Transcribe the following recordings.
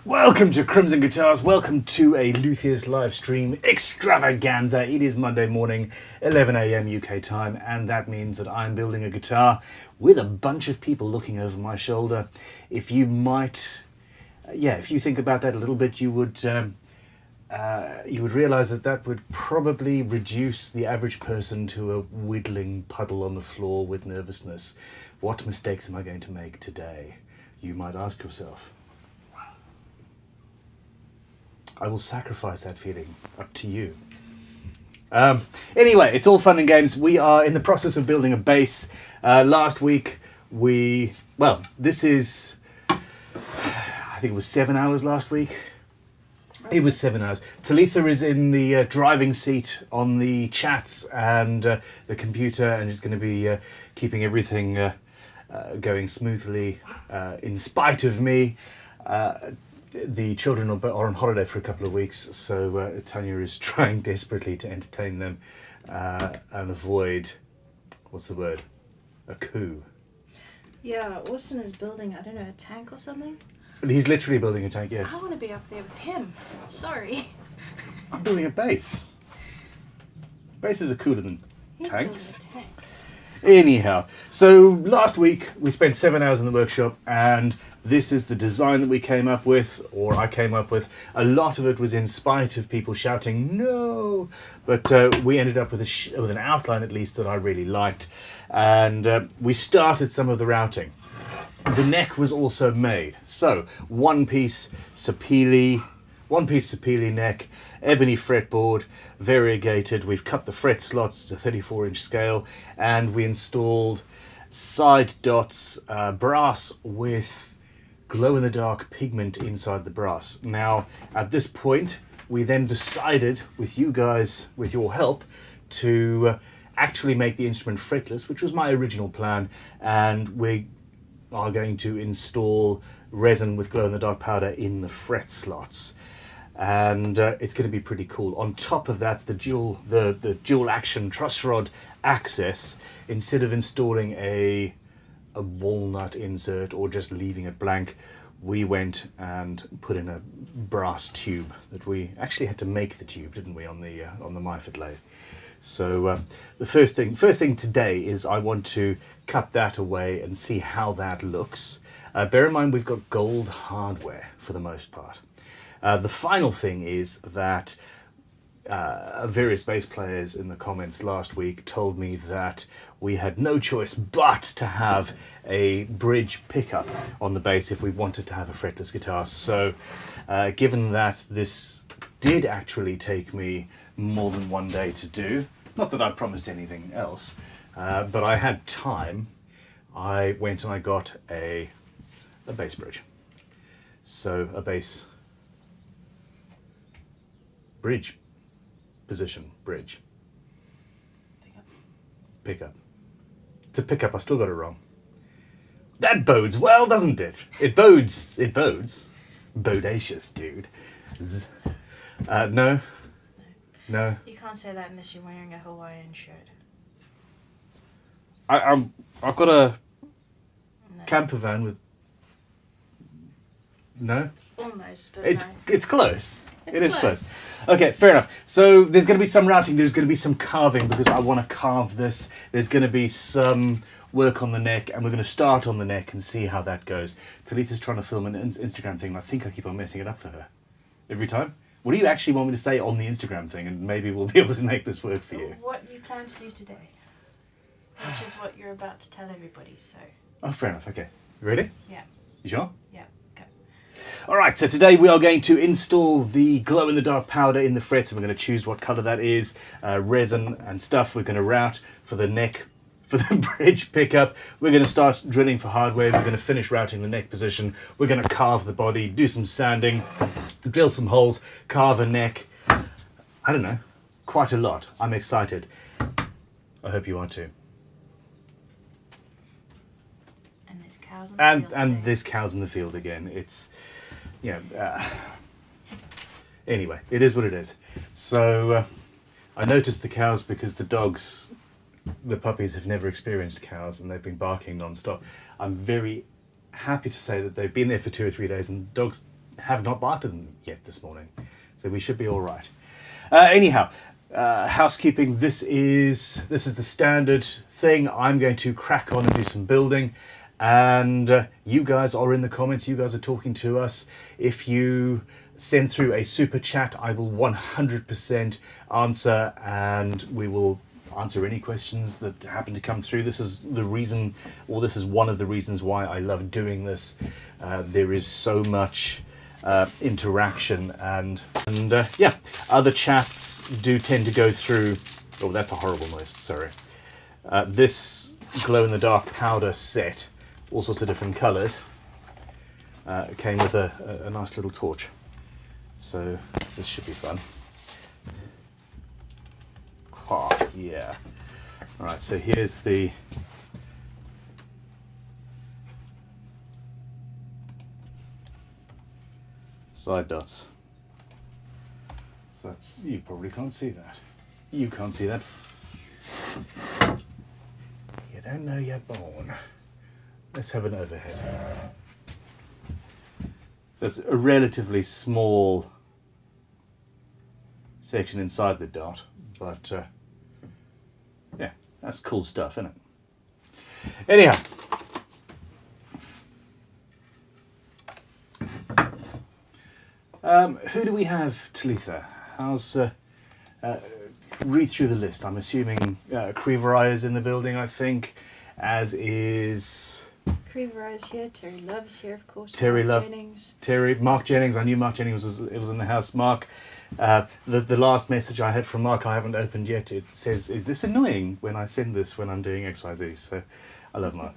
Welcome to Crimson Guitars, welcome to a Luthiers live stream extravaganza. It is Monday morning, 11 AM UK time, and that means that I'm building a guitar with a bunch of people looking over my shoulder. If you think about that a little bit, you would realise that would probably reduce the average person to a whittling puddle on the floor with nervousness. What mistakes am I going to make today? You might ask yourself. I will sacrifice that feeling up to you. Anyway, it's all fun and games. We are in the process of building a base. Last week I think it was 7 hours last week. It was 7 hours. Talitha is in the driving seat on the chats and the computer, and is going to be keeping everything going smoothly in spite of me. The children are on holiday for a couple of weeks, so Tanya is trying desperately to entertain them and avoid, what's the word, a coup. Yeah, Austin is building, I don't know, a tank or something? He's literally building a tank, yes. I want to be up there with him. Sorry. I'm building a base. Bases are cooler than tanks. Building a tank. Anyhow, so last week we spent 7 hours in the workshop, and this is the design that we came up with, or I came up with. A lot of it was in spite of people shouting no, but we ended up with an outline at least that I really liked, and we started some of the routing. The neck was also made, so one piece Sapele neck, ebony fretboard, variegated. We've cut the fret slots, it's a 34-inch scale, and we installed side dots, brass with glow-in-the-dark pigment inside the brass. Now, at this point, we then decided, with you guys, with your help, to actually make the instrument fretless, which was my original plan, and we are going to install resin with glow-in-the-dark powder in the fret slots. And it's going to be pretty cool. On top of that, the dual action truss rod access, instead of installing a walnut insert or just leaving it blank, we went and put in a brass tube that we actually had to make the tube, didn't we, on the Myford lathe. So the first thing today is I want to cut that away and see how that looks. Bear in mind we've got gold hardware for the most part. The final thing is that various bass players in the comments last week told me that we had no choice but to have a bridge pickup on the bass if we wanted to have a fretless guitar. So given that this did actually take me more than one day to do, not that I promised anything else, but I had time, I went and I got a bass bridge. So a bass bridge position bridge. Pickup. It's a pickup, I still got it wrong. That bodes well, doesn't it? It bodes. Bodacious, dude. No. You can't say that unless you're wearing a Hawaiian shirt. I've got a camper van with. No. Almost, but it's close. It is close. Okay, fair enough. So there's going to be some routing, there's going to be some carving because I want to carve this. There's going to be some work on the neck, and we're going to start on the neck and see how that goes. Talitha's trying to film an Instagram thing, and I think I keep on messing it up for her. Every time. What do you actually want me to say on the Instagram thing, and maybe we'll be able to make this work for you? What you plan to do today, which is what you're about to tell everybody, so... Oh, fair enough, okay. You ready? Yeah. You sure? Yeah, okay. Alright, so today we are going to install the glow-in-the-dark powder in the frets, and we're going to choose what colour that is, resin and stuff. We're going to route for the neck, for the bridge pickup. We're going to start drilling for hardware. We're going to finish routing the neck position. We're going to carve the body, do some sanding, drill some holes, carve a neck. I don't know, quite a lot. I'm excited. I hope you are too. And there's cows in the field and there's cows in the field again. It's, you know, anyway, it is what it is. So I noticed the cows because the puppies have never experienced cows and they've been barking non-stop. I'm very happy to say that they've been there for 2 or 3 days and dogs have not bartered them yet this morning, so we should be all right. Anyhow, housekeeping. This is the standard thing. I'm going to crack on and do some building, and you guys are in the comments. You guys are talking to us. If you send through a super chat, I will 100% answer, and we will answer any questions that happen to come through. This is the reason, or this is one of the reasons why I love doing this. There is so much interaction, and yeah, other chats do tend to go through. Oh, that's a horrible noise, sorry. This glow-in-the-dark powder set, all sorts of different colours, came with a nice little torch, so this should be fun. Oh, yeah. Alright, so here's the side dots. So that's, you probably can't see that. You can't see that. You don't know you're born. Let's have an overhead. So it's a relatively small section inside the dot, but yeah, that's cool stuff, isn't it? Anyhow, who do we have, Talitha? How's read through the list. I'm assuming Creeverai is in the building, I think, as is Creeverai is here. Terry Love is here, of course. Mark Jennings. I knew Mark Jennings was in the house. Mark. The last message I had from Mark I haven't opened yet. It says, "Is this annoying when I send this when I'm doing XYZ?" So I love Mark.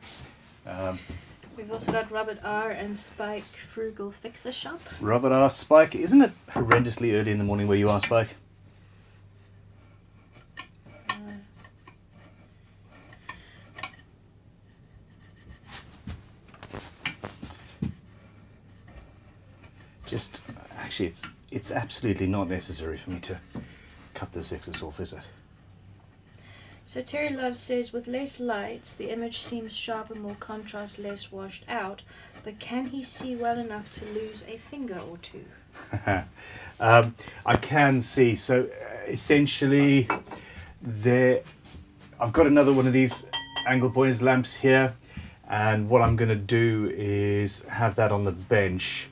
We've also got Robert R. and Spike Frugal Fixer Shop. Robert R. Spike. Isn't it horrendously early in the morning where you are, Spike? Just actually, it's absolutely not necessary for me to cut this excess off, is it? So Terry Love says, with less lights, the image seems sharper, more contrast, less washed out, but can he see well enough to lose a finger or two? I can see. So essentially, I've got another one of these angle pointers lamps here, and what I'm going to do is have that on the bench,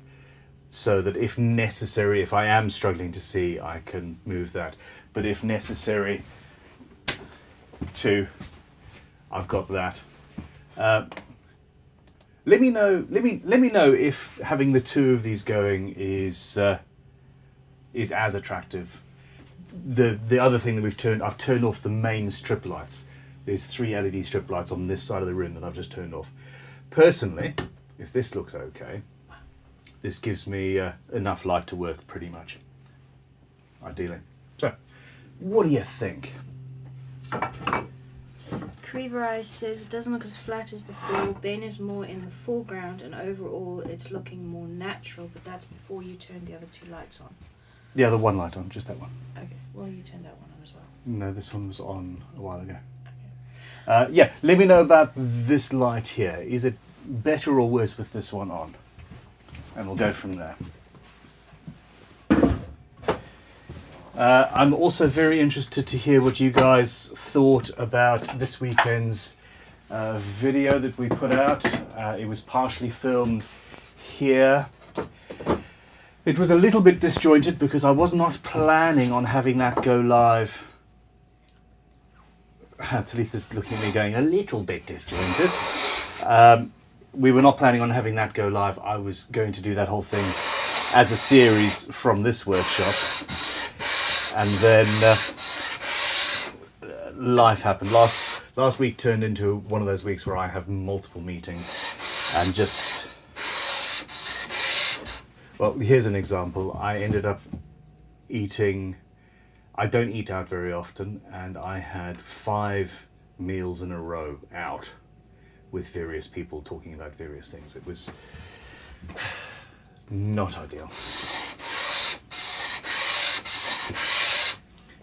so that if necessary, if I am struggling to see, I can move that. But if necessary, I've got that. Let me know if having the two of these going is as attractive. The other thing that I've turned off the main strip lights. There's 3 LED strip lights on this side of the room that I've just turned off. Personally, if this looks okay, this gives me enough light to work pretty much, ideally. So, what do you think? Creeverai says it doesn't look as flat as before. Ben is more in the foreground, and overall it's looking more natural, but that's before you turn the other 2 lights on. The other one light on, just that one. Okay, well you turned that one on as well. No, this one was on a while ago. Okay. Yeah, let me know about this light here. Is it better or worse with this one on? And we'll go from there. I'm also very interested to hear what you guys thought about this weekend's video that we put out. It was partially filmed here. It was a little bit disjointed because I was not planning on having that go live. Talitha's looking at me going, a little bit disjointed. We were not planning on having that go live. I was going to do that whole thing as a series from this workshop. And then life happened. Last week turned into one of those weeks where I have multiple meetings and just... Well, here's an example. I ended up eating... I don't eat out very often, and I had 5 meals in a row out with various people talking about various things. It was not ideal.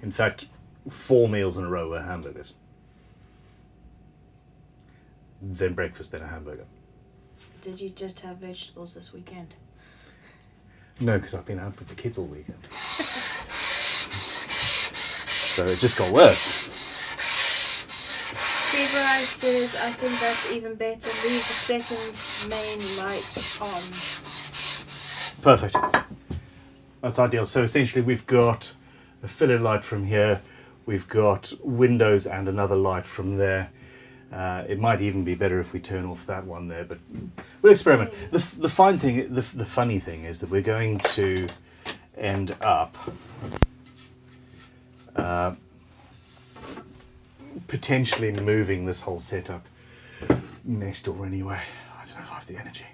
In fact, 4 meals in a row were hamburgers. Then breakfast, then a hamburger. Did you just have vegetables this weekend? No, because I've been out with the kids all weekend. So it just got worse. Fever Eyes says, I think that's even better. Leave the second main light on. Perfect. That's ideal. So essentially we've got a filler light from here, we've got windows and another light from there. It might even be better if we turn off that one there, but we'll experiment. The funny thing is that we're going to end up potentially moving this whole setup next door anyway. I don't know if I have the energy.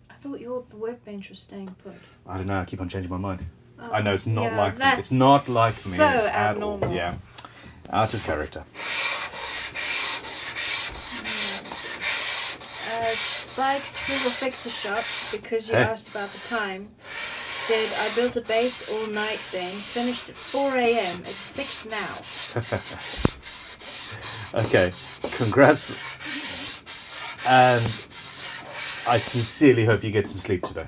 I thought your workbench was staying put. I don't know, I keep on changing my mind. I know it's not like me. That's It's not like me so at abnormal. all. Yeah. Out of character. Spike's Frugal Fixer Shop, because you asked about the time, said, I built a base all night then, finished at 4 a.m. It's 6 now. Okay, congrats. And I sincerely hope you get some sleep today.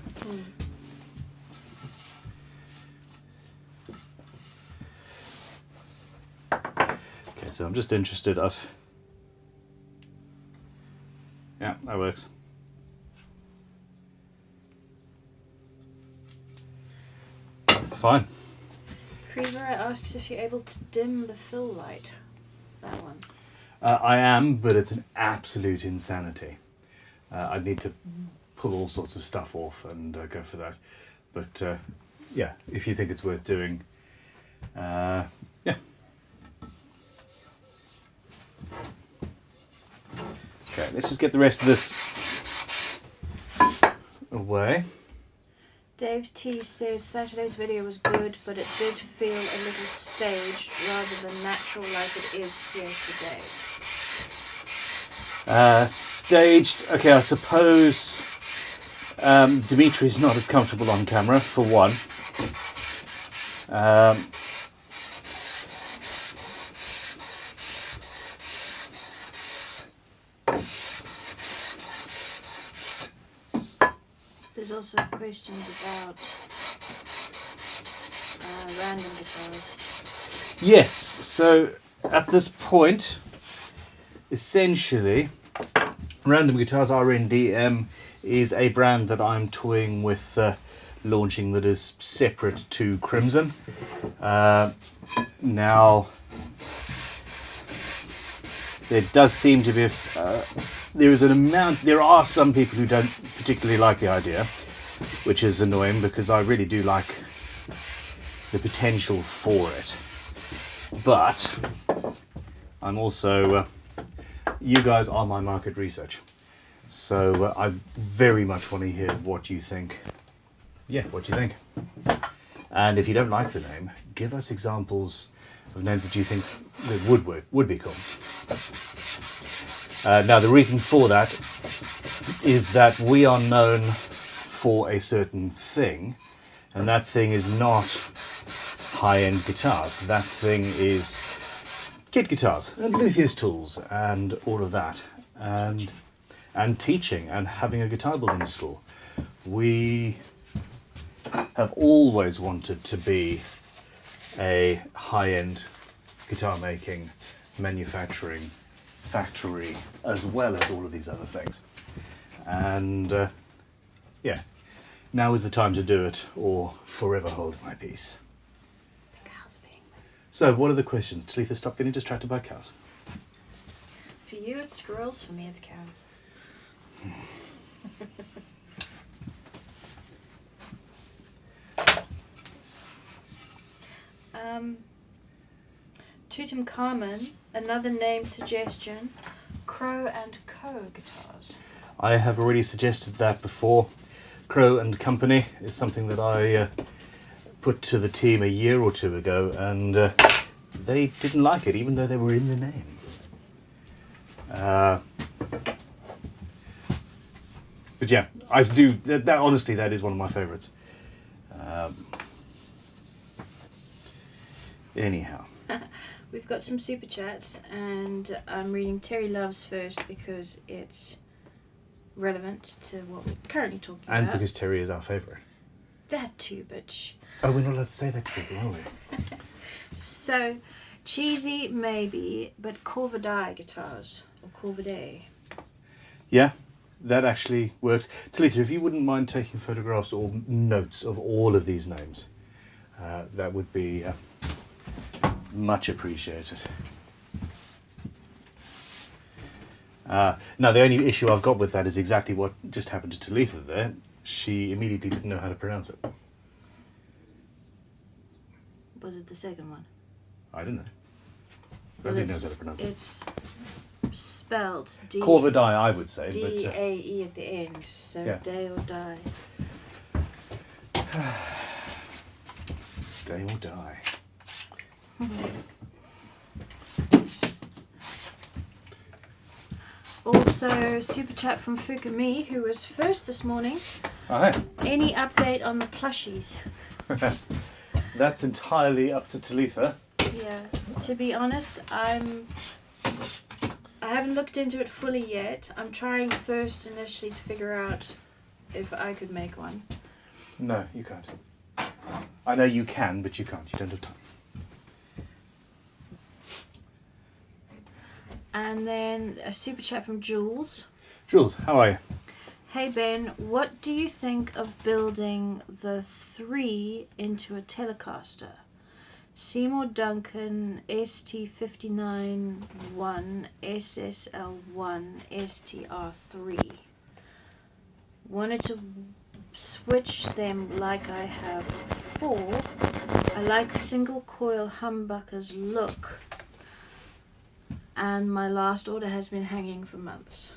Okay, so I'm just interested. Yeah, that works. Fine. Creever asks if you're able to dim the fill light. That one. I am, but it's an absolute insanity. I'd need to pull all sorts of stuff off and go for that. But yeah, if you think it's worth doing, yeah. Okay, let's just get the rest of this away. Dave T says Saturday's video was good, but it did feel a little staged rather than natural like it is here today. Staged. Okay, I suppose Dimitri's not as comfortable on camera, for one. There's also questions about random guitars. Yes, so at this point, essentially, Random Guitars RNDM is a brand that I'm toying with launching that is separate to Crimson. Now, there does seem to be there are some people who don't particularly like the idea, which is annoying because I really do like the potential for it. But I'm also you guys are my market research, so I very much want to hear what you think. Yeah, what you think. And if you don't like the name, give us examples of names that you think that would work, would be cool. Now, the reason for that is that we are known for a certain thing, and that thing is not high-end guitars. That thing is kit guitars and Luthiers tools and all of that, and teaching and having a guitar building school. We have always wanted to be a high-end guitar making, manufacturing factory, as well as all of these other things. And yeah, now is the time to do it, or forever hold my peace. So, what are the questions? Talitha, stop getting distracted by cows. For you, it's squirrels. For me, it's cows. Tutankhamun, another name suggestion, Crowe and Co. guitars. I have already suggested that before. Crowe and Company is something that I put to the team a year or two ago, and they didn't like it, even though they were in the name. But yeah, I do. That honestly, that is one of my favourites. Anyhow. We've got some super chats, and I'm reading Terry Love's first because it's relevant to what we're currently talking about. And because Terry is our favourite. that too, bitch. Oh, we're not allowed to say that to people, are we? So, cheesy maybe, but Corvidae guitars, or Corvidae. Yeah, that actually works. Talitha, if you wouldn't mind taking photographs or notes of all of these names, that would be much appreciated. Now, the only issue I've got with that is exactly what just happened to Talitha there. She immediately didn't know how to pronounce it. Was it the second one? I don't know. Nobody knows how to pronounce it. It's spelled D. Corvidae, I would say. D-A-E at the end, so yeah. day or die. Day or die. Also, super chat from Fukami, who was first this morning. Hi. Any update on the plushies? That's entirely up to Talitha. Yeah, to be honest, I haven't looked into it fully yet. I'm trying first initially to figure out if I could make one. No, you can't. I know you can, but you can't. You don't have time. And then a super chat from Jules. Jules, how are you? Hey Ben, what do you think of building the 3 into a Telecaster? Seymour Duncan ST59-1 SSL1 STR3. Wanted to switch them like I have 4. I like the single coil humbuckers look, and my last order has been hanging for months.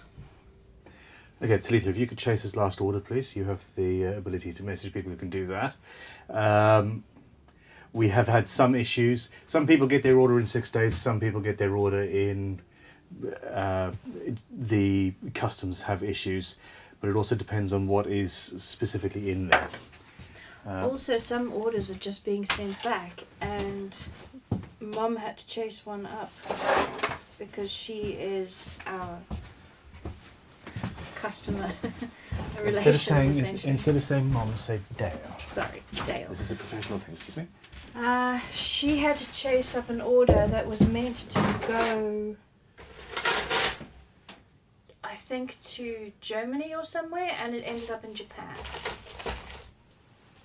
Okay, Talitha, if you could chase his last order, please. You have the ability to message people who can do that. We have had some issues. Some people get their order in 6 days. Some people get their order in... the customs have issues, but it also depends on what is specifically in there. Also, some orders are just being sent back, and Mom had to chase one up because she is our customer relations, instead of saying Mom, say Dale. Sorry, Dale. This is a professional thing, excuse me. She had to chase up an order that was meant to go, I think, to Germany or somewhere, and it ended up in Japan.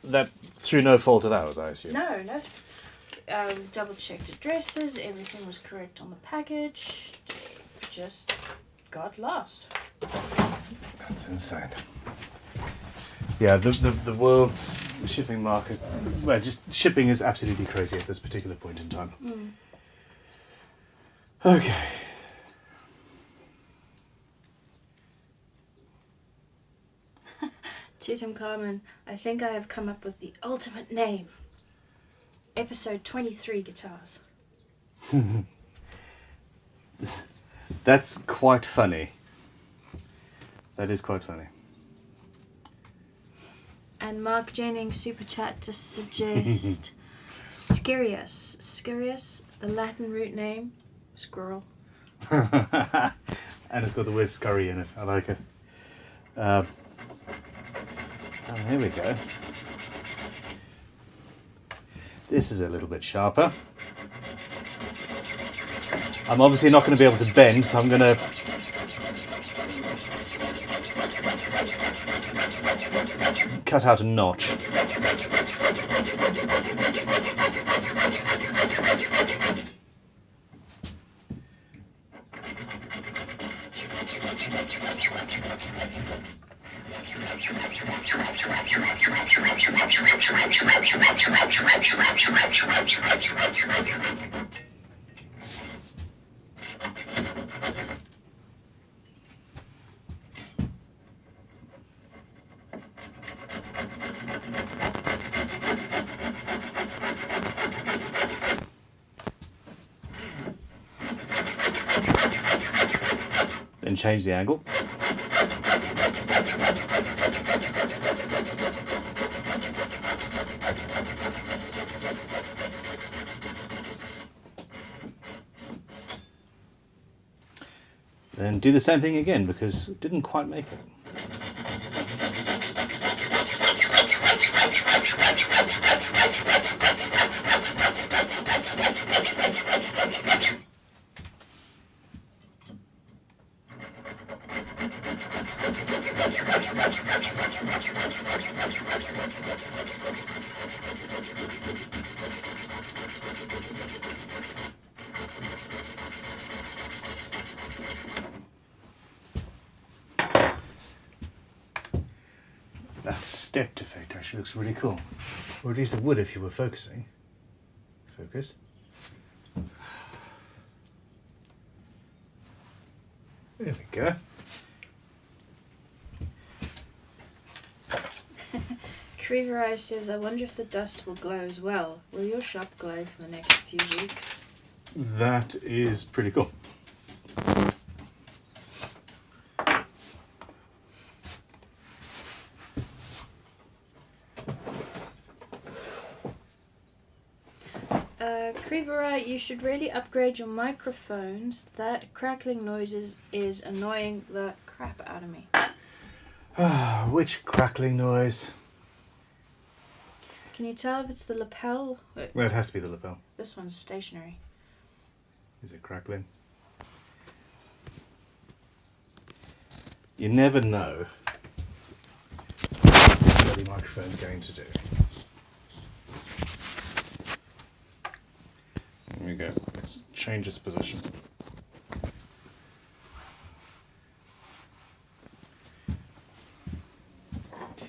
That through no fault of ours, I assume. No. Double checked addresses, everything was correct on the package. It just got lost. That's insane. Yeah, the world's shipping market, well, just shipping is absolutely crazy at this particular point in time. Okay. Tutankhamun, I think I have come up with the ultimate name. Episode 23 guitars. That's quite funny. That is quite funny. And Mark Jennings super chat to suggest Scirius. Scirius, the Latin root name, squirrel. And it's got the word scurry in it. I like it. Oh, here we go. This is a little bit sharper. I'm obviously not going to be able to bend, so I'm going to cut out a notch. Then change the angle. Then do the same thing again because it didn't quite make it. That step effect actually looks really cool. Or at least it would if you were focusing. Focus. There we go. Creever says, I wonder if the dust will glow as well. Will your shop glow for the next few weeks? That is pretty cool. Creever, you should really upgrade your microphones. That crackling noises is annoying the crap out of me. Which crackling noise? Can you tell if it's the lapel? Well, it has to be the lapel. This one's stationary. Is it crackling? You never know what the microphone's going to do. There we go. Let's change its position.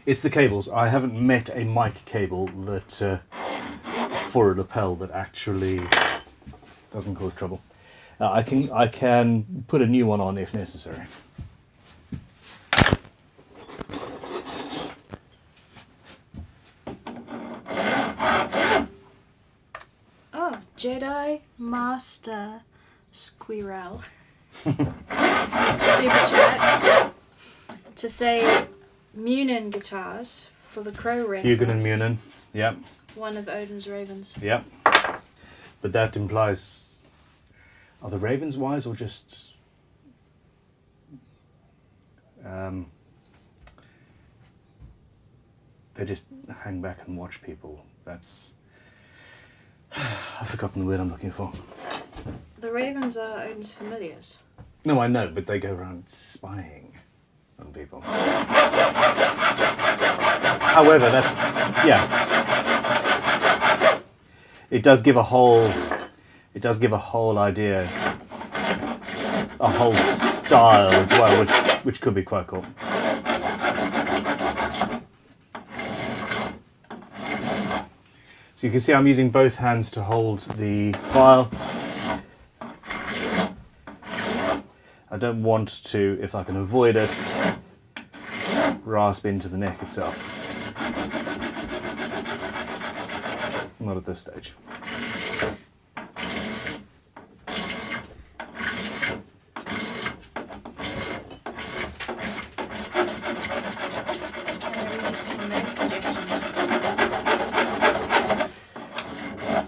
It's the cables. I haven't met a mic cable that for a lapel that actually doesn't cause trouble. I can put a new one on if necessary. Oh, Jedi Master Squirrel. Super chat to say Munin guitars for the Crowe records. Hugin and Munin, yep. One of Odin's ravens. Yep. But that implies, are the ravens wise or just they just hang back and watch people? That's I've forgotten the word I'm looking for. The ravens are Odin's familiars. No, I know, but they go around spying on people. However, that's, yeah. It does give a whole idea, a whole style as well, which could be quite cool. So you can see I'm using both hands to hold the file. I don't want to, if I can avoid it, rasp into the neck itself. Not at this stage.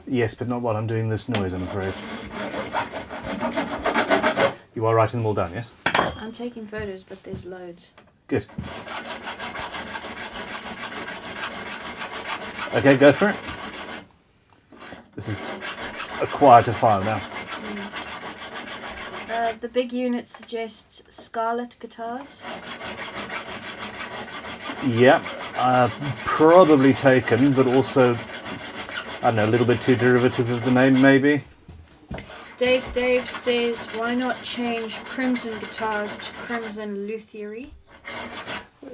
Yes, but not while I'm doing this noise, I'm afraid. You are writing them all down, yes? I'm taking photos, but there's loads. Good. Okay, go for it. This is a quieter file now. The big unit suggests Scarlet guitars. Yeah, probably taken, but also, I don't know, a little bit too derivative of the name, maybe. Dave says, why not change Crimson guitars to Crimson Luthiery?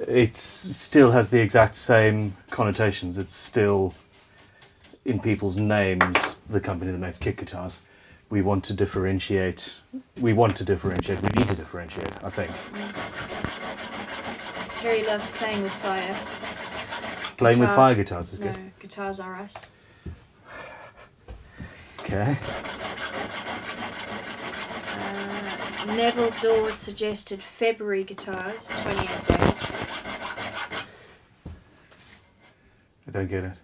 It still has the exact same connotations. It's still, in people's names, the company that makes kick guitars. We want to differentiate. We need to differentiate, I think. Terry loves playing with fire. Playing with fire guitars is no, good. Guitars Are Us. Okay. Neville Dawes suggested February guitars, 28 days. I don't get it.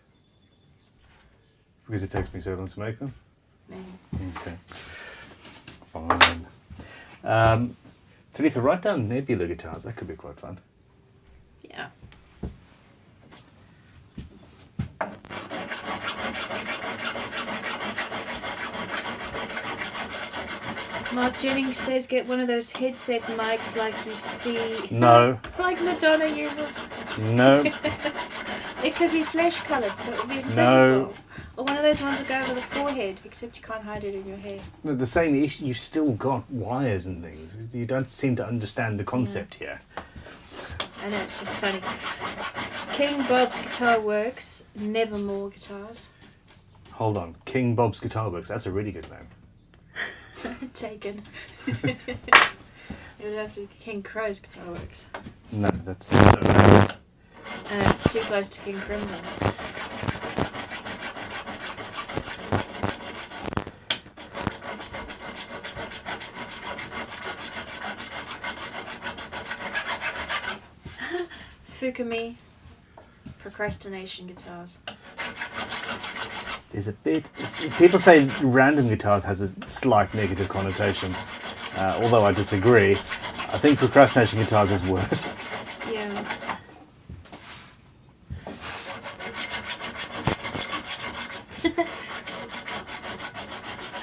Because it takes me so long to make them? Maybe. Okay. Fine. So if I write down Nebula guitars, that could be quite fun. Yeah. Mark Jennings says get one of those headset mics like you see. No. Like Madonna uses. No. It could be flesh coloured, so it would be invisible. No. Or one of those ones that go over the forehead, except you can't hide it in your hair. The same issue, you've still got wires and things. You don't seem to understand the concept here. I know, it's just funny. King Bob's Guitar Works, Nevermore Guitars. Hold on, King Bob's Guitar Works, that's a really good name. Taken. It would have to be King Crowe's Guitar Works. No, that's so bad. And it's too close to King Crimson. Fukami procrastination guitars. There's a bit... People say random guitars has a slight negative connotation, although I disagree. I think procrastination guitars is worse. Yeah.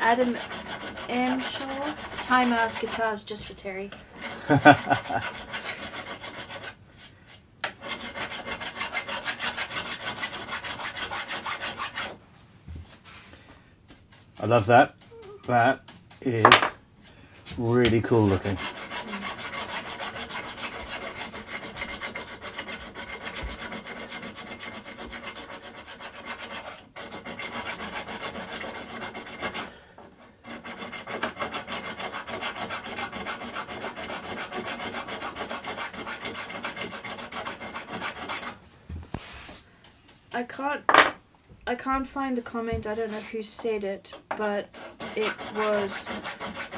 Adam M. Shaw, timeout guitars just for Terry. I love that. That is really cool looking. I can't find the comment. I don't know who said it, but it was,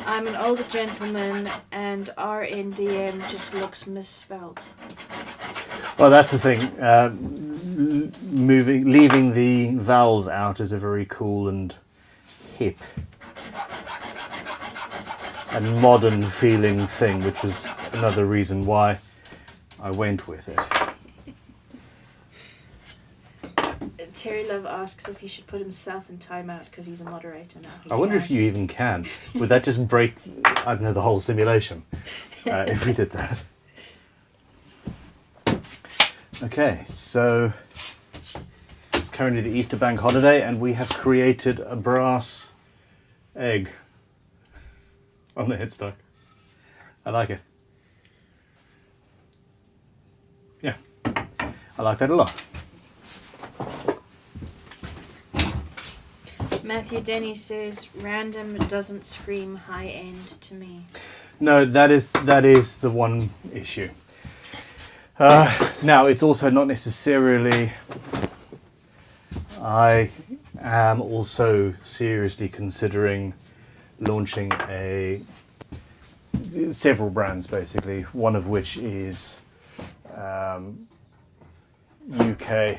I'm an older gentleman and RNDM just looks misspelled. Well, that's the thing. Leaving the vowels out is a very cool and hip and modern feeling thing, which was another reason why I went with it. Terry Love asks if he should put himself in timeout because he's a moderator now. I wonder if you even can. Would that just break, I don't know, the whole simulation if we did that? Okay, so it's currently the Easter bank holiday and we have created a brass egg on the headstock. I like it. Yeah, I like that a lot. Matthew Denny says, random doesn't scream high end to me. No, that is the one issue. Now, it's also not necessarily... I am also seriously considering launching several brands, basically, one of which is UK,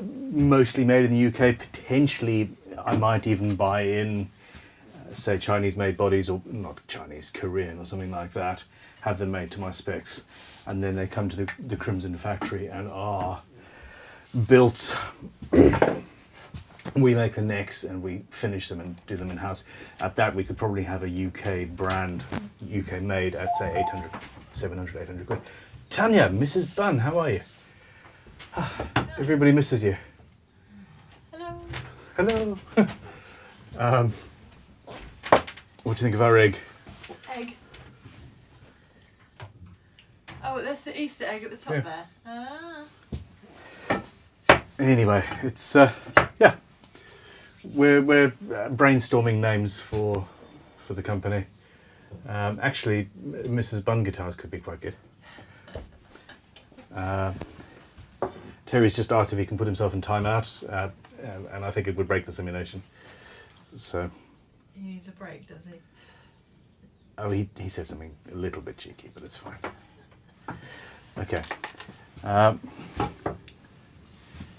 mostly made in the UK. Potentially, I might even buy in, say, Chinese-made bodies, or not Chinese, Korean or something like that, have them made to my specs, and then they come to the Crimson factory and are built. We make the necks and we finish them and do them in-house. At that, we could probably have a UK brand, UK made at, say, 800, 700, 800 quid. Tanya, Mrs. Bunn, how are you? Everybody misses you. Hello. Hello. What do you think of our egg? Egg. Oh, that's the Easter egg at the top there. Ah. Anyway, it's yeah. We're brainstorming names for the company. Actually, Mrs. Bunn guitars could be quite good. Terry's just asked if he can put himself in timeout, and I think it would break the simulation. So. He needs a break, does he? Oh, he said something a little bit cheeky, but it's fine. Okay.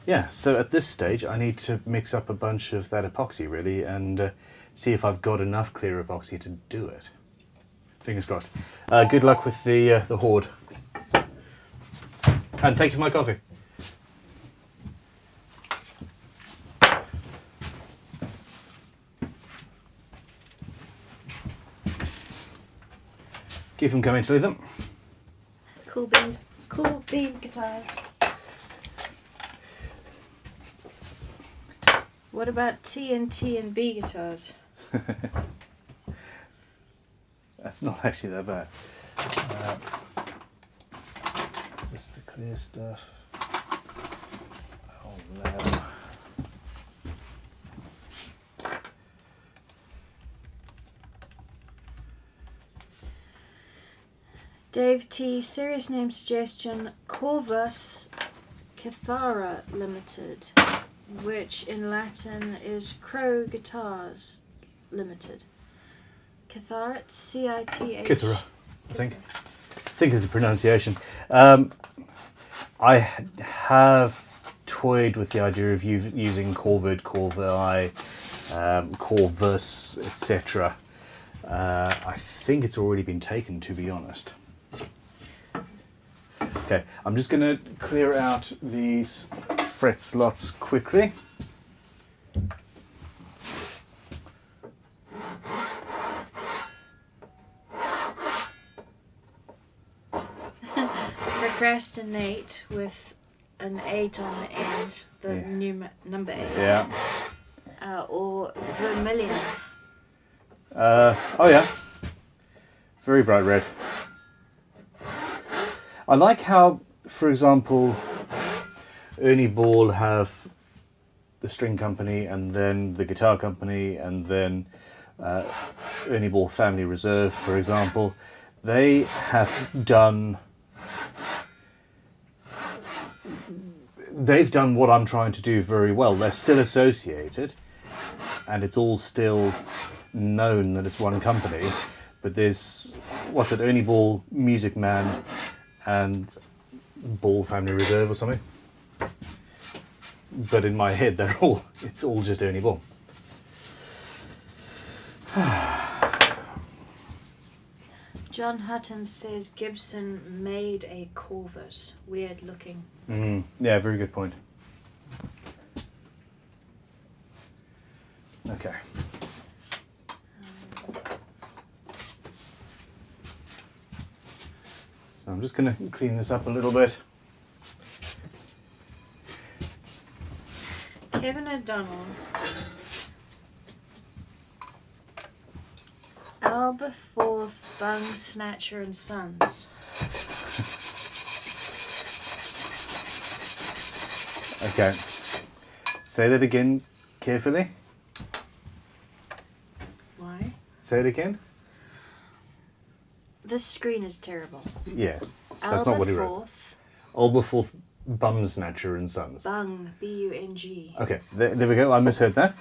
Yeah, so at this stage I need to mix up a bunch of that epoxy really and see if I've got enough clear epoxy to do it. Fingers crossed. Good luck with the hoard. And thank you for my coffee. Keep them coming to leave them. Cool beans guitars. What about T and B guitars? That's not actually that bad. Is this the clear stuff? Oh no. Dave T, serious name suggestion, Corvus Cithara Limited, which in Latin is Crowe Guitars Limited. Cithara, C-I-T-H. Cithara, I think is a pronunciation. I have toyed with the idea of using Corvid, Corvi, Corvus, etc. I think it's already been taken, to be honest. Okay, I'm just going to clear out these fret slots quickly. Procrastinate with an 8 on the end, the number 8. Yeah. Or vermilion. Oh yeah. Very bright red. I like how, for example, Ernie Ball have the string company and then the guitar company and then Ernie Ball Family Reserve, for example. They have done... They've done what I'm trying to do very well. They're still associated and it's all still known that it's one company, but there's, what's it, Ernie Ball, Music Man, and Ball Family Reserve or something. But in my head, it's all just Ernie Ball. John Hutton says Gibson made a Corvus. Weird looking. Yeah, very good point. Okay. So I'm just going to clean this up a little bit. Kevin O'Donnell. Alberforth, Bung, Snatcher and Sons. Okay. Say that again carefully. Why? Say it again. This screen is terrible. Yes. That's not what he wrote. Alberforth, Bum Snatcher and Sons. Bung, B-U-N-G. Okay, there we go. I misheard that.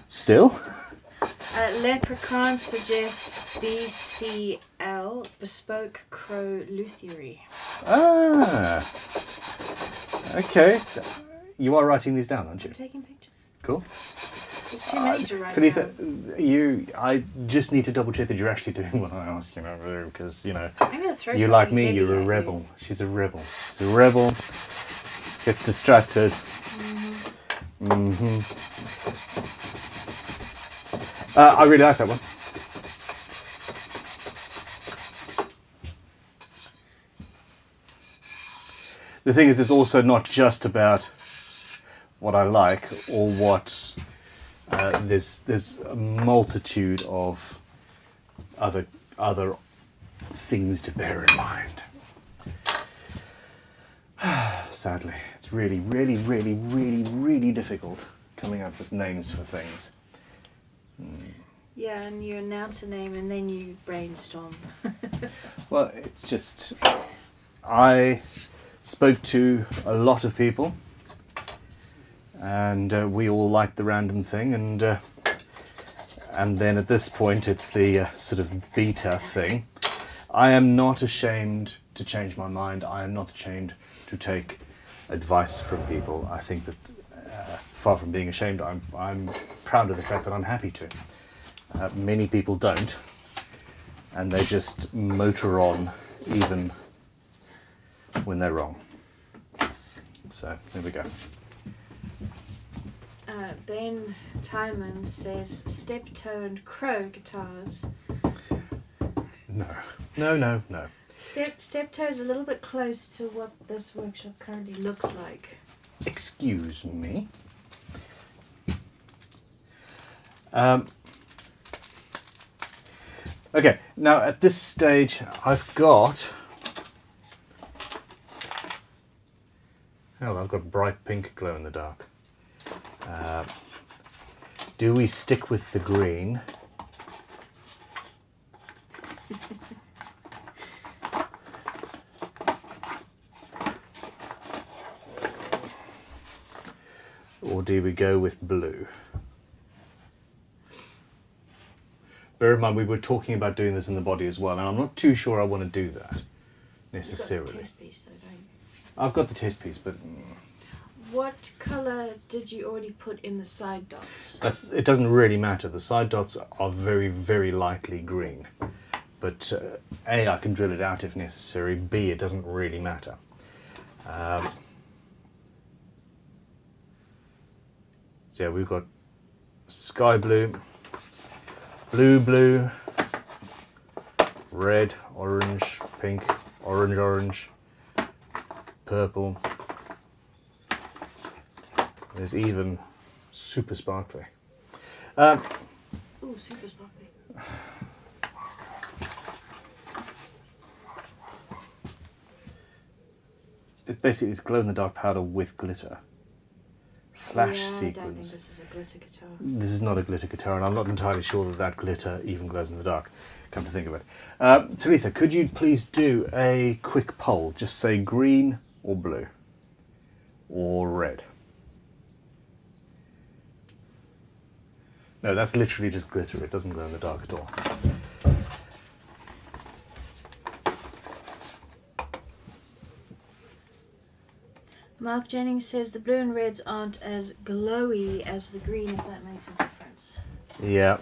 Still? Leprechaun suggests BCL, Bespoke Crowe Luthiery. Ah. Okay. You are writing these down, aren't you? I'm taking pictures. Cool. There's too many to write Sunitha, down. I just need to double check that you're actually doing what I ask you to, because, you know, I'm gonna throw you like something me, heavy you're a at rebel. you. She's a rebel. She's a rebel. Gets distracted. I really like that one. The thing is, it's also not just about what I like or what. There's a multitude of other things to bear in mind. Sadly, it's really, really, really, really, really difficult coming up with names for things. Yeah, and you announce a name and then you brainstorm. Well, it's just, I spoke to a lot of people and we all liked the random thing, and then at this point it's the sort of beta thing. I am not ashamed to change my mind. I am not ashamed to take advice from people. I think that far from being ashamed, I'm proud of the fact that I'm happy to. Many people don't, and they just motor on even when they're wrong. So there we go. Ben Timon says step-toned Crowe guitars. No. Step-toe is a little bit close to what this workshop currently looks like. Excuse me. Okay, now at this stage I've got bright pink glow in the dark. Do we stick with the green? Or do we go with blue? Bear in mind, we were talking about doing this in the body as well, and I'm not too sure I want to do that necessarily. You've got the test piece though, don't you? I've got the test piece, but What colour did you already put in the side dots? it doesn't really matter. The side dots are very, very lightly green. But A, I can drill it out if necessary. B, it doesn't really matter. So yeah, we've got sky blue, blue, red, orange, pink, orange, purple. There's even super sparkly. Ooh, super sparkly. It basically is glow-in-the-dark powder with glitter. Flash I don't think sequins. this is a glitter guitar. This is not a glitter guitar, and I'm not entirely sure that glitter even glows in the dark, come to think of it. Talitha, could you please do a quick poll? Just say green or blue or red. No, that's literally just glitter. It doesn't glow in the dark at all. Mark Jennings says the blue and reds aren't as glowy as the green, if that makes a difference. Yeah.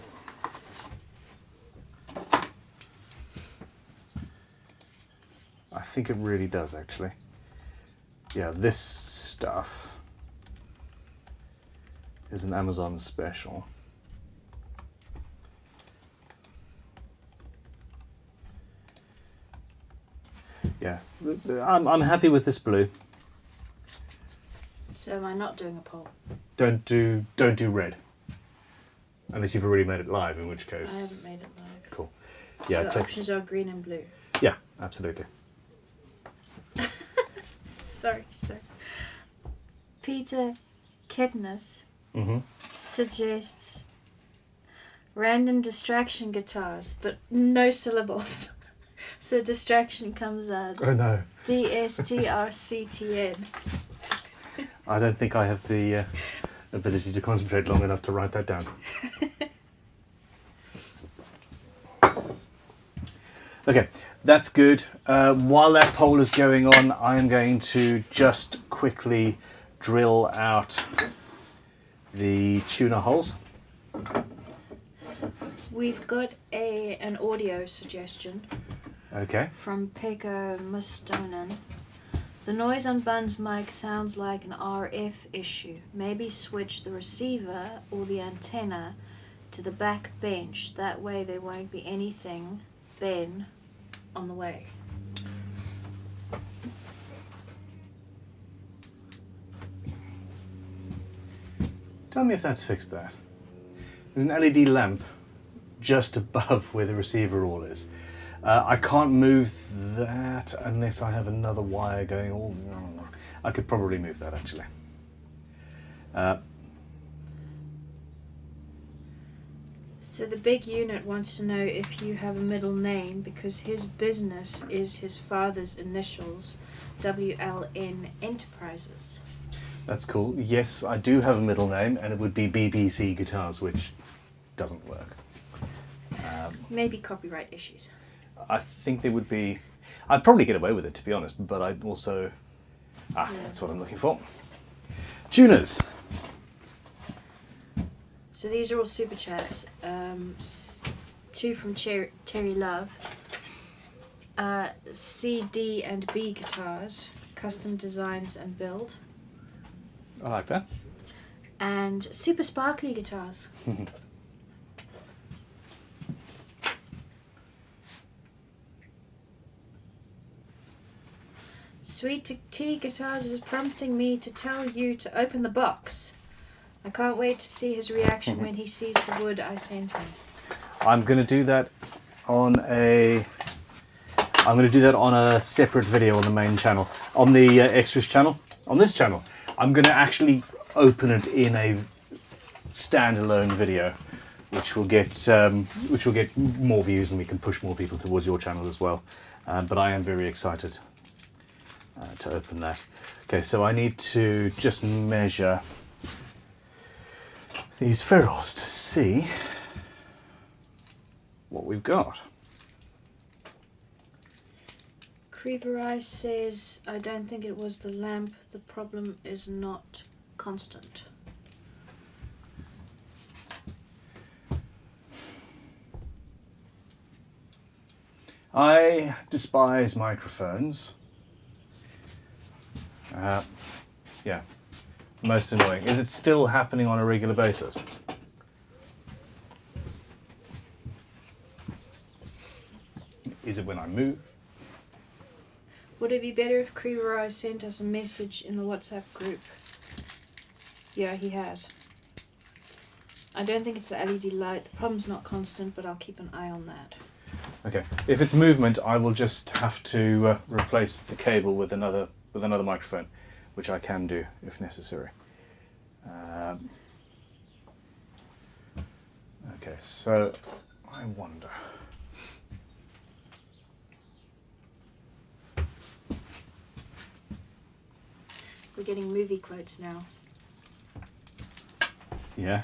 I think it really does, actually. Yeah, this stuff is an Amazon special. Yeah, I'm happy with this blue. So am I not doing a poll? Don't do red, unless you've already made it live, in which case. I haven't made it live. Cool. So Yeah. the options are green and blue. Yeah, absolutely. Sorry. Peter Kedness suggests random distraction guitars, but no syllables. So distraction comes out Oh no. DSTRCTN. I don't think I have the ability to concentrate long enough to write that down. Okay, that's good. While that poll is going on, I am going to just quickly drill out the tuner holes. We've got an audio suggestion Okay. from Pekka Mustonen. The noise on Bun's mic sounds like an RF issue. Maybe switch the receiver or the antenna to the back bench. That way there won't be anything, Ben, on the way. Tell me if that's fixed there. There's an LED lamp just above where the receiver all is. I can't move that unless I have another wire going all... I could probably move that, actually. So the big unit wants to know if you have a middle name because his business is his father's initials, WLN Enterprises. That's cool. Yes, I do have a middle name, and it would be BBC Guitars, which doesn't work. Maybe copyright issues. I think there would be... I'd probably get away with it, to be honest, but I'd also... That's what I'm looking for. Tuners. So these are all super chats. Two from Terry Love. C, D and B guitars, custom designs and build. I like that. And super sparkly guitars. Sweet Tea Guitars is prompting me to tell you to open the box. I can't wait to see his reaction when he sees the wood I sent him. I'm going to do that on a separate video on the main channel, on the extras channel, on this channel. I'm going to actually open it in a standalone video, which will get more views, and we can push more people towards your channel as well. But I am very excited to open that. Okay, so I need to just measure these ferrules to see what we've got. Creeverai says, I don't think it was the lamp. The problem is not constant. I despise microphones. Yeah, most annoying. Is it still happening on a regular basis? Is it when I move? Would it be better if Creeverai sent us a message in the WhatsApp group? Yeah, he has. I don't think it's the LED light. The problem's not constant, but I'll keep an eye on that. Okay, if it's movement, I will just have to replace the cable with another microphone, which I can do if necessary. Okay, so I wonder. We're getting movie quotes now. Yeah.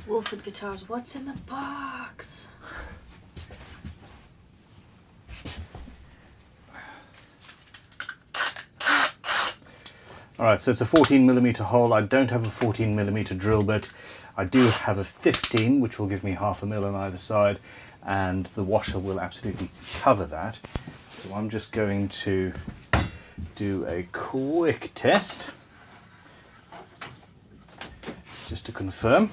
Wolford Guitars, what's in the box? Alright, so it's a 14mm hole. I don't have a 14mm drill bit. I do have a 15, which will give me 1/2 mil on either side, and the washer will absolutely cover that. So I'm just going to do a quick test, just to confirm.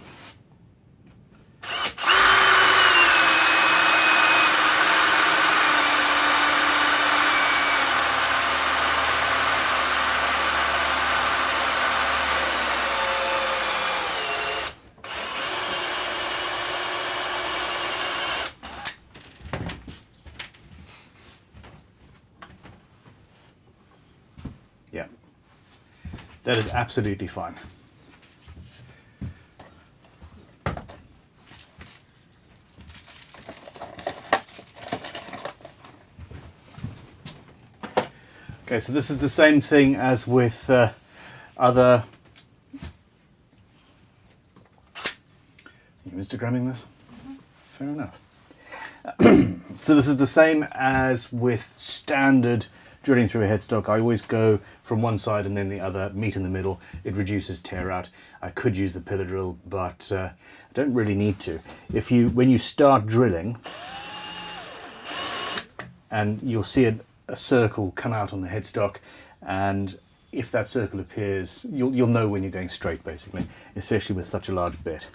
Yeah, that is absolutely fine. Okay, so this is the same thing as with other... Are you Instagramming this? Fair enough. So this is the same as with standard drilling through a headstock. I always go from one side and then the other, meet in the middle. It reduces tear out. I could use the pillar drill, but I don't really need to. When you start drilling, and you'll see a circle come out on the headstock, and if that circle appears, you'll know when you're going straight, basically, especially with such a large bit.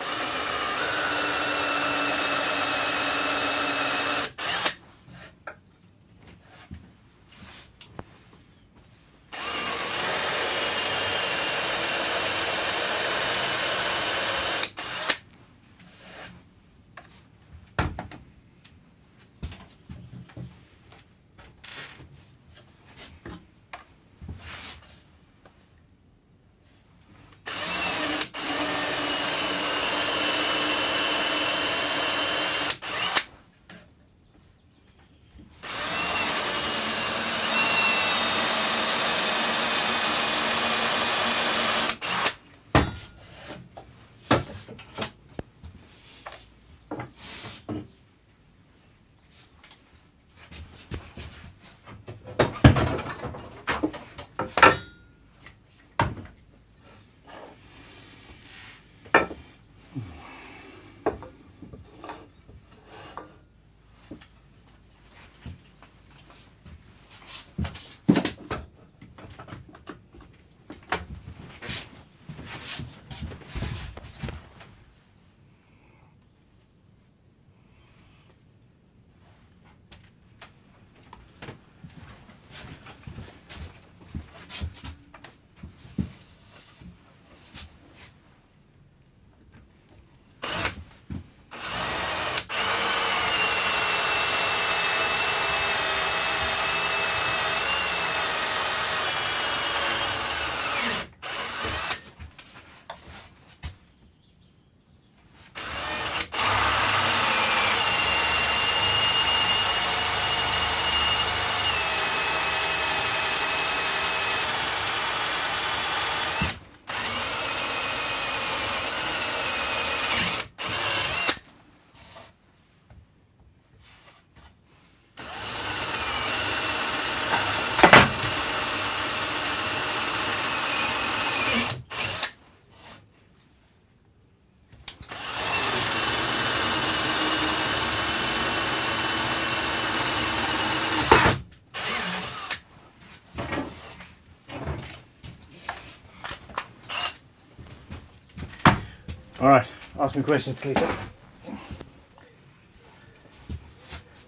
All right, ask me questions, Lisa.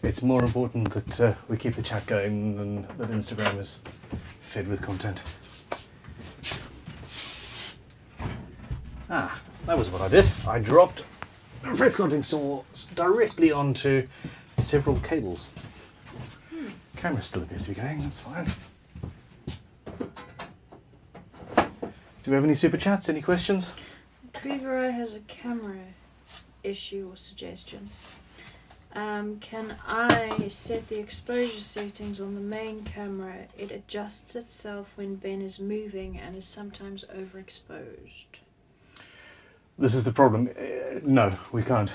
It's more important that we keep the chat going than that Instagram is fed with content. Ah, that was what I did. I dropped a fret slotting saw directly onto several cables. Camera still appears to be going, that's fine. Do we have any super chats? Any questions? Beaver has a camera issue or suggestion. Can I set the exposure settings on the main camera? It adjusts itself when Ben is moving and is sometimes overexposed. This is the problem. No, we can't.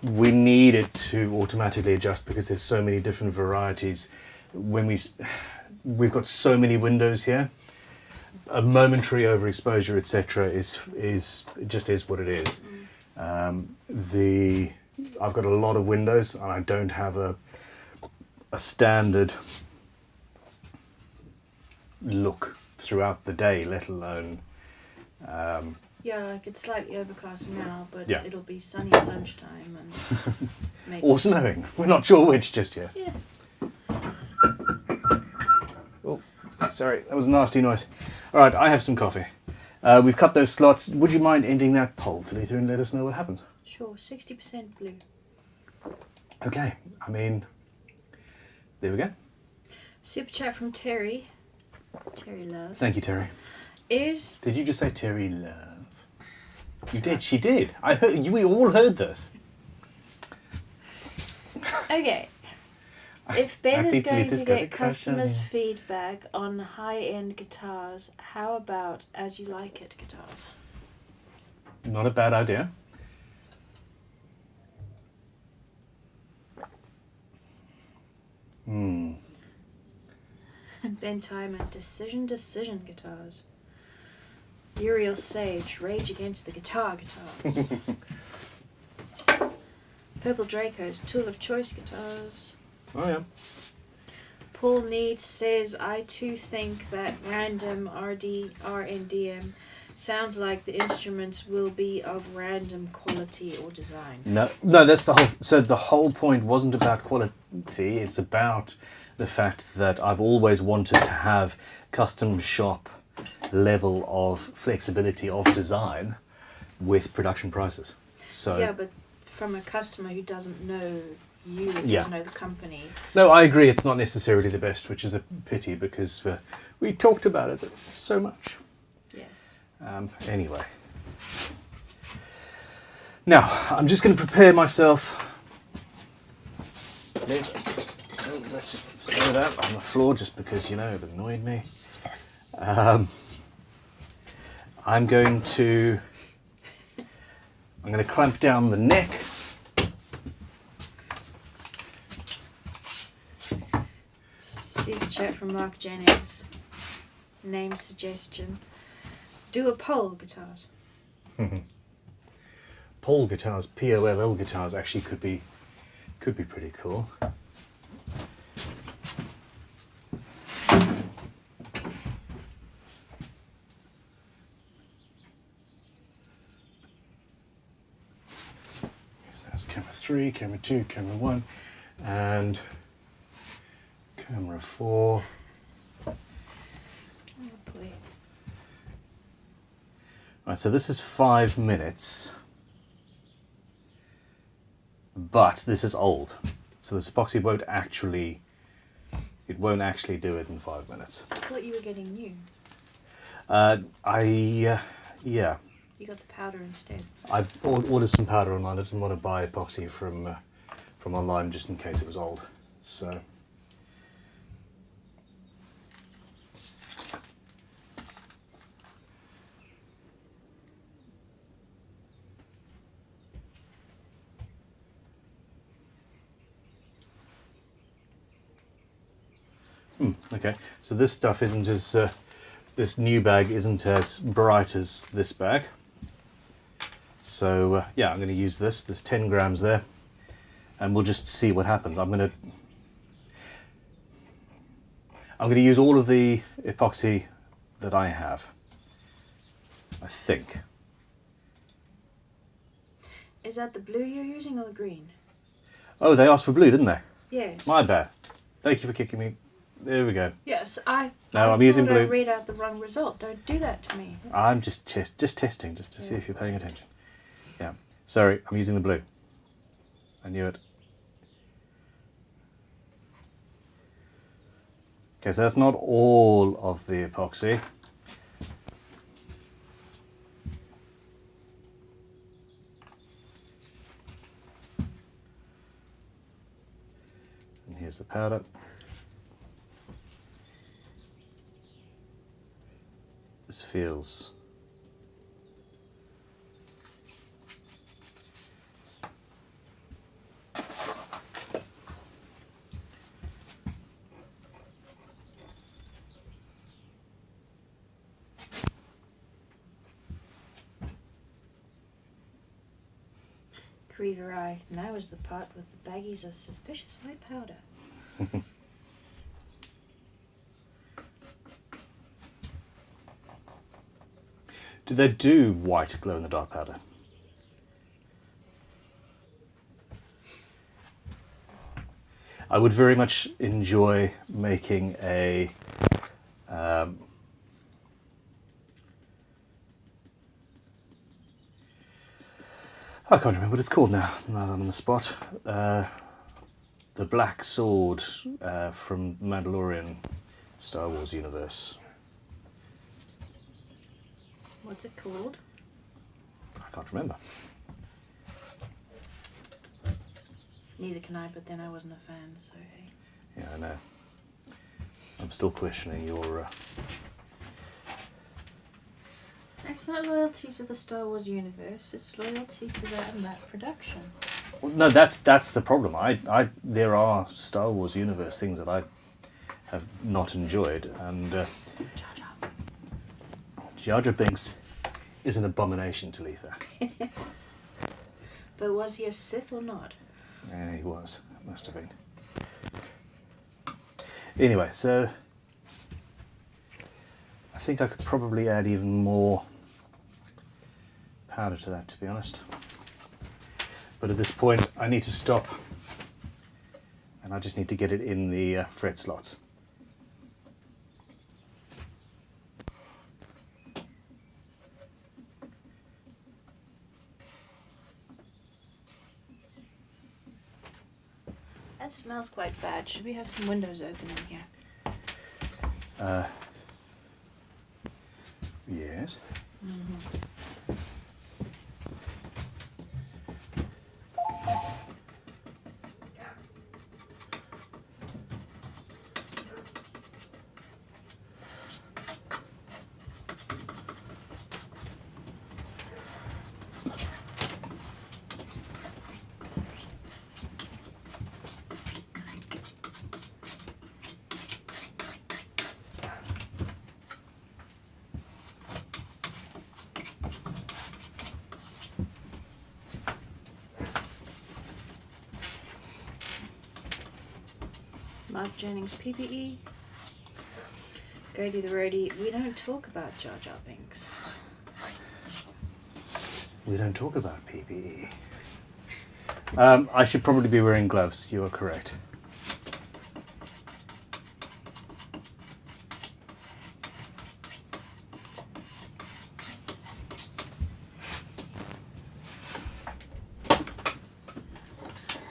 We need it to automatically adjust because there's so many different varieties. When we've got so many windows here, a momentary overexposure, etc., is just is what it is. I've got a lot of windows, and I don't have a standard look throughout the day, let alone. Yeah, like it's slightly overcast now, but Yeah. it'll be sunny at lunchtime and maybe. Or snowing. We're not sure which just yet. Yeah. Oh, sorry, that was a nasty noise. All right, I have some coffee. We've cut those slots. Would you mind ending that poll, Talitha, and let us know what happens? Sure, 60% blue. Okay, I mean, there we go. Super chat from Terry. Terry Love. Thank you, Terry. Did you just say Terry Love? You did, she did. I heard, we all heard this. Okay. If Ben I is think going Talitha's to got a get question, customers' yeah. feedback on high-end guitars, how about As You Like It guitars? Not a bad idea. Ben Timon, Decision guitars. Uriel Sage, Rage Against the Guitar guitars. Purple Draco's, Tool of Choice guitars. Oh yeah. Paul Need says, I too think that random RNDM sounds like the instruments will be of random quality or design. No, that's the whole. So the whole point wasn't about quality. It's about the fact that I've always wanted to have custom shop level of flexibility of design with production prices. So Yeah, but from a customer who doesn't know you, who Yeah. doesn't know the company. no, I agree. It's not necessarily the best, which is a pity because we talked about it so much. Yes. Anyway, now I'm just going to prepare myself. Let's just throw that on the floor just because, you know, it annoyed me. I'm going to clamp down the neck. Super chat from Mark Jennings. Name suggestion. Do a poll guitars. Pole guitars, POLL guitars actually could be pretty cool. That's camera 3, camera 2, camera 1, and camera 4. Oh boy. Right, so this is 5 minutes, but this is old, so this epoxy won't actually do it in 5 minutes. I thought you were getting new. Yeah. You got the powder instead. I ordered some powder online. I didn't want to buy epoxy from online just in case it was old. So. Okay, so this stuff isn't as, this new bag isn't as bright as this bag. So yeah, I'm going to use this. There's 10 grams there, and we'll just see what happens. I'm going to use all of the epoxy that I have, I think. Is that the blue you're using or the green? Oh, they asked for blue, didn't they? Yes. My bad. Thank you for kicking me. There we go. Yes, No, I'm using blue. I read out the wrong result. Don't do that to me. I'm just testing, just to see if you're paying attention. Yeah. Sorry, I'm using the blue. I knew it. Okay, so that's not all of the epoxy. And here's the powder. This feels Creever eye. Now is the part with the baggies of suspicious white powder. Do they do white glow in the dark powder? I would very much enjoy making a I can't remember what it's called now that I'm on the spot. The black sword from Mandalorian Star Wars universe. What's it called? I can't remember. Neither can I, but then I wasn't a fan, so hey. Yeah, I know. I'm still questioning your... It's not loyalty to the Star Wars universe, it's loyalty to that and that production. Well, no, that's the problem. There are Star Wars universe things that I have not enjoyed, and Jar Jar Binks is an abomination to Letha. But was he a Sith or not? Yeah, he was. Must have been. Anyway, so I think I could probably add even more powder to that, to be honest. But at this point, I need to stop, and I just need to get it in the fret slots. That smells quite bad. Should we have some windows open in here? Yes. Mm-hmm. Mark Jennings, PPE. Grady the Roadie, we don't talk about Jar Jar Binks. We don't talk about PPE. I should probably be wearing gloves. You are correct.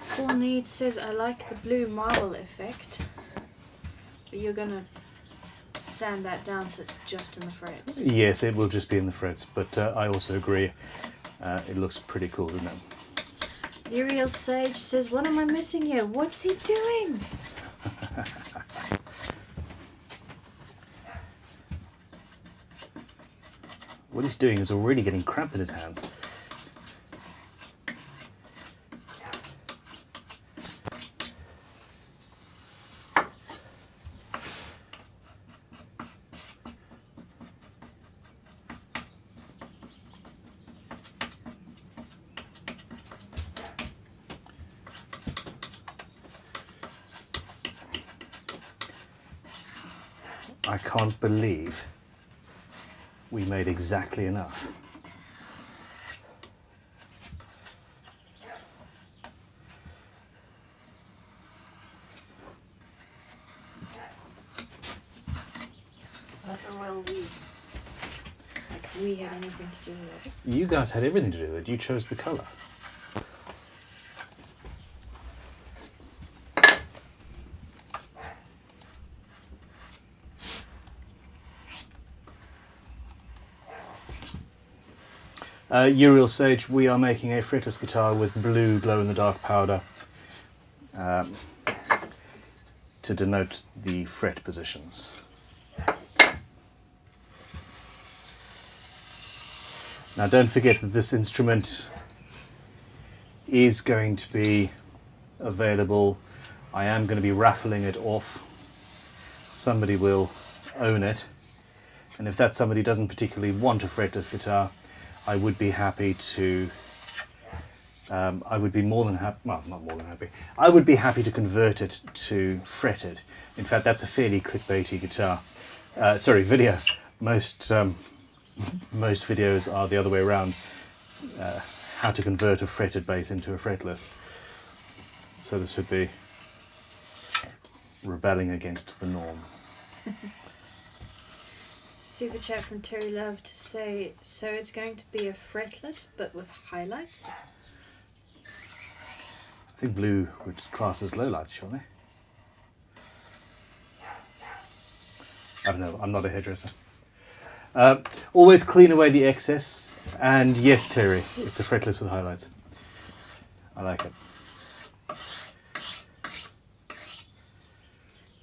Paul Need says, I like the blue marble effect. But you're going to sand that down so it's just in the frets. Yes, it will just be in the frets, but I also agree. It looks pretty cool, doesn't it? Uriel Sage says, what am I missing here? What's he doing? What he's doing is already getting cramp in his hands. I can't believe we made exactly enough. we had anything to do with it. You guys had everything to do with it. You chose the colour. Uriel Sage, we are making a fretless guitar with blue glow-in-the-dark powder to denote the fret positions. Now don't forget that this instrument is going to be available. I am going to be raffling it off. Somebody will own it, and if that somebody doesn't particularly want a fretless guitar, I would be happy to, I would be more than happy, well, not more than happy, I would be happy to convert it to fretted. In fact, that's a fairly clickbaity guitar. Video. Most videos are the other way around. How to convert a fretted bass into a fretless. So this would be rebelling against the norm. Super chat from Terry Love to say, so it's going to be a fretless but with highlights? I think blue would class as lowlights, surely. I don't know, I'm not a hairdresser. Always clean away the excess, and yes, Terry, it's a fretless with highlights. I like it.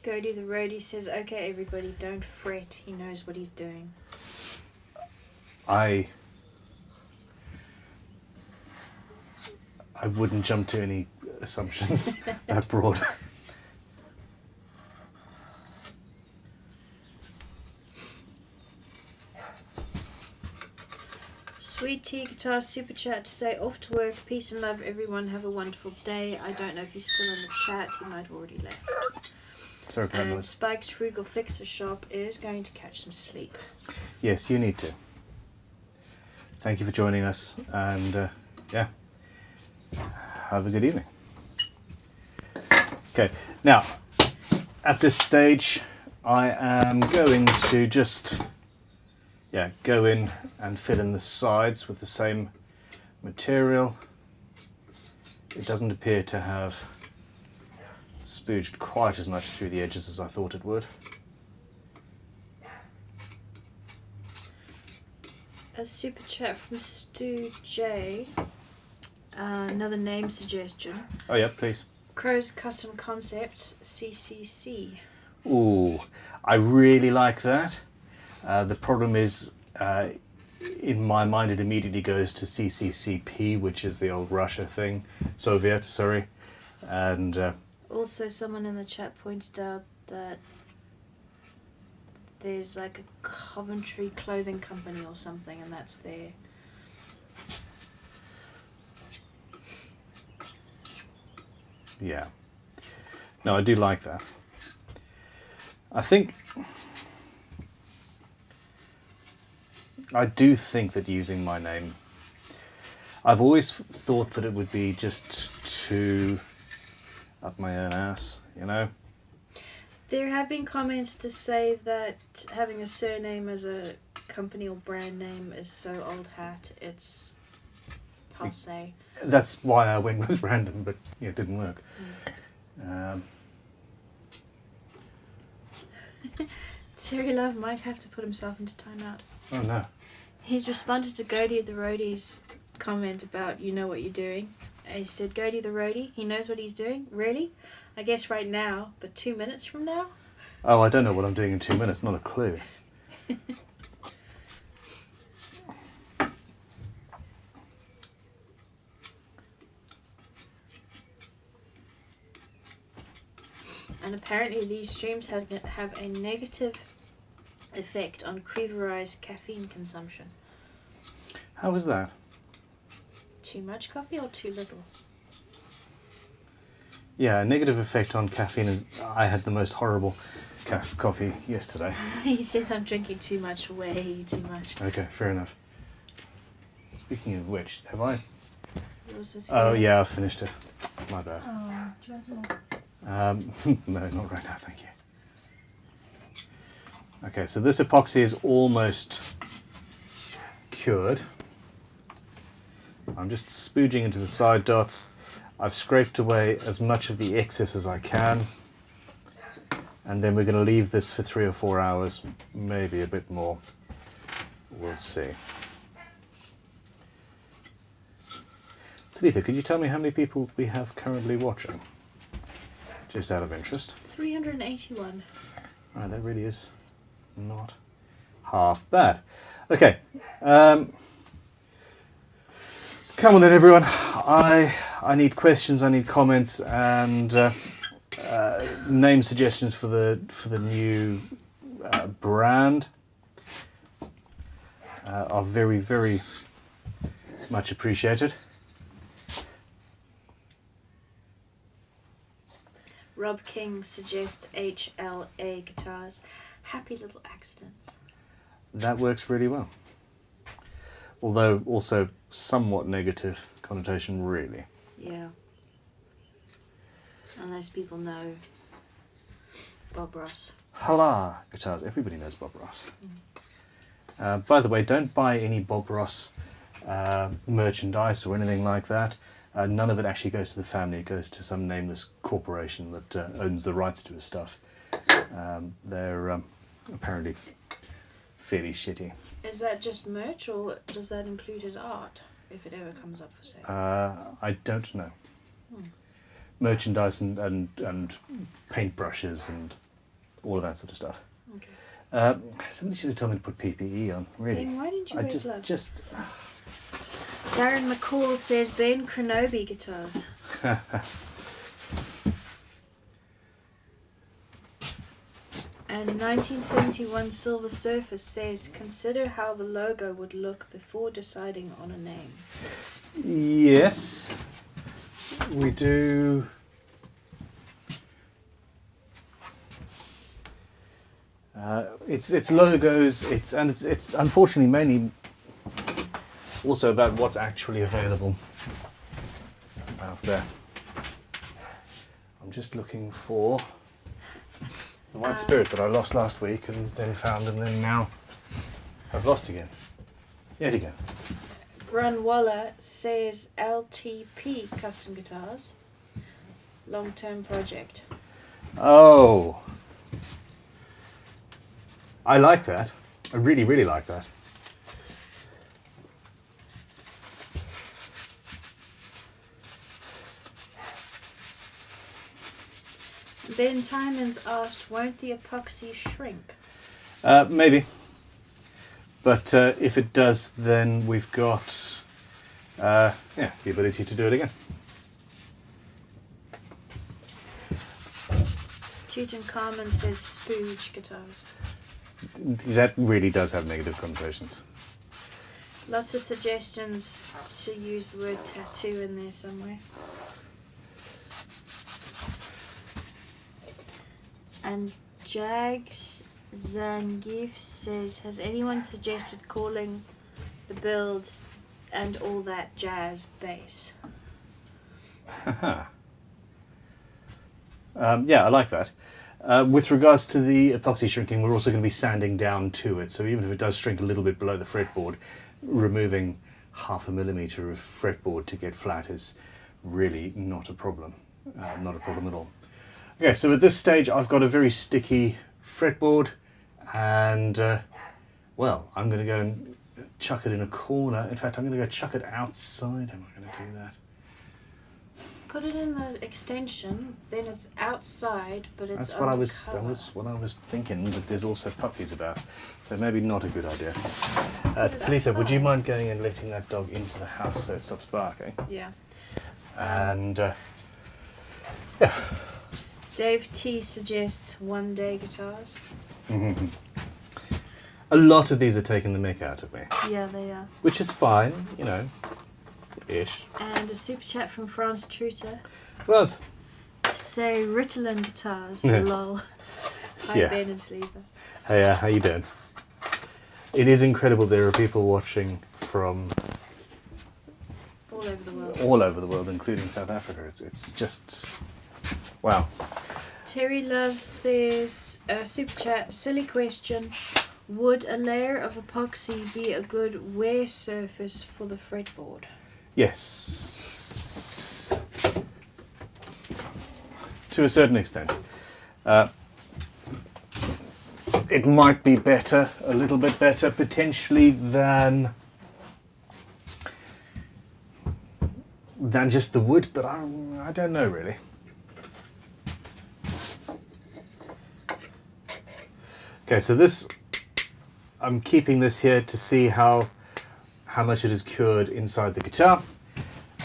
Cody the roadie says, okay everybody, don't fret, he knows what he's doing. I wouldn't jump to any assumptions that broad. Sweet Tea Guitar Super Chat to say, off to work, peace and love everyone, have a wonderful day. I don't know if he's still in the chat, he might have already left. Sorry for that And noise. Spike's Frugal Fixer Shop is going to catch some sleep. Yes, you need to. Thank you for joining us, and yeah, have a good evening. Okay, now, at this stage, I am going to just go in and fill in the sides with the same material. It doesn't appear to have spooged quite as much through the edges as I thought it would. A super chat from Stu J. Another name suggestion. Oh yeah, please. Crowe's Custom Concepts, CCC. Ooh, I really like that. The problem is, in my mind, it immediately goes to CCCP, which is the old Russia thing, Soviet, sorry, and Also, someone in the chat pointed out that there's like a Coventry clothing company or something, and that's there. yeah. No, I do like that. I do think that using my name, I've always thought that it would be just too up my own ass, you know? There have been comments to say that having a surname as a company or brand name is so old hat, it's passé. That's why I went with random, but it didn't work. Terry Love might have to put himself into timeout. Oh no. He's responded to Gody the Roadie's comment about you know what you're doing. And he said, Gody the Roadie, he knows what he's doing? Really? I guess right now, but 2 minutes from now? Oh, I don't know what I'm doing in 2 minutes, not a clue. And apparently these streams have a negative effect on Creverized caffeine consumption. How is that? Too much coffee or too little? Yeah, a negative effect on caffeine is I had the most horrible coffee yesterday. He says I'm drinking too much, way too much. Okay, fair enough. Speaking of which, have I? Yours was Oh here. yeah, I've finished it. My bad. Oh, do you want some more? No, not right now, thank you. Okay, so this epoxy is almost secured. I'm just spooging into the side dots. I've scraped away as much of the excess as I can. And then we're going to leave this for 3 or 4 hours, maybe a bit more. We'll see. Talitha, could you tell me how many people we have currently watching? Just out of interest. 381. Right, that really is not half bad. Okay. Come on then, everyone. I need questions, I need comments, and name suggestions for the new brand are very, very much appreciated. Rob King suggests HLA guitars. Happy little accidents. That works really well. Although also somewhat negative connotation, really. Yeah. Unless people know Bob Ross. Hala guitars. Everybody knows Bob Ross. By the way, don't buy any Bob Ross merchandise or anything like that. None of it actually goes to the family. It goes to some nameless corporation that owns the rights to his stuff. They're apparently fairly shitty. Is that just merch, or does that include his art, if it ever comes up for sale? I don't know. Merchandise and paintbrushes and all of that sort of stuff. Okay. Somebody should have told me to put PPE on, really. Then why didn't you wear gloves? Just Darren McCall says Ben Cronobi guitars. And 1971 Silver Surface says, consider how the logo would look before deciding on a name. Yes, we do. It's logos. It's unfortunately mainly also about what's actually available out there. I'm just looking for the White Spirit that I lost last week and then found, and then now I've lost again. Yet again. Grunwalla says LTP custom guitars. Long-term project. Oh. I like that. I really, really like that. Ben Timons asked, won't the epoxy shrink? Maybe. But if it does, then we've got the ability to do it again. Tutankhamun says spooge guitars. That really does have negative connotations. Lots of suggestions to use the word tattoo in there somewhere. And Jags Zangief says, has anyone suggested calling the build and all that jazz bass? Yeah, I like that. With regards to the epoxy shrinking, we're also going to be sanding down to it. So even if it does shrink a little bit below the fretboard, removing 0.5 millimeter of fretboard to get flat is really not a problem. Not a problem at all. Okay, so at this stage I've got a very sticky fretboard, and well, I'm going to go and chuck it in a corner. In fact, I'm going to go chuck it outside. Am I going to do that? Put it in the extension, then it's outside, but it's That's what I was. undercover. That was what I was thinking. But there's also puppies about, so maybe not a good idea. Talitha, would you mind going and letting that dog into the house so it stops barking? Yeah. And yeah. Dave T suggests one-day guitars. A lot of these are taking the mick out of me, Yeah, they are. which is fine, you know, ish. And a super chat from France Truter Was to say Ritalin guitars. Yeah. Lol. Hi, Yeah. Ben and Talitha. Hey, how you doing? It is incredible. There are people watching from All over the world. all over the world, including South Africa. It's just wow. Terry Love says, super chat, silly question. Would a layer of epoxy be a good wear surface for the fretboard? Yes. To a certain extent. It might be better, a little bit better, potentially, than just the wood, but I don't know really. Okay, so this, I'm keeping this here to see how much it is cured inside the guitar,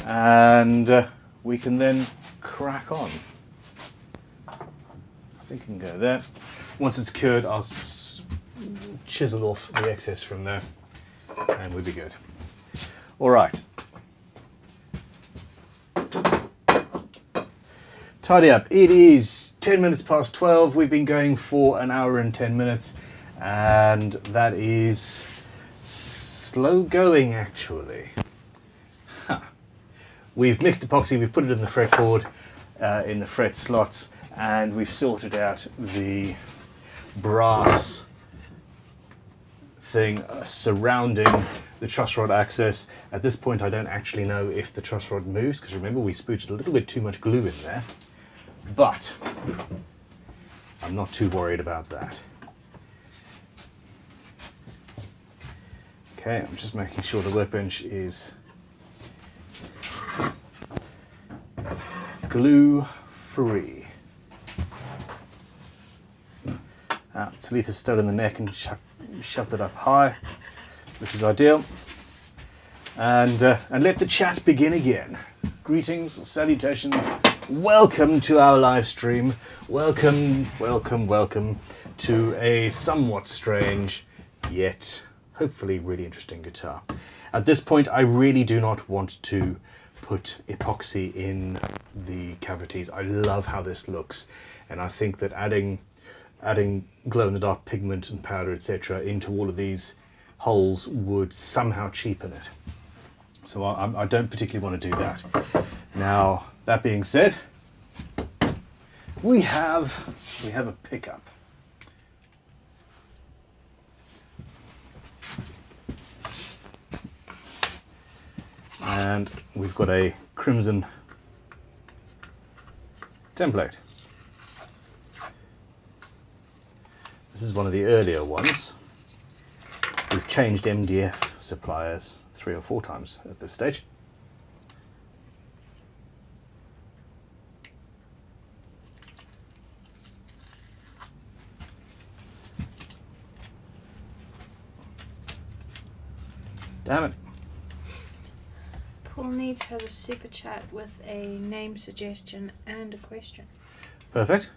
and we can then crack on. I think I can go there. Once it's cured, I'll chisel off the excess from there, and we'll be good. All right. Tidy up. It is 10 minutes past 12. We've been going for an hour and 10 minutes, and that is slow going, actually. Huh. We've mixed epoxy, we've put it in the fretboard, in the fret slots, and we've sorted out the brass thing surrounding the truss rod access. At this point, I don't actually know if the truss rod moves, because remember we spooched a little bit too much glue in there, but I'm not too worried about that. Okay, I'm just making sure the workbench is glue free. Talitha's still in the neck and shoved it up high, which is ideal. And let the chat begin again. Greetings, salutations, welcome to our live stream. Welcome, welcome, welcome to a somewhat strange, yet hopefully really interesting guitar. At this point, I really do not want to put epoxy in the cavities. I love how this looks, and I think that adding glow-in-the-dark pigment and powder, etc., into all of these holes would somehow cheapen it. So I don't particularly want to do that. Now, that being said, we have a pickup. And we've got a crimson template. This is one of the earlier ones. We've changed MDF suppliers 3 or 4 times at this stage. Damn it. Paul Needs has a super chat with a name suggestion and a question. Perfect.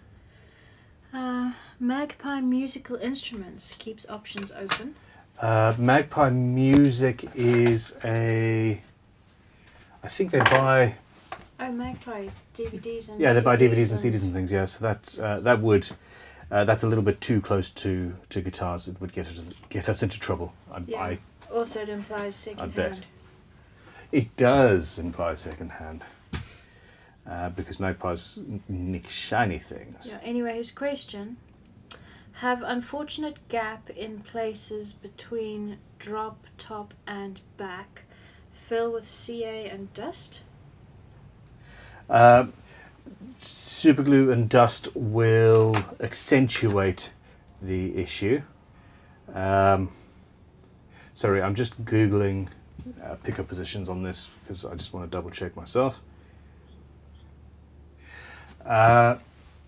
Magpie Musical Instruments keeps options open. Magpie Music is I think they buy... Oh, Magpie DVDs and yeah, they buy CDs DVDs and CDs and things, yeah. So that would... that's a little bit too close to guitars. It would get us into trouble. Yeah. Also, it implies second hand. bet. It does imply second hand. Because Magpies nick shiny things. Yeah, anyway, his question: have unfortunate gap in places between drop, top and back fill with CA and dust? Superglue and dust will accentuate the issue. Sorry, I'm just Googling pickup positions on this because I just want to double check myself.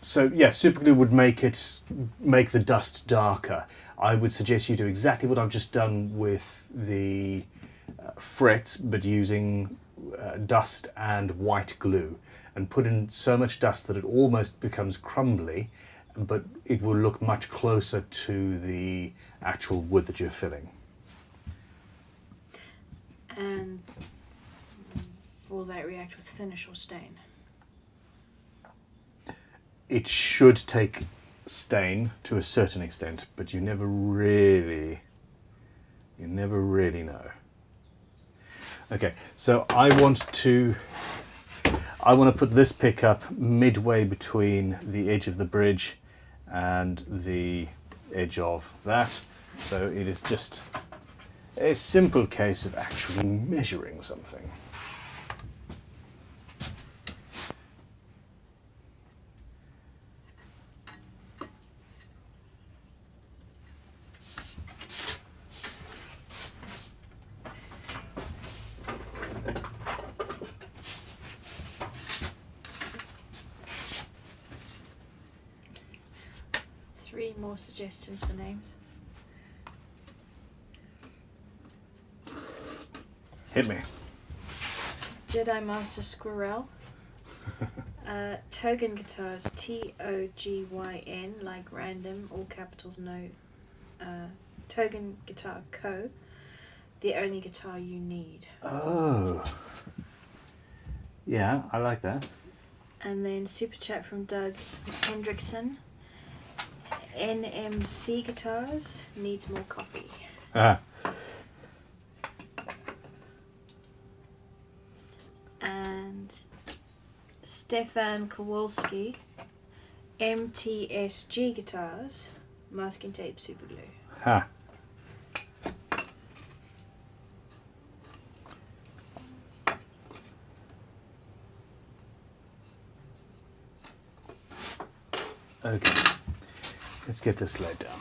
So yeah, superglue would make the dust darker. I would suggest you do exactly what I've just done with the frets, but using dust and white glue, and put in so much dust that it almost becomes crumbly, but it will look much closer to the actual wood that you're filling. And will that react with finish or stain? It should take stain to a certain extent, but you never really know. Okay, so I want to put this pickup midway between the edge of the bridge and the edge of that. So it is just a simple case of actually measuring something. Three more suggestions for names. Hit me. Jedi Master Squirrel. Togyn Guitars, Togyn, like random, all capitals, no. Togyn Guitar Co. The only guitar you need. Oh. Yeah, I like that. And then super chat from Doug Hendrickson. NMC Guitars needs more coffee. Ah. And Stefan Kowalski, MTSG Guitars, masking tape super glue. Ha. Okay, let's get this laid down.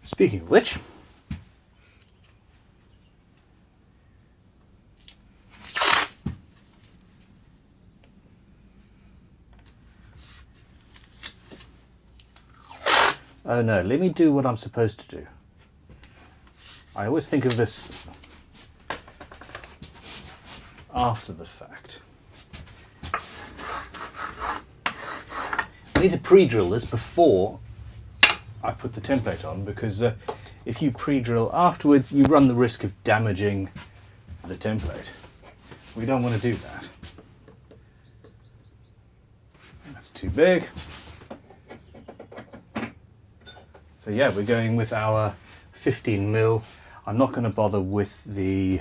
Speaking of which, oh no, let me do what I'm supposed to do. I always think of this after the fact. I need to pre-drill this before I put the template on, because if you pre-drill afterwards, you run the risk of damaging the template. We don't want to do that. That's too big. So yeah, we're going with our 15mm. I'm not going to bother with the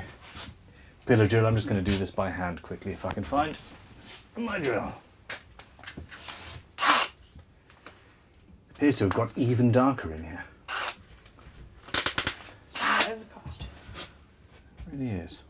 pillar drill. I'm just going to do this by hand quickly if I can find my drill. Appears to have got even darker in here. It's really overcast. It really is.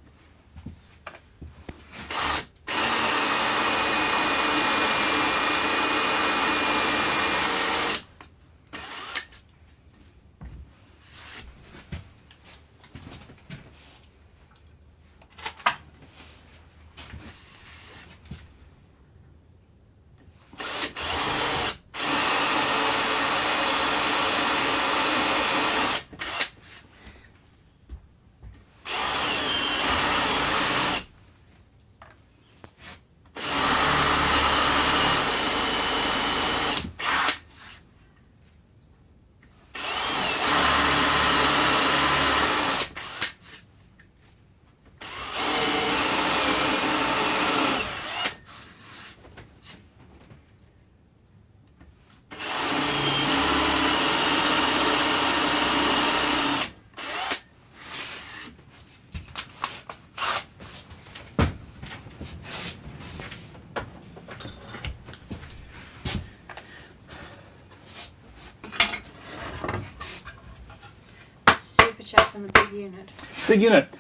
Super chat from the big unit. Big unit.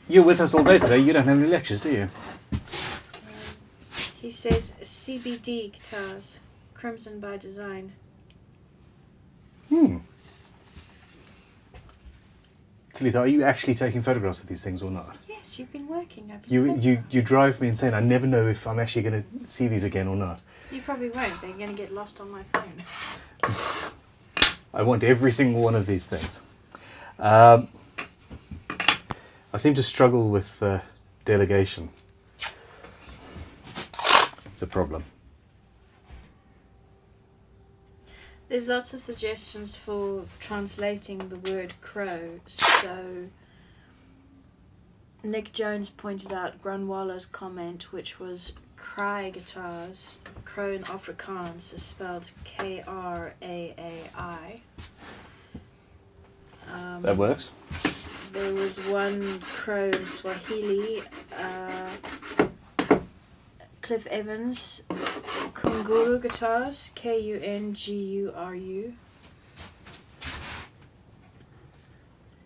You're with us all day today. You don't have any lectures, do you? He says CBD guitars, Crimson by Design. Talitha, are you actually taking photographs of these things or not? Yes, you've been working. I've been You drive me insane. I never know if I'm actually going to see these again or not. You probably won't. They're going to get lost on my phone. I want every single one of these things. I seem to struggle with delegation. It's a problem. There's lots of suggestions for translating the word Crowe. So Nick Jones pointed out Grunwaller's comment, which was Cry guitars. Crowe in Afrikaans is spelled Kraai. That works. There was one Crowe in Swahili. Cliff Evans, Kunguru guitars, Kunguru.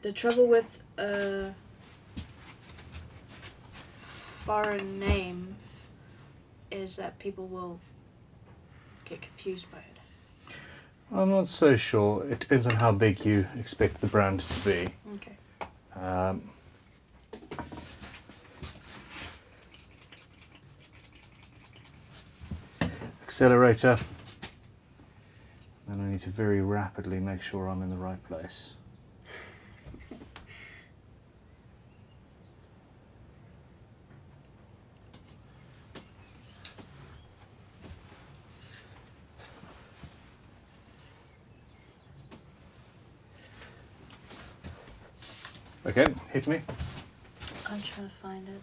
The trouble with a foreign name is that people will get confused by it. I'm not so sure. It depends on how big you expect the brand to be. Okay. Accelerator. And I need to very rapidly make sure I'm in the right place. Okay, hit me. I'm trying to find it.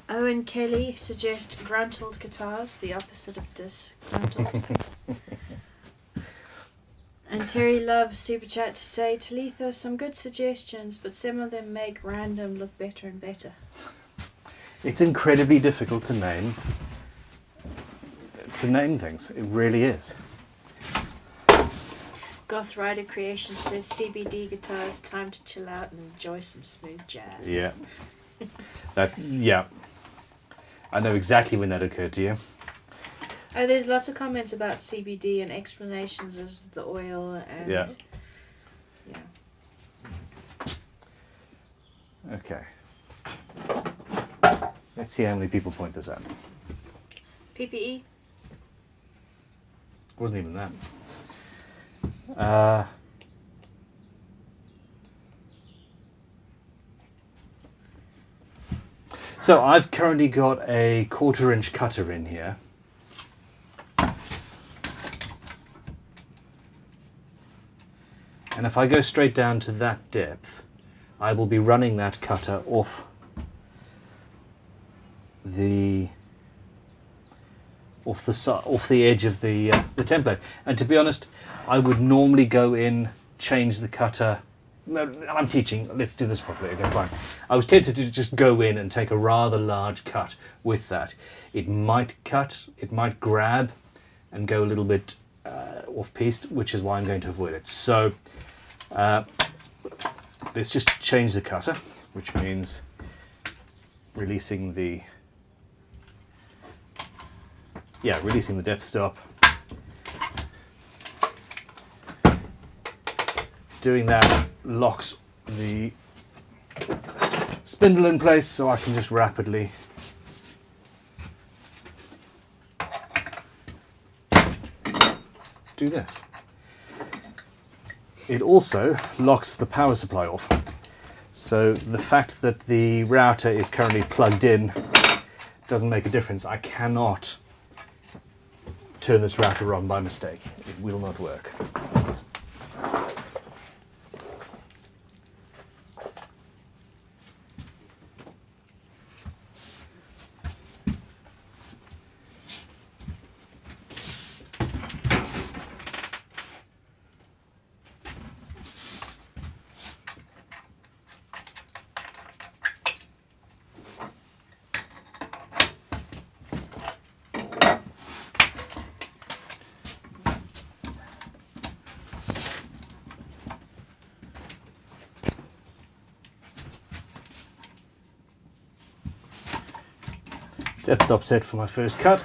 Owen Kelly suggests gruntled guitars, the opposite of disgruntled. And Terry Love super chat to say, Talitha, some good suggestions, but some of them make random look better and better. It's incredibly difficult to name things. It really is. Goth Rider Creation says CBD guitars, time to chill out and enjoy some smooth jazz. Yeah. Yeah. I know exactly when that occurred to you. Oh, there's lots of comments about CBD and explanations as the oil and Yeah. Yeah. Okay. Let's see how many people point this out. PPE. Wasn't even that. So I've currently got a 1/4 inch cutter in here. And if I go straight down to that depth, I will be running that cutter off the edge of the template. And to be honest, I would normally go in, change the cutter. No, I'm teaching. Let's do this properly. Okay, fine. I was tempted to just go in and take a rather large cut with that. It might cut, it might grab, and go a little bit off-piste, which is why I'm going to avoid it. So let's just change the cutter, which means releasing the depth stop. Doing that locks the spindle in place, so I can just rapidly do this. It also locks the power supply off. So the fact that the router is currently plugged in doesn't make a difference. I cannot turn this router on by mistake. It will not work. Depth stop set for my first cut.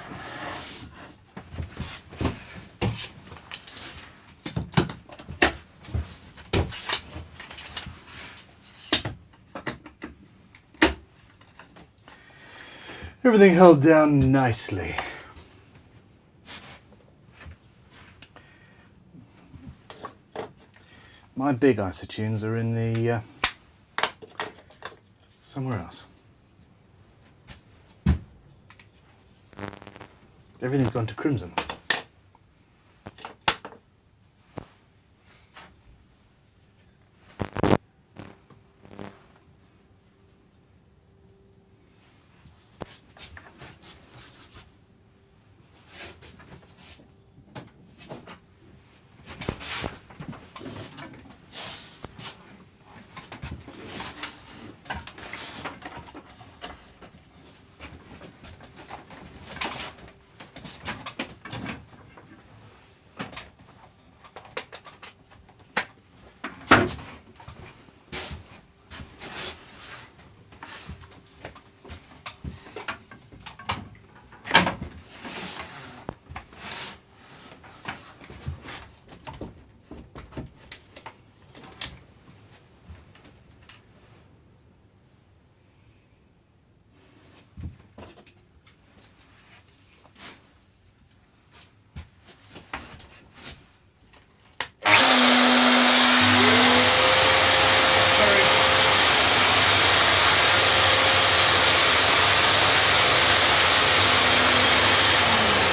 Everything held down nicely. My big isotunes are in the somewhere else. Everything's gone to crimson.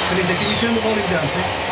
Belinda, can you turn the volume down, please?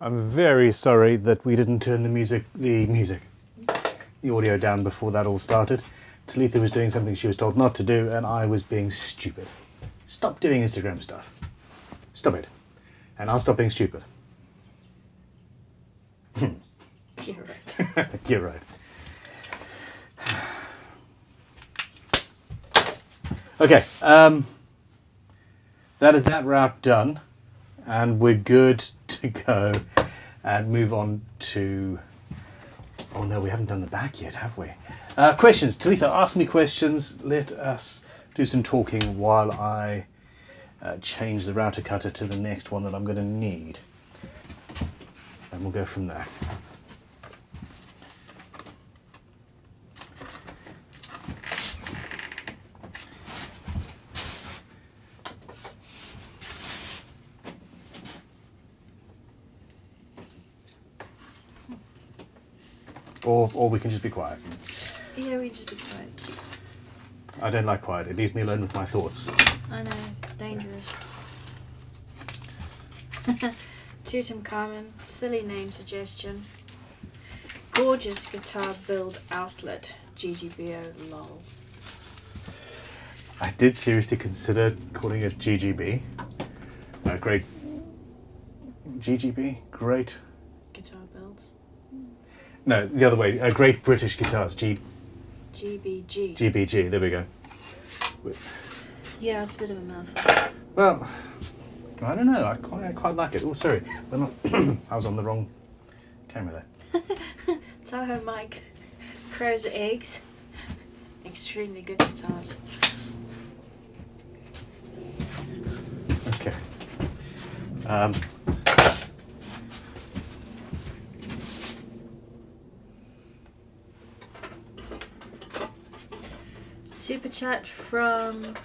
I'm very sorry that we didn't turn the audio down before that all started. Talitha was doing something she was told not to do, and I was being stupid. Stop doing Instagram stuff. Stop it. And I'll stop being stupid. You're right. You're right. Okay, that is that route done, and we're good to go and move on to... Oh no, we haven't done the back yet, have we? Questions. Talitha, ask me questions. Let us do some talking while I change the router cutter to the next one that I'm going to need. And we'll go from there. Or we can just be quiet. Yeah, we just be quiet. I don't like quiet. It leaves me alone with my thoughts. I know, it's dangerous. Tutankhamun, silly name suggestion. Gorgeous guitar build outlet, GGBO lol. I did seriously consider calling it GGB. Great. GGB? Great. Guitar builds. No, the other way. Great British Guitars. GBG. GBG. There we go. Yeah, it's a bit of a mouthful. Well, I don't know. I quite like it. Oh, sorry. I was on the wrong camera there. Tahoe Mike. Crow's eggs. Extremely good guitars. Okay. Super chat from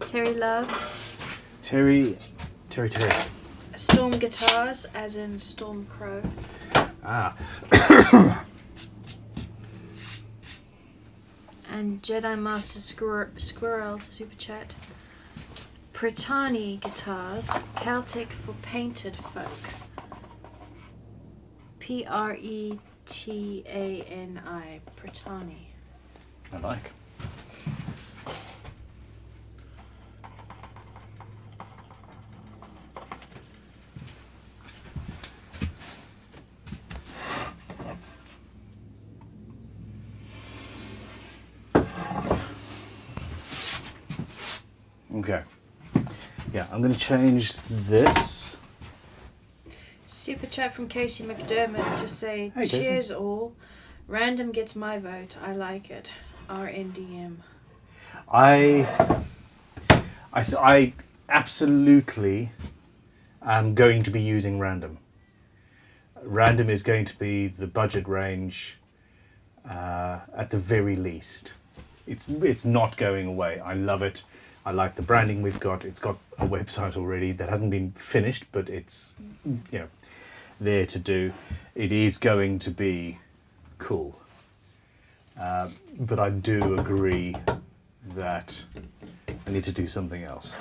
Terry Love. Terry. Storm Guitars, as in Storm Crowe. Ah. And Jedi Master Squirrel super chat. Pritani Guitars, Celtic for painted folk. Pretani, Pritani. I like. Okay. Yeah, I'm going to change this. Super chat from Casey McDermott to say, hey, cheers all. Random gets my vote. I like it. RNDM. I absolutely am going to be using random. Random is going to be the budget range at the very least. It's not going away. I love it. I like the branding we've got. It's got a website already that hasn't been finished, but it's there to do. It is going to be cool. But I do agree that I need to do something else.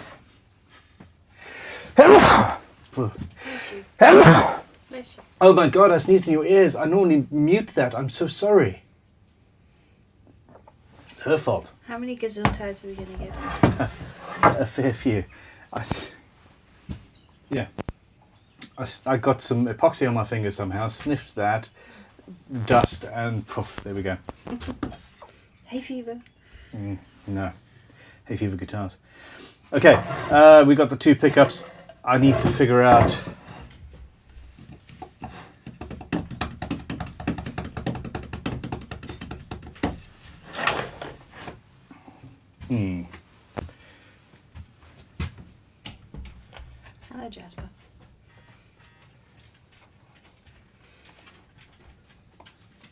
Bless you. Oh my god, I sneezed in your ears. I normally mute that. I'm so sorry. It's her fault. How many gesundheits are we going to get? A fair few. I got some epoxy on my finger somehow, sniffed that, dust, and poof, there we go. Hay fever. No. Hay fever guitars. Okay, we got the two pickups. I need to figure out... Hello, Jasper.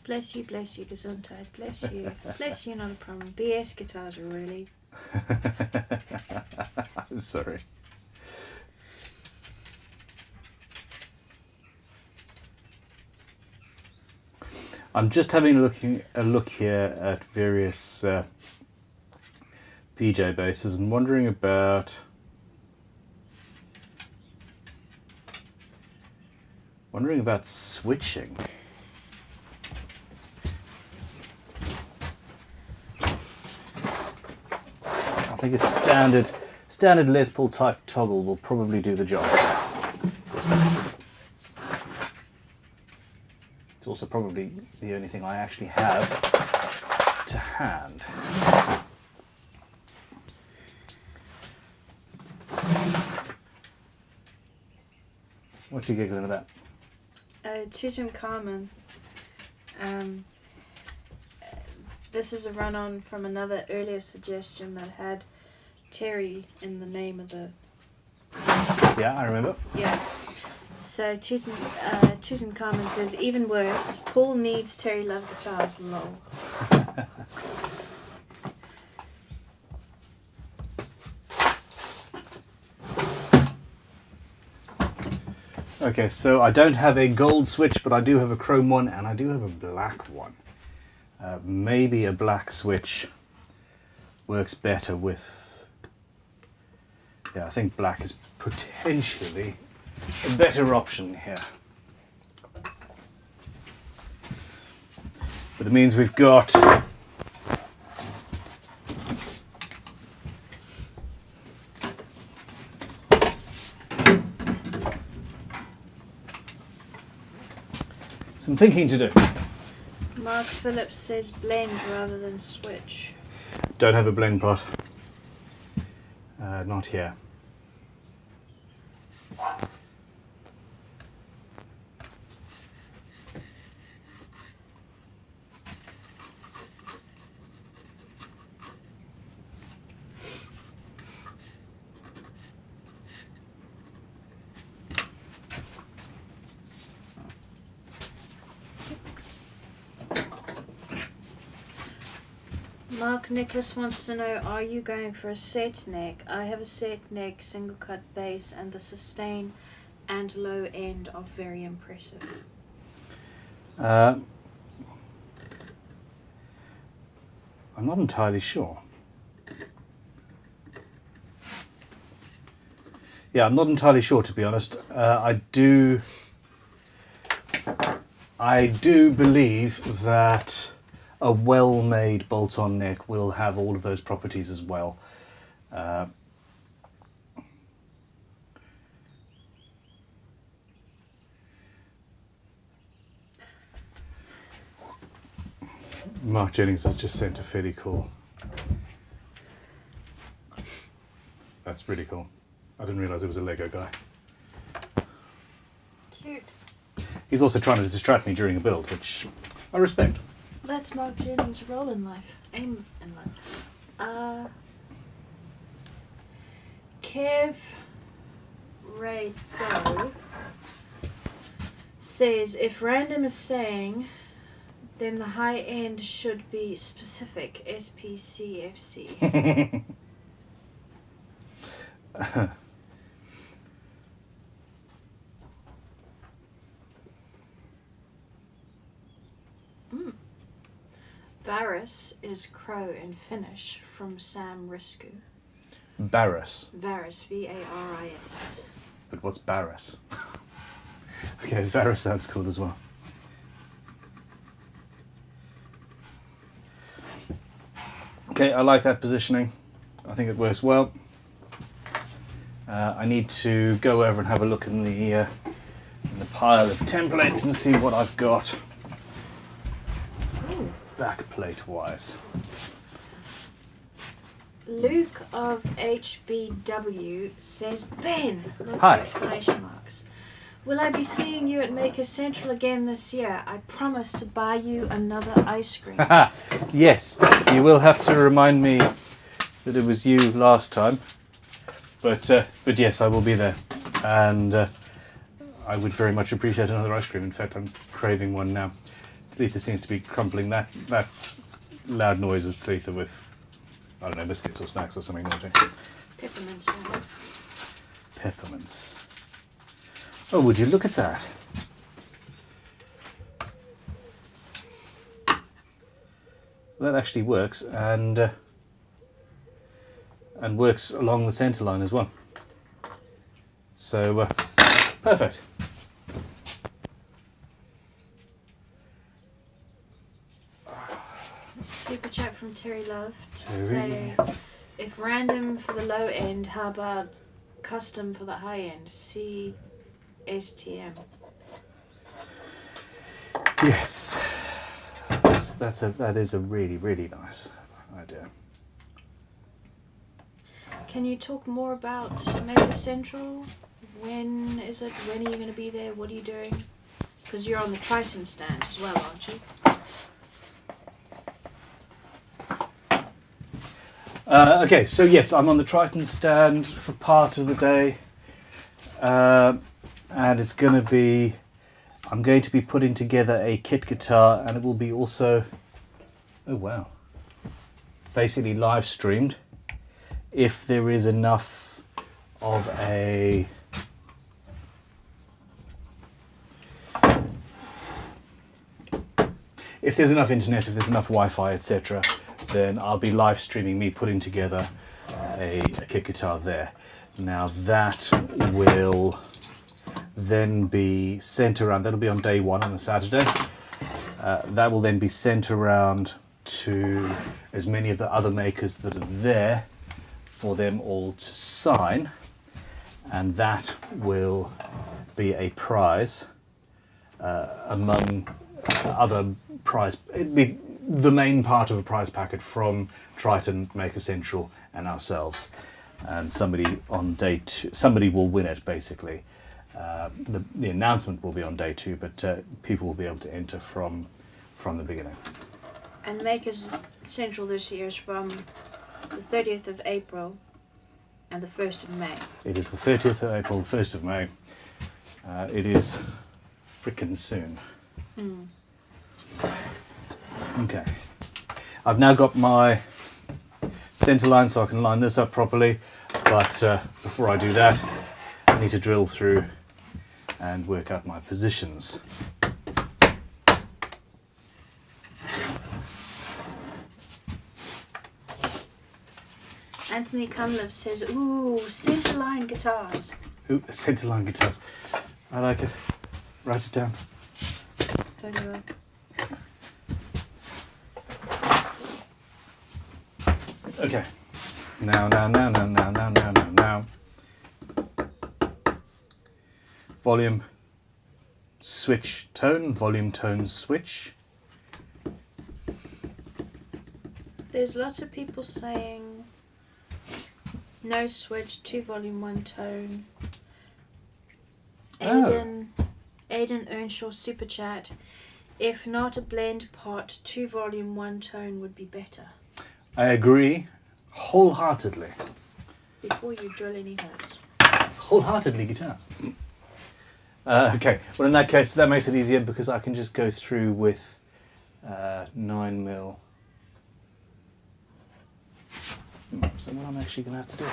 Bless you, Gesundheit. Bless you, not a problem. BS guitars are really... I'm sorry. I'm just having a look here at various PJ bases and wondering about Wondering about switching. I think a standard Les Paul type toggle will probably do the job. It's also probably the only thing I actually have to hand. What you giggling about? Tutankhamun. This is a run-on from another earlier suggestion that had Terry in the name of the... Yeah, I remember. Yeah. So Tutankhamun says, even worse, Paul needs Terry Love guitars, lol. Okay, so I don't have a gold switch, but I do have a chrome one, and I do have a black one. Maybe a black switch works better with... Yeah, I think black is potentially a better option here. But it means we've got... some thinking to do. Mark Phillips says blend rather than switch. Don't have a blend pot. Not here. Mark Nicholas wants to know, are you going for a set neck? I have a set neck, single cut bass, and the sustain and low end are very impressive. I'm not entirely sure. Yeah, I'm not entirely sure, to be honest. I do believe that a well-made bolt-on neck will have all of those properties as well. Mark Jennings has just sent a fairly cool. That's really cool. I didn't realise it was a Lego guy. Cute. He's also trying to distract me during a build, which I respect. That's Mark Jennings' role in life. Aim in life. Kev Raidso says, if random is staying, then the high end should be specific. SPCFC. Varus is Crowe in Finnish from Sam Risku. Barris. Varus, V-A-R-I-S. But what's Barris? Okay, Varus sounds cool as well. Okay, I like that positioning. I think it works well. I need to go over and have a look in the pile of templates and see what I've got. Backplate wise. Luke of HBW says, Ben, lots Hi. of exclamation marks. Will I be seeing you at Maker Central again this year? I promise to buy you another ice cream. Yes, you will have to remind me that it was you last time. But yes, I will be there. And I would very much appreciate another ice cream. In fact, I'm craving one now. Talitha seems to be crumpling that loud noises, Talitha, with, I don't know, biscuits or snacks or something. Peppermints. Peppermints. Oh, would you look at that? That actually works, and works along the centre line as well. So, perfect. super chat from Terry Love to Terry. say, if random for the low end, how about custom for the high end? See STM. Yes, that is a really, really nice idea. Can you talk more about Maker Central? When is it? When are you going to be there? What are you doing? Because you're on the Triton stand as well, aren't you? Okay, so yes, I'm on the Triton stand for part of the day, and it's going to be. I'm going to be putting together a kit guitar, and it will be also. Oh wow! Basically live streamed, if there is enough of a. If there's enough internet, if there's enough Wi-Fi, etc., then I'll be live streaming me putting together a kit guitar there. Now that will then be sent around, that'll be on day one on a Saturday. That will then be sent around to as many of the other makers that are there for them all to sign, and that will be a prize among other prize. It'd be the main part of a prize packet from Triton, Maker Central, and ourselves. And somebody on day two, somebody will win it basically. The announcement will be on day two, but people will be able to enter from the beginning. And Makers Central this year is from the 30th of April and the 1st of May. It is the 30th of April, 1st of May. It is frickin' soon. Mm. Okay. I've now got my centre line so I can line this up properly, but before I do that, I need to drill through and work out my positions. Anthony Cunliffe says, ooh, centre line guitars. Ooh, centre line guitars. I like it. Write it down. Photo. Okay. Now. Volume, switch, tone, volume, tone, switch. There's lots of people saying no switch, 2 volume, 1 tone. Aiden Earnshaw super chat. If not a blend pot, 2 volume, 1 tone would be better. I agree wholeheartedly. Before you drill any holes. Wholeheartedly guitars. Okay, well in that case that makes it easier because I can just go through with 9mm. So what I'm actually going to have to do.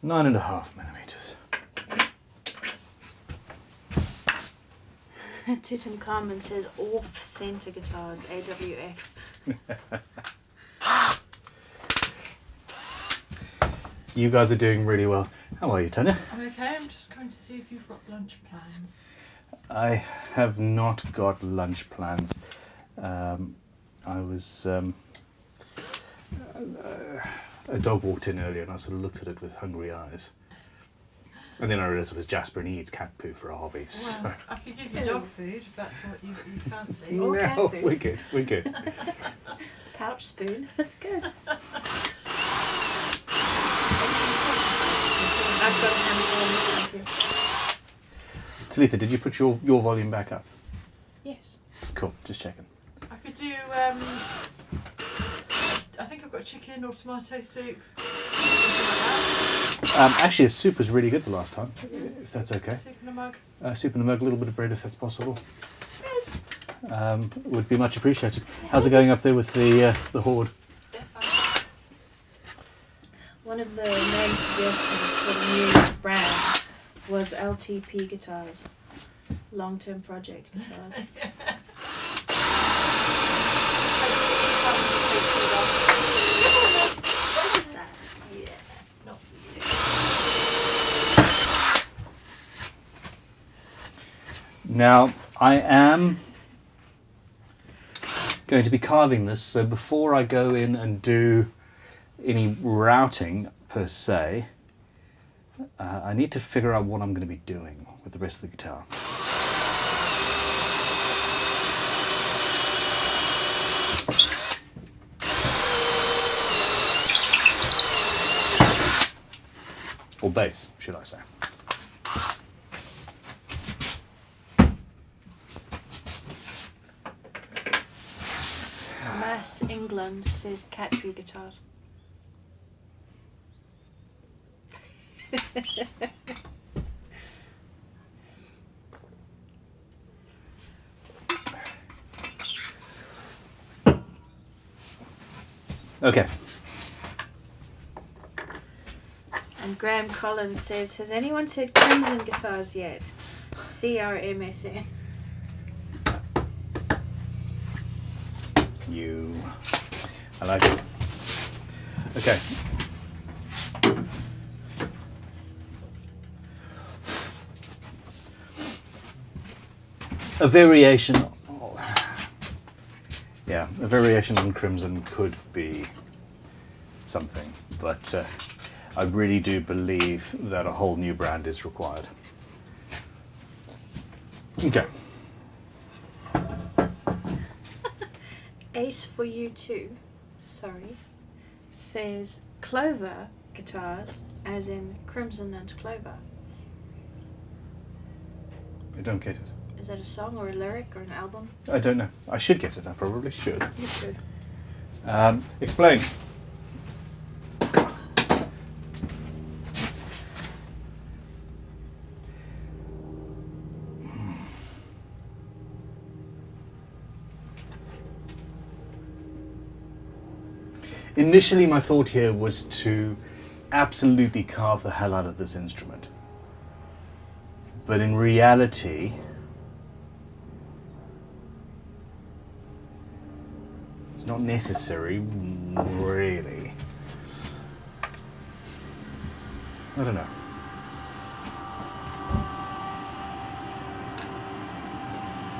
Nine and a half millimeters. Tutankhamun says off center guitars, AWF. You guys are doing really well. How are you, Tanya? I'm okay. I'm just going to see if you've got lunch plans. I have not got lunch plans. I was... a dog walked in earlier and I sort of looked at it with hungry eyes. And then I realised it was Jasper and he eats cat poo for a hobby. So. Well, I could give you dog food if that's what you fancy. No, we're good, we're good. Pouch spoon, that's good. I've got an Amazon, thank you. Talitha, did you put your volume back up? Yes. Cool, just checking. I could do, I think I've got chicken or tomato soup. Actually, a soup was really good the last time, if that's okay. Soup in a mug. Soup in a mug, a little bit of bread if that's possible. Would be much appreciated. How's it going up there with the horde? One of the main suggestions for the new brand was LTP guitars, long-term project guitars. Now, I am going to be carving this, so before I go in and do any routing per se, I need to figure out what I'm going to be doing with the rest of the guitar. Or bass, should I say. Mass England says Cattree guitars. Okay. And Graham Collins says, has anyone said Crimson guitars yet? CRMSN. I like it. Okay. A variation. Yeah, a variation on Crimson could be something, but I really do believe that a whole new brand is required. Okay. Ace for you too, sorry, says Clover guitars, as in Crimson and Clover. I don't get it. Is that a song or a lyric or an album? I don't know. I should get it. I probably should. You should. Explain. Initially, my thought here was to absolutely carve the hell out of this instrument. But in reality, it's not necessary, really. I don't know.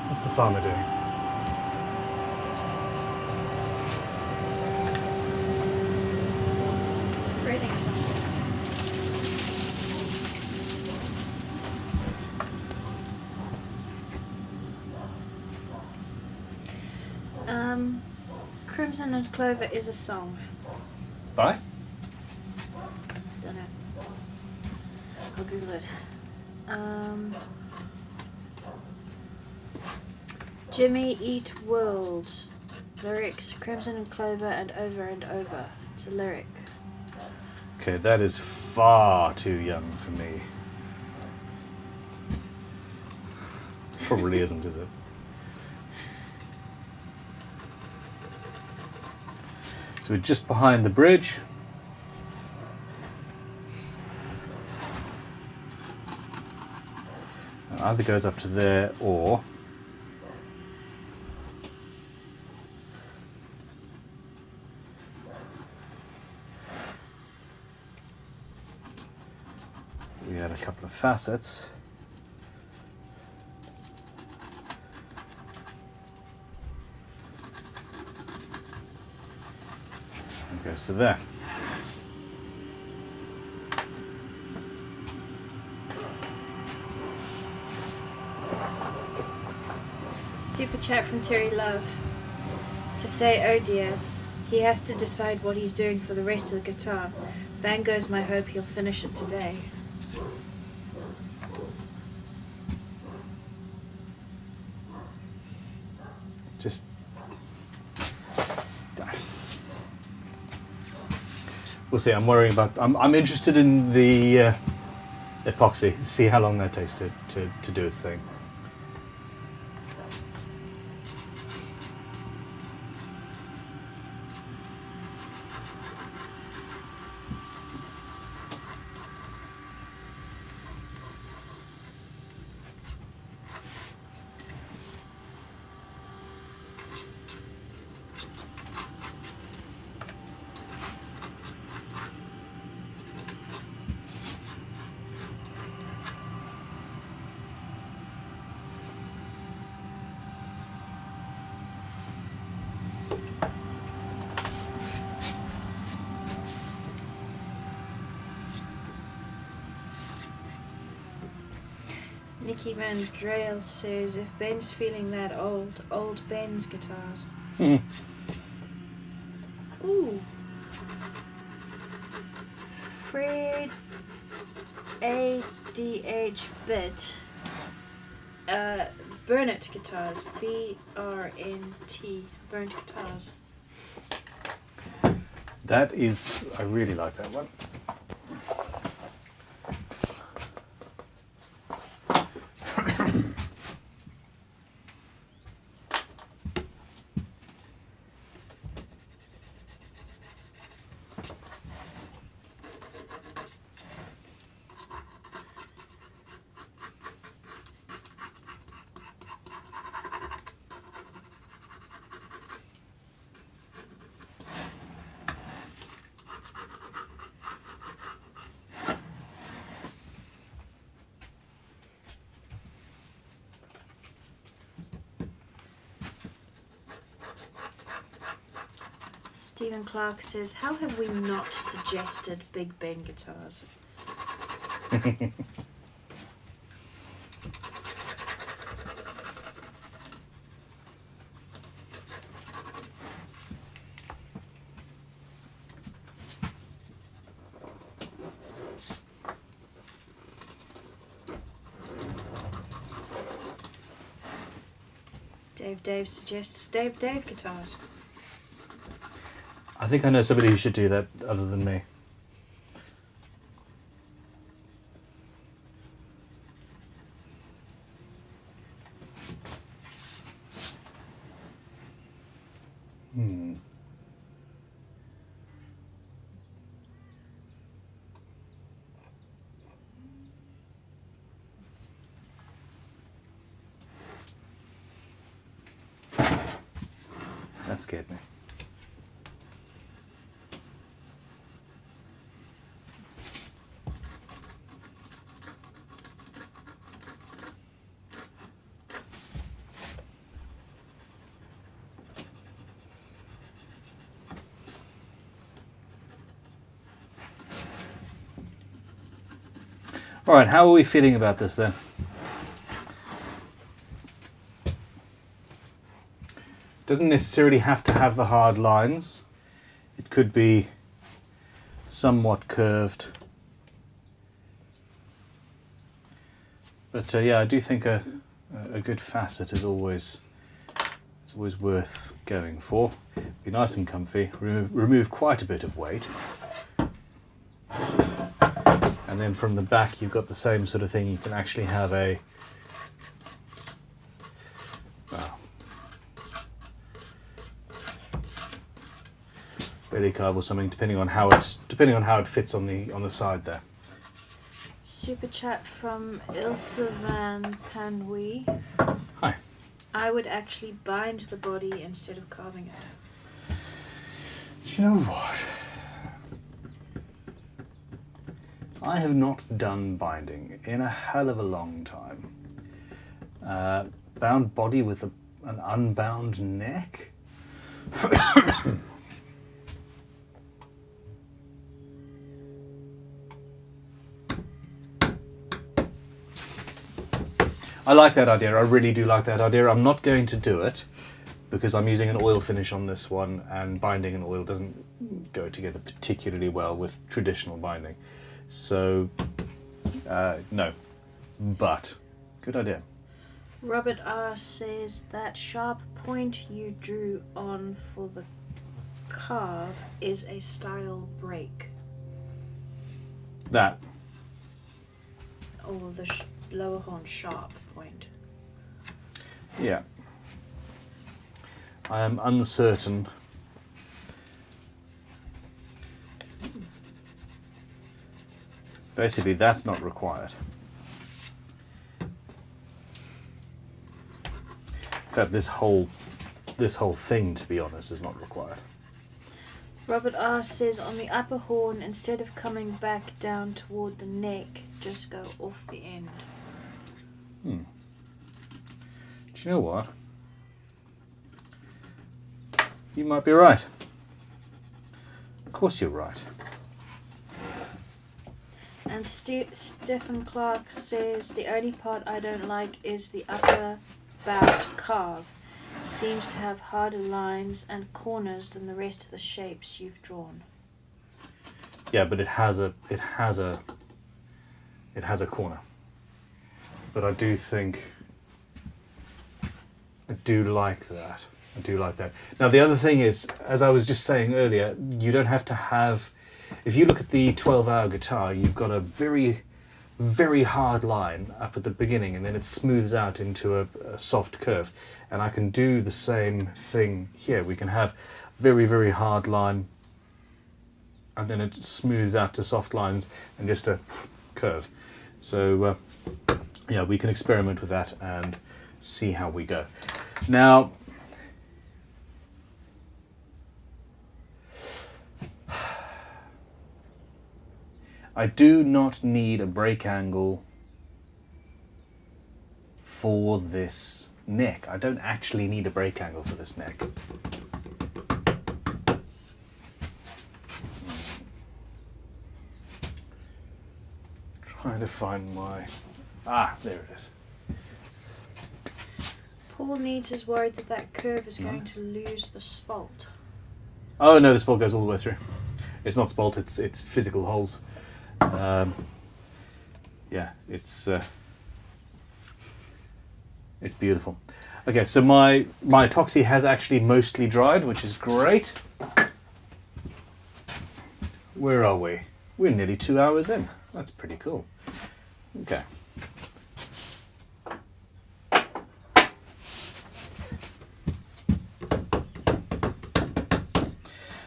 What's the farmer doing? Spreading something. Crimson and Clover is a song. Bye? Don't know. I'll Google it. Jimmy Eat World. Lyrics, Crimson and Clover and over. It's a lyric. Okay, that is far too young for me. Probably isn't, is it? So we're just behind the bridge. It either goes up to there or we had a couple of facets. It goes to there. Super chat from Terry Love. To say, oh dear, he has to decide what he's doing for the rest of the guitar. Bang goes my hope he'll finish it today. Just we'll see. I'm worrying about. I'm interested in the epoxy. See how long that takes to do its thing. Nikki Van Drail says, if Ben's feeling that old Ben's guitars. Ooh. Fred ADH Bit. Burnet guitars. BRNT. Burnt guitars. That is, I really like that one. Stephen Clark says, how have we not suggested Big Ben guitars? Dave suggests Dave guitars. I think I know somebody who should do that other than me. That scared me. All right, how are we feeling about this then? Doesn't necessarily have to have the hard lines. It could be somewhat curved. But yeah, I do think a good facet is always worth going for. Be nice and comfy. Remove quite a bit of weight. And then from the back you've got the same sort of thing. You can actually have a belly carve or something, depending on how it fits on the side there. Super chat from Ilse van Panwy. Hi. I would actually bind the body instead of carving it. Do you know what? I have not done binding in a hell of a long time. Bound body with an unbound neck? I like that idea, I really do like that idea. I'm not going to do it because I'm using an oil finish on this one, and binding and oil doesn't go together particularly well with traditional binding. So, no. But, good idea. Robert R. says that sharp point you drew on for the carve is a style break. That. Or the lower horn sharp point. Yeah. I am uncertain. Basically, that's not required. In fact, this whole thing, to be honest, is not required. Robert R. says on the upper horn, instead of coming back down toward the neck, just go off the end. Do you know what? You might be right. Of course you're right. And Stephen Clark says the only part I don't like is the upper bout carve. Seems to have harder lines and corners than the rest of the shapes you've drawn. Yeah, but it has a corner. But I do think I do like that. I do like that. Now the other thing is, as I was just saying earlier, you don't have to have. If you look at the 12-hour guitar, you've got a very, very hard line up at the beginning, and then it smooths out into a soft curve. And I can do the same thing here. We can have very, very hard line, and then it smooths out to soft lines and just a curve. So yeah, we can experiment with that and see how we go. Now, I do not need a break angle for this neck. I don't actually need a break angle for this neck. Trying to find my... there it is. Paul Needs is worried that that curve is going to lose the spalt. Oh no, the spalt goes all the way through. It's not spalt, it's physical holes. Yeah, it's beautiful. Okay, so my epoxy has actually mostly dried, which is great. Where are we? We're nearly 2 hours in. That's pretty cool. Okay.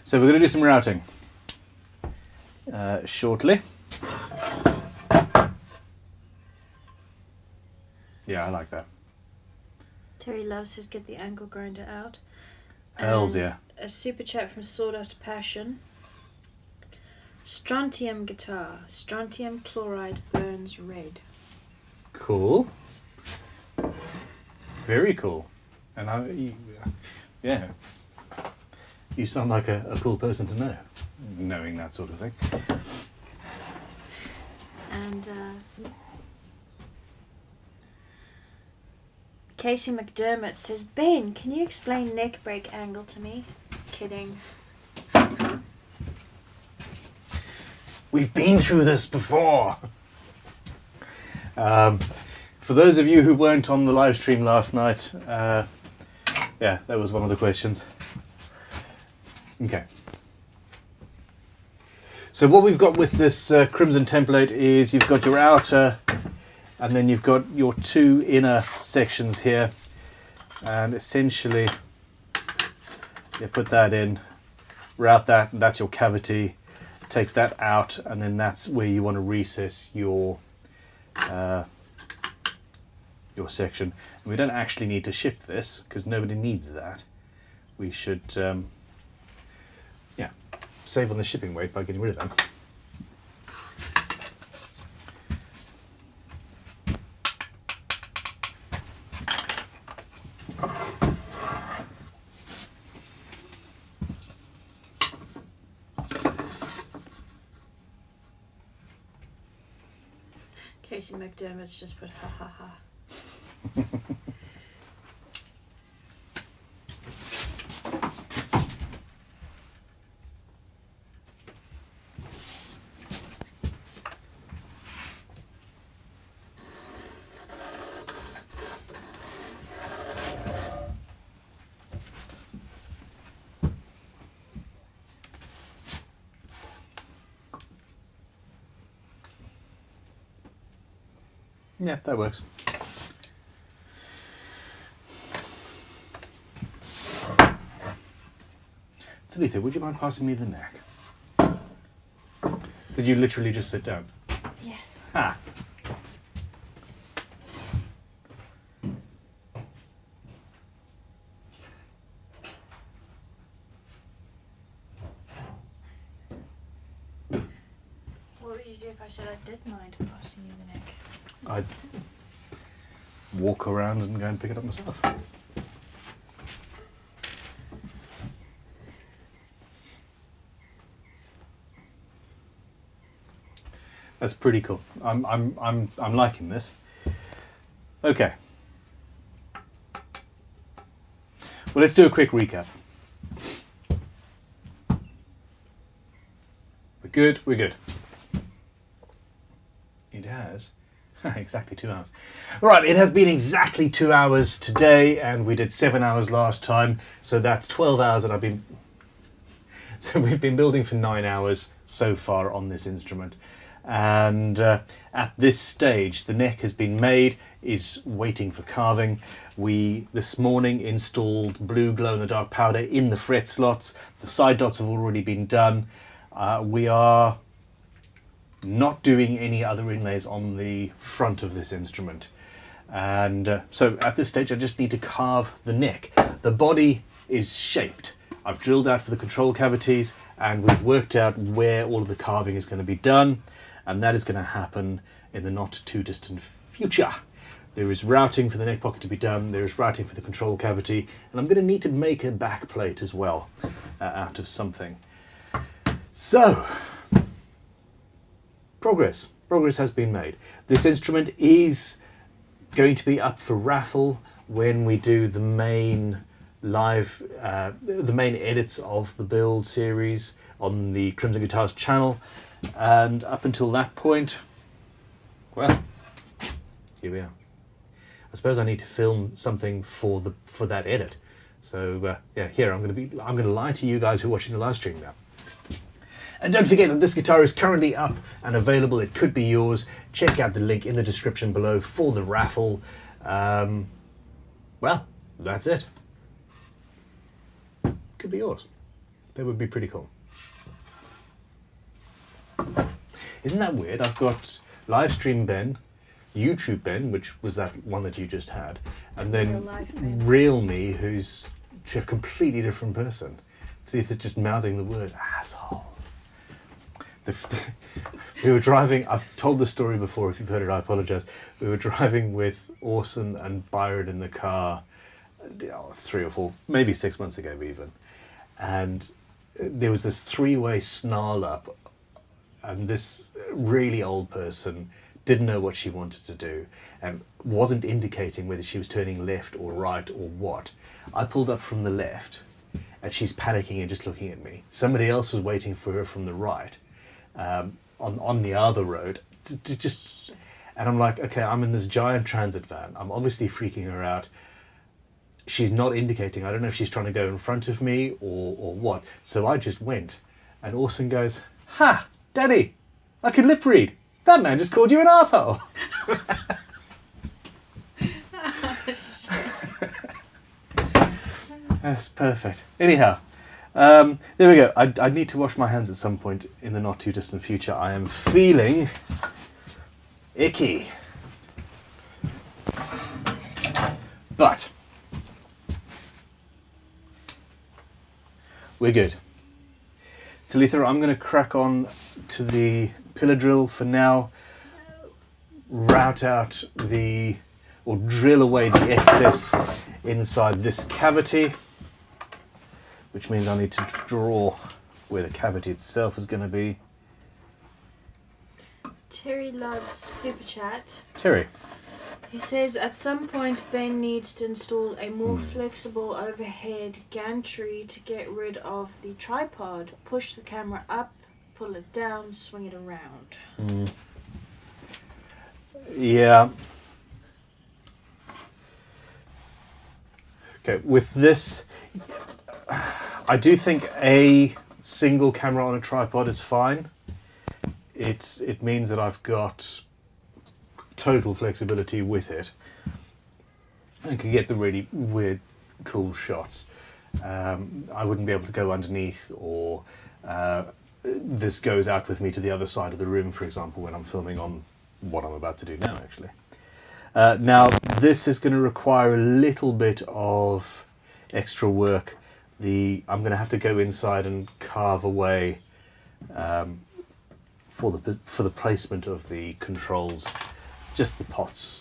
So we're going to do some routing shortly. Yeah, I like that. Terry Love says get the angle grinder out. Hells And yeah. A super chat from Sawdust Passion. Strontium guitar. Strontium chloride burns red. Cool. Very cool. And yeah. You sound like a cool person to know, knowing that sort of thing. And Casey McDermott says, Ben, can you explain neck break angle to me? Kidding. We've been through this before. For those of you who weren't on the live stream last night, yeah, that was one of the questions. Okay. So what we've got with this Crimson template is you've got your outer, and then you've got your two inner sections here, and essentially you put that in, route that, and that's your cavity. Take that out, and then that's where you want to recess your section. And we don't actually need to ship this because nobody needs that. We should yeah, save on the shipping weight by getting rid of them. Casey McDermott's just put ha ha ha. Yeah, that works. Talitha, would you mind passing me the neck? Did you literally just sit down? Yes. Ah. What would you do if I said I did mind passing you the neck? I'd walk around and go and pick it up myself. That's pretty cool. I'm liking this. Okay. Well, let's do a quick recap. We're good. We're good. It has exactly 2 hours. Right, it has been exactly 2 hours today, and we did 7 hours last time, so that's 12 hours that I've been... So we've been building for 9 hours so far on this instrument. And at this stage, the neck has been made, is waiting for carving. We, this morning, installed blue glow-in-the-dark powder in the fret slots. The side dots have already been done. We are not doing any other inlays on the front of this instrument. And so at this stage I just need to carve the neck. The body is shaped. I've drilled out for the control cavities and we've worked out where all of the carving is going to be done, and that is going to happen in the not too distant future. There is routing for the neck pocket to be done, there is routing for the control cavity, and I'm going to need to make a back plate as well out of something. So, progress has been made. This instrument is going to be up for raffle when we do the main live, the main edits of the build series on the Crimson Guitars channel, and up until that point, well, here we are. I suppose I need to film something for that edit. So yeah, here I'm going to lie to you guys who are watching the live stream now. And don't forget that this guitar is currently up and available. It could be yours. Check out the link in the description below for the raffle. Well, that's it. Could be yours. That would be pretty cool. Isn't that weird? I've got Livestream Ben, YouTube Ben, which was that one that you just had, and then Real Me, who's a completely different person. See if it's just mouthing the word asshole. We were driving, I've told the story before, if you've heard it I apologise. We were driving with Orson and Byron in the car 3 or 4, maybe 6 months ago even. And there was this three-way snarl up, and this really old person didn't know what she wanted to do and wasn't indicating whether she was turning left or right or what. I pulled up from the left and she's panicking and just looking at me. Somebody else was waiting for her from the right. On the other road, and I'm like, okay, I'm in this giant transit van. I'm obviously freaking her out. She's not indicating. I don't know if she's trying to go in front of me or what. So I just went, and Orson goes, "Ha, Daddy, I can lip read. That man just called you an asshole." That's perfect. Anyhow. There we go. I need to wash my hands at some point in the not too distant future. I am feeling icky. But we're good. Talitha, I'm going to crack on to the pillar drill for now. Route out or drill away the excess inside this cavity, which means I need to draw where the cavity itself is going to be. Terry loves Super Chat. Terry. He says, at some point Ben needs to install a more flexible overhead gantry to get rid of the tripod. Push the camera up, pull it down, swing it around. Yeah. Okay, with this, I do think a single camera on a tripod is fine. It means that I've got total flexibility with it. I can get the really weird, cool shots. I wouldn't be able to go underneath, or this goes out with me to the other side of the room, for example, when I'm filming on what I'm about to do now, actually. Now, this is going to require a little bit of extra work. I'm going to have to go inside and carve away for the placement of the controls, just the pots.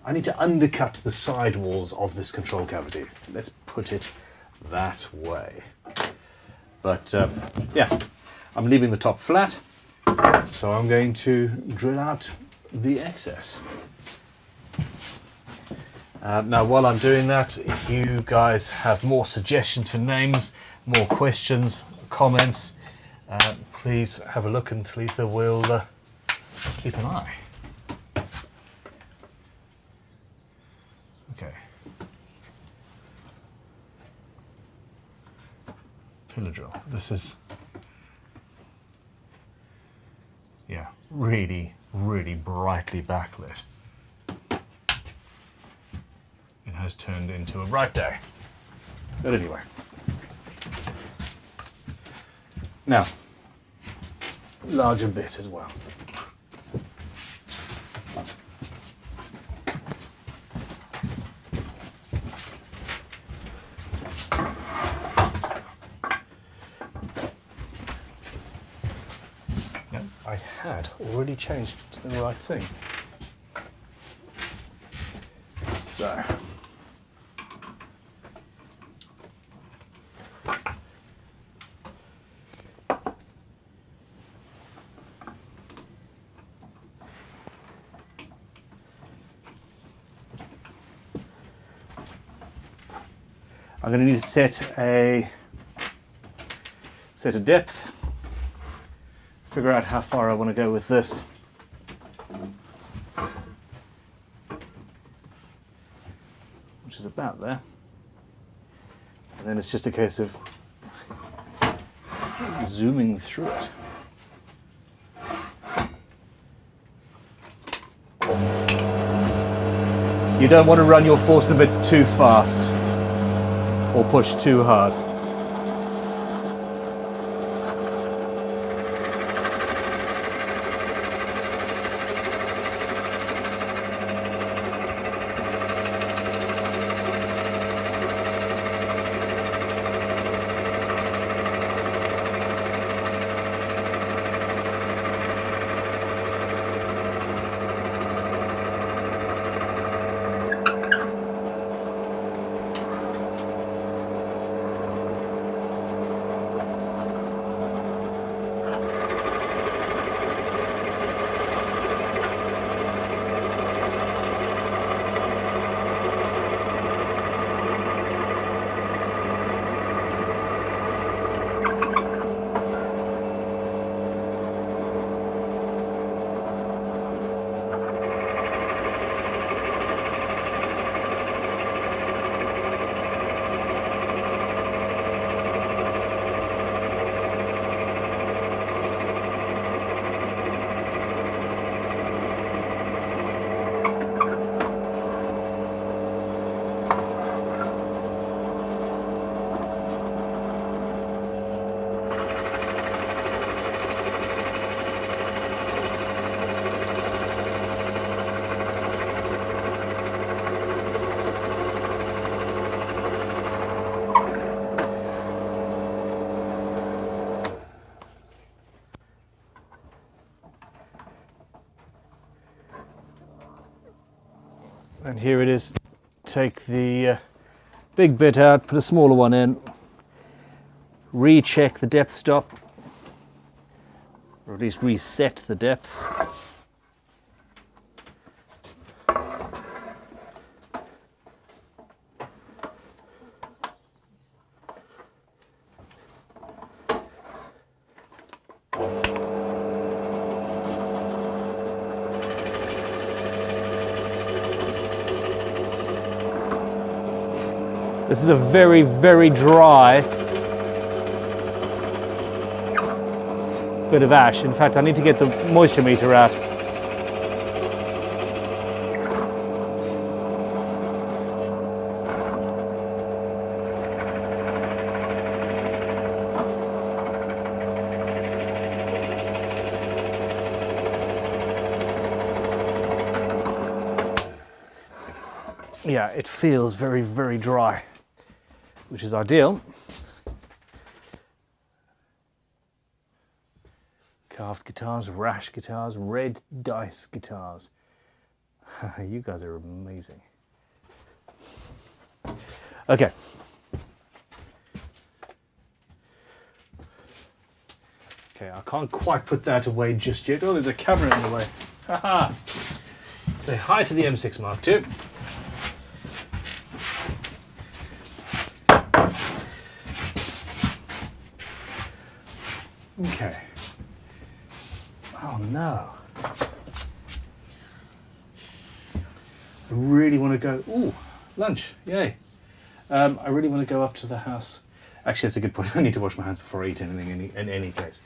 I need to undercut the side walls of this control cavity. Let's put it that way. But yeah, I'm leaving the top flat. So I'm going to drill out the excess. Now while I'm doing that, if you guys have more suggestions for names, more questions, comments, please have a look and Talitha will keep an eye. Okay. Pillar drill. This is, yeah, really, really brightly backlit. It has turned into a bright day. But anyway. Now, larger bit as well. Now, I had already changed to the right thing. So. I'm going to need to set a depth, figure out how far I want to go with this. Which is about there. And then it's just a case of zooming through it. You don't want to run your Forstner bits too fast or push too hard. And here it is. Take the big bit out, put a smaller one in, recheck the depth stop, or at least reset the depth. This is a very, very dry bit of ash. In fact, I need to get the moisture meter out. Yeah, it feels very, very dry, which is ideal. Carved guitars, rash guitars, red dice guitars. You guys are amazing. Okay. Okay, I can't quite put that away just yet. Oh, there's a camera in the way. Haha. Say hi to the M6 Mark II. Okay. Oh no. I really want to go. Ooh, lunch! Yay! I really want to go up to the house. Actually, that's a good point. I need to wash my hands before I eat anything. In any case,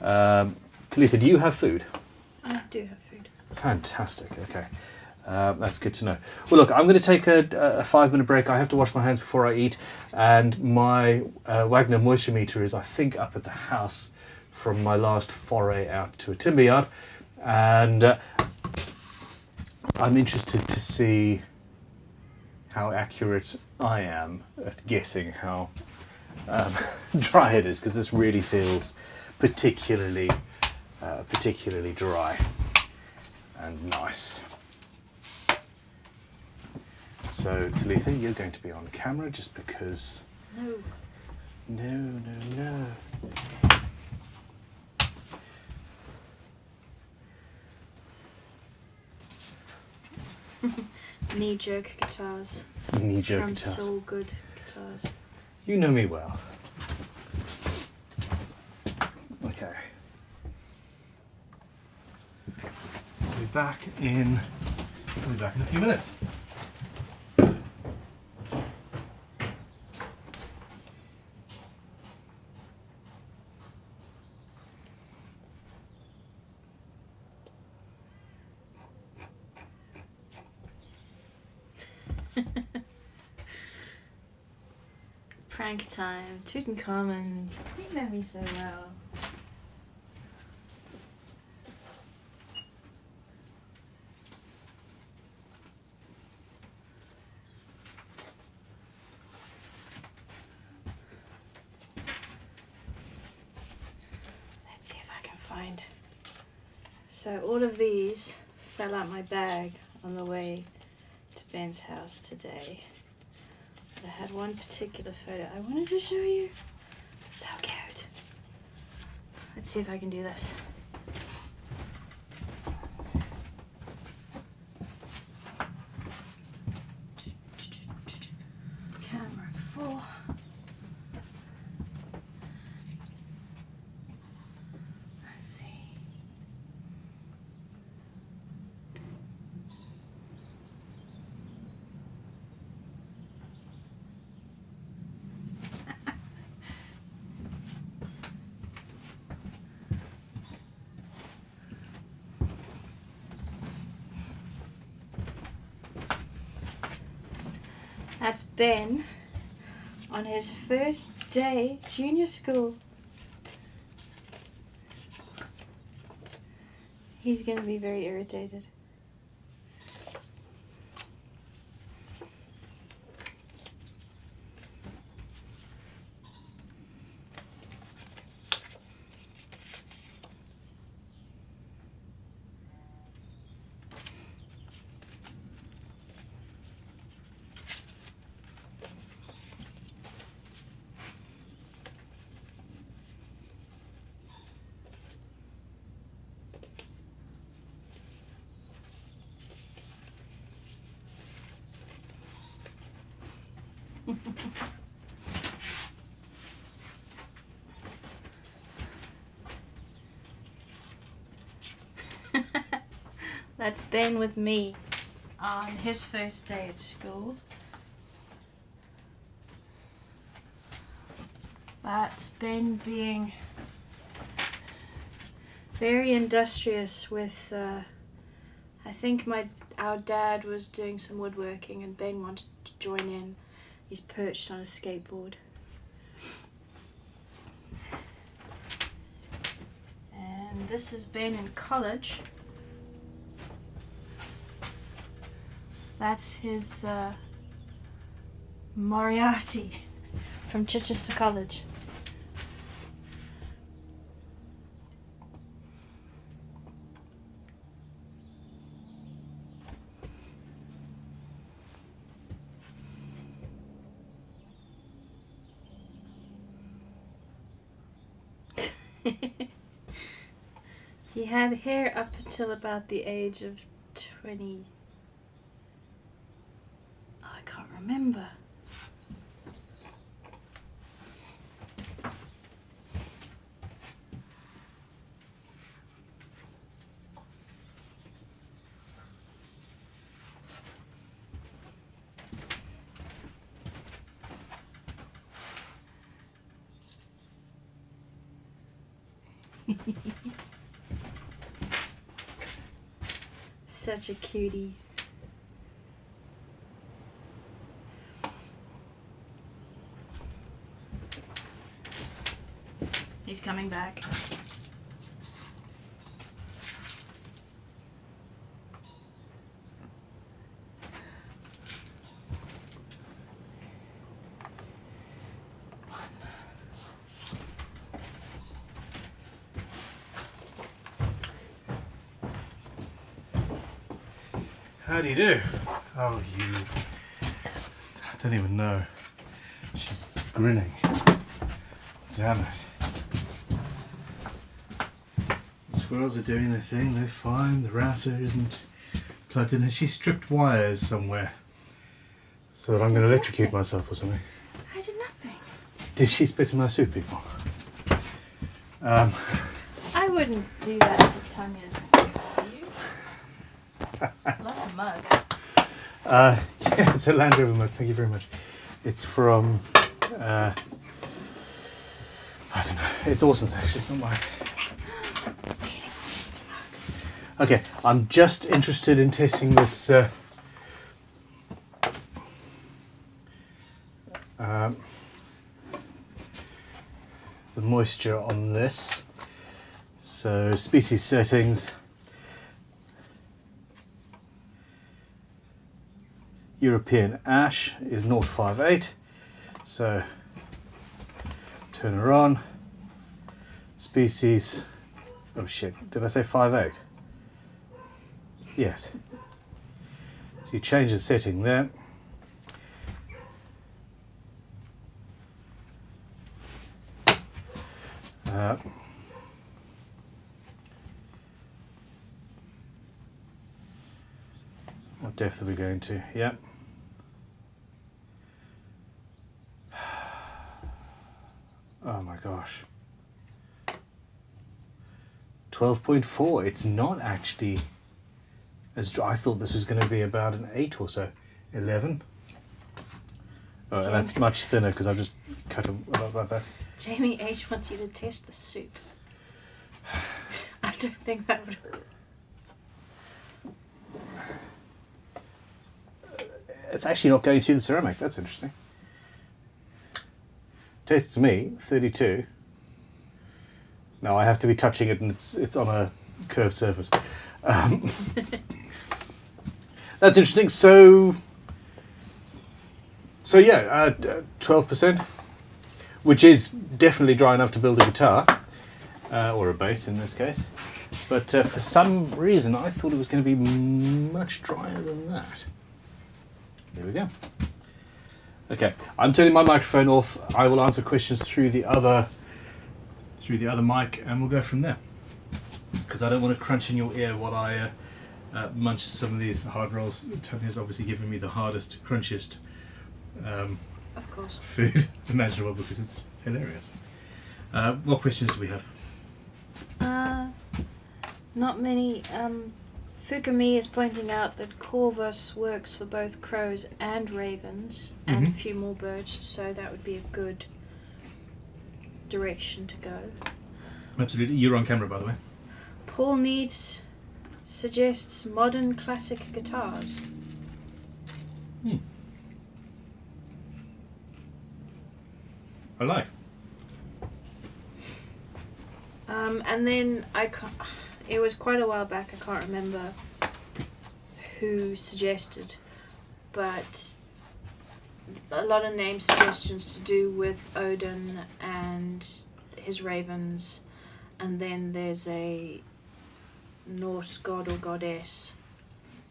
Talitha, do you have food? I do have food. Fantastic. Okay, that's good to know. Well, look, I'm going to take a 5-minute break. I have to wash my hands before I eat, and my Wagner moisture meter is, I think, up at the house from my last foray out to a timber yard, and I'm interested to see how accurate I am at guessing how dry it is, because this really feels particularly dry and nice. So Talitha, you're going to be on camera just because. No. Knee-jerk guitars. Knee-jerk from guitars. So Good Guitars. You know me well. Okay. I'll be back in a few minutes. Prank time. Tutankhamun. You know me so well. Let's see if I can find. So all of these fell out my bag on the way to Ben's house today. I had one particular photo I wanted to show you. So cute. Let's see if I can do this. Camera 4. Let's see. That's Ben on his first day junior school. He's going to be very irritated. That's Ben with me on his first day at school. That's Ben being very industrious with, I think our dad was doing some woodworking and Ben wanted to join in. He's perched on a skateboard. And this has Ben in college. That's his Moriarty from Chichester College. He had hair up until about the age of 20. I can't remember. Such a cutie. He's coming back. How do you do? Oh, you. I don't even know. She's grinning. Damn it. The squirrels are doing their thing, they're fine. The router isn't plugged in. Has she stripped wires somewhere? So that I'm going to electrocute myself or something. I did nothing. Did she spit in my soup, people? I wouldn't do that to Tanya's soup, you? Love a mug. Yeah, it's a Land Rover mug. Thank you very much. It's from. I don't know. It's Orson's actually. It's not mine. Stealing Orson's mug. Okay, I'm just interested in testing this. The moisture on this. So species settings. European ash is 0.58. So turn her on. Species. Oh shit! Did I say 5.8? Yes. So you change the setting there. What depth are we going to? Yep. Oh my gosh. 12.4. It's not actually as dry. I thought this was going to be about an 8 or so. 11. Oh, and that's much thinner because I've just cut a lot like that. Jamie H wants you to test the soup. I don't think that would. It's actually not going through the ceramic. That's interesting. Tastes me 32. No, I have to be touching it, and it's on a curved surface. That's interesting. So yeah, 12%, which is definitely dry enough to build a guitar or a bass in this case. But for some reason, I thought it was going to be much drier than that. There we go. Okay, I'm turning my microphone off. I will answer questions through the other mic, and we'll go from there. Because I don't want to crunch in your ear while I munch some of these hard rolls. Tanya's obviously giving me the hardest, crunchiest Of course. food imaginable because it's hilarious. What questions do we have? Not many. Fukami is pointing out that Corvus works for both crows and ravens and a few more birds, so that would be a good direction to go. Absolutely. You're on camera, by the way. Paul Needs suggests modern classic guitars. I like. And then it was quite a while back, I can't remember who suggested, but a lot of name suggestions to do with Odin and his ravens, and then there's a Norse god or goddess,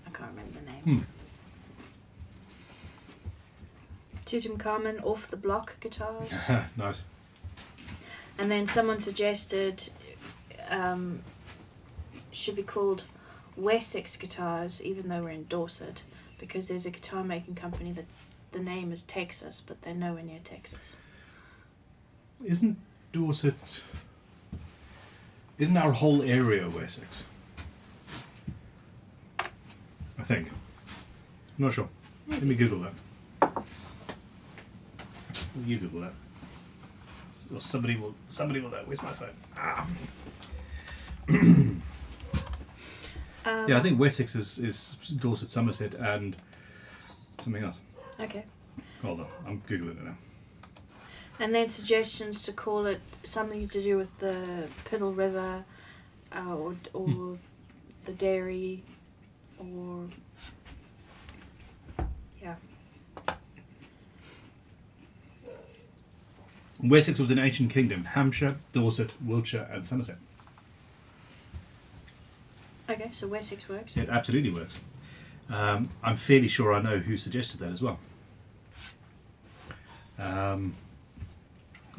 I can't remember the name. Tutankhamun off the block guitars. Nice. And then someone suggested should be called Wessex guitars, even though we're in Dorset, because there's a guitar making company that the name is Texas, but they're nowhere near Texas. Isn't Dorset... Isn't our whole area Wessex? I think. I'm not sure. Let me Google that. You Google that. Or somebody will know. Where's my phone? Ah. Yeah, I think Wessex is Dorset, Somerset, and something else. Okay. Hold on, I'm Googling it now. And then suggestions to call it something to do with the Piddle River, or the dairy, or yeah. Wessex was an ancient kingdom: Hampshire, Dorset, Wiltshire, and Somerset. Okay, so Wessex works. It absolutely works. I'm fairly sure I know who suggested that as well.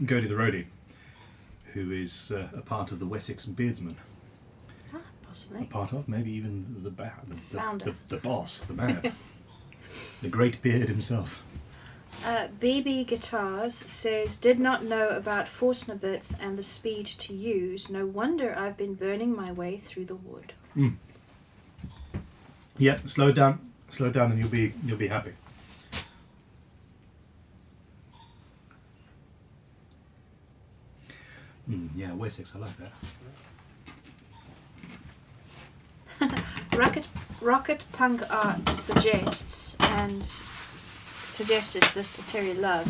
Gody the Roadie, who is a part of the Wessex Beardsmen. Ah, possibly. A part of, maybe even the Founder. the boss, the man. The great beard himself. BB Guitars says, did not know about Forstner bits and the speed to use. No wonder I've been burning my way through the wood. Mm. Yeah, slow it down, and you'll be happy. Yeah, Wessex, I like that. Rocket Punk Art suggested this to Terry Love.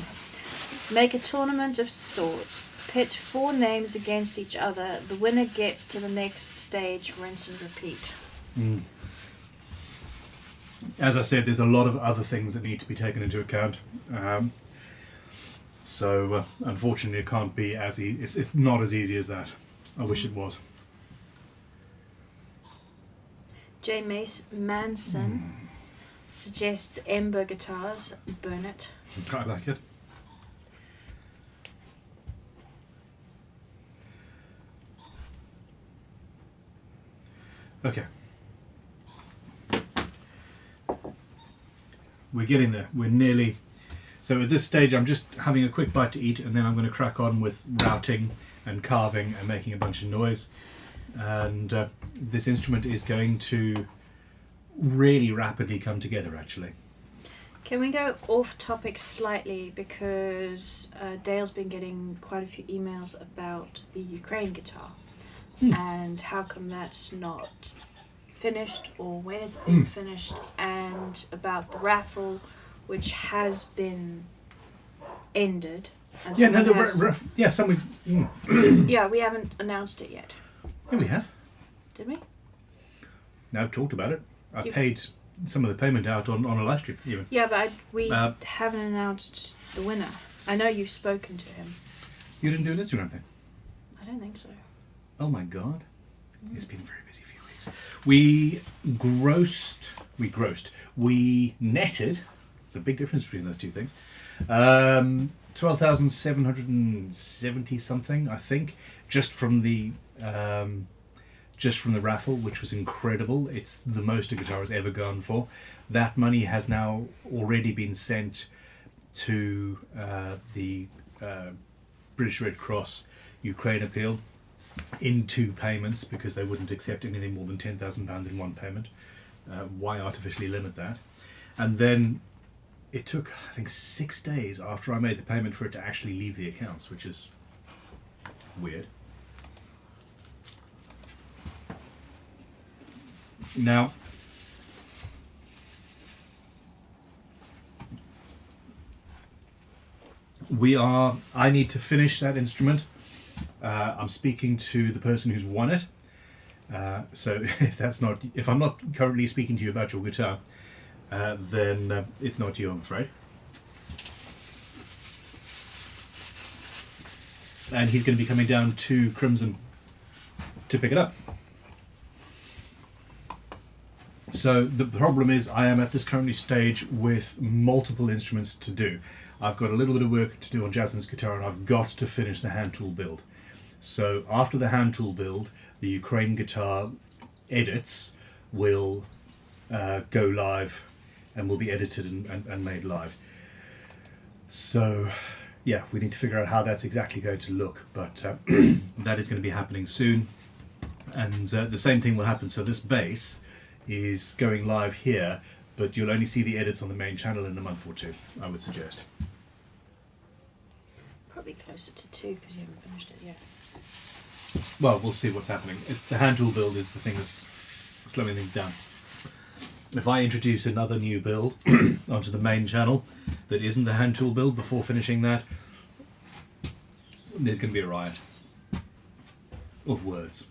Make a tournament of sorts. Pit 4 names against each other. The winner gets to the next stage. Rinse and repeat. Mm. As I said, there's a lot of other things that need to be taken into account. So unfortunately, it can't be as easy. It's not as easy as that. I wish it was. J. Manson suggests Ember guitars. Burn it. I like it. Okay. We're getting there. We're nearly... So at this stage I'm just having a quick bite to eat, and then I'm going to crack on with routing and carving and making a bunch of noise. And this instrument is going to really rapidly come together, actually. Can we go off topic slightly, because Dale's been getting quite a few emails about the Ukraine guitar and how come that's not finished, or when is it being finished, and about the raffle, which has been ended. And Yeah, no, someone. yeah, we haven't announced it yet. Yeah, we have. Did we? Now I've talked about it. I paid some of the payment out on a live stream, even. Yeah, but we haven't announced the winner. I know you've spoken to him. You didn't do an Instagram thing? I don't think so. Oh my god. It's been a very busy few weeks. We netted, it's a big difference between those two things, 12,770 something, I think, just from the raffle, which was incredible. It's the most a guitar has ever gone for. That money has now already been sent to the British Red Cross Ukraine appeal in 2 payments, because they wouldn't accept anything more than £10,000 in one payment. Why artificially limit that? And then it took, I think, 6 days after I made the payment for it to actually leave the accounts, which is weird. Now, I need to finish that instrument. I'm speaking to the person who's won it. So if I'm not currently speaking to you about your guitar, then it's not you, I'm afraid. And he's going to be coming down to Crimson to pick it up. So the problem is, I am at this currently stage with multiple instruments to do. I've got a little bit of work to do on Jasmine's guitar, and I've got to finish the hand tool build. So after the hand tool build, the Ukraine guitar edits will go live and will be edited and made live. So yeah, we need to figure out how that's exactly going to look, but that is going to be happening soon. And the same thing will happen. So this base is going live here, but you'll only see the edits on the main channel in a month or two, I would suggest. Probably closer to 2 because you haven't finished it yet. Well, we'll see what's happening. It's the hand tool build is the thing that's slowing things down. If I introduce another new build onto the main channel that isn't the hand tool build before finishing that, there's going to be a riot of words.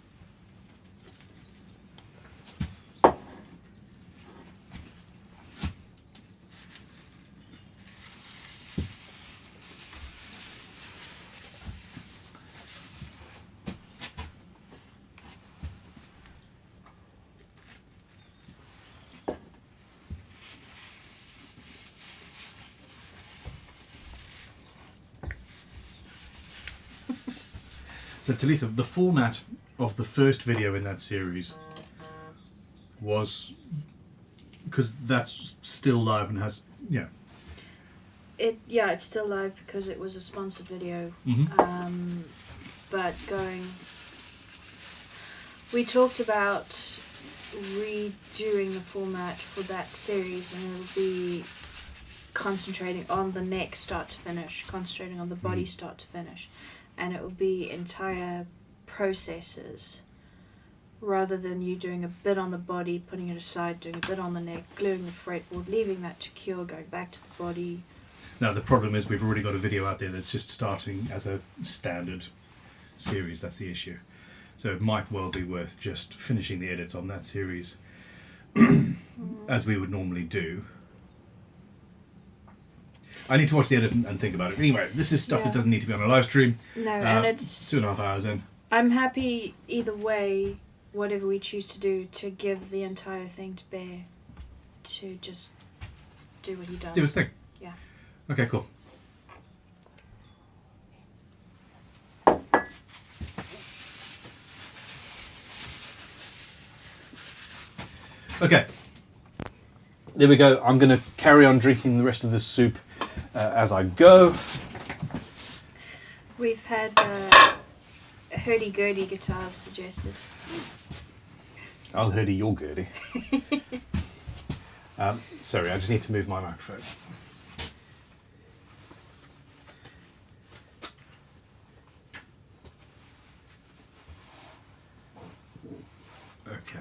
So Talitha, the format of the first video in that series was, because that's still live and has, yeah. It's still live because it was a sponsored video. Mm-hmm. But we talked about redoing the format for that series, and it'll be concentrating on the neck start to finish, concentrating on the body start to finish. And it will be entire processes rather than you doing a bit on the body, putting it aside, doing a bit on the neck, gluing the fretboard, leaving that to cure, going back to the body. Now the problem is we've already got a video out there that's just starting as a standard series. That's the issue. So it might well be worth just finishing the edits on that series as we would normally do. I need to watch the edit and think about it. Anyway, this is stuff that doesn't need to be on a live stream. No, and it's 2.5 hours in. I'm happy either way, whatever we choose to do, to give the entire thing to Bear to just do what he does. Do his thing. Yeah. Okay, cool. Okay. There we go. I'm going to carry on drinking the rest of this soup as I go. We've had hurdy-gurdy guitars suggested. I'll hurdy your gurdy. Sorry, I just need to move my microphone. Okay.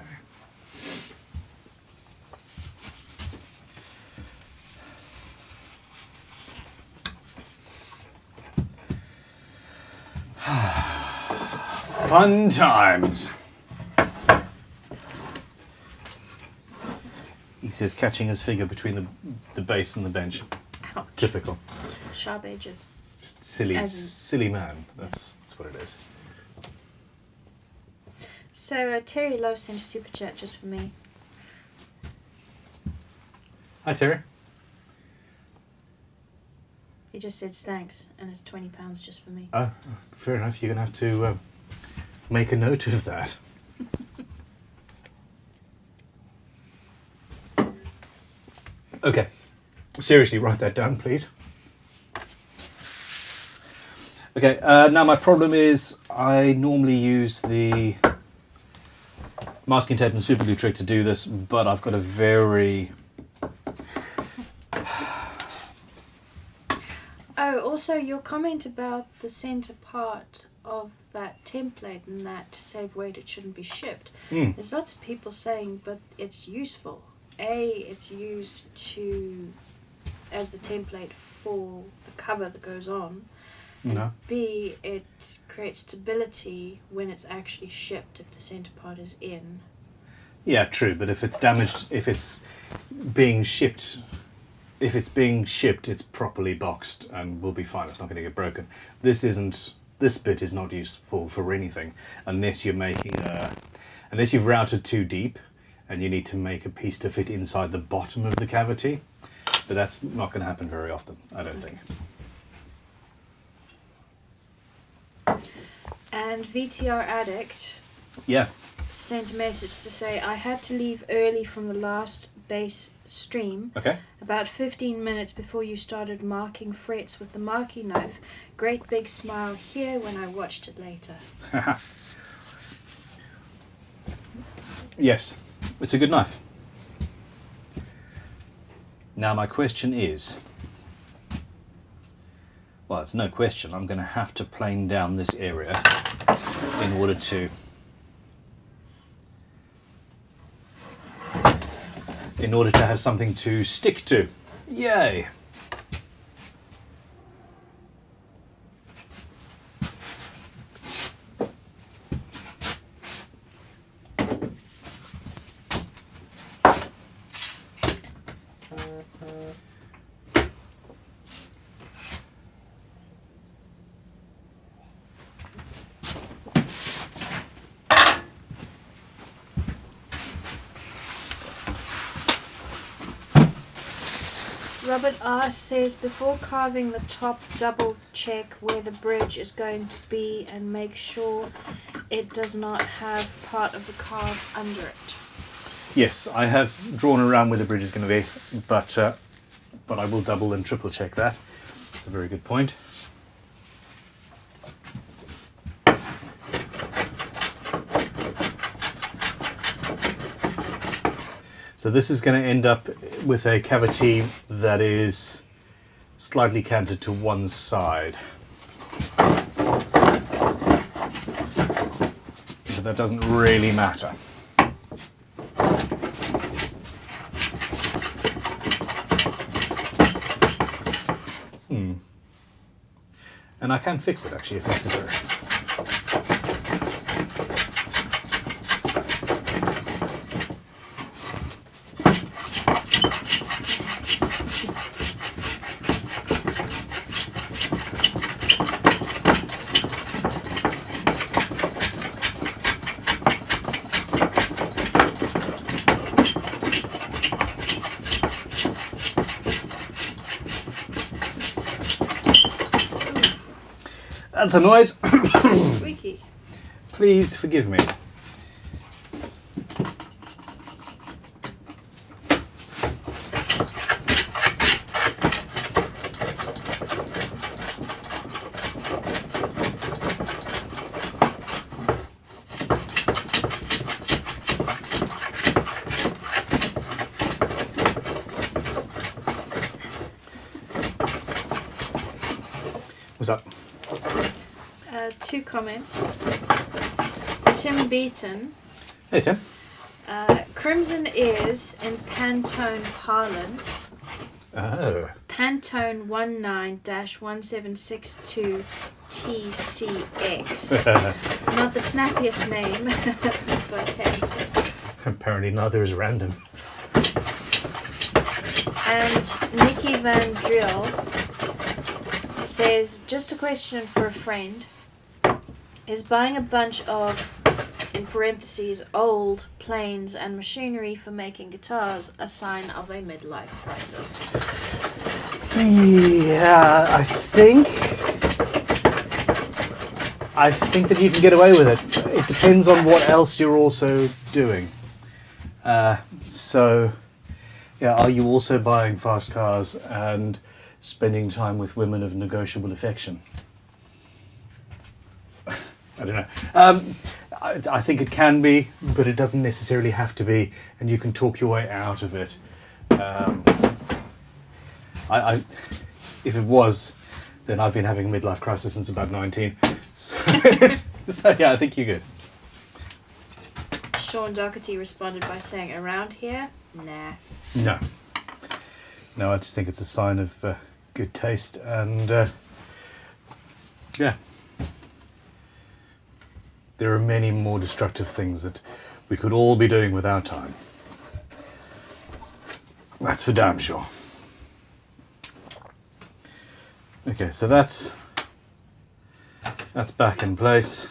Fun times. He says, catching his figure between the base and the bench. Ouch. Typical. Sharp edges. Just silly man. That's what it is. So Terry Love sent a super chat just for me. Hi, Terry. He just says thanks, and it's £20 just for me. Oh, fair enough. You're going to have to make a note of that. Okay. Seriously, write that down, please. Okay, now my problem is I normally use the masking tape and super glue trick to do this, but I've got a very... Oh, also your comment about the centre part of that template and that to save weight it shouldn't be shipped. There's lots of people saying, but it's useful. A, it's used as the template for the cover that goes on. And B, it creates stability when it's actually shipped if the centre part is in. Yeah, true, but if it's damaged, if it's being shipped, it's properly boxed and will be fine. It's not going to get broken. This bit is not useful for anything unless you're making unless you've routed too deep and you need to make a piece to fit inside the bottom of the cavity. But that's not going to happen very often, I don't think. And VTR Addict sent a message to say I had to leave early from the last bass stream. Okay. About 15 minutes before you started marking frets with the marking knife. Great big smile here when I watched it later. Yes, it's a good knife. Now my question is, well, it's no question, I'm going to have to plane down this area in order to have something to stick to. Yay! Robert R. says, before carving the top, double check where the bridge is going to be and make sure it does not have part of the carve under it. Yes, I have drawn around where the bridge is going to be, but I will double and triple check that. It's a very good point. So this is going to end up with a cavity that is slightly canted to one side. But that doesn't really matter. And I can fix it actually if necessary. That's a noise. Squeaky. Please forgive me. What's up? Two comments. Tim Beaton. Hey Tim. Crimson is, in Pantone parlance, Oh. Pantone 19-1762 TCX. Not the snappiest name, but hey. Apparently neither is random. And Nikki Van Drill says, just a question for a friend. Is buying a bunch of, in parentheses, old planes and machinery for making guitars a sign of a midlife crisis? Yeah, I think that you can get away with it. It depends on what else you're also doing. So, yeah, are you also buying fast cars and spending time with women of negotiable affection? I don't know. I think it can be, but it doesn't necessarily have to be, and you can talk your way out of it. If it was, then I've been having a midlife crisis since about 19. So yeah, I think you're good. Sean Doherty responded by saying, around here? Nah. No. No, I just think it's a sign of good taste, and yeah. There are many more destructive things that we could all be doing with our time. That's for damn sure. Okay, so that's back in place.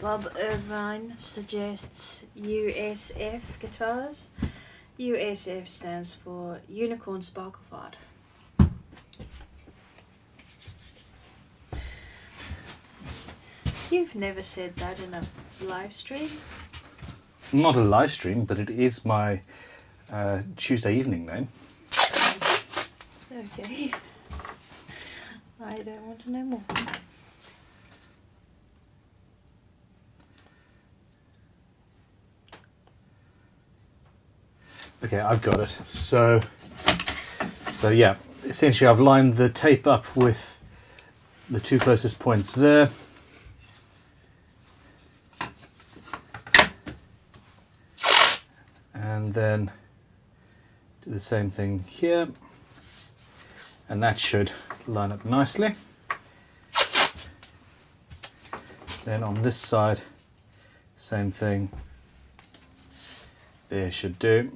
Bob Irvine suggests USF guitars. USF stands for Unicorn Sparkle Fart. You've never said that in a live stream. Not a live stream, but it is my Tuesday evening name. Okay. I don't want to know more. Okay, I've got it. So yeah, essentially I've lined the tape up with the two closest points there. And then do the same thing here. And that should line up nicely. Then on this side, same thing. There should do.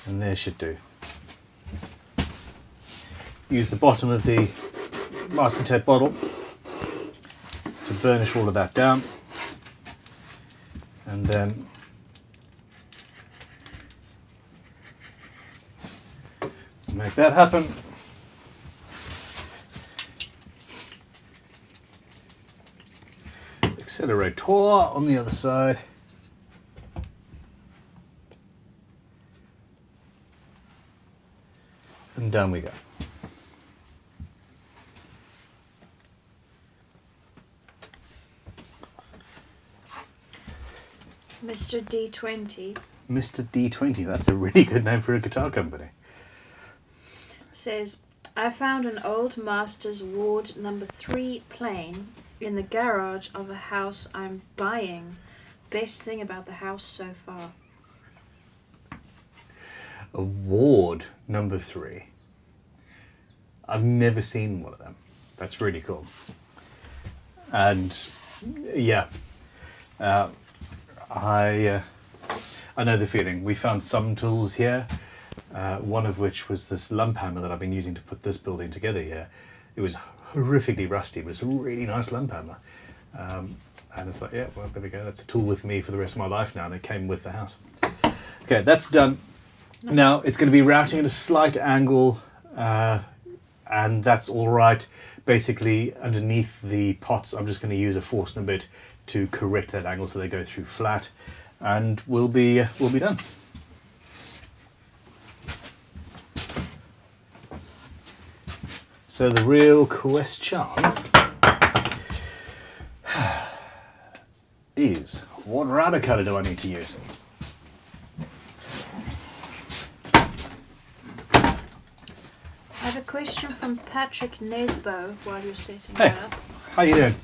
And there should do. Use the bottom of the masking tape bottle to burnish all of that down. And then make that happen. Accelerator on the other side. And down we go. Mr. D20 Mr. D20, that's a really good name for a guitar company. says, I found an old Masters Ward number 3 plane in the garage of a house I'm buying. Best thing about the house so far. Award number 3. I've never seen one of them. That's really cool. And yeah, I know the feeling. We found some tools here, one of which was this lump hammer that I've been using to put this building together here. It was horrifically rusty, but it's a really nice lump hammer. And it's like, yeah, well, there we go. That's a tool with me for the rest of my life now, and it came with the house. Okay, that's done. Now, it's going to be routing at a slight angle, and that's all right. Basically, underneath the pots, I'm just going to use a Forstner bit to correct that angle so they go through flat, and we'll be done. So the real question is, what router cutter do I need to use? I have a question from Patrick Nesbo while you're setting Hey. that up. How you doing?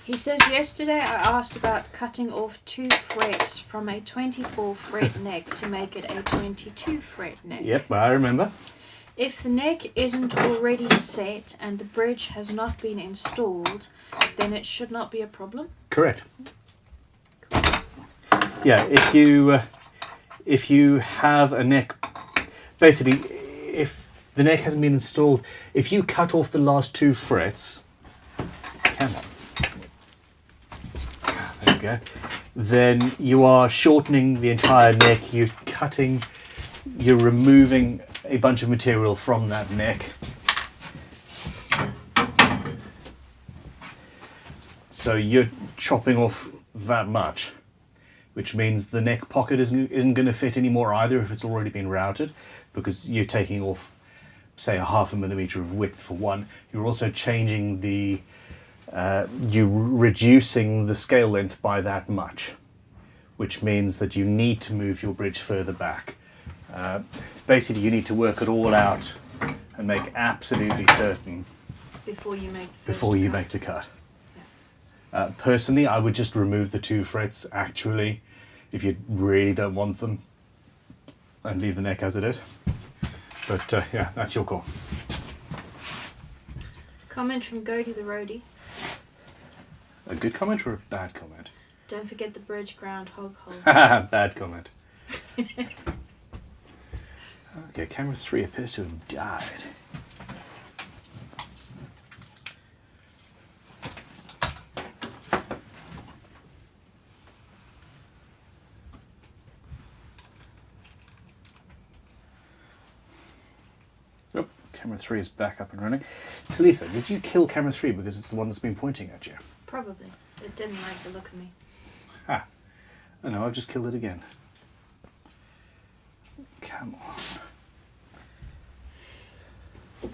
He says, yesterday I asked about cutting off 2 frets from a 24 fret neck to make it a 22 fret neck. Yep, I remember. If the neck isn't already set and the bridge has not been installed, then it should not be a problem. Correct. Yeah, if you have a neck, basically, if the neck hasn't been installed, if you cut off the last 2 frets, come on, there you go, then you are shortening the entire neck. You're removing a bunch of material from that neck. So you're chopping off that much, which means the neck pocket isn't going to fit anymore either if it's already been routed, because you're taking off, say, a 0.5 millimeter of width for one. You're also changing you're reducing the scale length by that much, which means that you need to move your bridge further back. Basically, you need to work it all out and make absolutely certain Before you make the cut. Personally, I would just remove the 2 frets, actually, if you really don't want them, and leave the neck as it is. But yeah, that's your call. Comment from Gody the Roadie. A good comment or a bad comment? Don't forget the bridge groundhog hole. Bad comment. Okay, camera 3 appears to have died. Camera 3 is back up and running. Talitha, did you kill camera 3 because it's the one that's been pointing at you? Probably. It didn't like the look of me. Ah. Oh no, I've just killed it again. Come on.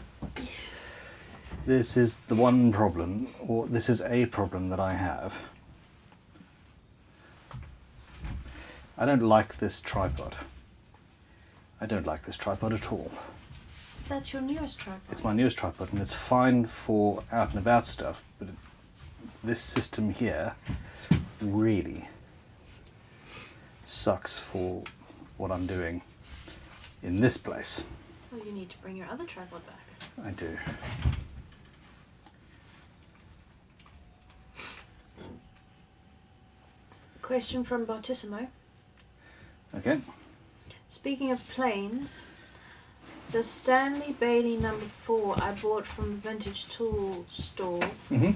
This is the one problem, or this is a problem that I have. I don't like this tripod. I don't like this tripod at all. That's your newest tripod. It's my newest tripod and it's fine for out and about stuff, but this system here really sucks for what I'm doing in this place. Well, you need to bring your other tripod back. I do. Question from Bartissimo. Okay. Speaking of planes, the Stanley Bailey number 4 I bought from the vintage tool store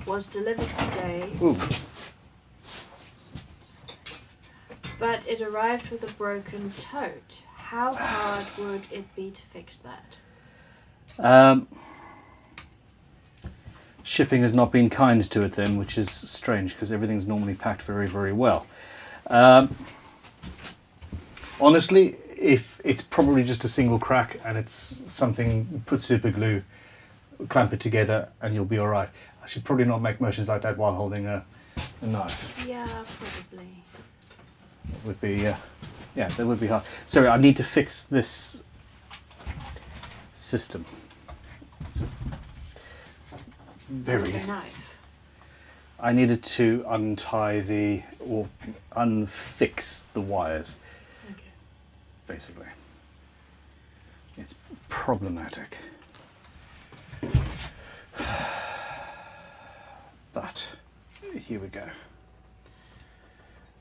was delivered today, Oof. but it arrived with a broken tote. How hard would it be to fix that? Shipping has not been kind to it then, which is strange because everything's normally packed very, very well. Honestly, if it's probably just a single crack and it's something, put super glue, clamp it together and you'll be alright. I should probably not make motions like that while holding a knife. Yeah, probably. It would be, yeah, that would be hard. Sorry, I need to fix this system. It's very... With a knife. I needed to untie or unfix the wires, Okay. basically. It's problematic. But, here we go.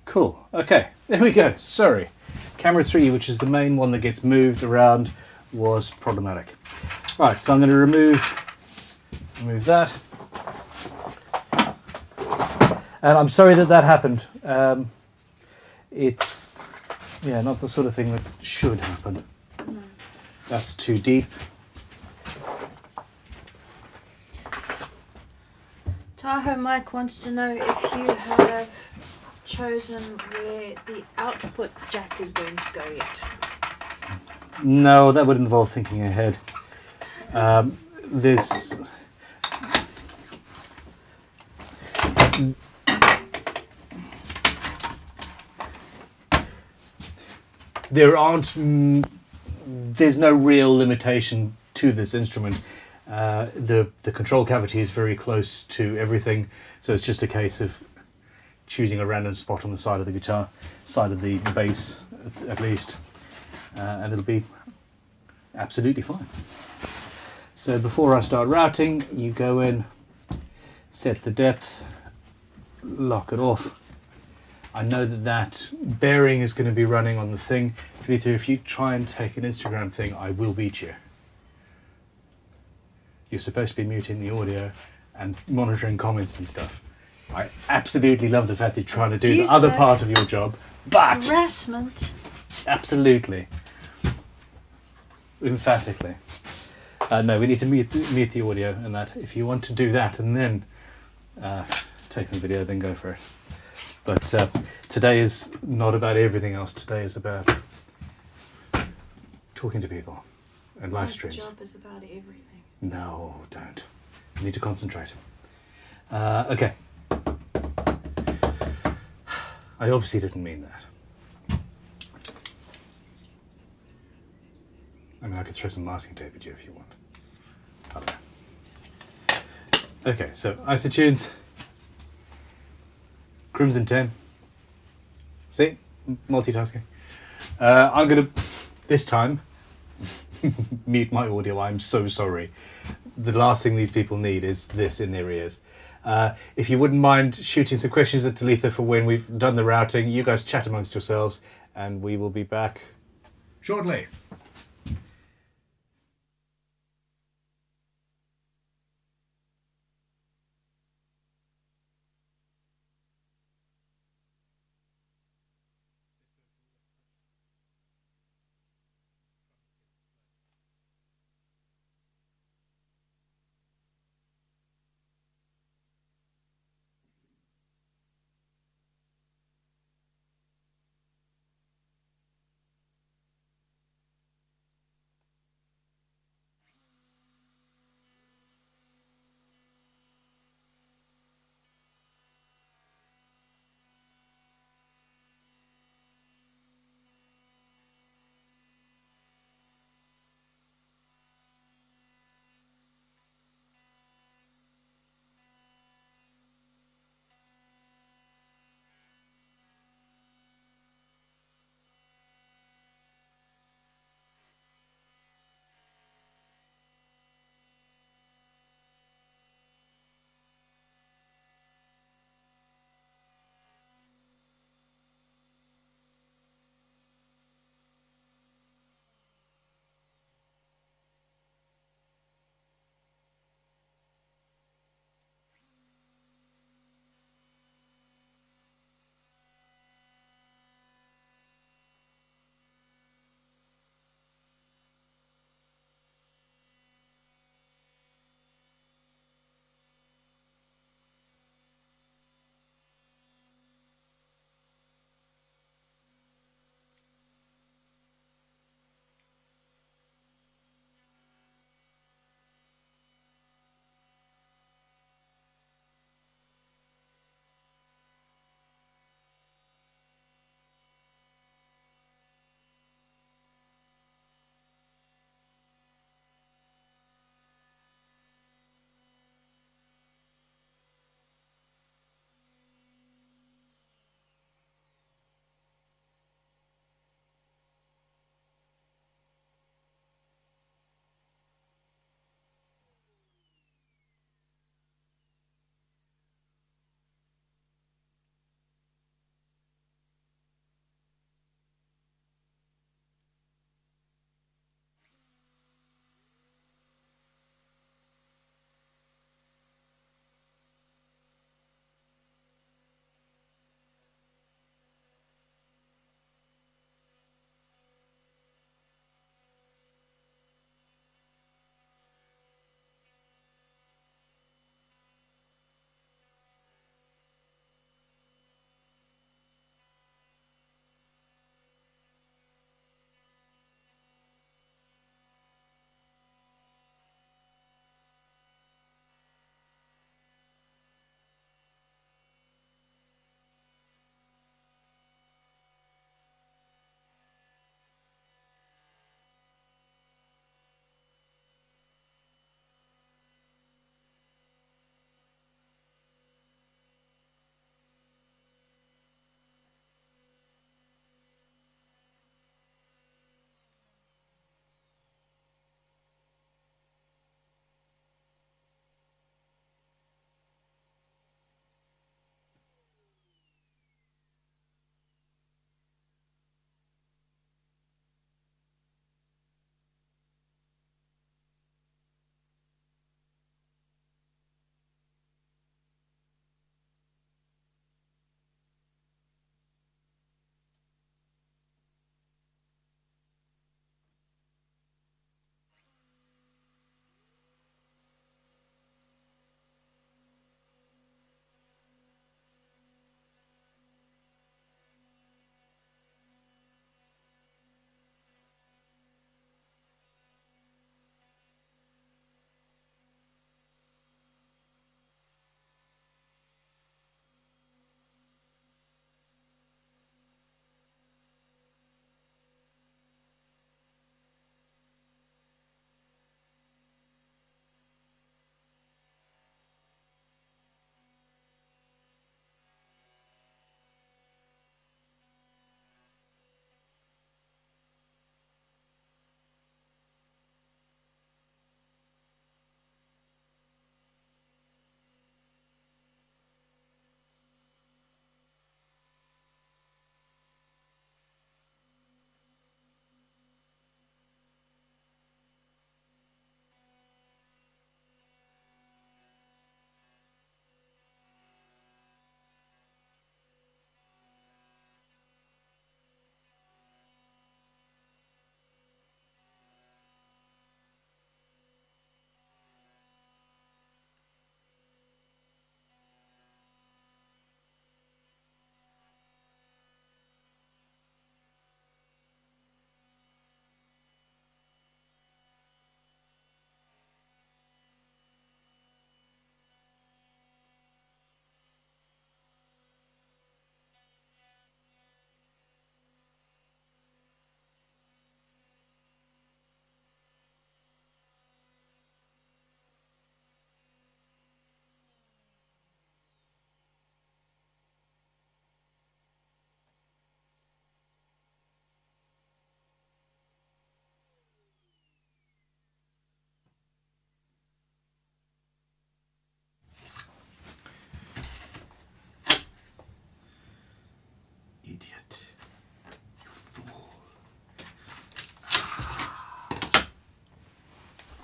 Cool, okay, there we go, sorry. Camera 3, which is the main one that gets moved around, was problematic. Right, so I'm going to remove that. And I'm sorry that happened. It's, yeah, not the sort of thing that should happen. No. That's too deep. Tahoe Mike wants to know if you have chosen where the output jack is going to go yet. No, that would involve thinking ahead. This... There's no real limitation to this instrument. The control cavity is very close to everything, so it's just a case of choosing a random spot on the side of the guitar, side of the bass at least, and it'll be absolutely fine. So before I start routing, you go in, set the depth, lock it off. I know that bearing is going to be running on the thing. So if you try and take an Instagram thing, I will beat you. You're supposed to be muting the audio and monitoring comments and stuff. I absolutely love the fact that you're trying to do the other part of your job, but... Harassment. Absolutely. Emphatically. No, we need to mute the audio and that. If you want to do that and then take some video, then go for it. But today is not about everything else. Today is about talking to people and live streams. My job is about everything. No, don't. You need to concentrate. Okay. I obviously didn't mean that. I mean, I could throw some masking tape at you if you want. I don't know. Okay, so isotunes. Crimson 10. See? Multitasking. I'm going to, this time, mute my audio. I'm so sorry. The last thing these people need is this in their ears. If you wouldn't mind shooting some questions at Talitha for when we've done the routing, you guys chat amongst yourselves and we will be back shortly.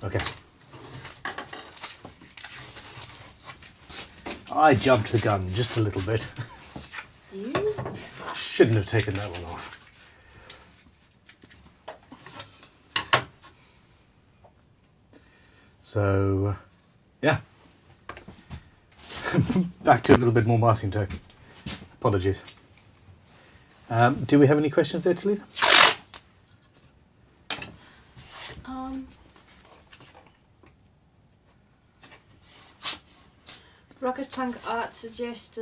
Okay. I jumped the gun just a little bit. You? Shouldn't have taken that one off. So, yeah. Back to a little bit more masking tape. Apologies. Do we have any questions there, Talitha? Rocket Punk Art suggests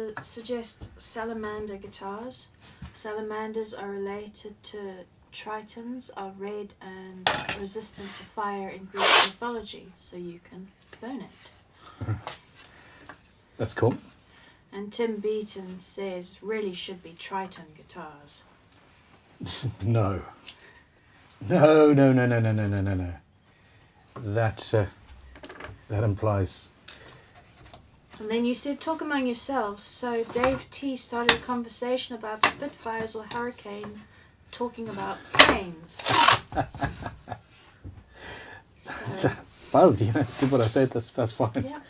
salamander guitars. Salamanders are related to tritons, are red and resistant to fire in Greek mythology, so you can burn it. That's cool. And Tim Beaton says really should be Triton guitars. No. No, no, no, no, no, no, no, no, no. That implies... And then you said, talk among yourselves. So Dave T started a conversation about Spitfires or Hurricane, talking about planes. So, well, you know, did what I said. That's fine. yeah.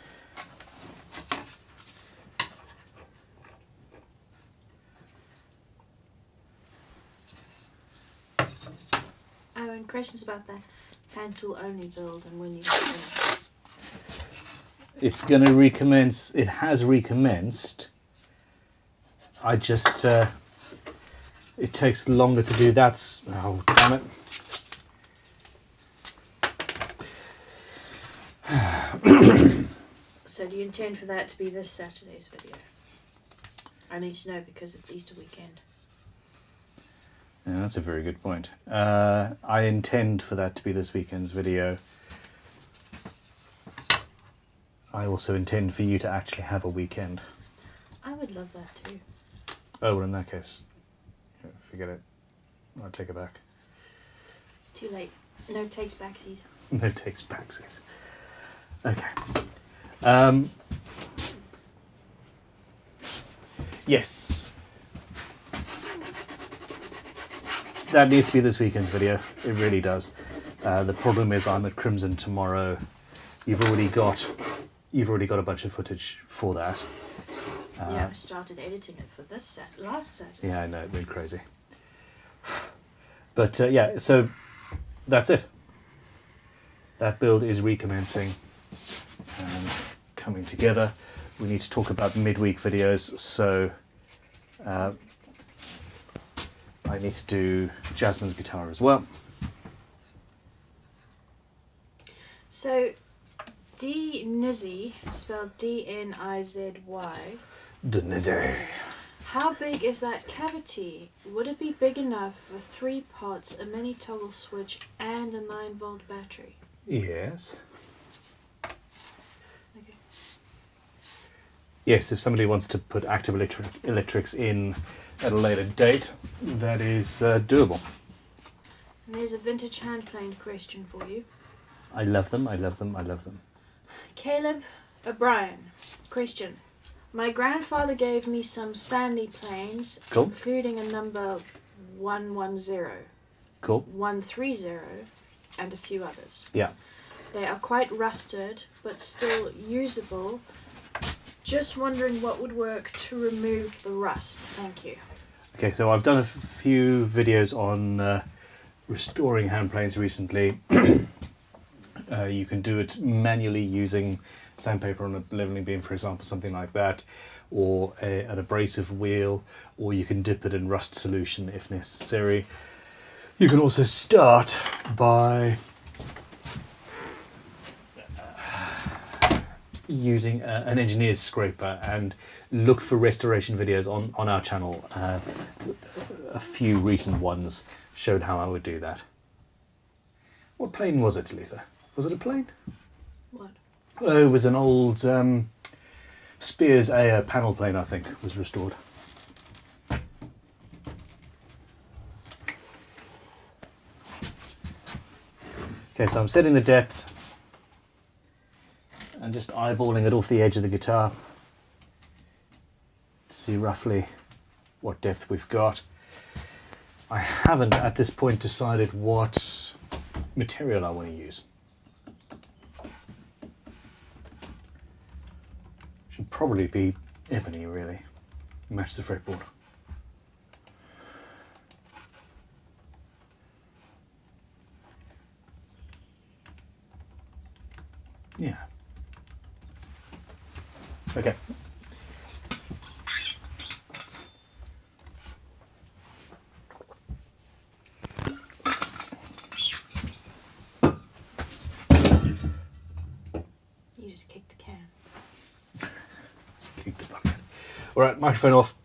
Oh, and questions about the hand tool only build and when you finish. It's going to recommence. It has recommenced. I just... it takes longer to do that. Oh, damn it. So do you intend for that to be this Saturday's video? I need to know because it's Easter weekend. Yeah, that's a very good point. I intend for that to be this weekend's video. I also intend for you to actually have a weekend. I would love that too. Oh, well, in that case, forget it. I'll take it back. Too late. No takes backsies. No takes backsies. Okay. Yes. That needs to be this weekend's video. It really does. The problem is I'm at Crimson tomorrow. You've already got a bunch of footage for that. Yeah, I started editing it for this last set. Yeah, I know, it went crazy. But yeah, so that's it. That build is recommencing and coming together. We need to talk about midweek videos, so I need to do Jasmine's guitar as well. So, D Nizzy, spelled D-N-I-Z-Y. Denizzy. How big is that cavity? Would it be big enough for 3 pots, a mini toggle switch, and a 9-volt battery? Yes. Okay. Yes, if somebody wants to put active electrics in at a later date, that is doable. And there's a vintage handplane question for you. I love them, I love them, I love them. Caleb O'Brien, question. My grandfather gave me some Stanley planes, Cool. including a number 110, Cool. 130, and a few others. Yeah. They are quite rusted, but still usable. Just wondering what would work to remove the rust. Thank you. Okay, so I've done a few videos on restoring handplanes recently. You can do it manually using sandpaper on a leveling beam, for example, something like that, or an abrasive wheel, or you can dip it in rust solution if necessary. You can also start by using an engineer's scraper and look for restoration videos on our channel. A few recent ones showed how I would do that. What plane was it, Talitha? Was it a plane? What? Oh, it was an old Spears A panel plane, I think, was restored. Okay, so I'm setting the depth and just eyeballing it off the edge of the guitar to see roughly what depth we've got. I haven't at this point decided what material I want to use. probably be ebony, really. Match the fretboard. Yeah. Okay. You just kicked the can. Kick the bucket. All right, microphone off.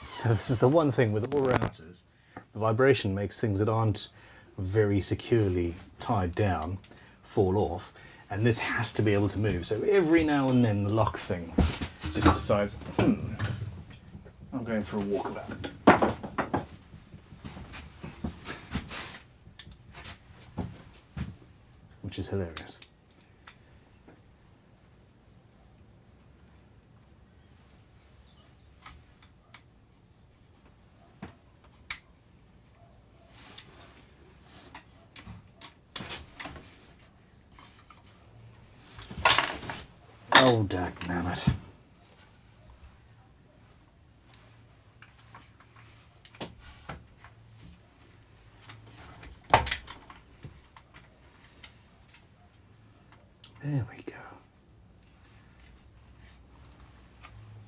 So this is the one thing with all routers, the vibration makes things that aren't very securely tied down fall off, and this has to be able to move. So every now and then the lock thing just decides, I'm going for a walkabout. Which is hilarious. Oh, dagnammit. There we go.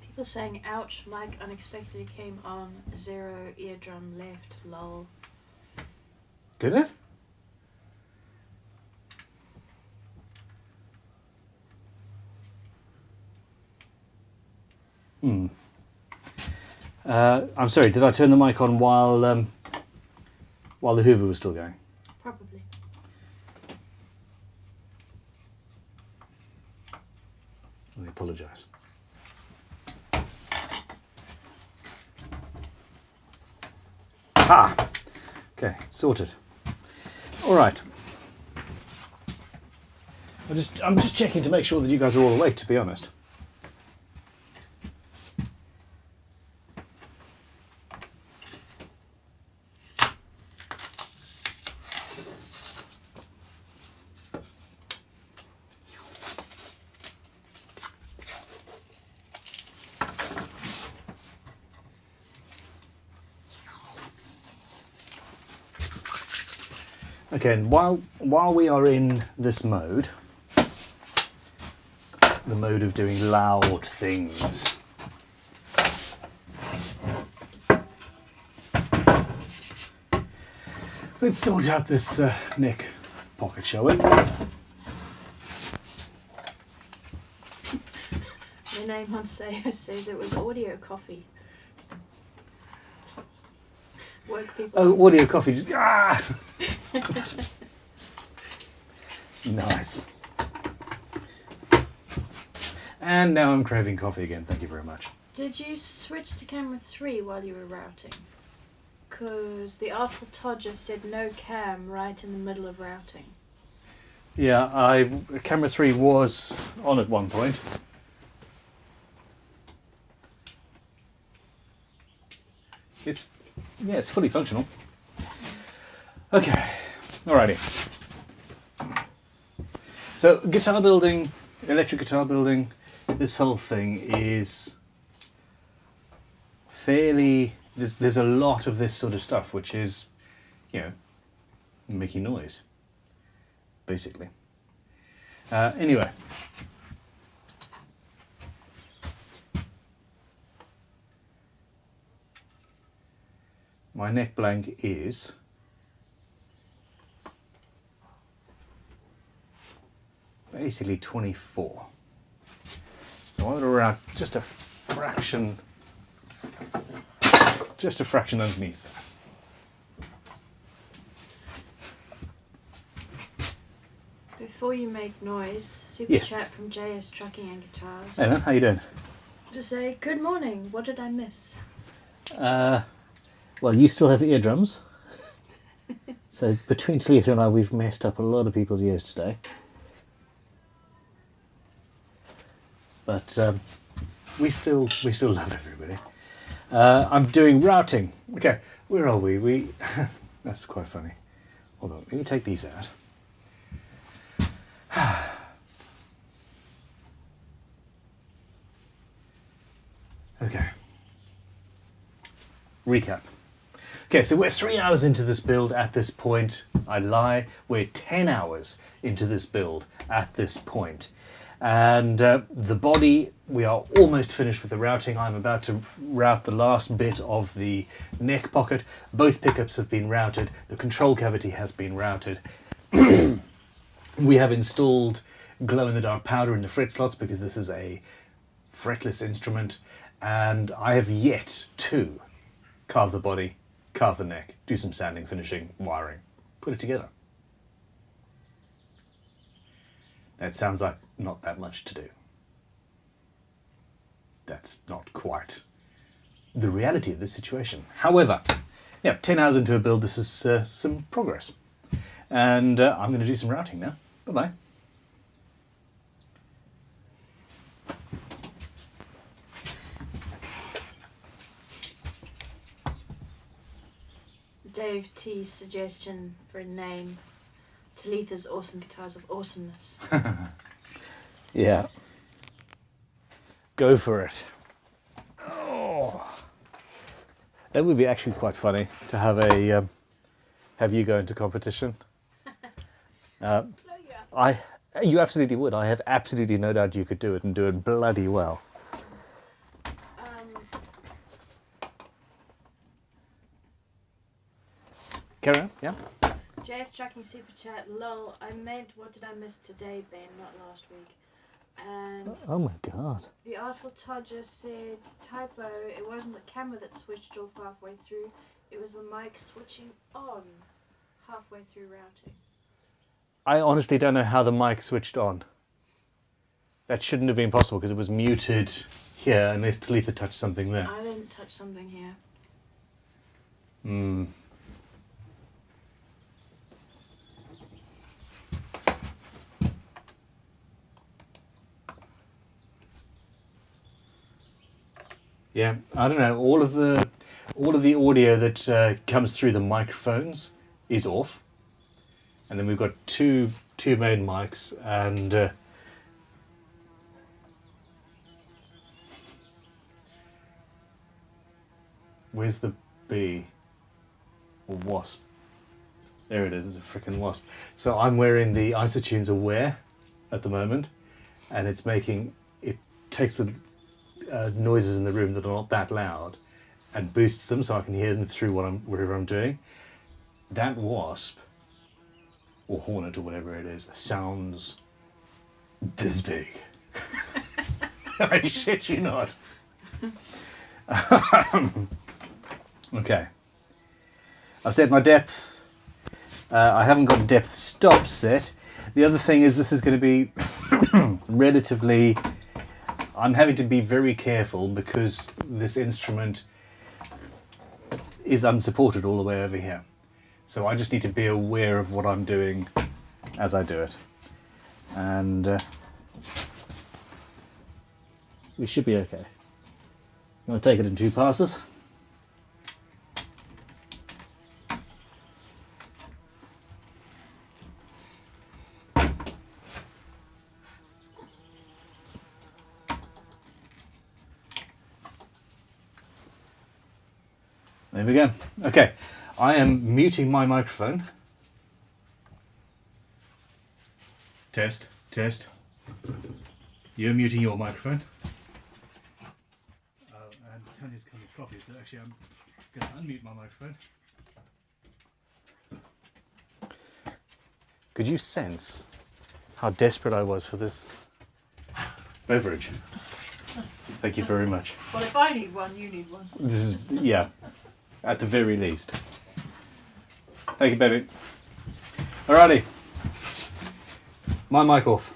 People saying, ouch, mic unexpectedly came on, 0 eardrum left, lol. Did it? I'm sorry, did I turn the mic on while the Hoover was still going? Probably. I apologise. Ah! Okay, sorted. Alright. I'm just checking to make sure that you guys are all awake, to be honest. Again, while we are in this mode, the mode of doing loud things, let's sort out this neck pocket, shall we? The name on sale says it was audio coffee. Work people. Oh, audio coffee, just ah! Nice. And now I'm craving coffee again, thank you very much. Did you switch to camera 3 while you were routing? Because the Artful Todger said no cam right in the middle of routing. Yeah, camera 3 was on at one point. It's fully functional. Okay, alrighty. So guitar building, electric guitar building, this whole thing is fairly. There's a lot of this sort of stuff which is, making noise, basically. Anyway. My neck blank is basically 24. So I'm going to round just a fraction underneath that. Before you make noise, super Yes. chat from JS Trucking and Guitars. Hey man, how you doing? To say, good morning, what did I miss? Well, you still have eardrums. So between Talitha and I, we've messed up a lot of people's ears today. But we still love everybody. I'm doing routing. Okay, where are we? That's quite funny. Hold on, let me take these out. Okay. Recap. Okay, so we're 3 hours into this build at this point. I lie. We're 10 hours into this build at this point. And the body, we are almost finished with the routing. I'm about to route the last bit of the neck pocket. Both pickups have been routed. The control cavity has been routed. We have installed glow-in-the-dark powder in the fret slots because this is a fretless instrument. And I have yet to carve the body, carve the neck, do some sanding, finishing, wiring, put it together. That sounds like not that much to do. That's not quite the reality of this situation. However, 10 hours into a build, this is some progress. And I'm going to do some routing now. Bye-bye. Dave T's suggestion for a name, Talitha's Awesome Guitars of Awesomeness. Yeah. Go for it. Oh. That would be actually quite funny to have have you go into competition. You absolutely would. I have absolutely no doubt you could do it and do it bloody well. Carry on, yeah? JS Trucking Super Chat, lol, I meant what did I miss today, Ben, not last week. And Oh my god. the Artful Todger said, typo, it wasn't the camera that switched off halfway through, it was the mic switching on halfway through routing. I honestly don't know how the mic switched on. That shouldn't have been possible because it was muted here unless Talitha touched something there. I didn't touch something here. Yeah, I don't know. All of the audio that comes through the microphones is off, and then we've got two main mics, and where's the bee or wasp? There it is. It's a freaking wasp. So I'm wearing the Isotunes Aware at the moment, and it takes the noises in the room that are not that loud and boosts them so I can hear them through whatever I'm doing. That wasp or hornet or whatever it is sounds this big. I shit you not. Okay, I've set my depth. I haven't got a depth stop set. The other thing is this is going to be relatively I'm having to be very careful because this instrument is unsupported all the way over here. So I just need to be aware of what I'm doing as I do it. And we should be okay. I'm going to take it in 2 passes. There we go. Okay, I am muting my microphone. Test, test. You're muting your microphone. And Tanya's coming with coffee, so actually I'm going to unmute my microphone. Could you sense how desperate I was for this beverage? Thank you very much. Well, if I need one, you need one. This is, yeah, at the very least. Thank you, baby. Alrighty. My mic off.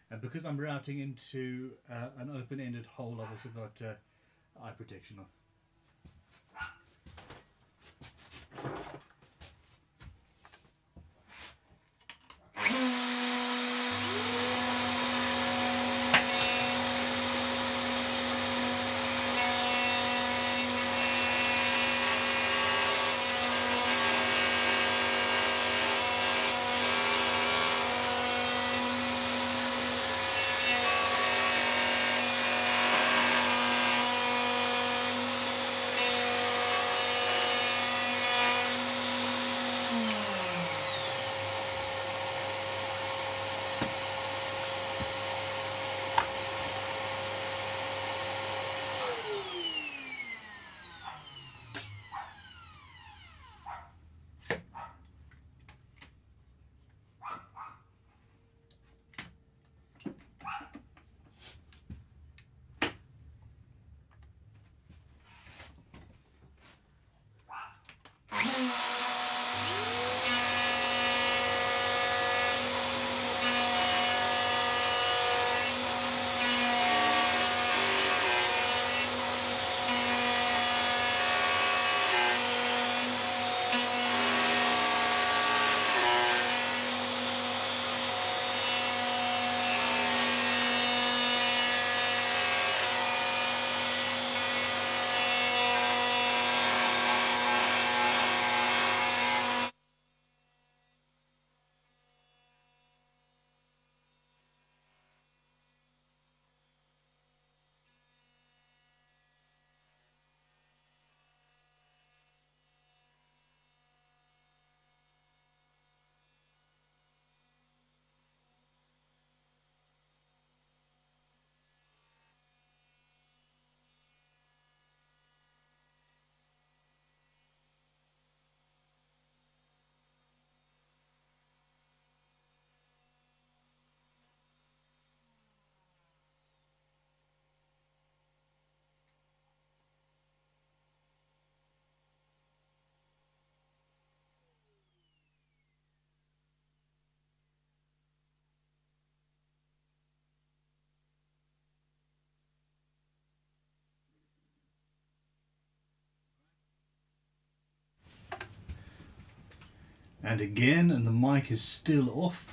And because I'm routing into an open-ended hole, I've also got eye protection on. And again, and the mic is still off.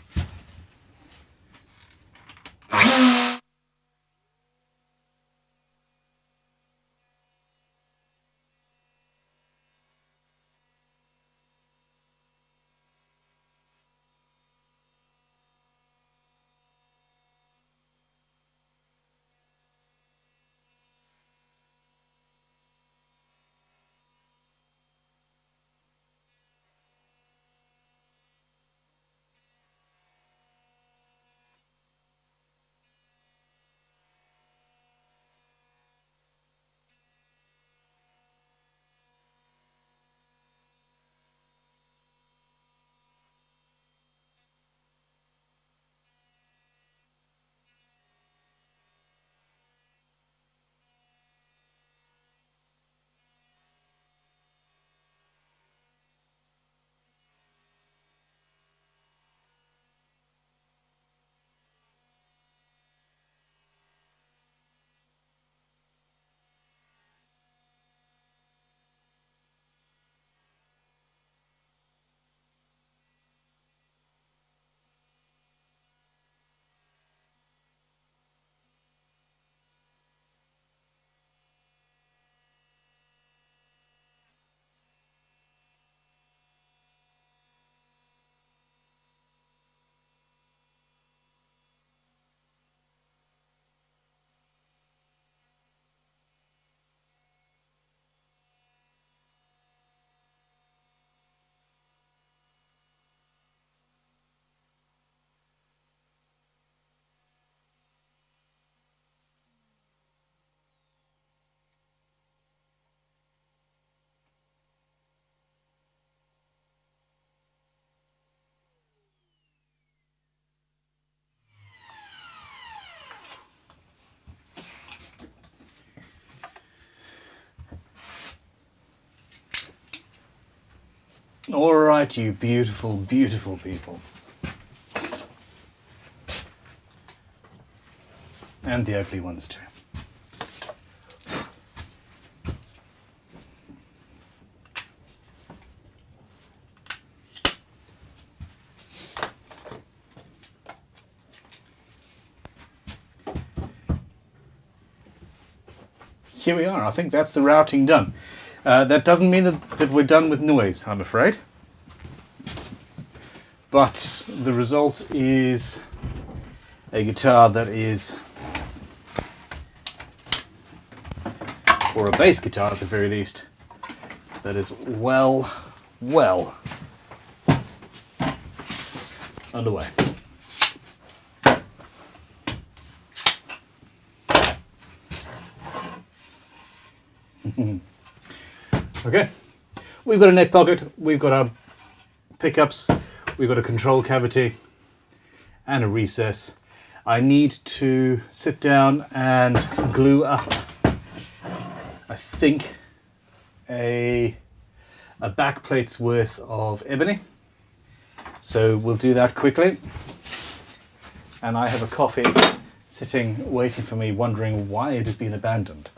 All right, you beautiful, beautiful people. And the ugly ones too. Here we are. I think that's the routing done. That doesn't mean that we're done with noise, I'm afraid. But the result is a guitar that is, or a bass guitar at the very least, that is well underway. Okay, we've got a neck pocket, we've got our pickups, we've got a control cavity and a recess. I need to sit down and glue up, I think, a back plate's worth of ebony. So we'll do that quickly. And I have a coffee sitting waiting for me, wondering why it has been abandoned.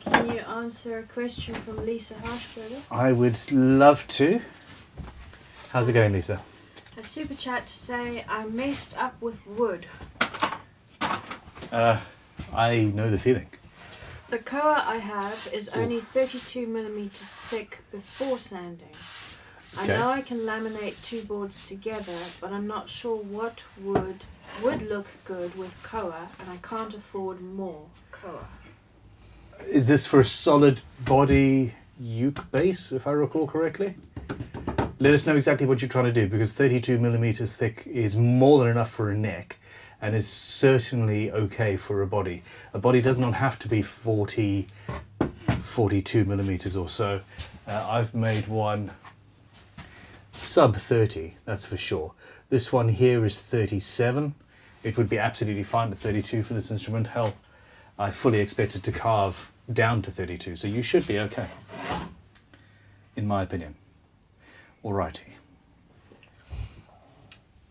Can you answer a question from Lisa Harshberger? I would love to. How's it going, Lisa? A super chat to say I messed up with wood. I know the feeling. The koa I have is only 32 millimeters thick before sanding. Okay. I know I can laminate two boards together, but I'm not sure what would look good with koa, and I can't afford more koa. Is this for a solid body uke base, if I recall correctly? Let us know exactly what you're trying to do, because 32 millimeters thick is more than enough for a neck and is certainly okay for a body. A body does not have to be 42 millimeters or so. I've made one sub 30, that's for sure. This one here is 37. It would be absolutely fine at 32 for this instrument. Hell, I fully expected to carve down to 32, so you should be okay, in my opinion. Alrighty.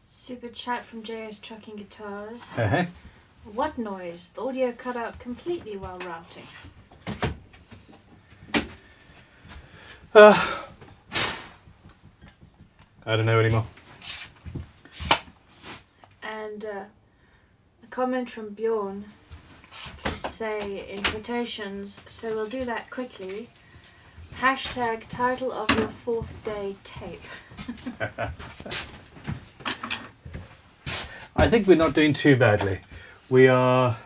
Super chat from JS Trucking Guitars. Uh-huh. What noise? The audio cut out completely while routing. I don't know anymore. And a comment from Bjorn to say in quotations, so we'll do that quickly. Hashtag title of your 4th day tape. I think we're not doing too badly. We are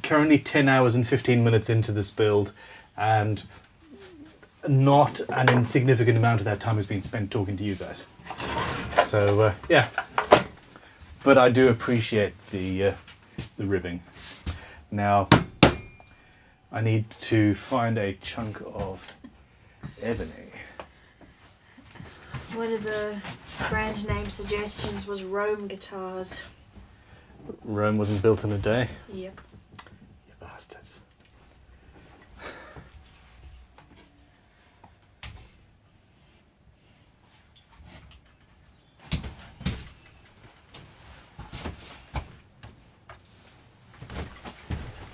currently 10 hours and 15 minutes into this build, and not an insignificant amount of that time has been spent talking to you guys. So, yeah. But I do appreciate the ribbing. Now, I need to find a chunk of ebony. One of the brand name suggestions was Rome Guitars. Rome wasn't built in a day. Yep. You bastards.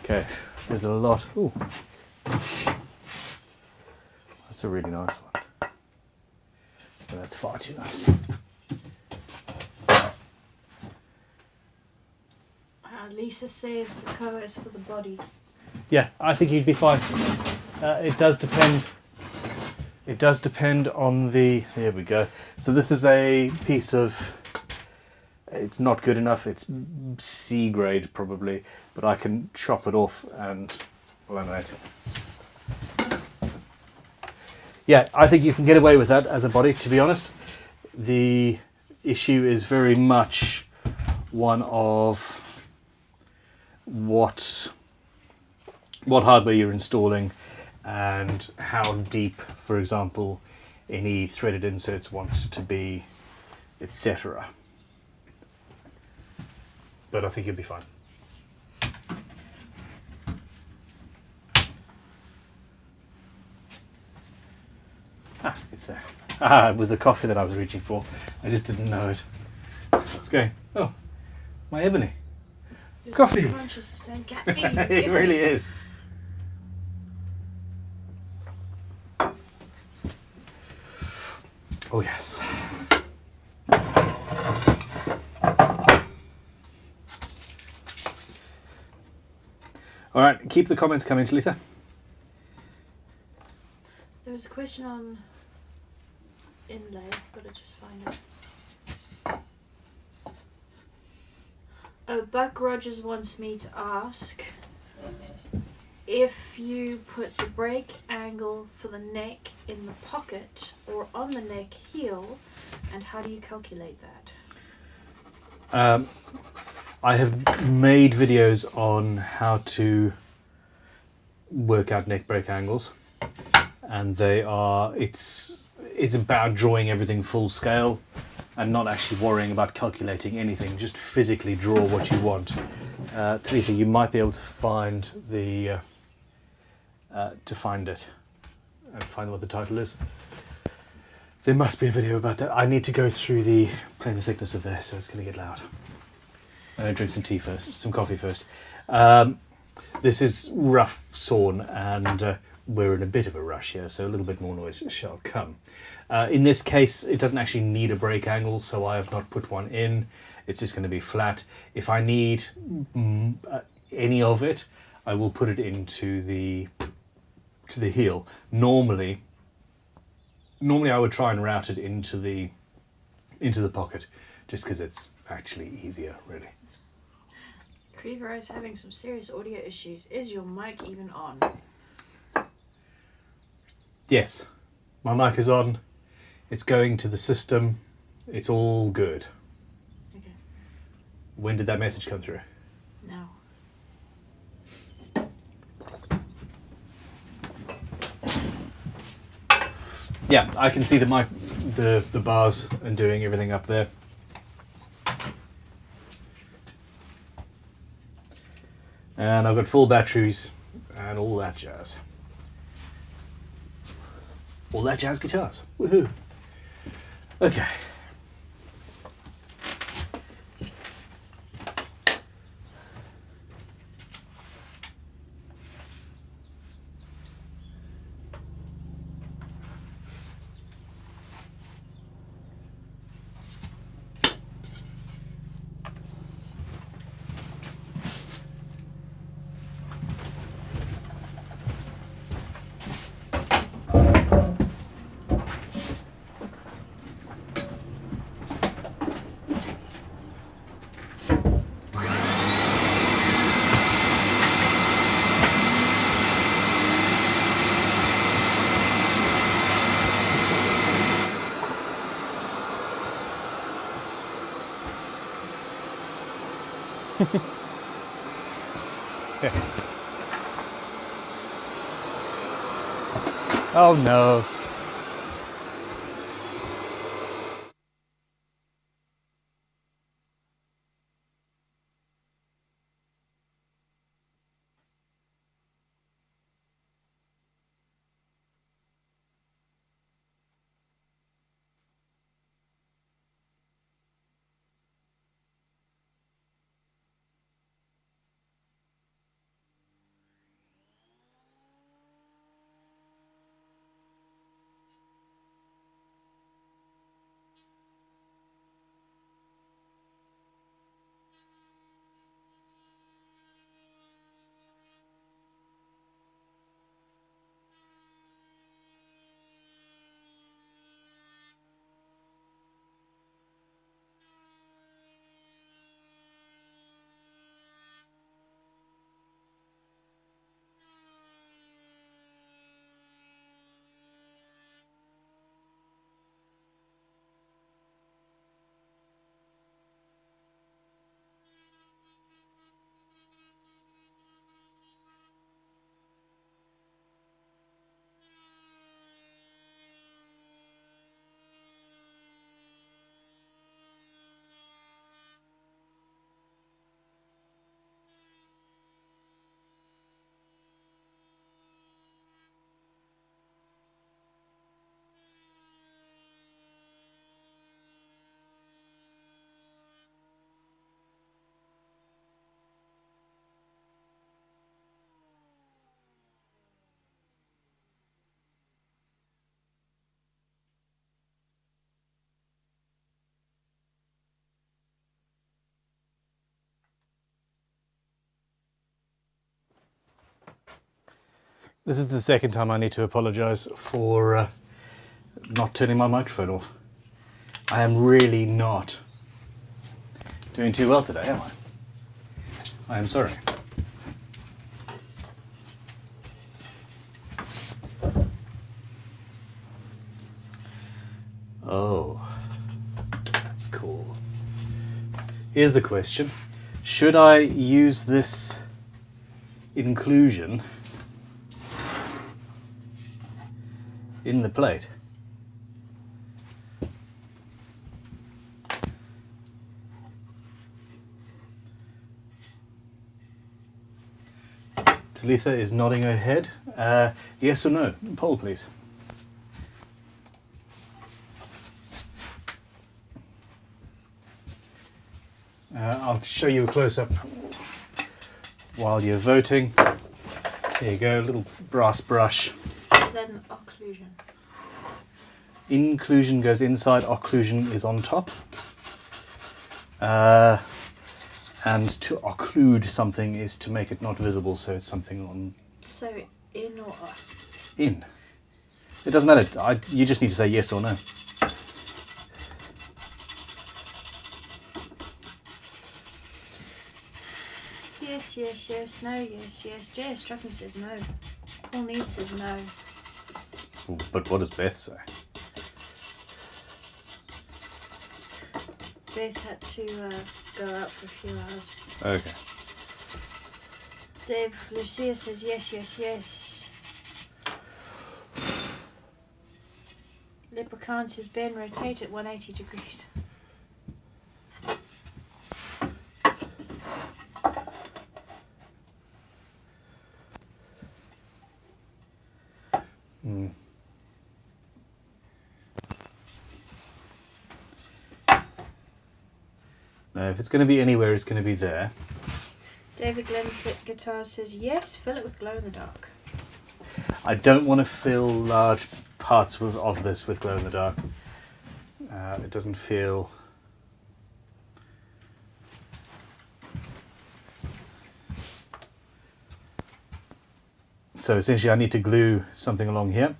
Okay, there's a lot. Ooh. That's a really nice one. But that's far too nice. Lisa says the koa is for the body. Yeah, I think you'd be fine. It does depend. It does depend on the. Here we go. So this is a piece of. It's not good enough. It's C grade probably, but I can chop it off and laminate. Yeah, I think you can get away with that as a body. To be honest, the issue is very much one of what hardware you're installing and how deep, for example, any threaded inserts want to be, etc. But I think you'll be fine. Ah, it's there. Ah, it was the coffee that I was reaching for. I just didn't know it. It's going. Oh, my ebony. You're Coffee. subconscious is saying caffeine. It really is. Oh yes. All right, keep the comments coming, Talitha. There was a question on inlay, but I just find it. Oh, Buck Rogers wants me to ask if you put the brake angle for the neck in the pocket or on the neck heel, and how do you calculate that? I have made videos on how to work out neck brake angles, and it's about drawing everything full scale and not actually worrying about calculating anything. Just physically draw what you want. Talitha, you might be able to find the find it and find what the title is. There must be a video about that. I need to go through the plain the thickness of this, so it's going to get loud. I'm going to drink some tea first, some coffee first. This is rough sawn, and we're in a bit of a rush here, so a little bit more noise shall come. In this case, it doesn't actually need a brake angle, so I have not put one in. It's just going to be flat. If I need any of it, I will put it into the heel. Normally I would try and route it into the pocket, just because it's actually easier, really. Creeper is having some serious audio issues. Is your mic even on? Yes, my mic is on. It's going to the system. It's all good. Okay. When did that message come through? No. Yeah, I can see the mic, the bars, and doing everything up there. And I've got full batteries and all that jazz. All that jazz guitars. Woohoo! Okay. Yeah. Oh no. This is the second time I need to apologise for not turning my microphone off. I am really not doing too well today, am I? I am sorry. Oh, that's cool. Here's the question. Should I use this inclusion in the plate? Talitha is nodding her head. Yes or no? Poll, please. I'll show you a close-up while you're voting. There you go, a little brass brush. Is that an occlusion? Inclusion goes inside, occlusion is on top. And to occlude something is to make it not visible, so it's something on... So in or off? In. It doesn't matter, you just need to say yes or no. Yes, yes, yes, no, yes, yes. J.S. Trucking says no. Paul Needs says no. But what does Beth say? Beth had to go out for a few hours. Okay. Dave Lucia says yes, yes, yes. Leprechaun says Ben, rotate it 180 degrees. No, if it's going to be anywhere, it's going to be there. David Glenn's guitar says yes, fill it with glow in the dark. I don't want to fill large parts of this with glow in the dark. It doesn't feel... So essentially I need to glue something along here.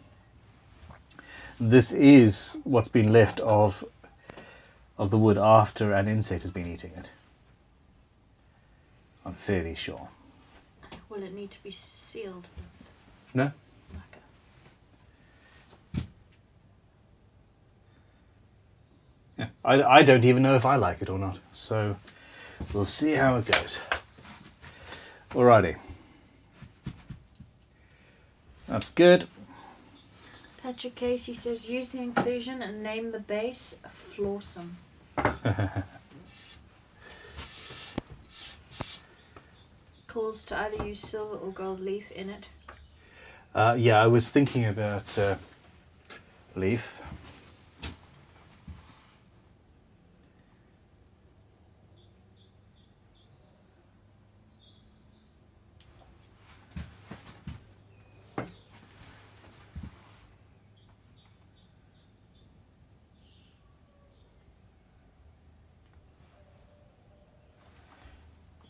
This is what's been left of the wood after an insect has been eating it. I'm fairly sure. Will it need to be sealed with No? lacquer? Yeah. I don't even know if I like it or not, so we'll see how it goes. Alrighty. That's good. Patrick Casey says use the inclusion and name the base Flawsome. Calls to either use silver or gold leaf in it. Yeah, I was thinking about leaf.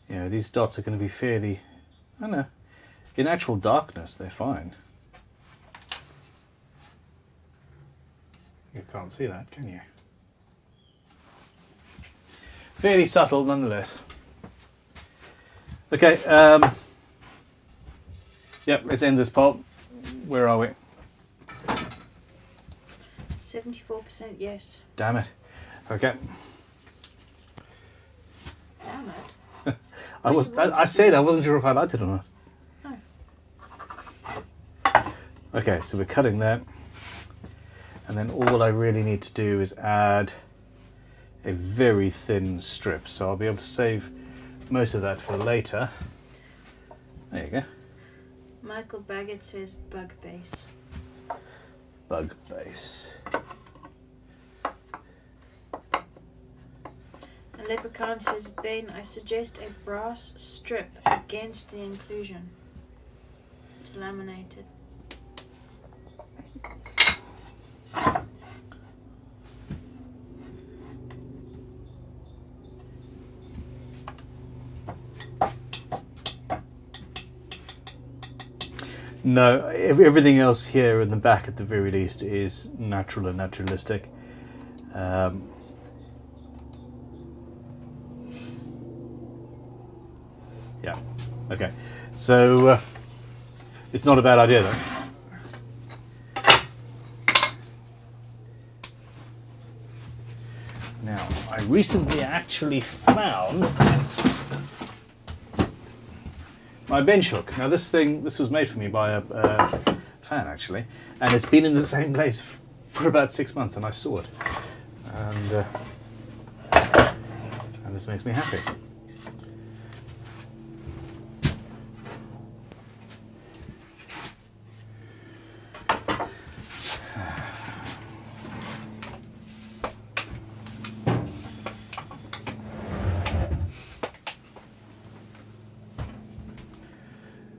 Yeah, these dots are going to be fairly, I don't know, in actual darkness they're fine. You can't see that, can you? Fairly subtle nonetheless. Okay, yep, let's end this poll. Where are we? 74% yes. Damn it. Okay. Damn it. I said I wasn't sure if I liked it or not. Oh. Okay, so we're cutting that. And then all I really need to do is add a very thin strip. So I'll be able to save most of that for later. There you go. Michael Baggett says bug base. Bug base. And Leprechaun says, Ben, I suggest a brass strip against the inclusion to laminate it. No, everything else here in the back at the very least is natural and naturalistic. Yeah, okay. So it's not a bad idea though. Now, I recently actually found my bench hook. Now this was made for me by a fan actually, and it's been in the same place for about 6 months, and I saw it, and this makes me happy.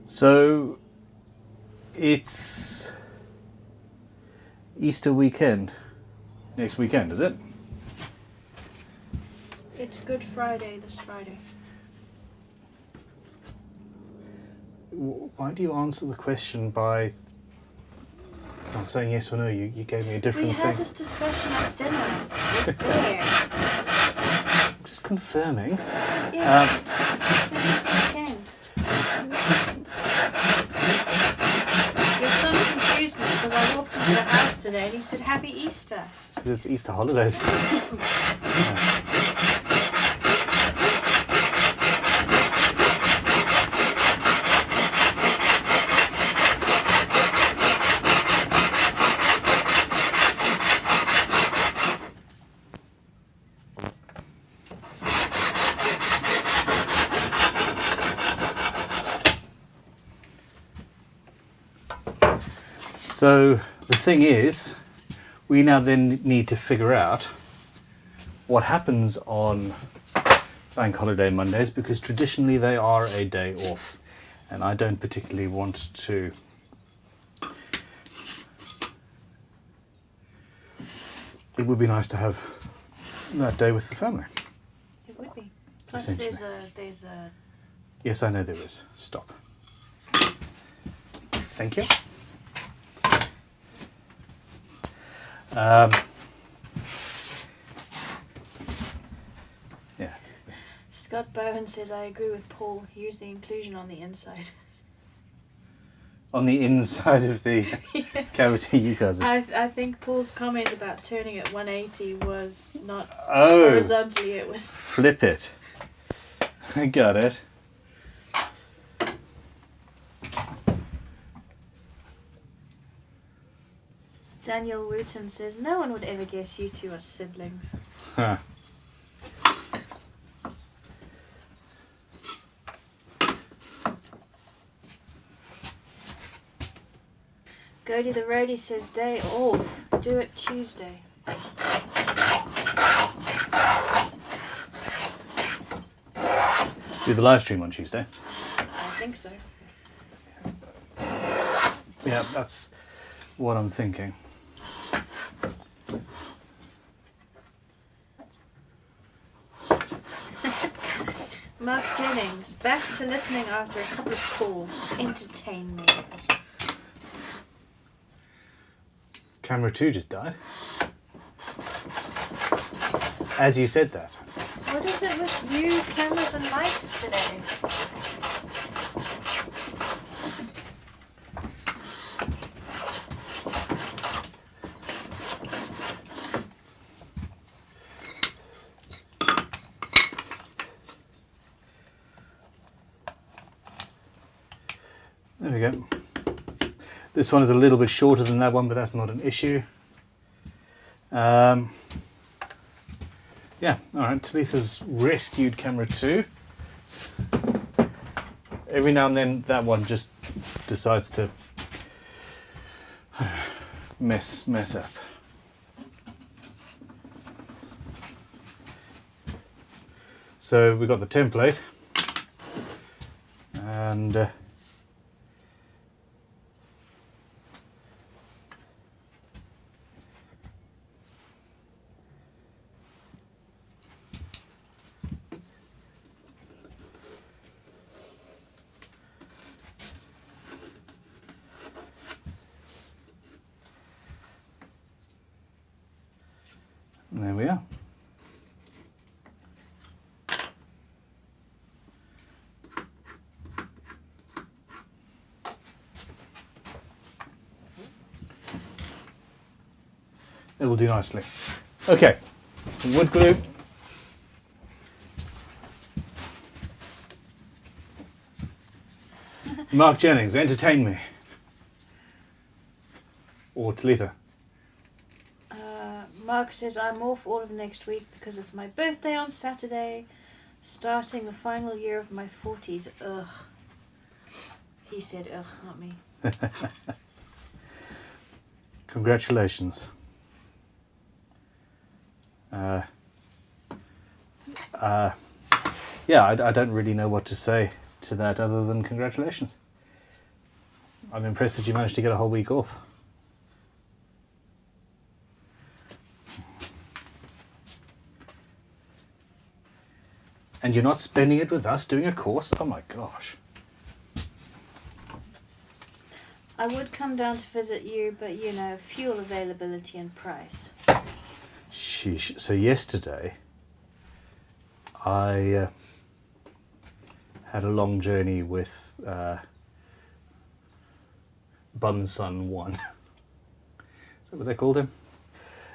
So it's Easter weekend, next weekend, is it? It's Good Friday this Friday. Why do you answer the question by not saying yes or no? You gave me a different We thing. had this discussion at dinner with Blair. Just confirming. Yes, it's this weekend. Your son confused me because I walked into the house today and he said, Happy Easter. Because it's Easter holidays. So the thing is, we now then need to figure out what happens on Bank Holiday Mondays, because traditionally they are a day off, and I don't particularly want to it would be nice to have that day with the family. It would be. Plus Essentially. there's a Yes, I know there is. Stop. Thank you. Yeah. Scott Bowen says, I agree with Paul. Use the inclusion on the inside. On the inside of the cavity, you guys are... I think Paul's comment about turning it 180 was not Oh, horizontally, it was... flip it. I got it. Daniel Wooten says, no one would ever guess you two are siblings. Huh. Go to the roadie says, day off. Do it Tuesday. Do the live stream on Tuesday. I think so. Yeah, that's what I'm thinking. Mark Jennings, back to listening after a couple of calls. Entertain me. Camera 2 just died. As you said that. What is it with you, cameras and mics today? There we go. This one is a little bit shorter than that one, but that's not an issue. Yeah, alright, Talitha's rescued camera 2. Every now and then that one just decides to mess up. So we got the template, and And there we are. It will do nicely. Okay, some wood glue. Mark Jennings, entertain me. Or Talitha. Mark says, I'm off all of next week because it's my birthday on Saturday, starting the final year of my 40s. Ugh. He said ugh, not me. Congratulations. Yeah, I don't really know what to say to that other than congratulations. I'm impressed that you managed to get a whole week off. And you're not spending it with us doing a course? Oh my gosh. I would come down to visit you, but you know, fuel availability and price. Sheesh. So yesterday, I had a long journey with Bunson 1. Is that what they called him?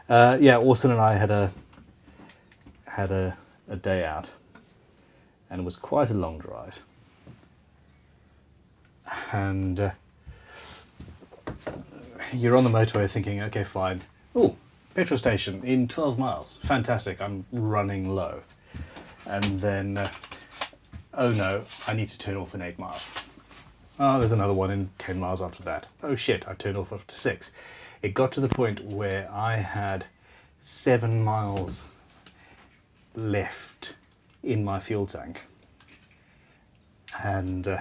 Yeah, Orson and I had a day out, and it was quite a long drive. And you're on the motorway thinking, okay, fine. Oh, petrol station in 12 miles. Fantastic, I'm running low. And then, oh no, I need to turn off in 8 miles. Oh, there's another one in 10 miles after that. Oh shit, I turned off after 6. It got to the point where I had 7 miles left in my fuel tank. And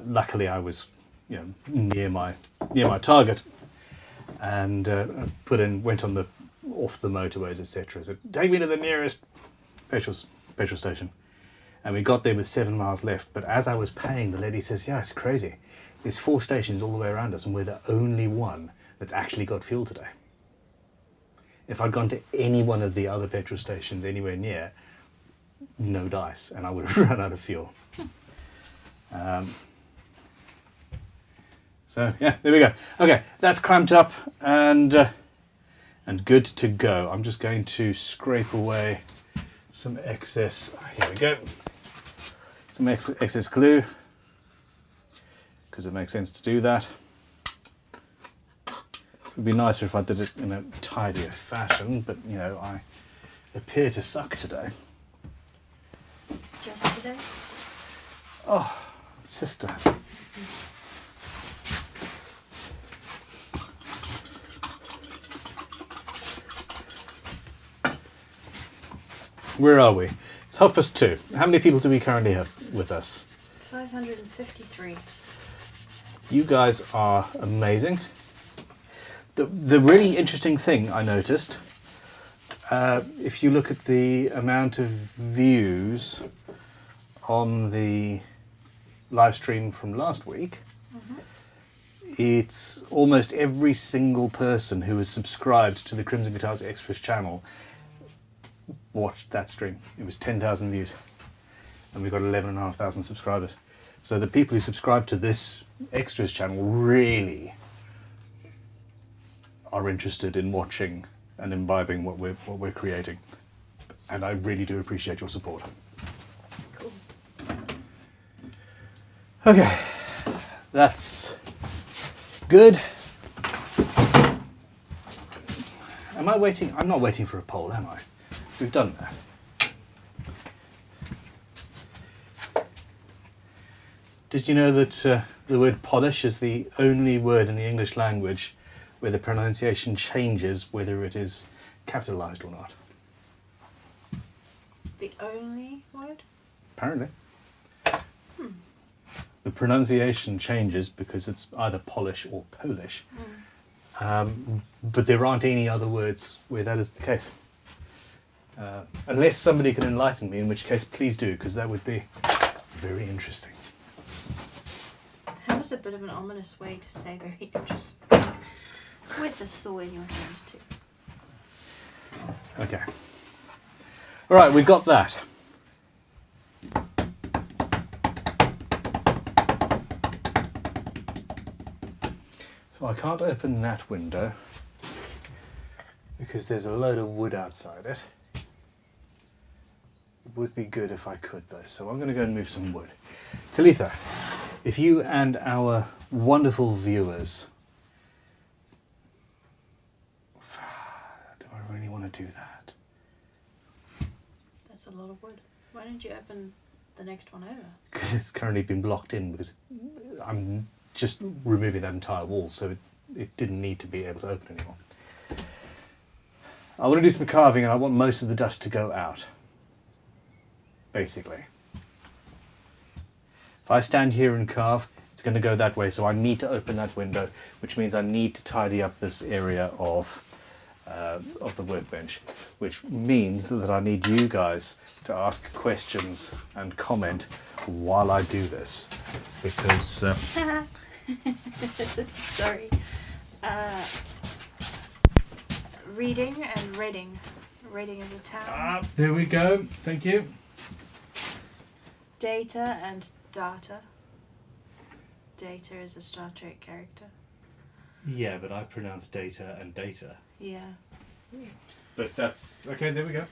luckily I was, you know, near my target, and went on off the motorways, etc. So take me to the nearest petrol station, and we got there with 7 miles left. But as I was paying, the lady says, "Yeah, it's crazy. There's 4 stations all the way around us, and we're the only one that's actually got fuel today. If I'd gone to any one of the other petrol stations anywhere near, no dice, and I would have run out of fuel." So yeah, there we go. Okay, that's clamped up and good to go. I'm just going to scrape away some excess. Here we go. Some excess glue, because it makes sense to do that. It would be nicer if I did it in a tidier fashion, but you know, I appear to suck today. Just today? Oh, sister. Where are we? It's 2:30. How many people do we currently have with us? 553. You guys are amazing. The really interesting thing I noticed, if you look at the amount of views on the live stream from last week, it's almost every single person who is subscribed to the Crimson Guitars Extras channel watched that stream. It was 10,000 views, and we got 11,500 subscribers. So the people who subscribe to this Extras channel really are interested in watching and imbibing what we're creating, and I really do appreciate your support. Cool. Okay, that's good. Am I waiting? I'm not waiting for a poll, am I? We've done that. Did you know that the word polish is the only word in the English language where the pronunciation changes whether it is capitalized or not? The only word? Apparently. The pronunciation changes because it's either Polish or Polish. But there aren't any other words where that is the case. Unless somebody can enlighten me, in which case please do, because that would be very interesting. That was a bit of an ominous way to say very interesting. With a saw in your hand too. Okay. All right, we've got that. So I can't open that window because there's a load of wood outside it. It would be good if I could though, so I'm going to go and move some wood. Talitha, if you and our wonderful viewers... Do I really want to do that? That's a lot of wood. Why don't you open the next one over? Because it's currently been blocked in because I'm just removing that entire wall, so it didn't need to be able to open anymore. I want to do some carving and I want most of the dust to go out, basically. If I stand here and carve, it's going to go that way, so I need to open that window, which means I need to tidy up this area of the workbench, which means that I need you guys to ask questions and comment while I do this, because sorry. Reading and Reading. Reading is a town. There we go. Thank you. Data and Data. Data is a Star Trek character. Yeah, but I pronounce data and data. Yeah. But that's okay. There we go.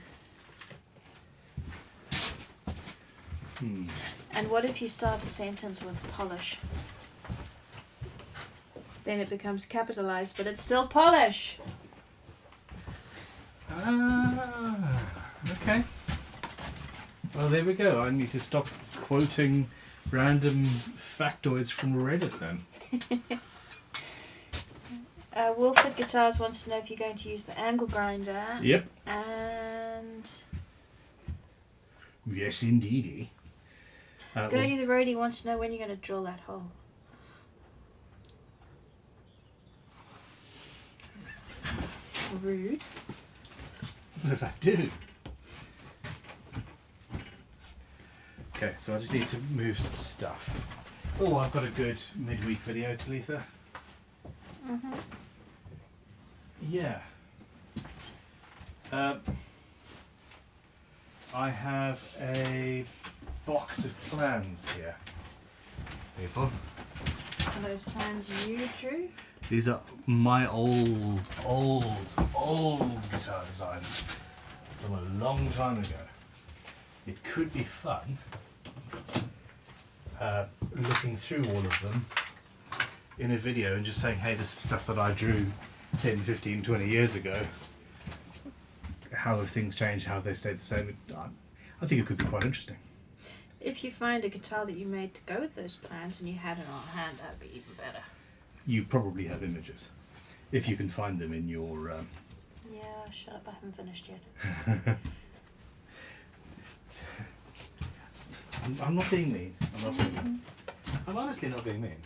And what if you start a sentence with polish? Then it becomes capitalized, but it's still polish. Ah, okay. Well, there we go. I need to stop quoting random factoids from Reddit then. Wilfred Guitars wants to know if you're going to use the angle grinder. Yep. And Yes, indeedy. Gertie the Roadie wants to know when you're going to drill that hole. Rude. What did I do? Okay, so I just need to move some stuff. Oh, I've got a good midweek video, Talitha. Mm-hmm. Yeah. I have a box of plans here. People. Are those plans you drew? These are my old guitar designs from a long time ago. It could be fun looking through all of them in a video and just saying, hey, this is stuff that I drew 10, 15, 20 years ago. How have things changed? How have they stayed the same? I think it could be quite interesting. If you find a guitar that you made to go with those plans and you had it on hand, that'd be even better. You probably have images, if you can find them in your... Yeah, shut up, I haven't finished yet. I'm not being mean. I'm honestly not being mean.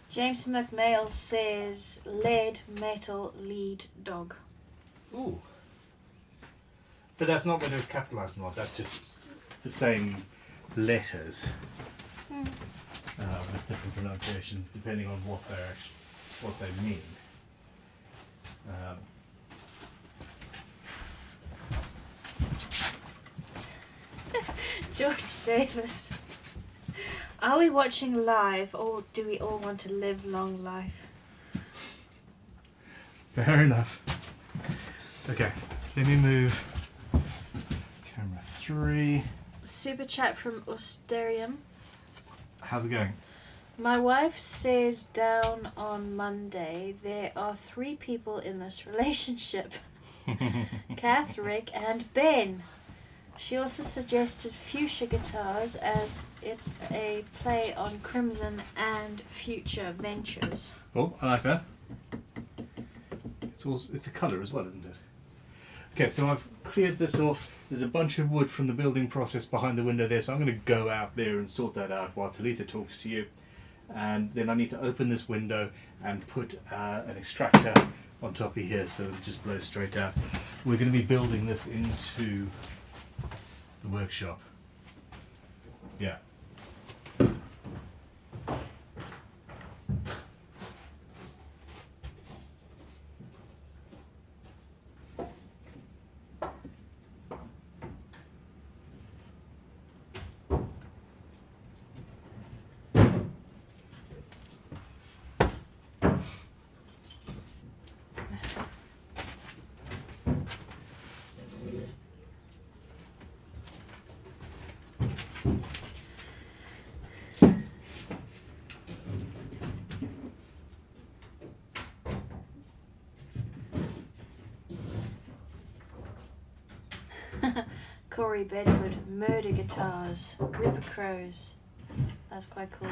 James McMail says lead, metal, lead, dog. Ooh. But that's not whether it's capitalised or not, that's just the same letters with different pronunciations depending on what they mean. George Davis. Are we watching live or do we all want to live long life? Fair enough. Okay, let me move camera 3. Super chat from Austerium. How's it going? My wife says down on Monday there are 3 people in this relationship. Kath, Rick and Ben. She also suggested fuchsia guitars as it's a play on Crimson and Future Ventures. Oh, I like that. It's a colour as well, isn't it? Okay, so I've cleared this off. There's a bunch of wood from the building process behind the window there, so I'm going to go out there and sort that out while Talitha talks to you. And then I need to open this window and put an extractor on top of here so it just blows straight out. We're going to be building this into the workshop. Yeah. Corey Bedford, Murder Guitars, Group of Crows. That's quite cool.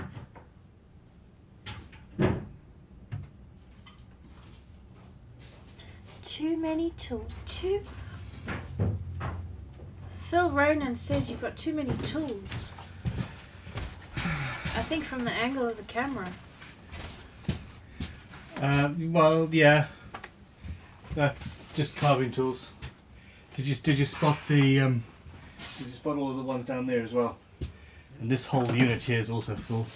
Too many tools. Phil Ronan says you've got too many tools. I think from the angle of the camera. Well, yeah. That's just carving tools. Did you spot the did you spot all of the ones down there as well? And this whole unit here is also full.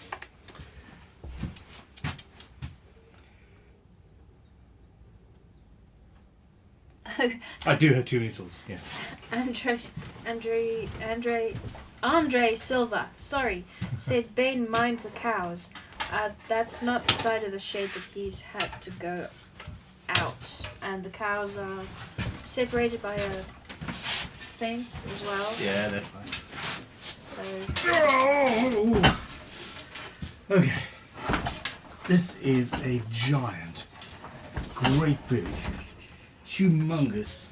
I do have too many tools, yeah. Andre Silva, sorry, said Ben mind the cows. That's not the side of the shed that he's had to go out. And the cows are separated by a fence as well. Yeah, that's fine. So Okay. This is a giant, great big, humongous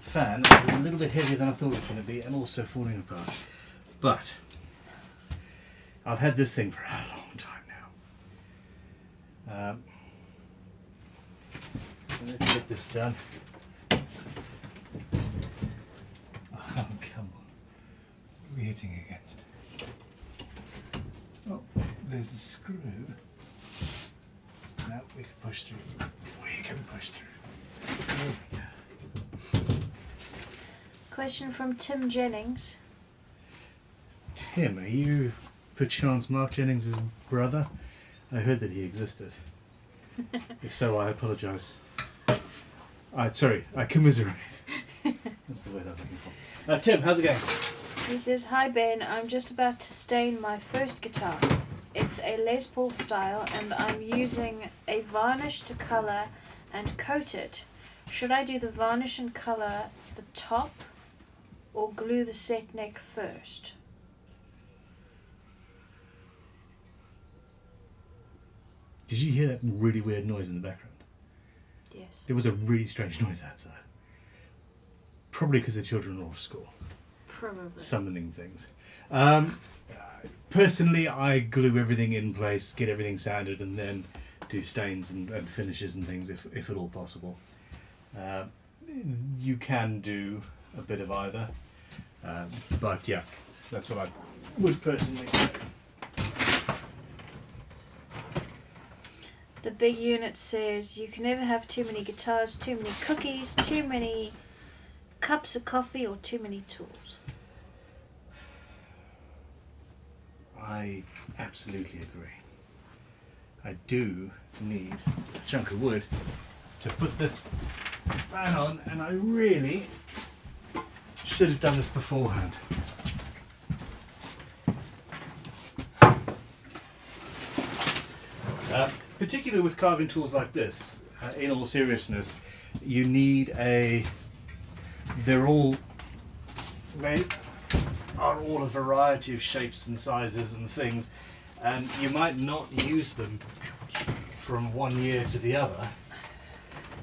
fan. It was a little bit heavier than I thought it was going to be, and also falling apart. But I've had this thing for a long time now. Let's get this done. Oh, come on. What are we hitting against? Oh, there's a screw. Now we can push through. We can push through. There we go. question from Tim Jennings. Tim, are you perchance Mark Jennings' brother? I heard that he existed. If so, I apologise. Sorry, I commiserate. That's the word I was looking for. Tim, how's it going? He says, "Hi Ben, I'm just about to stain my first guitar. It's a Les Paul style and I'm using a varnish to colour and coat it. Should I do the varnish and colour the top or glue the set neck first?" Did you hear that really weird noise in the background? Yes. There was a really strange noise outside. Probably because the children are off school. Probably. Summoning things. Personally, I glue everything in place, get everything sanded, and then do stains and finishes and things if at all possible. You can do a bit of either. But yeah, that's what I would personally say. The big unit says, "You can never have too many guitars, too many cookies, too many cups of coffee, or too many tools." I absolutely agree. I do need a chunk of wood to put this fan on, and I really should have done this beforehand. Particularly with carving tools like this, in all seriousness, you need they are all a variety of shapes and sizes and things, and you might not use them from one year to the other,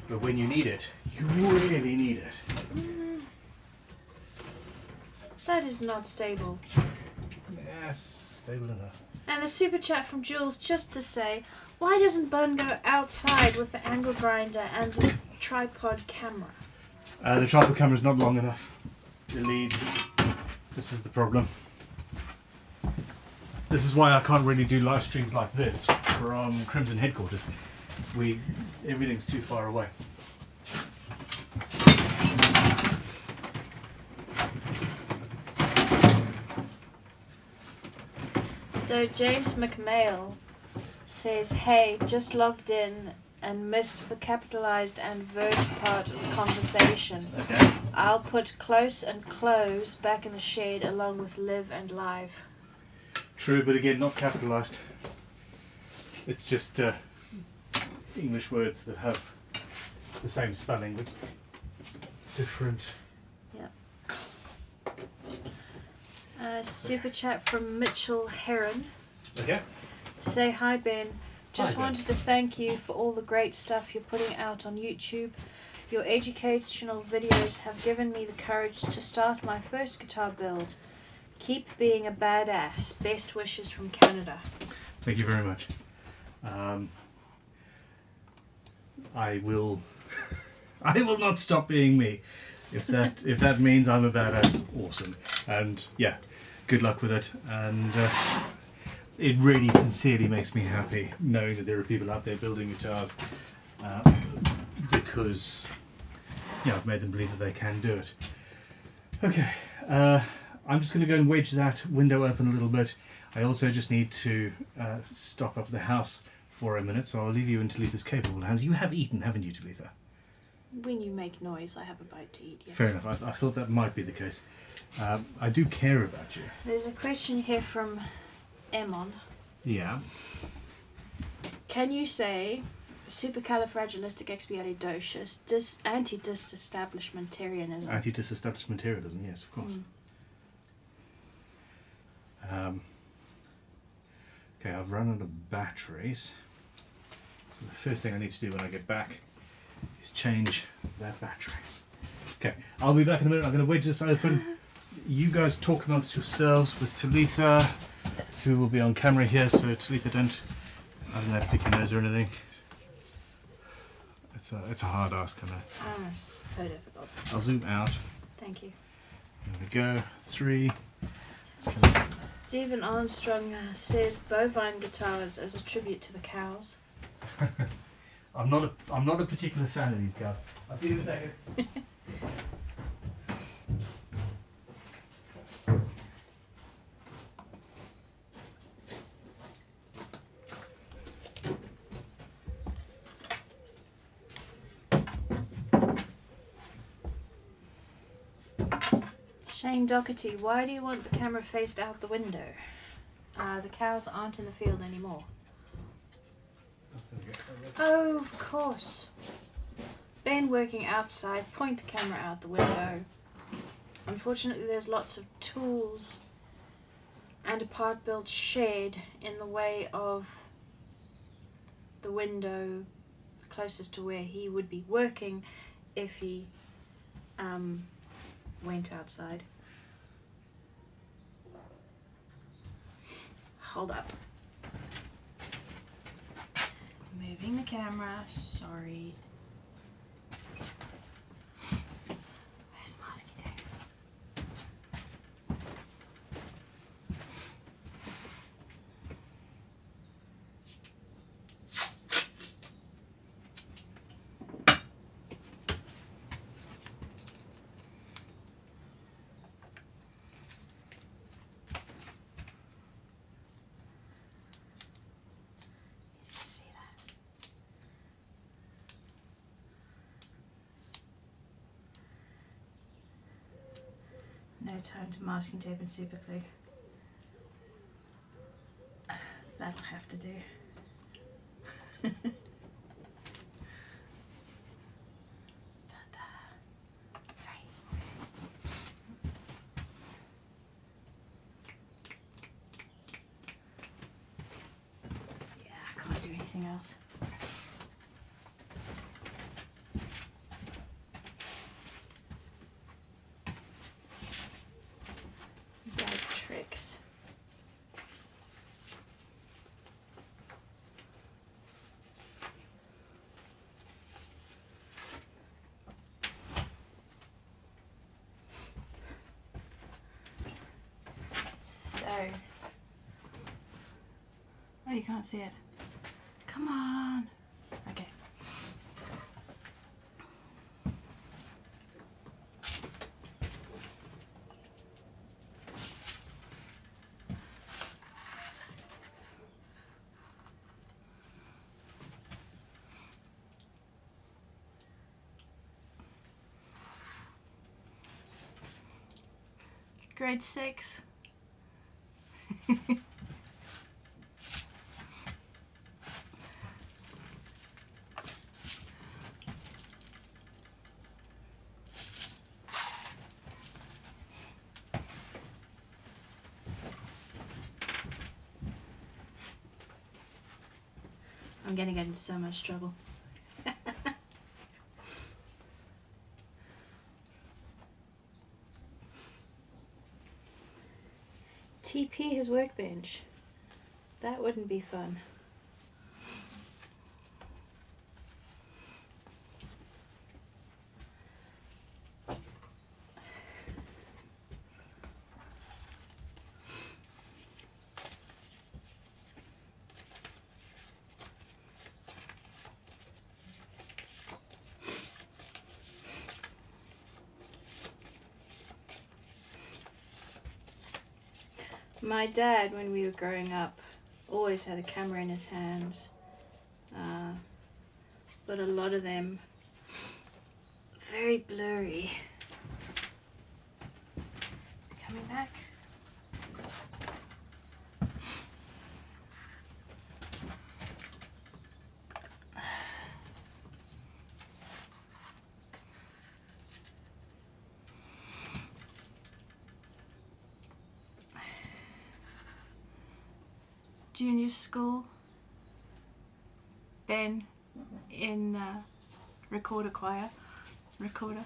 but when you need it, you really need it. That is not stable. Yes, stable enough. And a super chat from Jules just to say, "Why doesn't Bun go outside with the angle grinder and the tripod camera?" The tripod camera is not long enough. It leads. This is the problem. This is why I can't really do live streams like this from Crimson headquarters. Everything's too far away. So James McMail says, "Hey, just logged in and missed the capitalized and verse part of the conversation. Okay. I'll put close and close back in the shed along with live and live." True, but again, not capitalised. It's just English words that have the same spelling but different. Super chat from Mitchell Heron. Okay. Say, "Hi Ben, just Hi, Ben. wanted to thank you for all the great stuff you're putting out on YouTube. Your educational videos have given me the courage to start my first guitar build. Keep being a badass. Best wishes from Canada. Thank you very much. I will I will not stop being me. If that means I'm a badass, awesome. And yeah, good luck with it. And it really sincerely makes me happy knowing that there are people out there building guitars because I've made them believe that they can do it. Okay, I'm just going to go and wedge that window open a little bit. I also just need to stop up the house for a minute, so I'll leave you in Talitha's capable hands. You have eaten, haven't you, Talitha? When you make noise, I have a bite to eat, yes. Fair enough. I thought that might be the case. I do care about you. There's a question here from Emon. Yeah. Can you say supercalifragilisticexpialidocious, anti-disestablishmentarianism? Anti-disestablishmentarianism, yes, of course. Okay, I've run out of batteries. So the first thing I need to do when I get back is change that battery. Okay, I'll be back in a minute. I'm going to wedge this open. You guys talk amongst yourselves with Talitha, who will be on camera here, so Talitha, I don't know, pick your nose or anything. It's a hard ask, I know. Oh, so difficult. I'll zoom out. Thank you. There we go. 3. Stephen Armstrong says bovine guitars as a tribute to the cows. I'm not a particular fan of these guys. I'll see you in a second. Shane Doherty, why do you want the camera faced out the window? The cows aren't in the field anymore. Oh, of course. Ben working outside, point the camera out the window. Unfortunately, there's lots of tools and a part-built shed in the way of the window closest to where he would be working if he went outside. Hold up. Moving the camera, sorry. Where's masking tape? No time to masking tape and super glue. That'll have to do. Yeah, I can't do anything else. Tricks. So, oh, you can't see it. Come on. Okay. Grade 6. I'm gonna get into so much trouble. empty his workbench. That wouldn't be fun. My dad, when we were growing up, always had a camera in his hands, but a lot of them very blurry. Coming back. Junior school, Ben in recorder choir, recorder.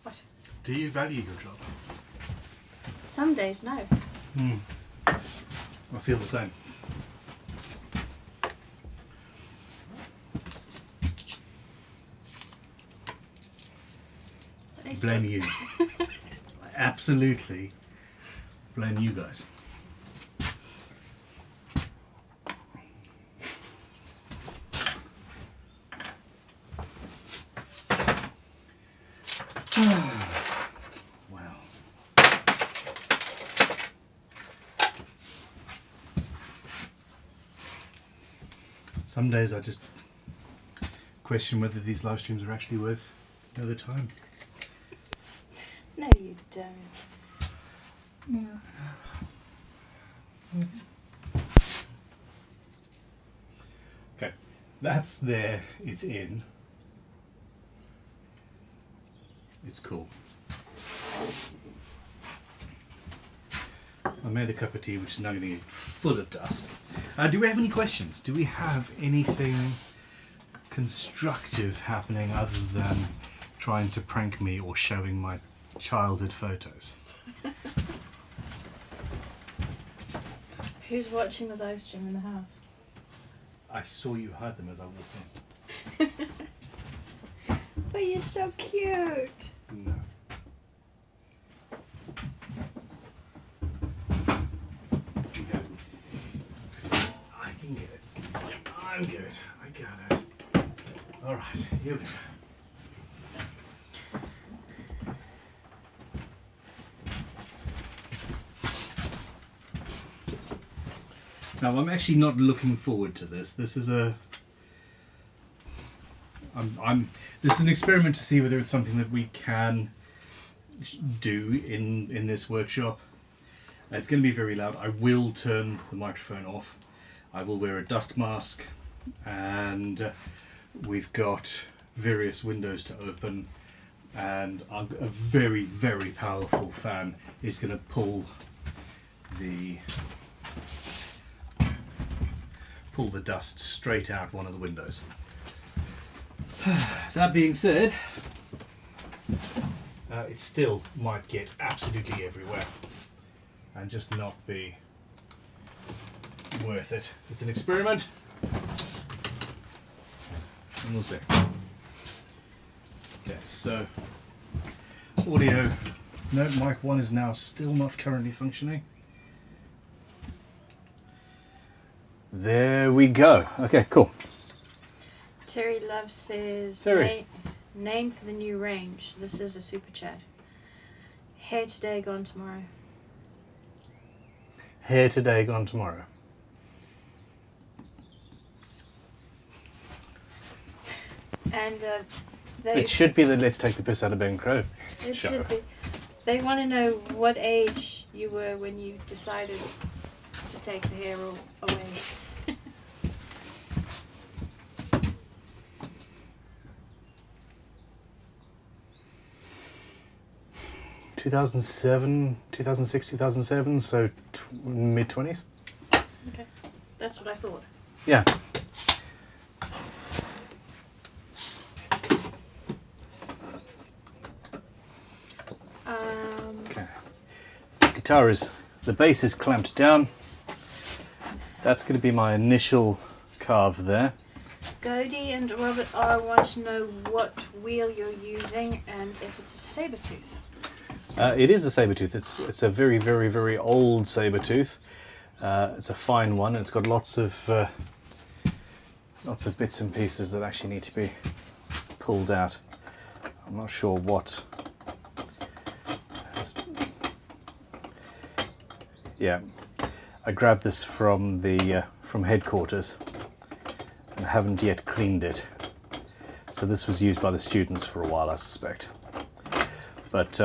What? Do you value your job? Some days, no. I feel the same. Blame you. Absolutely blame you guys. Wow. Some days I just question whether these live streams are actually worth the time. No, you don't. Okay, that's there, it's in. It's cool. I made a cup of tea which is now going to get full of dust. Do we have any questions? Do we have anything constructive happening other than trying to prank me or showing my childhood photos? Who's watching the live stream in the house? I saw you hide them as I walked in. But you're so cute. No. Okay. I can get it. I'm good. I got it. Alright, here we go. Now I'm actually not looking forward to this. This is a this is an experiment to see whether it's something that we can do in this workshop. It's going to be very loud. I will turn the microphone off. I will wear a dust mask, and we've got various windows to open, and a very, very powerful fan is going to pull the dust straight out one of the windows. That being said, it still might get absolutely everywhere and just not be worth it. It's an experiment, and we'll see. Okay, so audio. No, mic 1 is now still not currently functioning. There we go. Okay, cool. Terry Love says, Terry. Name for the new range. This is a super chat. Hair today, gone tomorrow. Hair today, gone tomorrow. And It should be the Let's Take the Piss Out of Ben Crowe it show. should be. They want to know what age you were when you decided to take the hair away. 2007, 2006, 2007, so mid-20s. Okay, that's what I thought. Yeah. Okay. The guitar is, the bass is clamped down. That's going to be my initial carve there. Godey and Robert R want to know what wheel you're using and if it's a saber tooth. It is a saber tooth. It's a very, very, very old saber tooth. It's a fine one. It's got lots of bits and pieces that actually need to be pulled out. I'm not sure what. Yeah, I grabbed this from the from headquarters and haven't yet cleaned it. So this was used by the students for a while, I suspect. But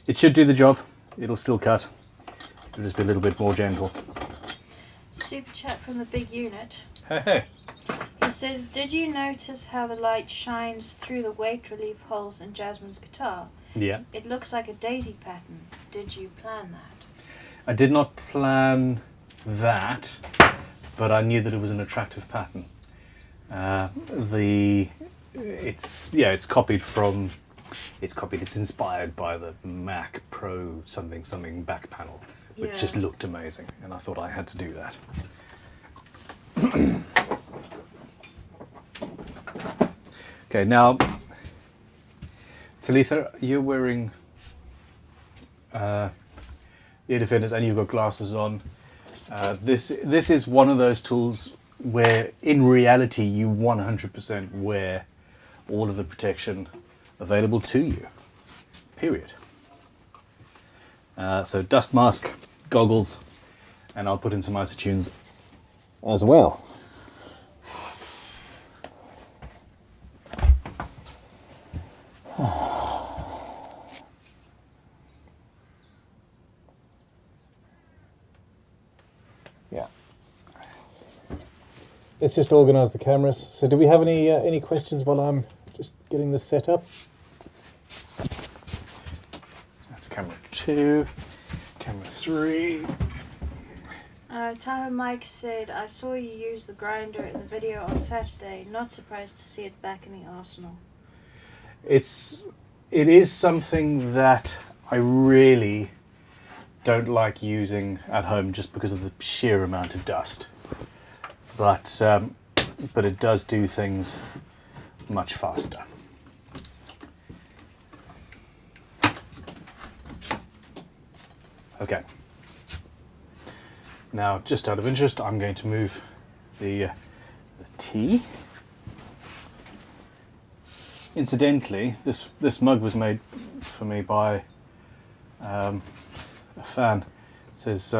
it should do the job. It'll still cut. It'll just be a little bit more gentle. Super chat from the big unit. Hey, hey. He says, did you notice how the light shines through the weight relief holes in Jasmine's guitar? Yeah. It looks like a daisy pattern. Did you plan that? I did not plan that, but I knew that it was an attractive pattern. It's inspired by the Mac Pro something back panel, which just looked amazing, and I thought I had to do that. Okay, now, Talitha, you're wearing ear defenders and you've got glasses on. This is one of those tools where, in reality, you 100% wear all of the protection available to you. Period. So dust mask, goggles, and I'll put in some isotunes as well. Yeah. Let's just organise the cameras. So, do we have any questions while I'm just getting this set up? That's camera 2, camera 3. Tahoe Mike said, I saw you use the grinder in the video on Saturday. Not surprised to see it back in the arsenal. It is something that I really don't like using at home just because of the sheer amount of dust. But it does do things much faster. Okay. Now, just out of interest, I'm going to move the tea. Incidentally, this mug was made for me by a fan. It says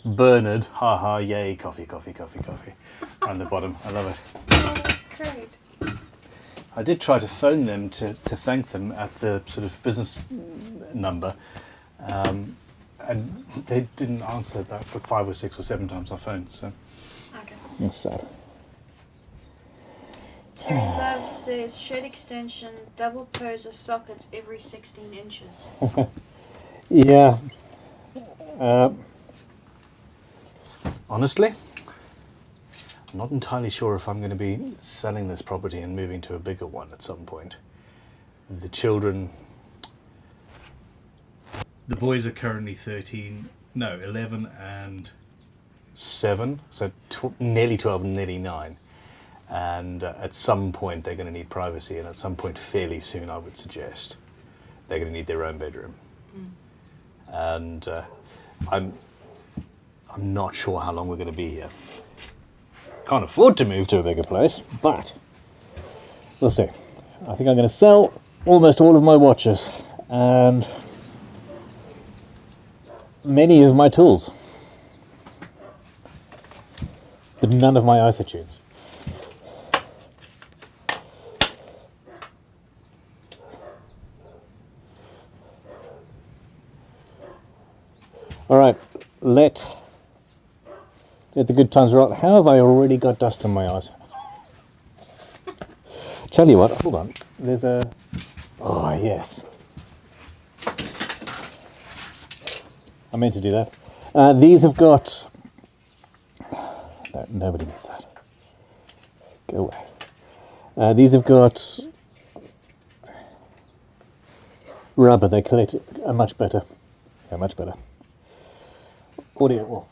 Bernard, haha, yay, coffee, coffee, coffee, coffee, on the bottom. I love it. Oh, that's great. I did try to phone them to thank them at the sort of business number, and they didn't answer that, but 5 or 6 or 7 times I phoned, so. Okay. That's sad. Terry Love says, shed extension, double poser sockets every 16 inches. Yeah. Honestly, I'm not entirely sure if I'm going to be selling this property and moving to a bigger one at some point. The children... The boys are currently 11 and 7, so nearly 12 and nearly 9. And at some point they're going to need privacy, and at some point fairly soon I would suggest they're going to need their own bedroom. And I'm not sure how long we're going to be here. Can't afford to move to a bigger place, but we'll see. I think I'm going to sell almost all of my watches and many of my tools, but none of my isotunes. All right, let the good times roll. How have I already got dust in my eyes? Tell you what, hold on. There's a... Oh, yes. I meant to do that. These have got... No, nobody needs that. Go away. These have got rubber, they collect much better. Yeah, much better. Audio off.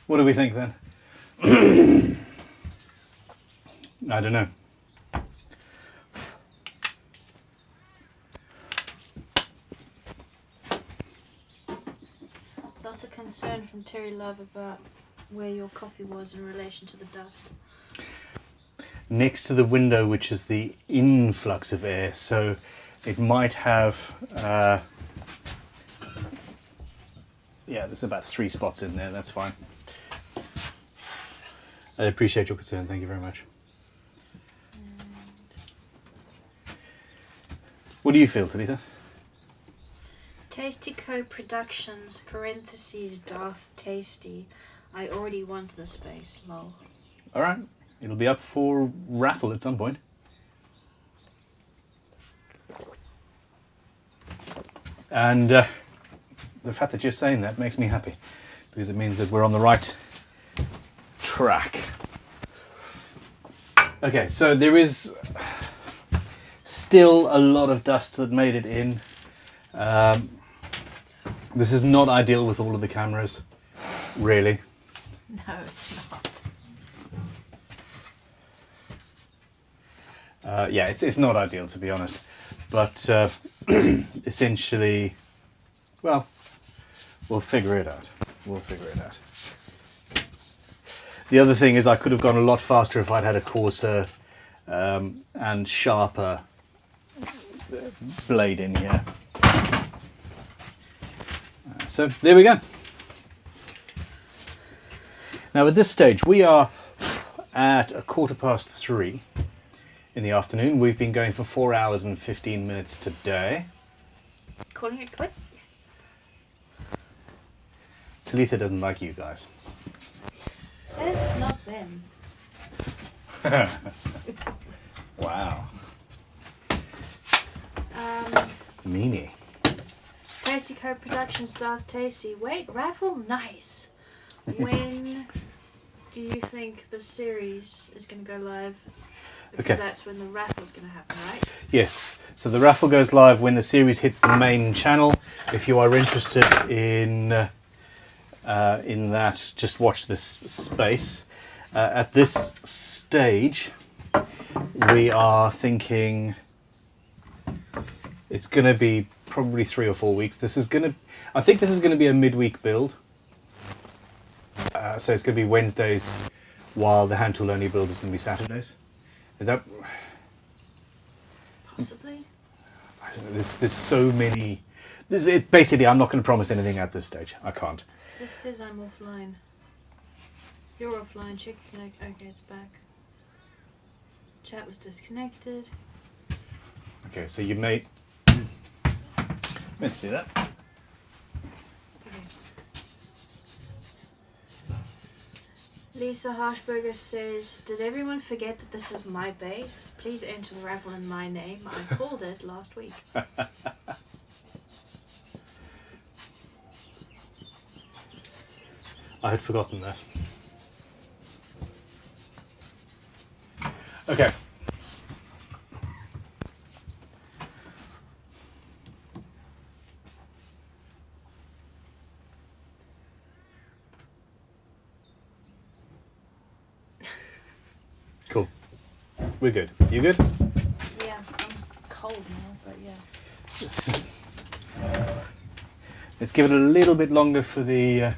What do we think then? I don't know. Lots of concern from Terry Love about where your coffee was in relation to the dust. Next to the window, which is the influx of air, so it might have yeah, there's about 3 spots in there. That's fine. I appreciate your concern. Thank you very much. What do you feel, Talitha? Tasty Co Productions parentheses Darth Tasty. I already want the space. Lol. All right, it'll be up for raffle at some point. And the fact that you're saying that makes me happy, because it means that we're on the right track. Okay, so there is still a lot of dust that made it in. This is not ideal with all of the cameras, really. No, it's not. Yeah, it's not ideal, to be honest. But essentially, well, we'll figure it out. We'll figure it out. The other thing is I could have gone a lot faster if I'd had a coarser and sharper blade in here. So there we go. Now at this stage we are at 3:15 in the afternoon. We've been going for 4 hours and 15 minutes today. Calling it quits? Yes. Talitha doesn't like you guys. It's not them. Wow. Meanie. Tasty Co Productions Darth Tasty. Wait, raffle? Nice. When do you think the series is going to go live? Because that's when the raffle's going to happen, right? Yes. So the raffle goes live when the series hits the main channel. If you are interested in that, just watch this space. At this stage, we are thinking it's going to be probably 3 or 4 weeks. I think this is going to be a midweek build. So it's going to be Wednesdays, while the hand tool only build is going to be Saturdays. Is that possibly? I don't know. There's so many. Basically, I'm not going to promise anything at this stage. I can't. This says I'm offline. You're offline. Check connect. Okay, it's back. Chat was disconnected. Okay, so you meant to do that. Okay. Lisa Harshberger says, did everyone forget that this is my base? Please enter the raffle in my name. I called it last week. I had forgotten that. Okay. Cool. We're good. You good? Yeah, I'm cold now, but yeah. Let's give it a little bit longer for the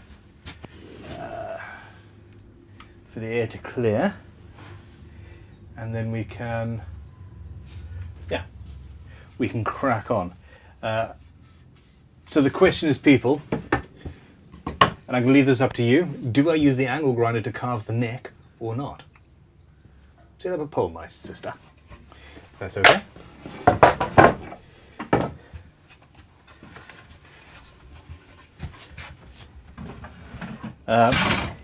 air to clear, and then we can, we can crack on. So the question is, people, and I can leave this up to you: do I use the angle grinder to carve the neck or not? Set up a poll, my sister. If that's okay.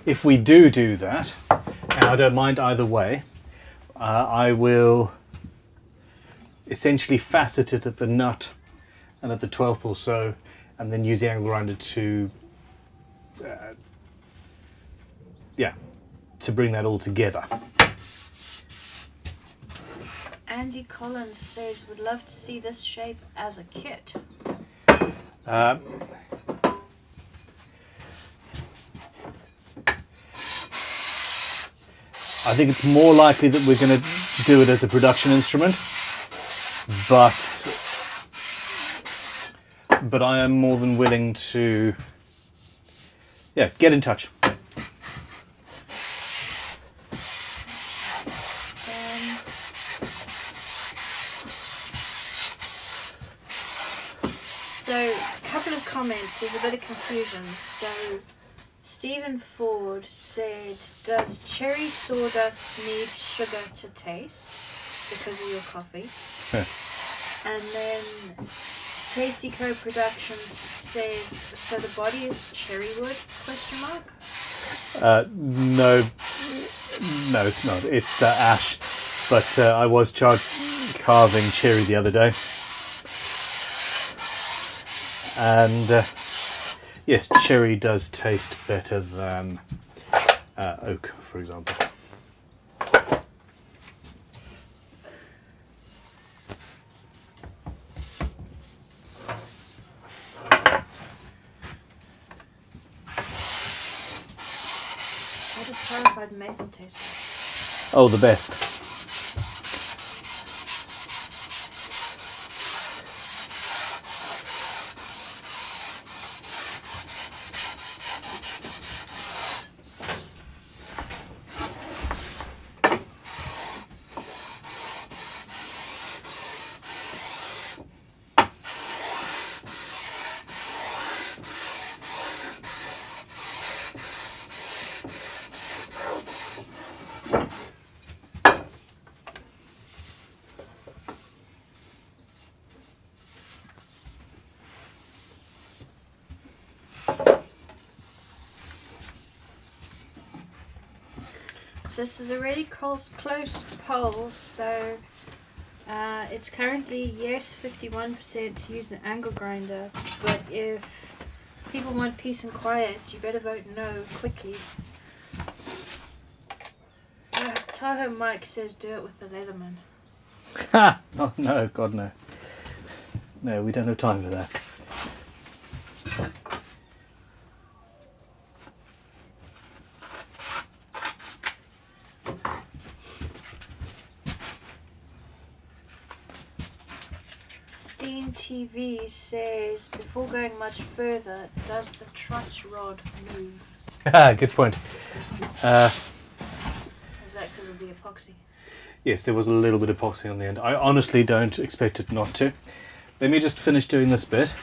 If we do that, and I don't mind either way, I will essentially facet it at the nut and at the 12th or so, and then use the angle grinder to, to bring that all together. Andy Collins says, would love to see this shape as a kit. I think it's more likely that we're going to do it as a production instrument, but I am more than willing to, yeah, get in touch. So, a couple of comments, there's a bit of confusion. So, Stephen Ford said, does cherry sawdust need sugar to taste because of your coffee? And then Tasty Co Productions says, so the body is cherry wood, question mark? No, it's not. It's ash, but I was carving cherry the other day. And yes, cherry does taste better than oak, for example. What does clarified maple taste like? Oh, the best. This is a really close poll, so it's currently yes 51% to use the angle grinder, but if people want peace and quiet, you better vote no quickly. Tahoe Mike says do it with the Leatherman. Ha! Oh no, God no. No, we don't have time for that. Steam TV says, before going much further, does the truss rod move? Good point. Is that because of the epoxy? Yes, there was a little bit of epoxy on the end. I honestly don't expect it not to. Let me just finish doing this bit.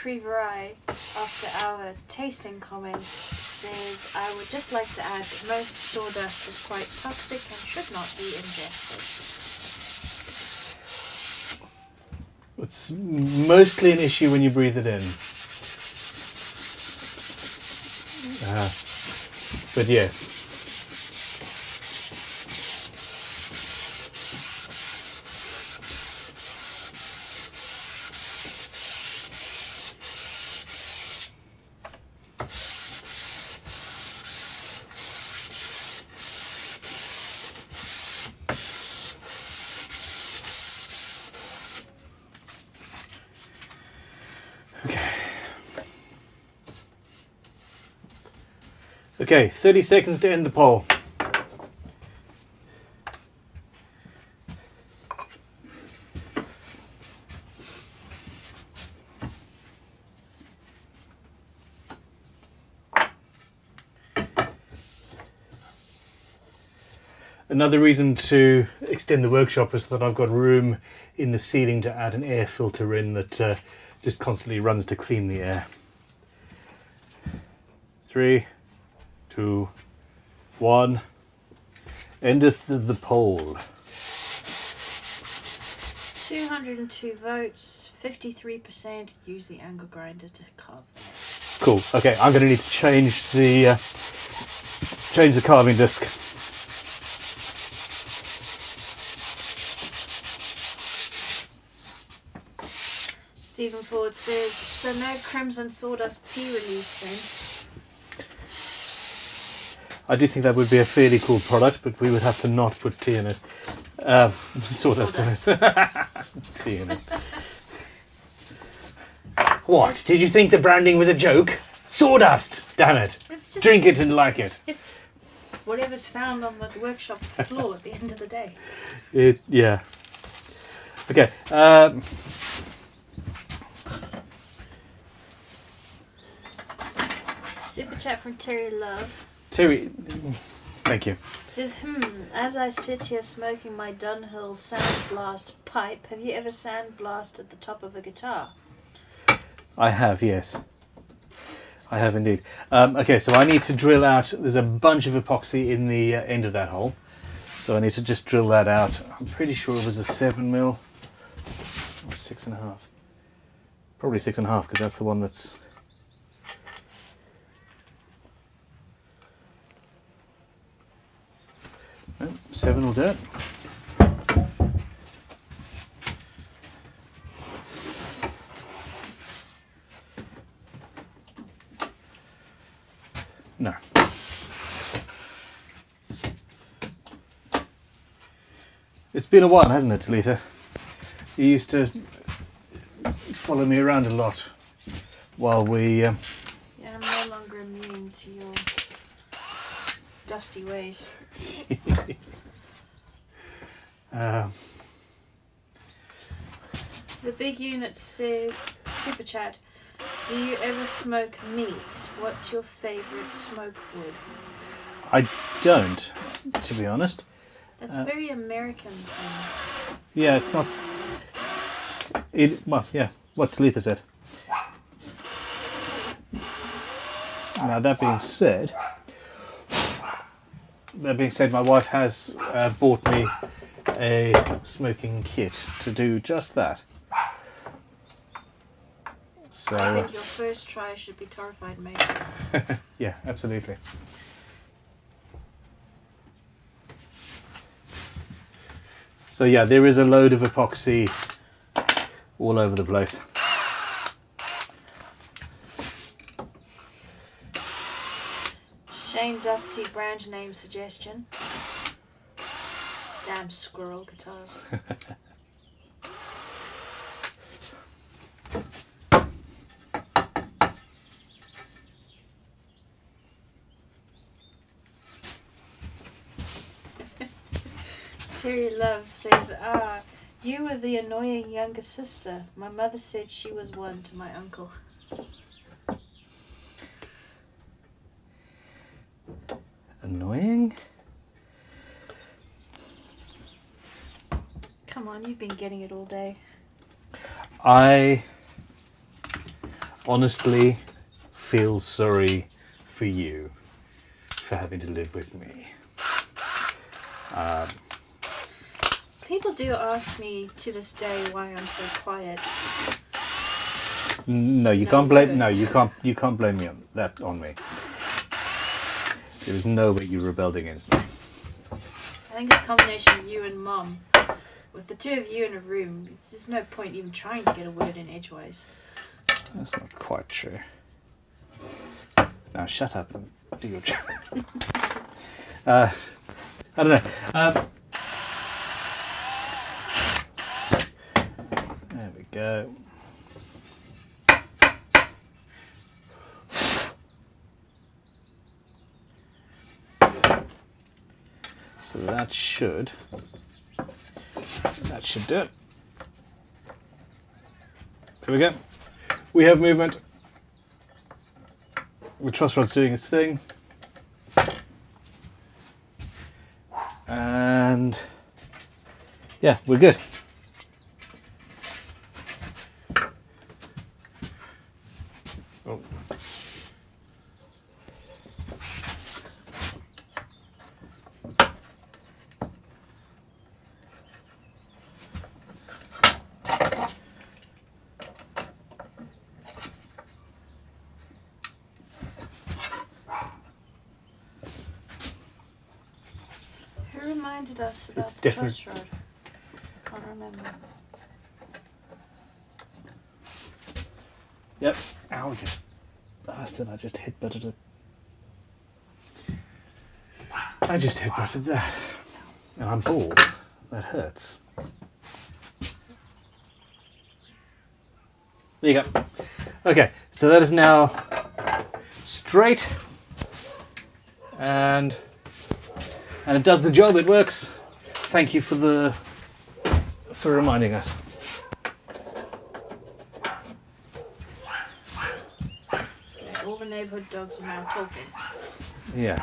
Creverai, after our tasting comments, says, I would just like to add that most sawdust is quite toxic and should not be ingested. It's mostly an issue when you breathe it in. But yes. Okay, 30 seconds to end the poll. Another reason to extend the workshop is that I've got room in the ceiling to add an air filter in that just constantly runs to clean the air. 3, 2, 1. Endeth the poll. 202 votes, 53% use the angle grinder to carve that. Cool. Okay, I'm going to need to change the carving disc. Stephen Ford says, so no Crimson Sawdust tea release then? I do think that would be a fairly cool product, but we would have to not put tea in it. Sawdust in it. Tea in it. What? Did you think the branding was a joke? Sawdust! Damn it. It's just, Drink it and like it. it's whatever's found on the workshop floor at the end of the day. Yeah. Okay. Super chat from Terry Love. Terry, thank you. Says, as I sit here smoking my Dunhill Sandblast pipe, have you ever sandblasted the top of a guitar? I have, yes. I have indeed. Okay, so I need to drill out, there's a bunch of epoxy in the end of that hole. So I need to just drill that out. I'm pretty sure it was a 7mm or 6.5. Probably 6.5 because that's the one that's... No, 7 will do it. No. It's been a while, hasn't it, Talitha? You used to follow me around a lot while we... Yeah, I'm no longer immune to your dusty ways. The big unit says, Super Chat, do you ever smoke meat? What's your favourite smoke wood? I don't, to be honest. That's a very American thing. Yeah, it's not... well, yeah, what Talitha said. Now, that being said, my wife has bought me a smoking kit to do just that. So, I think your first try should be Torrified Mason. yeah, absolutely. So yeah, there is a load of epoxy all over the place. Shane Duffy brand name suggestion. Damn squirrel guitars. Terry Love says, you were the annoying younger sister. My mother said she was one to my uncle. Annoying? Come on, you've been getting it all day. I honestly feel sorry for you for having to live with me. People do ask me to this day why I'm so quiet. No, you can't blame. No, you can't blame me on me. There was no way you rebelled against me. I think it's a combination of you and Mom. With the two of you in a room, there's no point even trying to get a word in edgewise. That's not quite true. Now shut up and do your job. I don't know. There we go. So that should do it. There we go. We have movement. The truss rod's doing its thing. And yeah, we're good. Oh. reminded us about It's the definite- truss rod? I can't remember. Yep. Ow, you bastard, I just headbutted it. I just headbutted that. And I'm bald. That hurts. There you go. Okay, so that is now straight. And it does the job, it works. Thank you for reminding us. Okay, all the neighborhood dogs are now talking. Yeah.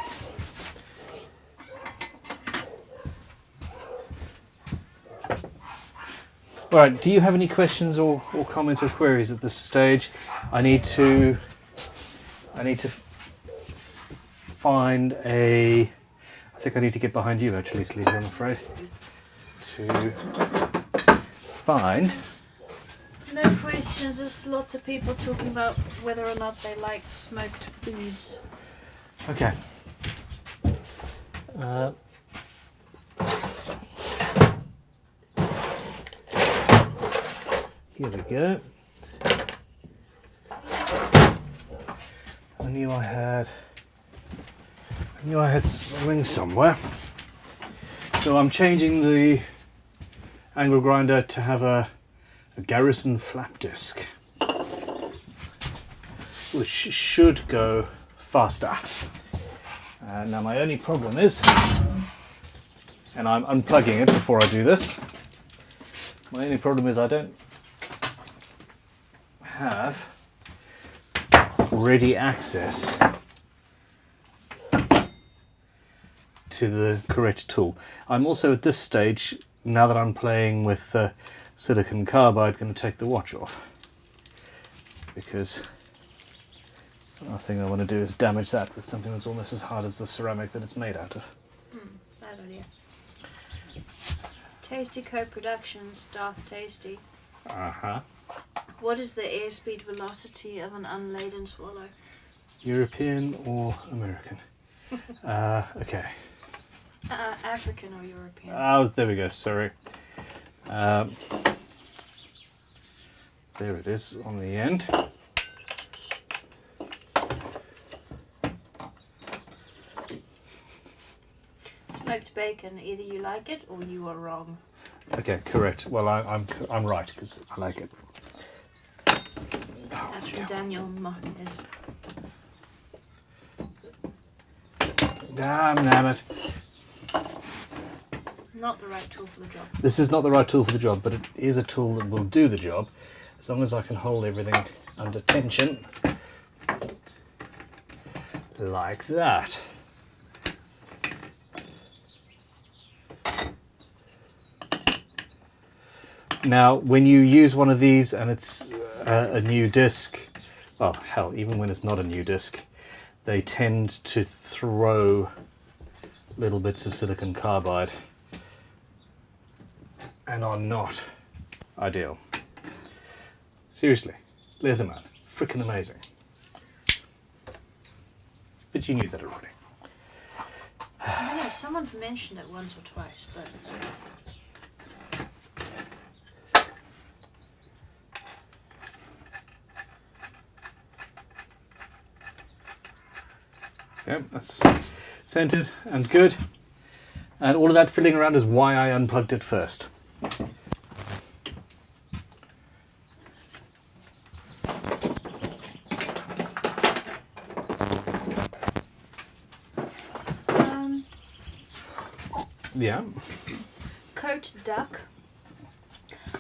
All right, do you have any questions or comments or queries at this stage? I need to find I think I need to get behind you actually, Sleepy, I'm afraid. To find. No questions, there's lots of people talking about whether or not they like smoked foods. Okay. Here we go. I knew I had springs somewhere. So I'm changing the angle grinder to have a Garrison flap disc, which should go faster. Now my only problem is, and I'm unplugging it before I do this, my only problem is I don't have ready access to the correct tool. I'm also at this stage, now that I'm playing with silicon carbide, going to take the watch off, because the last thing I want to do is damage that with something that's almost as hard as the ceramic that it's made out of. Bad idea. Tasty Co-Productions, Daft Tasty. Uh-huh. What is the airspeed velocity of an unladen swallow? European or American? Okay. African or European? Oh, there we go, sorry. There it is on the end. Smoked bacon, either you like it or you are wrong. Okay, correct. Well, I'm right because I like it. That's from Daniel Martinez. Damn it. Not the right tool for the job. This is not the right tool for the job, but it is a tool that will do the job as long as I can hold everything under tension like that. Now, when you use one of these and it's a new disc, well, hell, even when it's not a new disc, they tend to throw little bits of silicon carbide and are not ideal. Seriously, Leatherman, freaking amazing. But you knew that already. I know, someone's mentioned it once or twice, but... Yep, that's centered and good. And all of that filling around is why I unplugged it first. Yeah, Coat Duck.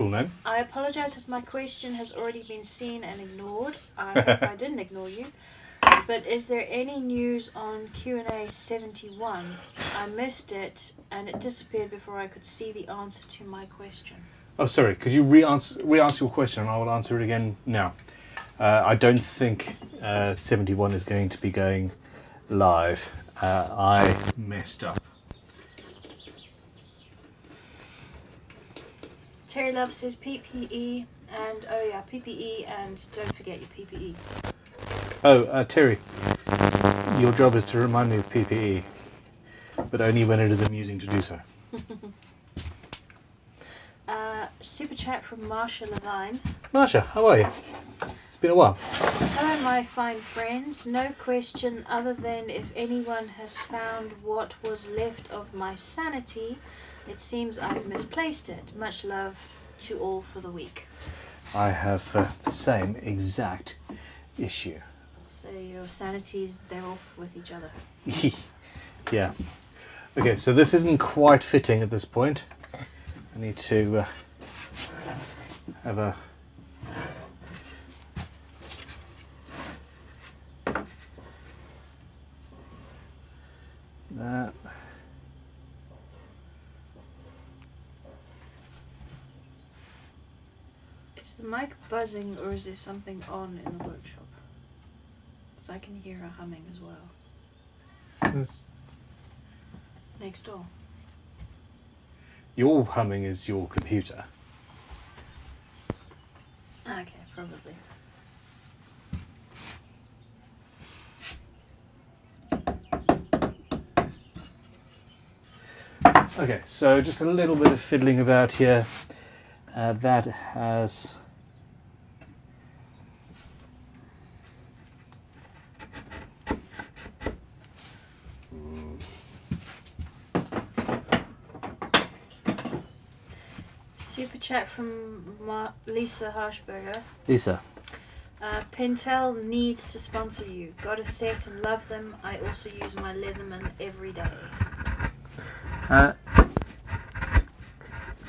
cool name. I apologise if my question has already been seen and ignored. I hope I didn't ignore you. But is there any news on Q&A 71? I missed it and it disappeared before I could see the answer to my question. Oh, sorry, could you re-answer your question and I will answer it again now. I don't think 71 is going to be going live. I messed up. Terry Love says PPE and, oh yeah, PPE and don't forget your PPE. Oh, Terry, your job is to remind me of PPE, but only when it is amusing to do so. Super chat from Marsha Levine. Marsha, how are you? It's been a while. Hello, my fine friends. No question other than if anyone has found what was left of my sanity, it seems I've misplaced it. Much love to all for the week. I have the same exact issue. So your sanities, they're off with each other. Yeah. Okay, so this isn't quite fitting at this point. I need to have a... that. Is the mic buzzing or is there something on in the workshop? Because I can hear a humming as well. That's- Next door. Your humming is your computer. Okay, probably. Okay, so just a little bit of fiddling about here. That has... Super chat from Lisa Harshberger. Lisa. Pentel needs to sponsor you. Got a set and love them. I also use my Leatherman every day.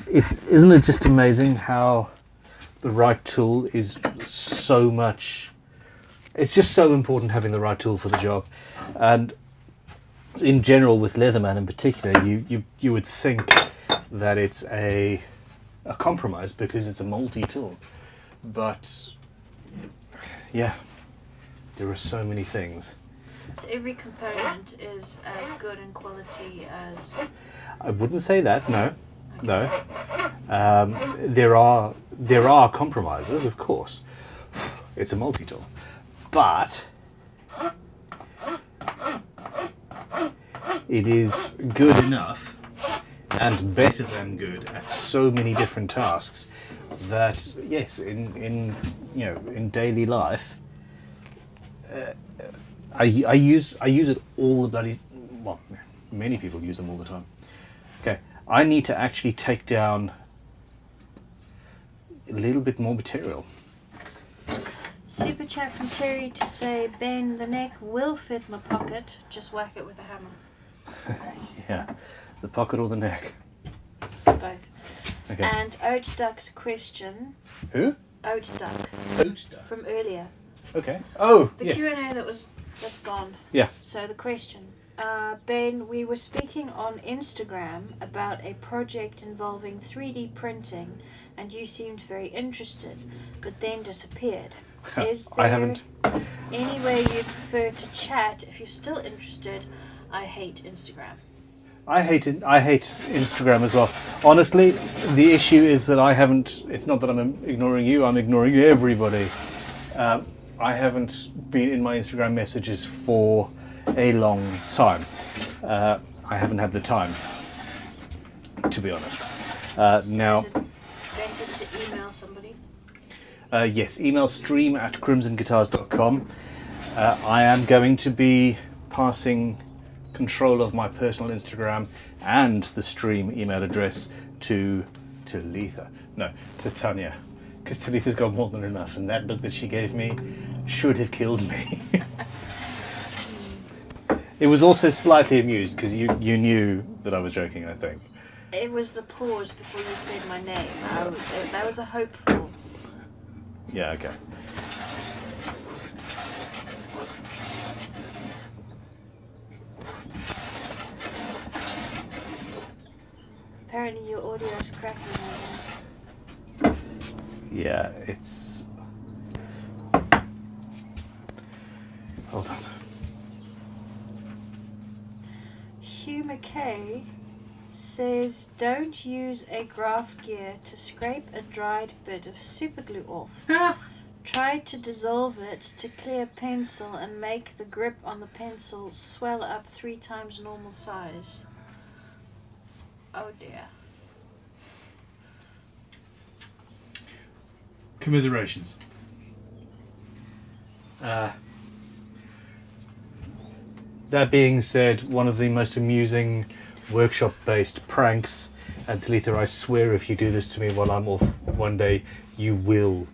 Isn't it just amazing how the right tool is so much... It's just so important having the right tool for the job. And in general with Leatherman in particular, you would think that it's a compromise because it's a multi-tool. But yeah, there are so many things. So every component is as good in quality as... I wouldn't say that, no. No. There are compromises, of course. It's a multi-tool. But it is good enough and better than good at so many different tasks that yes, in daily life, I use it all the bloody, well, many people use them all the time. Okay, I need to actually take down a little bit more material. Super chat from Terry to say, Ben, the neck will fit my pocket. Just whack it with a hammer. Yeah, the pocket or the neck. Both. Okay. And Oat Duck's question. Who? Oat Duck. Oat Duck. From earlier. Okay. Oh, The yes. Q&A that's gone. Yeah. So the question. Ben, we were speaking on Instagram about a project involving 3D printing and you seemed very interested, but then disappeared. Is there I haven't. any way you prefer to chat if you're still interested? I hate Instagram. I hate it. I hate Instagram as well. Honestly, the issue is that I haven't. It's not that I'm ignoring you. I'm ignoring everybody. I haven't been in my Instagram messages for a long time. I haven't had the time, to be honest. So Now, is it better to email somebody? yes, email stream@crimsonguitars.com. I am going to be passing control of my personal Instagram and the stream email address to Talitha. No, to Tanya. Because Talitha's got more than enough, and that look that she gave me should have killed me. It was also slightly amused because you knew that I was joking, I think. It was the pause before you said my name. That was a hopeful. Yeah, okay. Apparently your audio is cracking. Yeah, it's... Hold on. Hugh McKay says, don't use a graph gear to scrape a dried bit of superglue off. Try to dissolve it to clear pencil and make the grip on the pencil swell up 3 times normal size. Oh dear. Commiserations. That being said, one of the most amusing workshop-based pranks, and Talitha, I swear if you do this to me while I'm off one day, I will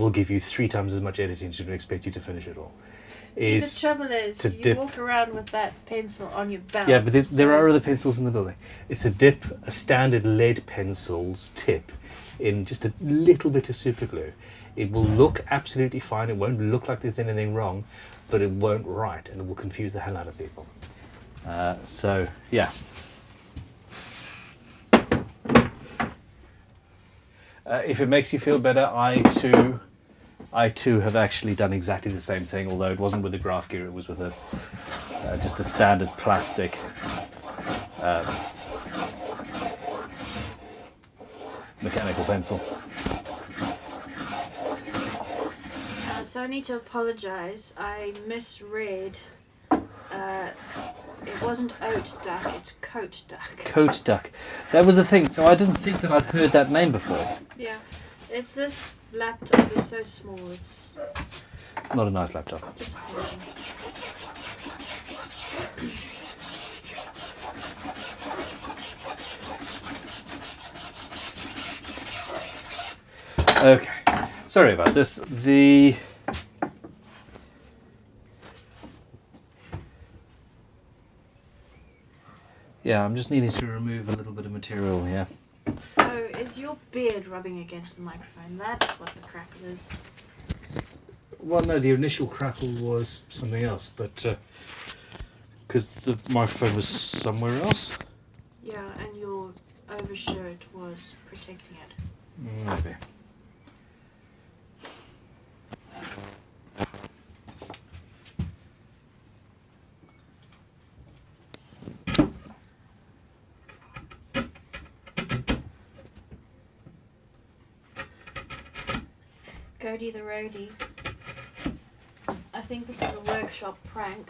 give you 3 times as much editing to expect you to finish it all. See, the trouble is, to you dip. walk around with that pencil on your belt. Yeah, but there are other pencils in the building. It's to dip a standard lead pencil's tip in just a little bit of super glue. It will look absolutely fine. It won't look like there's anything wrong, but it won't write, and it will confuse the hell out of people. So, yeah. If it makes you feel better, I too have actually done exactly the same thing, although it wasn't with a graph gear, it was with just a standard plastic mechanical pencil. So I need to apologise. I misread. It wasn't oat duck, it's coat duck. Coat duck. That was the thing. So I didn't think that I'd heard that name before. Yeah. It's this laptop is so small, it's Not a nice laptop. disappointing. Okay. Sorry about this. Yeah, I'm just needing to remove a little bit of material here. Oh, is your beard rubbing against the microphone? That's what the crackle is. Well, no, the initial crackle was something else, but because the microphone was somewhere else. Yeah, and your overshirt was protecting it. Maybe. Cody the roadie. I think this is a workshop prank.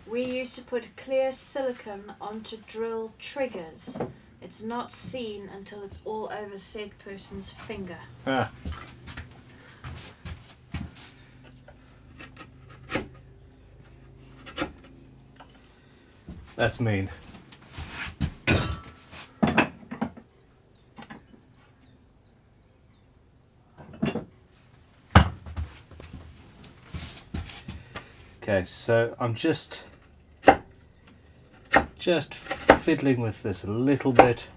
We used to put clear silicone onto drill triggers. It's not seen until it's all over said person's finger. Ah. That's mean. Okay, so I'm just fiddling with this a little bit.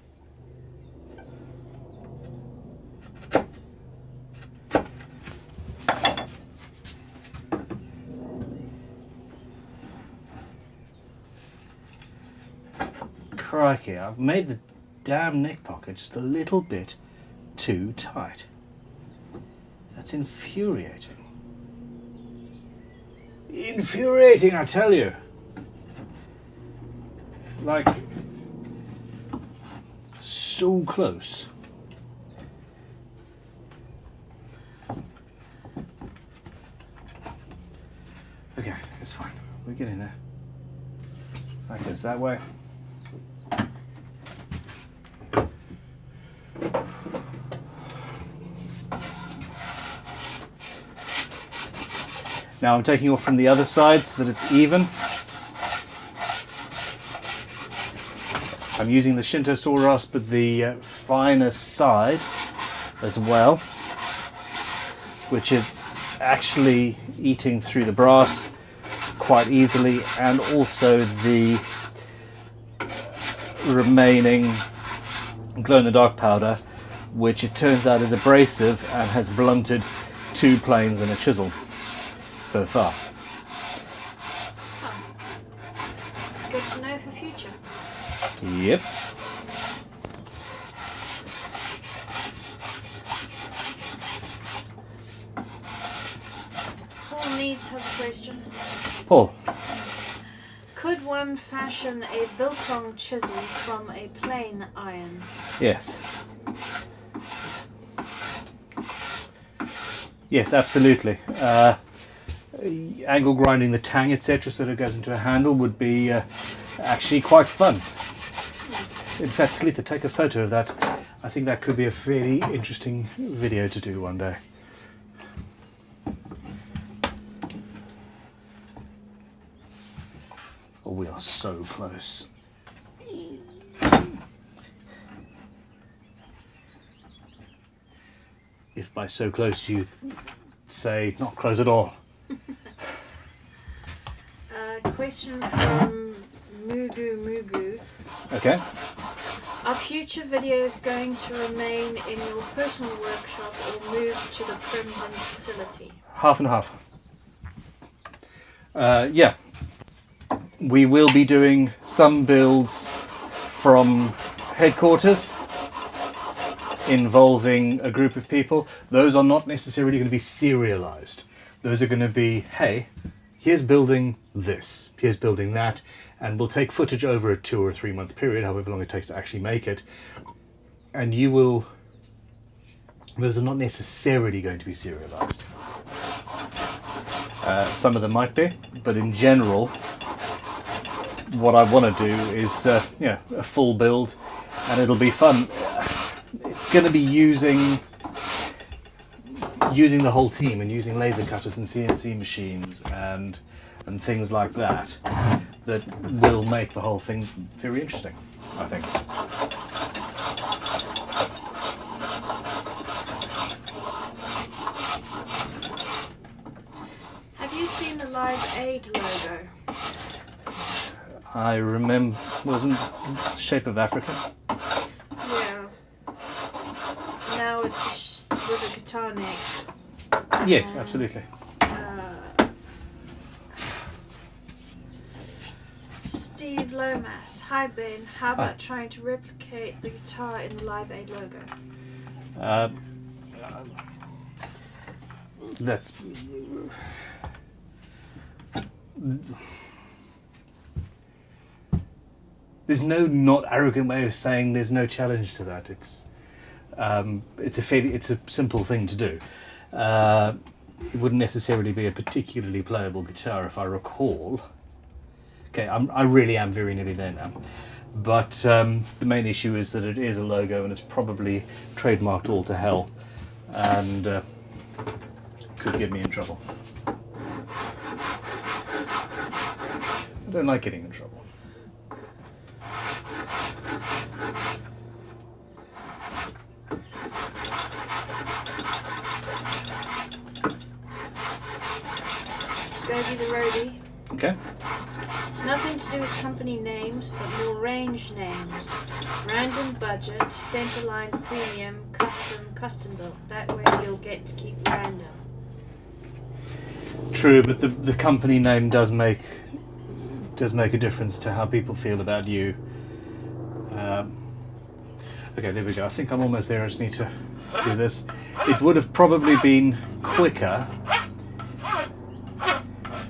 Crikey, I've made the damn neck pocket just a little bit too tight. That's infuriating. Infuriating, I tell you. Like, so close. Okay, it's fine. We're getting there. That goes that way. Now I'm taking off from the other side so that it's even. I'm using the Shinto saw rasp, but the finer side as well, which is actually eating through the brass quite easily, and also the remaining glow-in-the-dark powder, which it turns out is abrasive and has blunted 2 planes and a chisel so far. Good to know for future. Yep. Paul Needs has a question. Paul. Could one fashion a biltong chisel from a plain iron? Yes. Yes, absolutely. Angle grinding the tang, etc., so that it goes into a handle would be actually quite fun. In fact, Letha, take a photo of that. I think that could be a fairly interesting video to do one day. Oh, we are so close. If by so close you say not close at all. Question from Mugu. Okay. Are future videos going to remain in your personal workshop or move to the Crimson facility? Half and half. Yeah. We will be doing some builds from headquarters involving a group of people. Those are not necessarily going to be serialized. Those are going to be, hey, here's building this, here's building that, and we'll take footage over a 2 or 3 month period, however long it takes to actually make it, and you will, those are not necessarily going to be serialized. Some of them might be, but in general, what I want to do is a full build, and it'll be fun. It's going to be using the whole team and using laser cutters and CNC machines and things like that will make the whole thing very interesting, I think. Have you seen the Live Aid logo? I remember, wasn't Shape of Africa? Yeah. Now it's with a guitar neck. Yes, absolutely. Steve Lomas. Hi Ben, how about trying to replicate the guitar in the Live Aid logo? That's... There's no not arrogant way of saying there's no challenge to that. It's a simple thing to do. It wouldn't necessarily be a particularly playable guitar, if I recall. Okay, I really am very nearly there now. But the main issue is that it is a logo and it's probably trademarked all to hell, and could get me in trouble. I don't like getting in trouble. Gogi the Roadie. Okay. Nothing to do with company names, but more range names. Random budget, centerline premium, custom built. That way you'll get to keep random. True, but the company name does make a difference to how people feel about you. Okay, there we go. I think I'm almost there. I just need to do this. It would have probably been quicker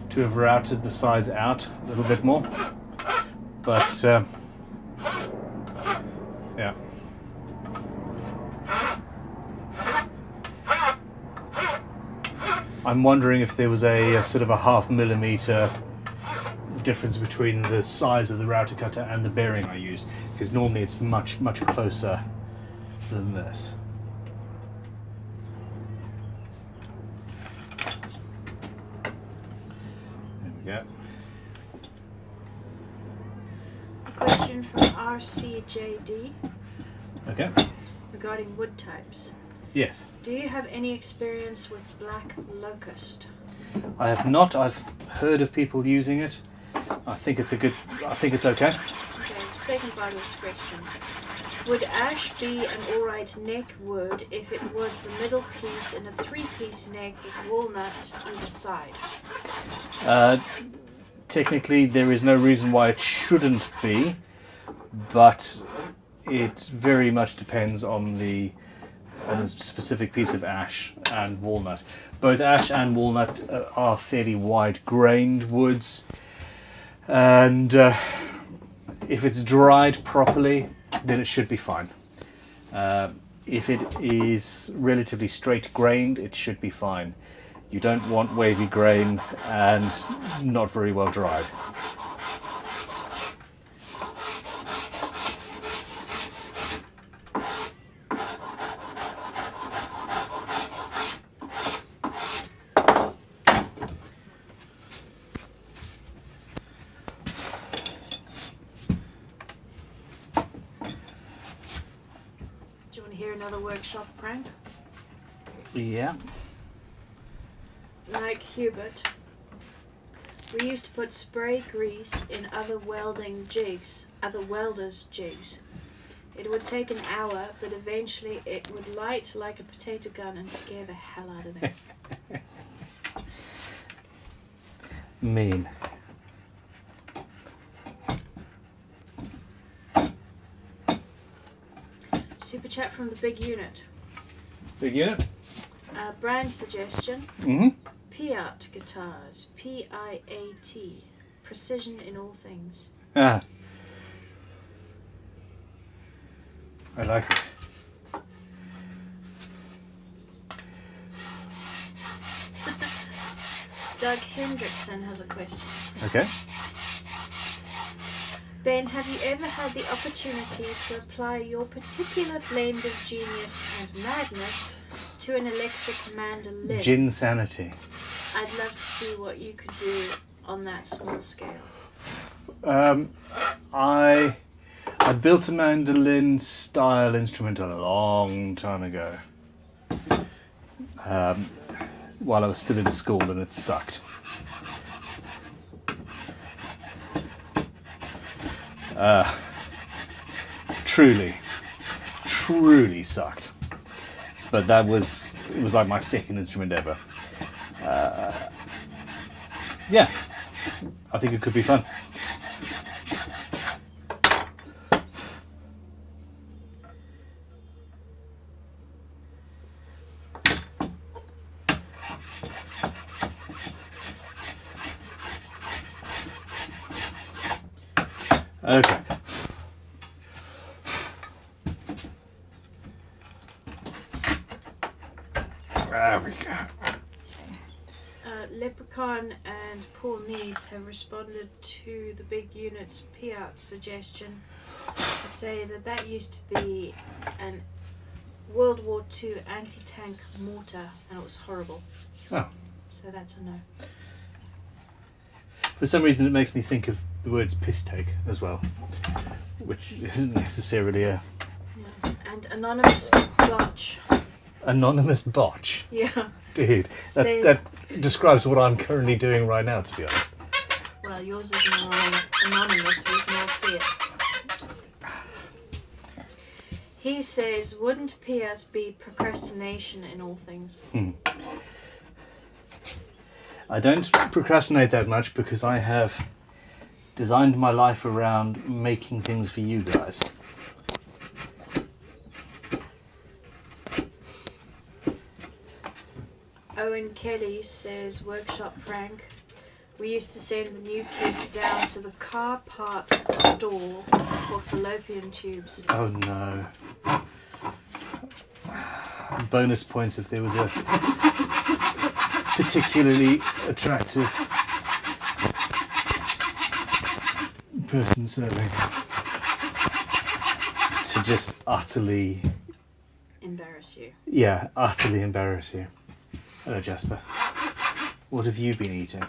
to have routed the sides out a little bit more, but yeah. I'm wondering if there was a sort of a 0.5 millimeter difference between the size of the router cutter and the bearing I used, because normally it's much closer than this. Yeah. A question from RCJD Okay. regarding wood types. Yes. Do you have any experience with black locust? I have not. I've heard of people using it. I think it's okay. Okay, second part of the question. Would ash be an alright neck wood if it was the middle piece in a 3-piece neck with walnut either side? Technically, there is no reason why it shouldn't be, but it very much depends on the specific piece of ash and walnut. Both ash and walnut are fairly wide-grained woods, and if it's dried properly, then it should be fine. If it is relatively straight-grained, it should be fine. You don't want wavy grain and not very well dried. workshop prank. Yeah. Like Hubert. We used to put spray grease in other welders' jigs. It would take an hour, but eventually it would light like a potato gun and scare the hell out of them. Mean. Super chat from the big unit. Big unit. Brand suggestion. Mm-hmm. Piat guitars. P-I-A-T. Precision in all things. Ah. I like it. Doug Hendrickson has a question. Okay. Ben, have you ever had the opportunity to apply your particular blend of genius and madness to an electric mandolin? Gin sanity. I'd love to see what you could do on that small scale. I built a mandolin style instrument a long time ago. While I was still in school, and it sucked. Truly sucked. But it was like my second instrument ever. Yeah, I think it could be fun. Okay. There we go. Leprechaun and Paul Needs have responded to the big unit's Piat suggestion to say that used to be an World War II anti-tank mortar and it was horrible. Oh. So that's a no. For some reason, it makes me think of the words piss take as well, which isn't necessarily a Yeah. And Anonymous Botch. anonymous botch. Yeah. Dude, Says- that describes what I'm currently doing right now, to be honest. Well, yours is more anonymous, we can all see it. He says, wouldn't Piat be procrastination in all things? I don't procrastinate that much because I have designed my life around making things for you guys. Owen Kelly says, workshop prank. We used to send the new kids down to the car parts store for fallopian tubes. Oh no. Bonus points if there was a particularly attractive person serving. To just utterly, Embarrass you. yeah, utterly embarrass you. Hello Jasper. What have you been eating?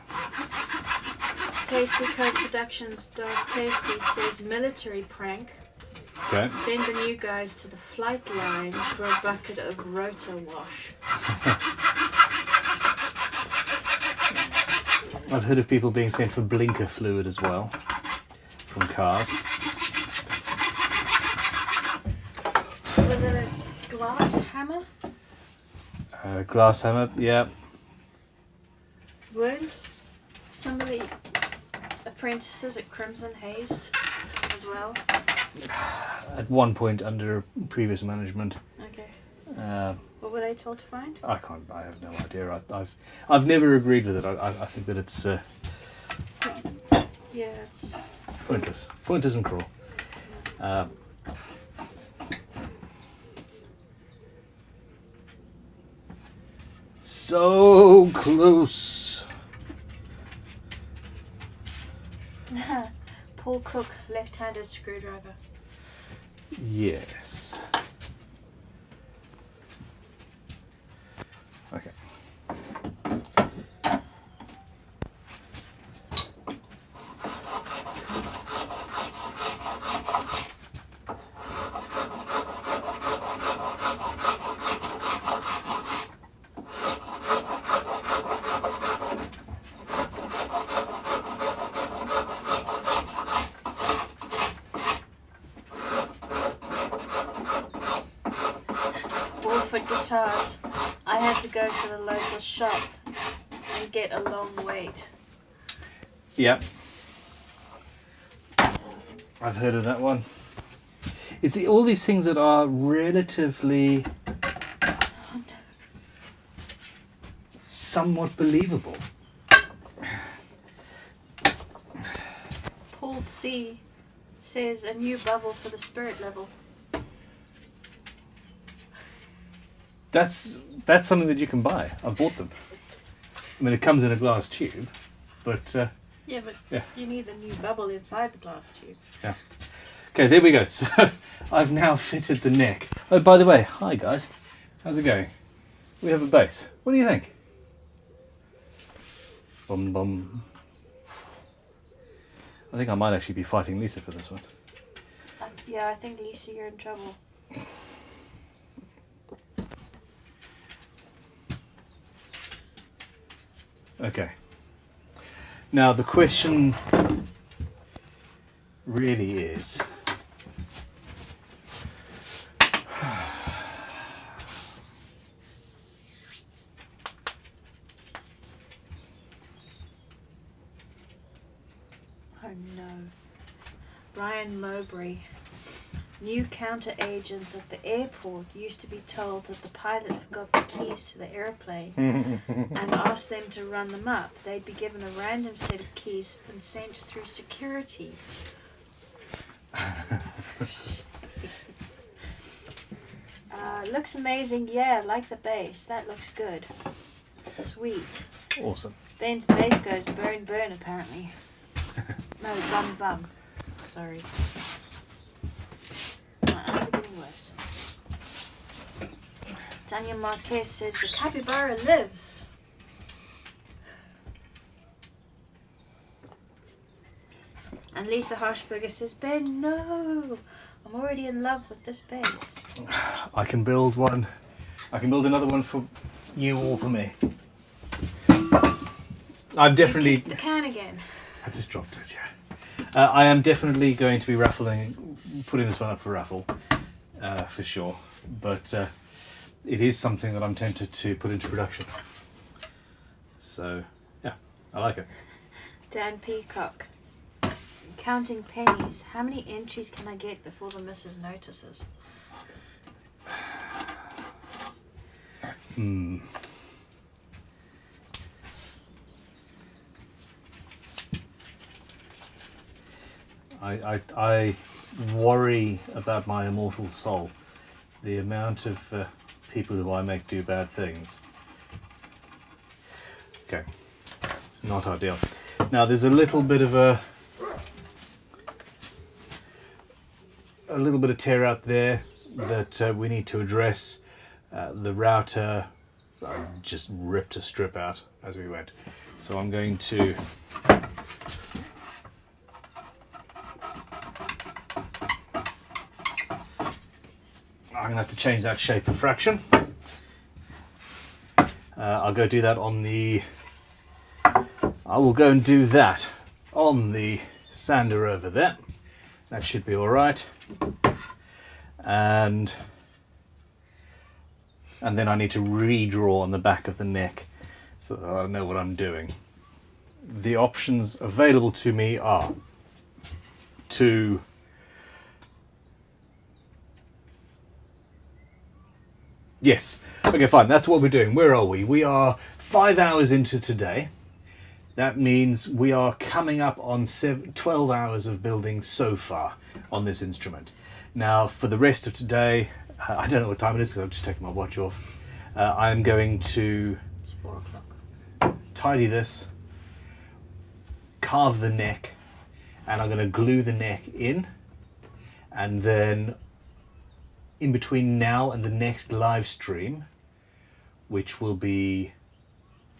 Tasty Code Productions Dark Tasty says, military prank. Okay. Send the new guys to the flight line for a bucket of rotor wash. I've heard of people being sent for blinker fluid as well from cars. Was it a glass hammer? Glass hammer, yeah. Weren't some of the apprentices at Crimson hazed as well? At one point under previous management. Okay. Uh, What were they told to find? I have no idea. I've never agreed with it. I think that it's Yeah, it's... pointless and cruel. So close. Paul Cook, left-handed screwdriver. Yes. Okay. guitars, I had to go to the local shop and get a long wait. Yep. I've heard of that one. It's all these things that are relatively somewhat believable. Paul C says a new bubble for the spirit level. That's something that you can buy. I've bought them. I mean, it comes in a glass tube, but Yeah, but yeah. you need the new bubble inside the glass tube. Yeah. Okay, there we go. So I've now fitted the neck. Oh, by the way, hi guys. How's it going? We have a bass. What do you think? Bum bum. I think I might actually be fighting Lisa for this one. Yeah, I think Lisa, you're in trouble. Okay. Now the question really is, Oh no. Brian Mowbray. New counter-agents at the airport used to be told that the pilot forgot the keys to the airplane and asked them to run them up. They'd be given a random set of keys and sent through security. Looks amazing. Yeah, like the bass. That looks good. Sweet. awesome. Ben's bass goes burn burn apparently. No, bum bum. Sorry. My eyes are getting worse. Tanya Marquez says the capybara lives. And Lisa Harshberger says, Ben, no! I'm already in love with this bass. I can build one. I can build another one for you or for me. I'm definitely. You kicked the can again. I just dropped it. Yeah. I am definitely going to be putting this one up for raffle, for sure. But it is something that I'm tempted to put into production. So yeah, I like it. Dan Peacock. Counting pennies. How many entries can I get before the missus notices? I worry about my immortal soul. The amount of people who I make do bad things. Okay, it's not ideal. Now there's a little bit of a little bit of tear out there that we need to address. The router just ripped a strip out as we went, so I'm going to have to change that shape of fraction. I'll go do that on the. I will go and do that on the sander over there. That should be all right. And then I need to redraw on the back of the neck so that I know what I'm doing. The options available to me are to yes, okay, fine, that's what we're doing. Where are we? We are 5 hours into today. That means we are coming up on 12 hours of building so far on this instrument. Now, for the rest of today, I don't know what time it is because I've just taken my watch off. I'm going to It's 4 o'clock. tidy this, carve the neck, and I'm going to glue the neck in. And then in between now and the next live stream, which will be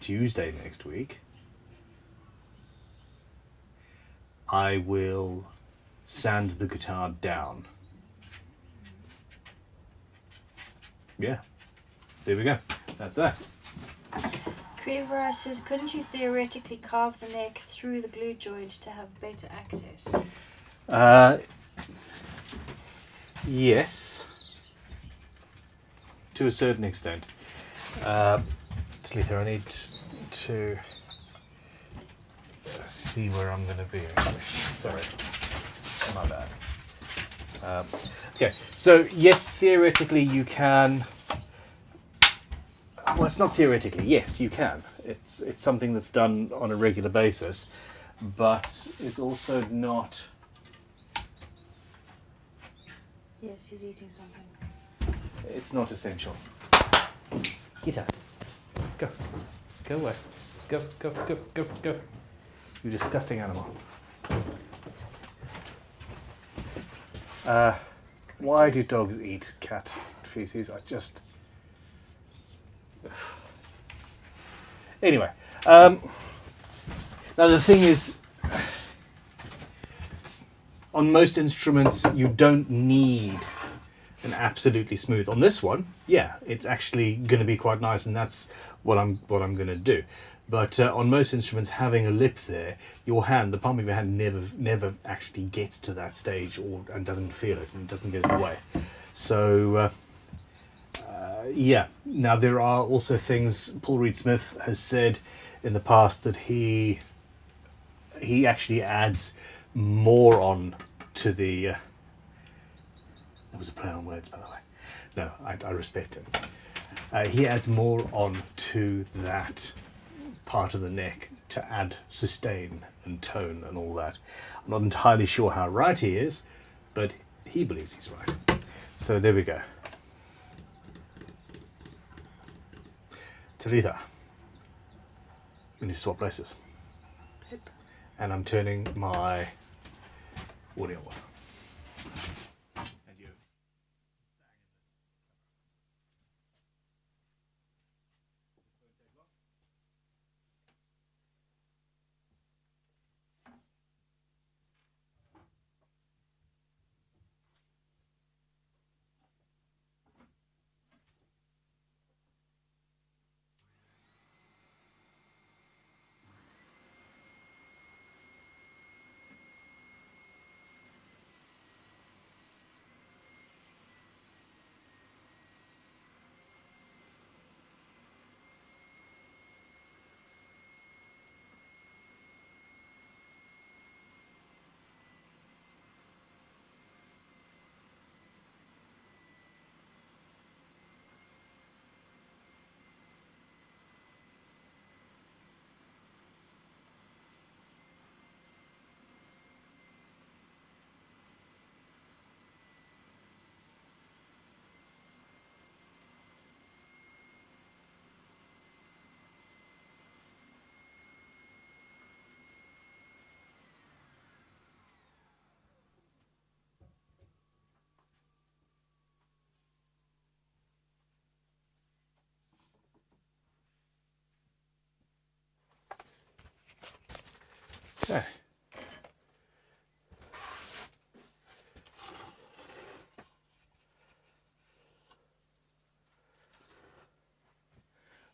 Tuesday next week, I will sand the guitar down. Yeah, there we go. That's that. Creevera says, couldn't you theoretically carve the neck through the glue joint to have better access? Yes. to a certain extent. Luthier, I need to see where I'm going to be. Actually. Sorry, my bad. Okay, so yes, theoretically you can. Well, it's not theoretically. Yes, you can. It's something that's done on a regular basis, but it's also not. Yes, he's eating something. It's not essential. Get out. Go. Go away. Go, go, go, go, go. You disgusting animal. Why do dogs eat cat feces? I just... Anyway. Now the thing is, on most instruments you don't need an absolutely smooth. On this one, yeah, it's actually going to be quite nice, and that's what I'm going to do. But on most instruments, having a lip there, your hand, the palm of your hand, never actually gets to that stage, and doesn't feel it, and doesn't get in the way. So yeah. Now there are also things. Paul Reed Smith has said in the past that he actually adds more on to the. That was a play on words, by the way. No, I respect him. He adds more on to that part of the neck to add sustain and tone and all that. I'm not entirely sure how right he is, but he believes he's right. So there we go. Talitha, we need to swap places. Pip. And I'm turning my audio off. Okay.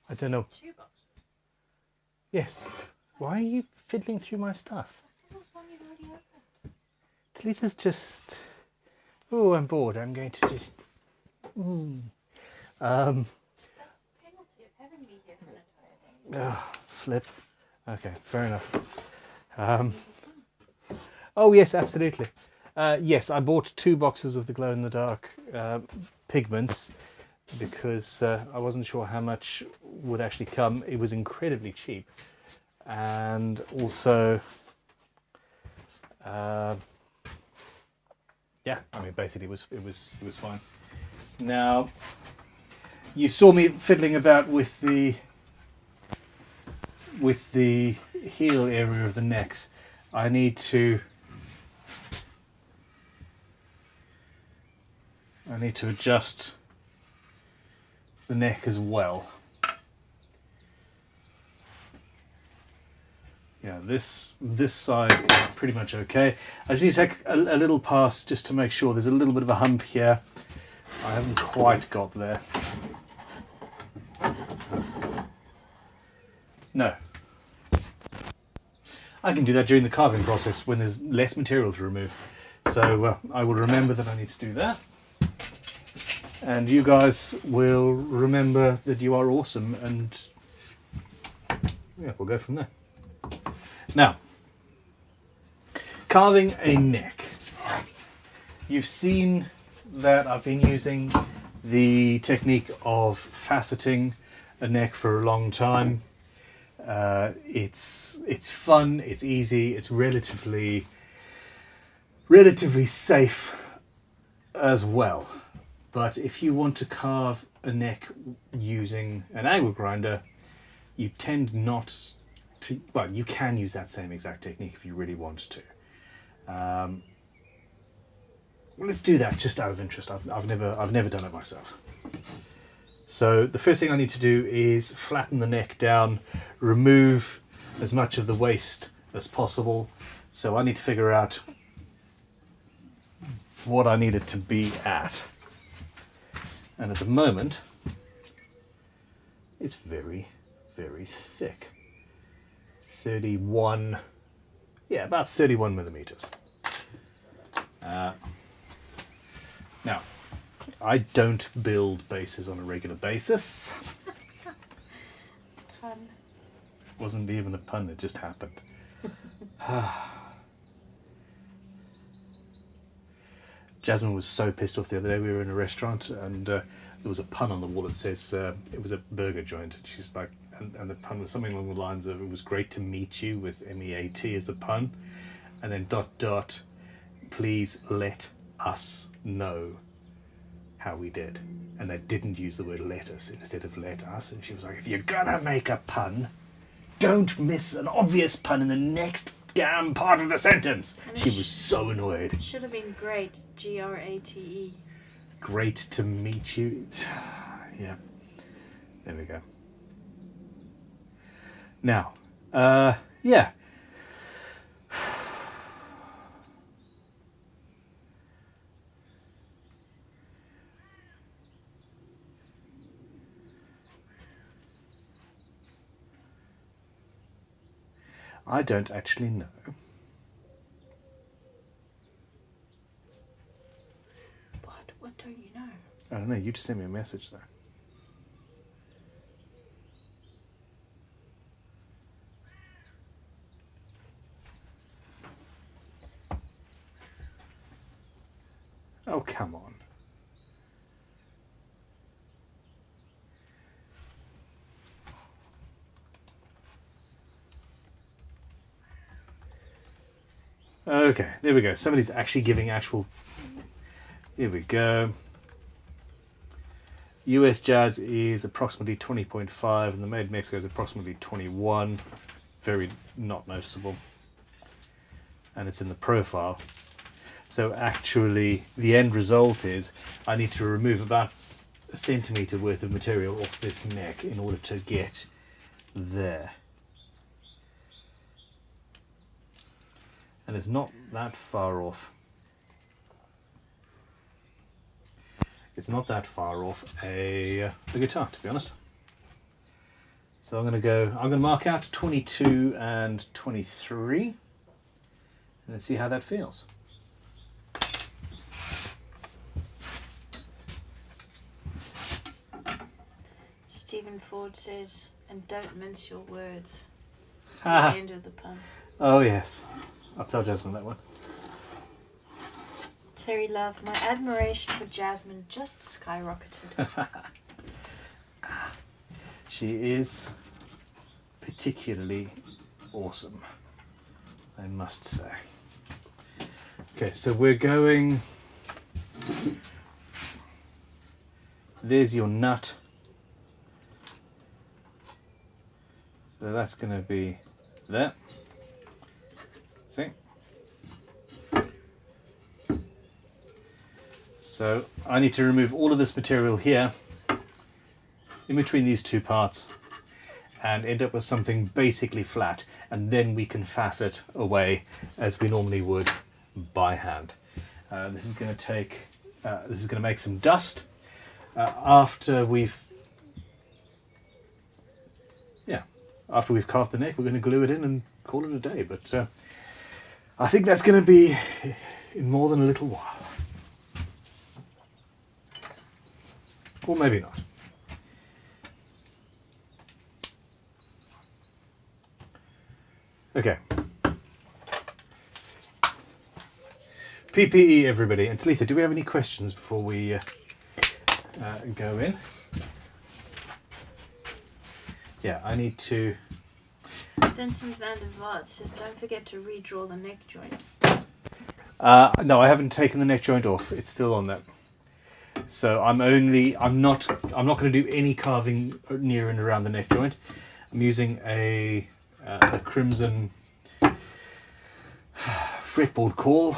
I don't know. Two boxes. Yes. Why are you fiddling through my stuff? Talitha's just... Oh, I'm bored. I'm going to just... Penalty of having me here for an entire day. Flip. Okay, fair enough. Oh, yes, absolutely. Yes, I bought 2 boxes of the glow-in-the-dark pigments because I wasn't sure how much would actually come. It was incredibly cheap, and also, yeah, I mean, basically, it was fine. Now, you saw me fiddling about with the heel area of the necks. I need to adjust the neck as well. Yeah, this side is pretty much okay. I just need to take a little pass just to make sure. There's a little bit of a hump here. I haven't quite got there. No. I can do that during the carving process when there's less material to remove. So I will remember that I need to do that. and you guys will remember that you are awesome, and yeah, we'll go from there. Now, carving a neck. You've seen that I've been using the technique of faceting a neck for a long time. It's fun, it's easy, it's relatively safe as well. But if you want to carve a neck using an angle grinder, you tend not to, well, you can use that same exact technique if you really want to. Well, let's do that just out of interest. I've never done it myself. So the first thing I need to do is flatten the neck down, remove as much of the waste as possible. So I need to figure out what I need it to be at. And at the moment, it's very, very thick. 31, yeah, about 31 millimeters. Now, I don't build bases on a regular basis. Pun. Wasn't even a pun, it just happened. Jasmine was so pissed off the other day. We were in a restaurant and there was a pun on the wall that says it was a burger joint. She's like, and the pun was something along the lines of, it was great to meet you, with MEAT as the pun, and then ... please let us know how we did. And they didn't use the word let us instead of let us. And she was like, if you're gonna make a pun, don't miss an obvious pun in the next damn part of the sentence. And She was so annoyed. Should have been great. GRATE. Great to meet you. Yeah. There we go. Now, yeah. I don't actually know. What don't you know? I don't know, you just sent me a message though. Oh, come on. Okay, there we go. Somebody's actually giving actual... Here we go. US Jazz is approximately 20.5 and the Made in Mexico is approximately 21. Very not noticeable. And it's in the profile. So actually the end result is I need to remove about a centimetre worth of material off this neck in order to get there. And it's not that far off. It's not that far off the guitar, to be honest. So I'm going to mark out 22 and 23 and let's see how that feels. Stephen Ford says, and don't mince your words. The Ha. end of the pun. Oh yes, I'll tell Jasmine that one. Terry Love, my admiration for Jasmine just skyrocketed. She is particularly awesome, I must say. Okay, so we're going... There's your nut. So that's going to be there. See? So I need to remove all of this material here in between these two parts and end up with something basically flat, and then we can facet away as we normally would by hand. This is going to take, this is going to make some dust after we've carved the neck. We're going to glue it in and call it a day, but I think that's going to be in more than a little while. Or maybe not. Okay. PPE, everybody. And Talitha, do we have any questions before we go in? Yeah, I need to... Vincent van der Vaart says, don't forget to redraw the neck joint. No, I haven't taken the neck joint off. It's still on there. So I'm not going to do any carving near and around the neck joint. I'm using a crimson fretboard caul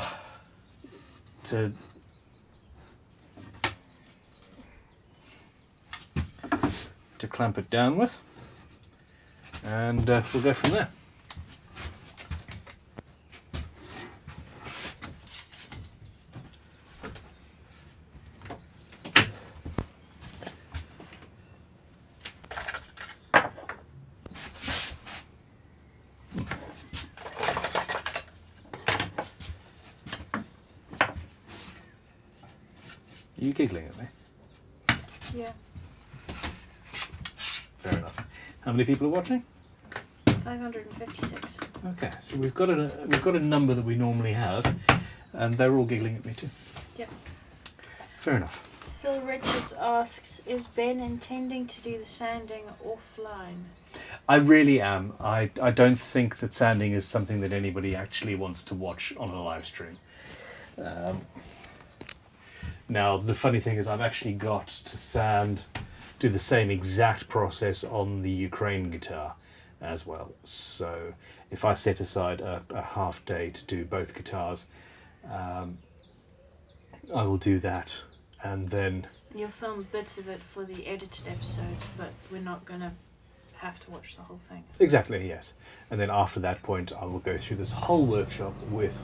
to clamp it down with, and we'll go from there. Are you giggling at me? Yeah. Fair enough. How many people are watching? 556. Okay, so we've got a number that we normally have, and they're all giggling at me too. Yep. Fair enough. Phil Richards asks, is Ben intending to do the sanding offline? I really am. I don't think that sanding is something that anybody actually wants to watch on a live stream. Now, the funny thing is I've actually got to do the same exact process on the Ukraine guitar as well. So if I set aside a half day to do both guitars, I will do that, and then... You'll film bits of it for the edited episodes, but we're not going to have to watch the whole thing. Exactly, yes. And then after that point, I will go through this whole workshop with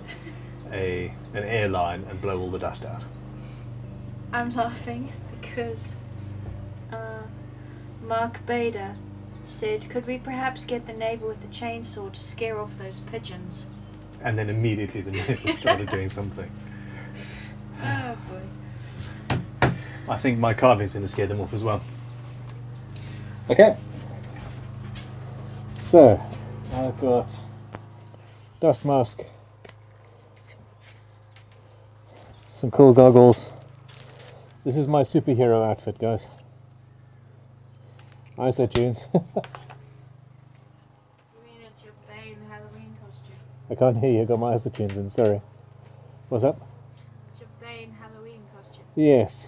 an airline and blow all the dust out. I'm laughing because Mark Bader said, could we perhaps get the neighbour with the chainsaw to scare off those pigeons? And then immediately the neighbours started doing something. Oh boy. I think my carving's going to scare them off as well. Okay. So, I've got dust mask, some cool goggles. This is my superhero outfit, guys. ISO tunes. You mean it's your Bane Halloween costume? I can't hear you, I got my ISO tunes in, sorry. What's up? It's your Bane Halloween costume. Yes.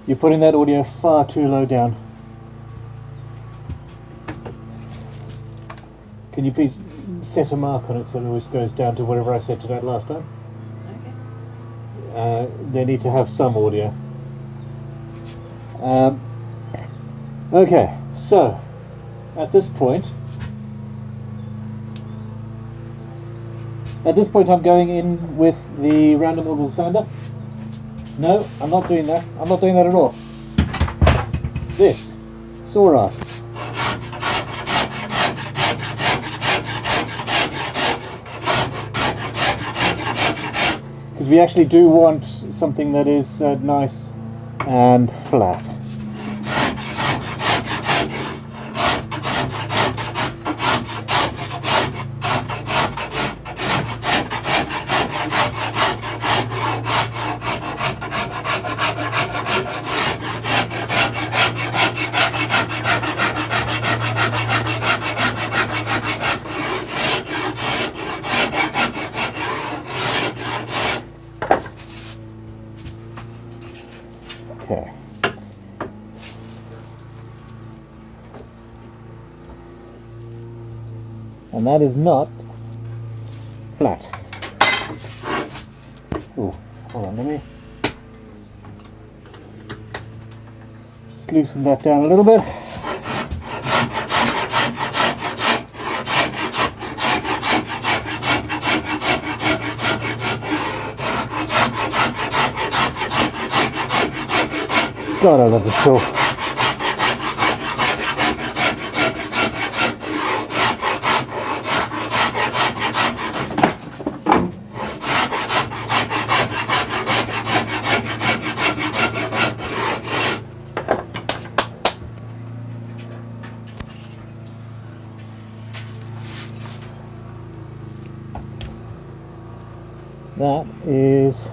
You're putting that audio far too low down. Can you please set a mark on it so it always goes down to whatever I set to that last time? Okay. They need to have some audio. Okay, so at this point I'm going in with the random orbital sander. No, I'm not doing that. I'm not doing that at all. This saw rasp. Because we actually do want something that is nice and flat. Okay. And that is not flat. Oh, hold on, let me just loosen that down a little bit. God, I love this tool. That is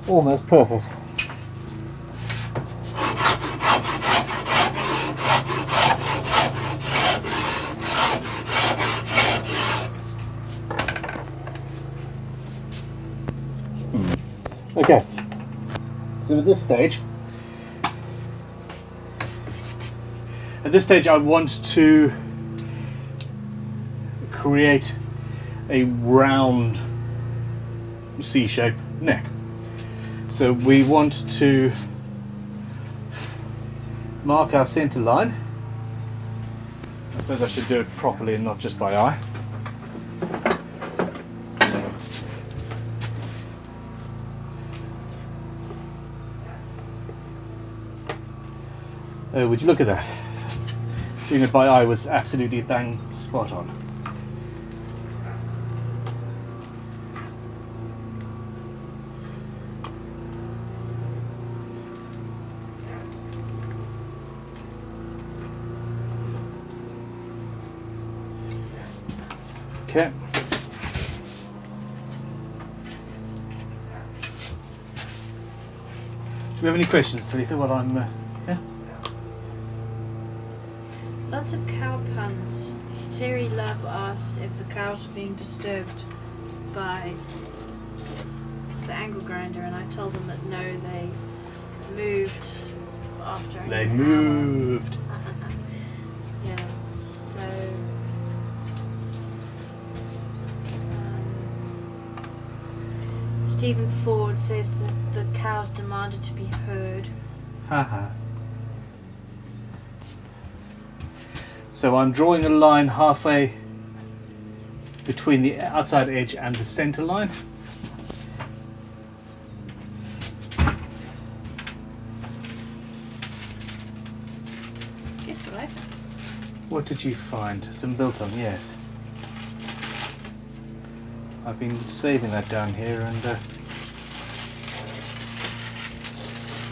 almost perfect. Okay, so at this stage I want to create a round C-shape neck. So we want to mark our center line. I suppose I should do it properly and not just by eye. Oh, would you look at that? Doing it by eye was absolutely bang spot on. Okay. Do we have any questions, Talitha, while I'm here? Lots of cow puns. Terry Love asked if the cows were being disturbed by the angle grinder, and I told him that no, they moved after They an moved. hour. Yeah, so Stephen Ford says that the cows demanded to be heard. Haha. So I'm drawing a line halfway between the outside edge and the center line. Guess what I found? What did you find? Some biltong, yes. I've been saving that down here and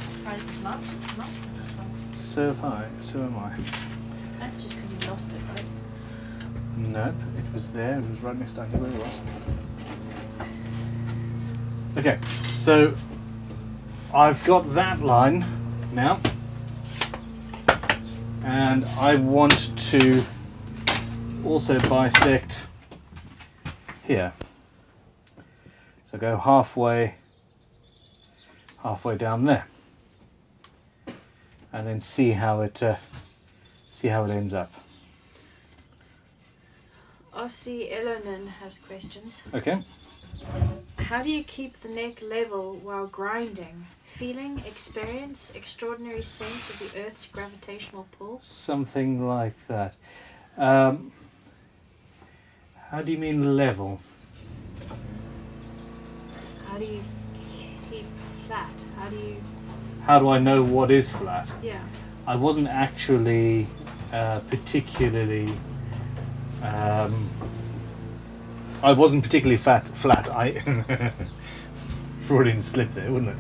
Surprised it's not this one. so have I, so am I. That's just because you lost it, right? Nope, it was there, it was right next to where it was. Okay, so I've got that line now, and I want to also bisect here. So go halfway down there. and then see how it ends up. RC Elonin has questions. Okay. How do you keep the neck level while grinding? Feeling, experience, extraordinary sense of the Earth's gravitational pull? Something like that. How do you mean level? How do you keep flat? How do I know what is flat? Yeah. I wasn't actually particularly. I wasn't particularly flat. Freudian slip there, wouldn't it?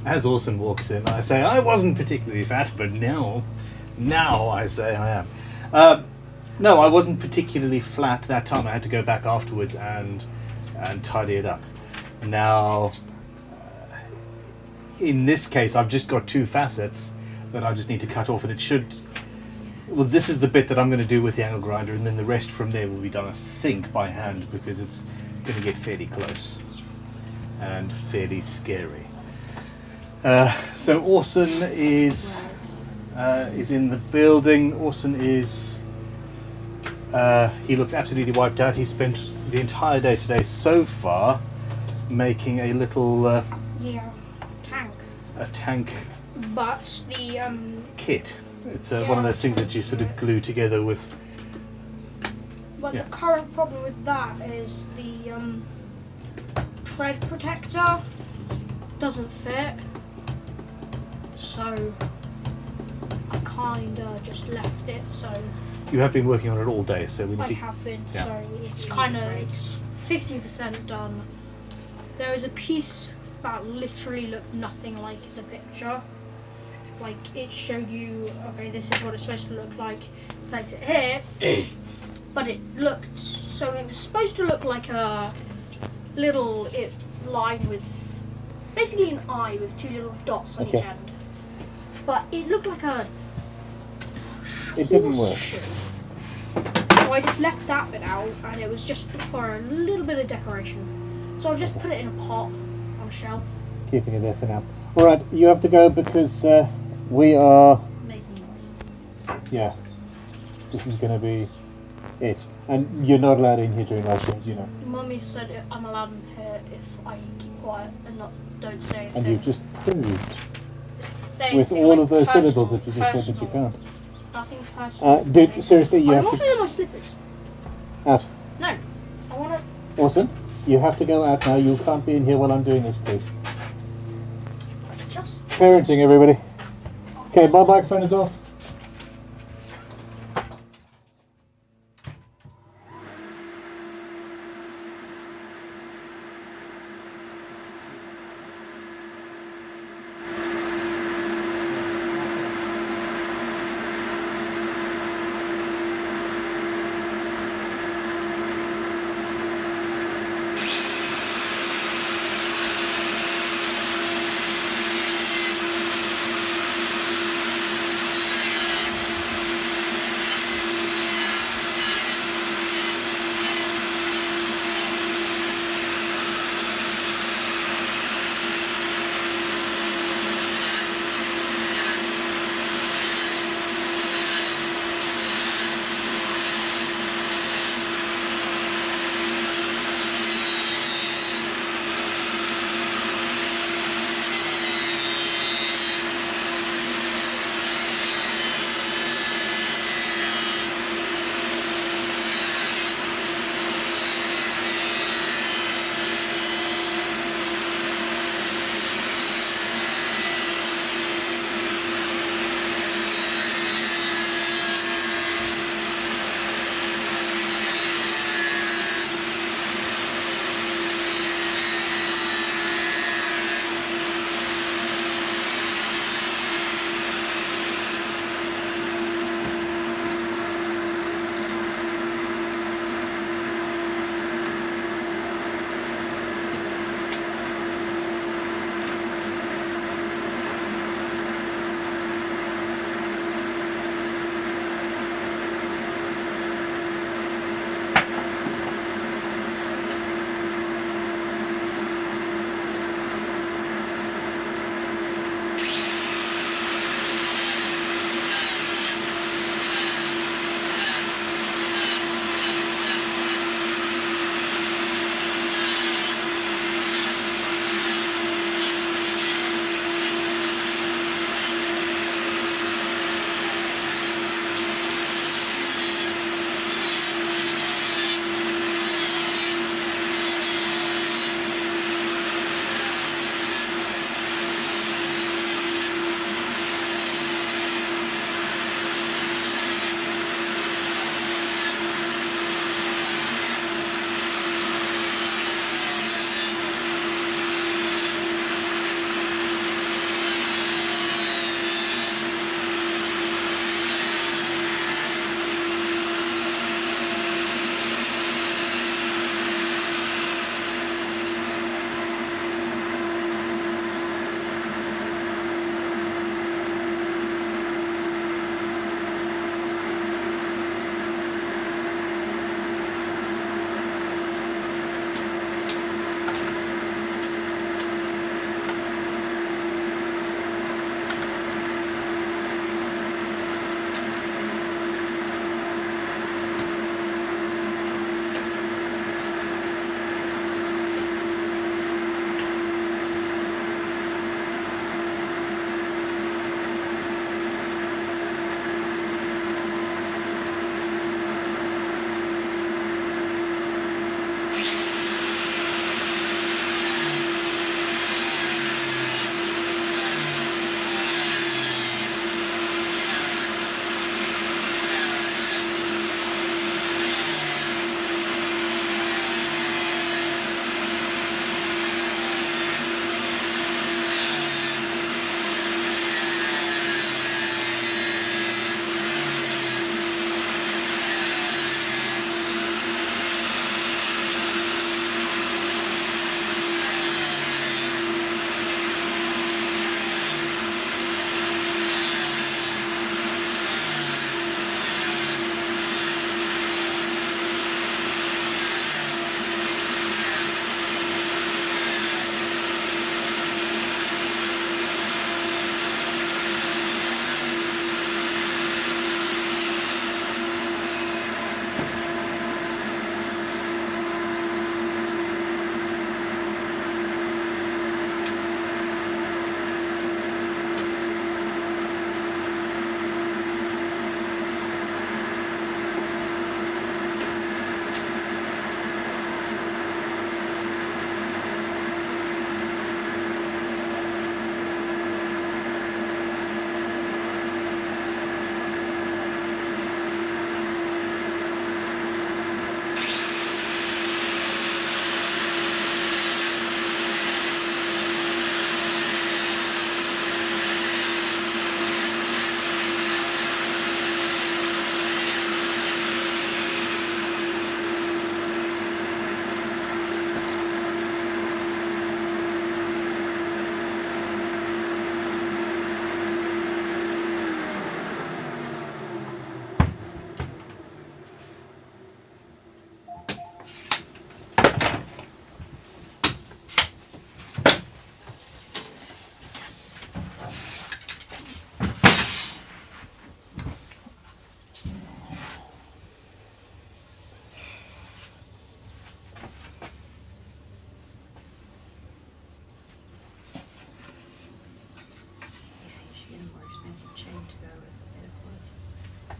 As Orson walks in, I say I wasn't particularly fat, but now I say I am. No, I wasn't particularly flat that time. I had to go back afterwards and tidy it up. Now, in this case, I've just got 2 facets that I just need to cut off, and it should. Well, this is the bit that I'm going to do with the angle grinder, and then the rest from there will be done, I think, by hand, because it's going to get fairly close and fairly scary. So Orson is in the building. Orson is. He looks absolutely wiped out. He spent the entire day today so far making a little tank. A tank But the kit. It's one of those things that you sort of glue together with. But the current problem with that is the tread protector doesn't fit. So I kinda just left it. So You have been working on it all day, so we need I to. have been. Yeah. So it's kind of 50% done. There was a piece that literally looked nothing like the picture. Like it showed you, okay, this is what it's supposed to look like. Place it here, but it looked. So it was supposed to look like a little line with, basically an eye with 2 little dots on each end. But it looked like a. It didn't work. horseshoe. So I just left that bit out, and it was just for a little bit of decoration. So I've just put it in a pot on a shelf. Keeping it there for now. Alright, you have to go because we are. Making noise. Yeah. This is going to be it. And you're not allowed in here during live streams, you know. Mummy said I'm allowed in here if I keep quiet and don't say anything. And you've just proved Say with anything all like of those personal, syllables that you just said that you personal. can't. Nothing personal. Dude, seriously, you I'm have not to. in my slippers. Out. No. I want to. Awesome. You have to go out now. You can't be in here while I'm doing this, please. Just. Parenting, everybody. Okay, my microphone is off.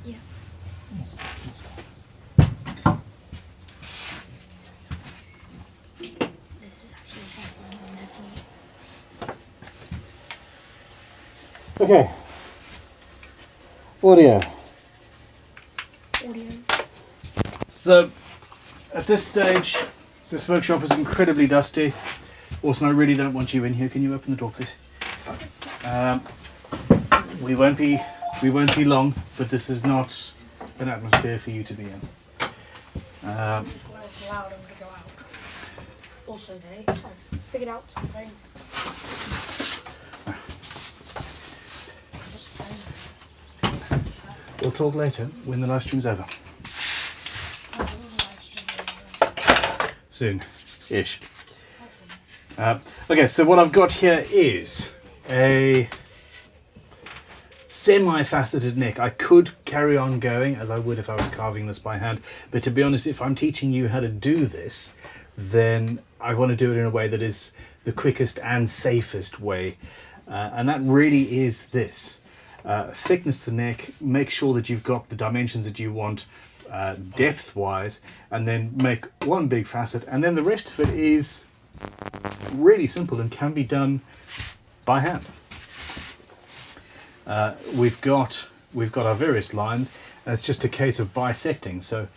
Yeah. This is actually exactly what I'm looking Okay. Audio. at. Audio. So, at this stage, this workshop is incredibly dusty. Orson, I really don't want you in here. Can you open the door, please? We won't be long, but this is not an atmosphere for you to be in. I just want to allow them to go out. Also, I've figured out something. We'll talk later when the live stream's over. Soon-ish. Okay, so what I've got here is a semi-faceted neck. I could carry on going as I would if I was carving this by hand, but to be honest, if I'm teaching you how to do this, then I want to do it in a way that is the quickest and safest way, and that really is this. Thickness the neck, make sure that you've got the dimensions that you want depth-wise, and then make one big facet, and then the rest of it is really simple and can be done by hand. We've got our various lines, and it's just a case of bisecting. So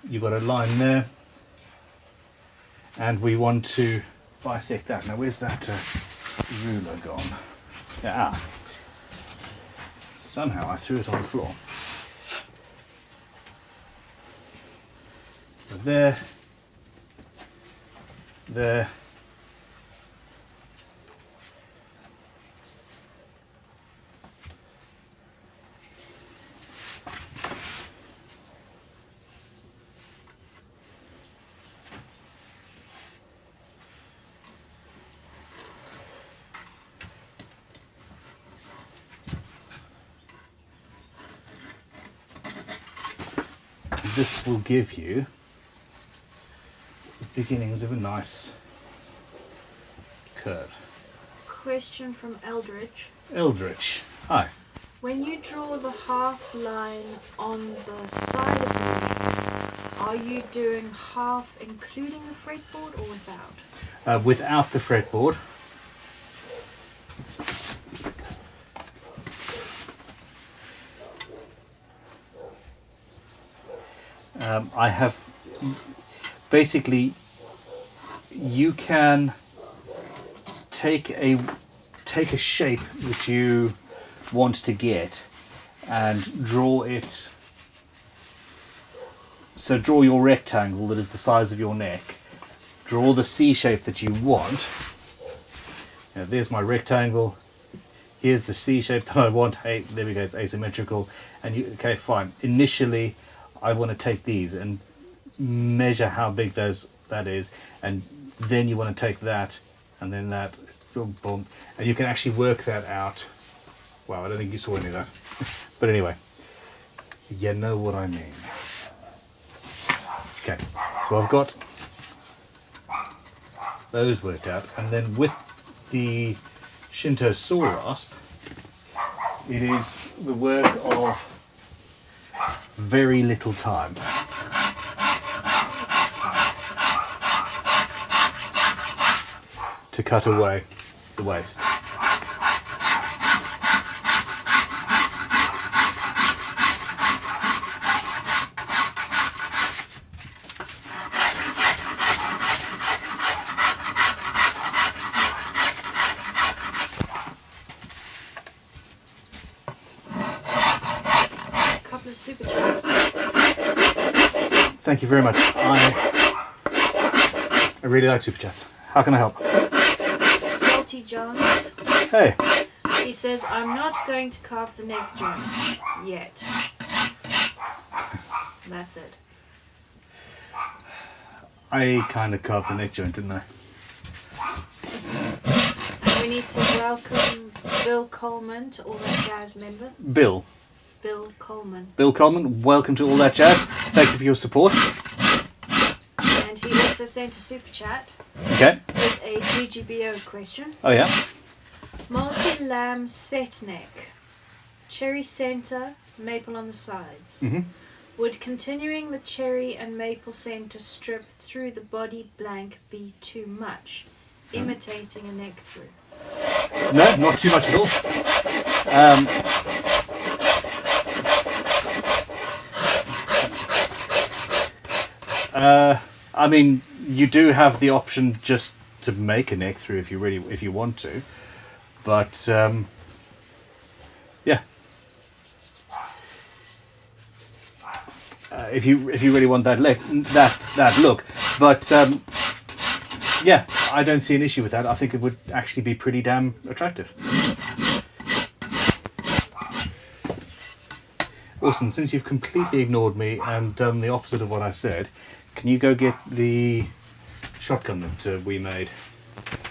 you've got a line there, and we want to bisect that. Now, where's that ruler gone? Yeah. Somehow I threw it on the floor. So there. This will give you the beginnings of a nice curve. Question from Eldridge. Eldritch, hi. When you draw the half line on the side of the neck, are you doing half including the fretboard or without? Without the fretboard. I have basically, you can take a shape that you want to get and draw it. So draw your rectangle that is the size of your neck. Draw the C shape that you want. Now, there's my rectangle. Here's the C shape that I want. Hey, there we go. It's asymmetrical. And you, okay, fine. Initially, I want to take these and measure how big that is, and then you want to take that, and then that, boom, boom, and you can actually work that out. Wow, I don't think you saw any of that, but anyway, you know what I mean. Okay, so I've got those worked out, and then with the Shinto saw rasp, it is the work of very little time. To cut away the waste. Couple of super chats. Thank you very much. I really like super chats. How can I help? Salty Johns. Hey. He says, I'm not going to carve the neck joint yet. That's it. I kind of carved the neck joint, didn't I? And we need to welcome Bill Coleman to All That Jazz member. Bill. Bill Coleman. Bill Coleman, welcome to All That Jazz. Thank you for your support. And he also sent a super chat Okay. with a GGBO question. Oh yeah. Multi-lamb set neck. Cherry center, maple on the sides. Mhm. Would continuing the cherry and maple centre strip through the body blank be too much? Imitating a neck through. No, not too much at all. I mean, you do have the option just to make a neck through if you want to, but yeah. If you really want that look, but yeah, I don't see an issue with that. I think it would actually be pretty damn attractive. Orson, since you've completely ignored me and done the opposite of what I said, can you go get the shotgun that we made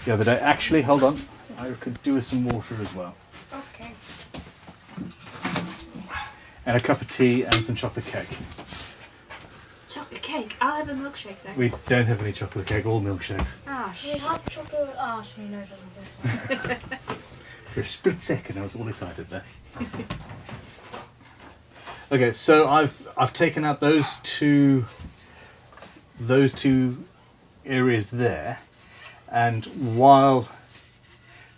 the other day? Actually, hold on. I could do with some water as well. Okay. And a cup of tea and some chocolate cake. Chocolate cake. I'll have a milkshake, thanks. We don't have any chocolate cake, all milkshakes. Ah, We have chocolate. Ah, she knows what For a split second, I was all excited there. Okay, so I've taken out those two areas there, and while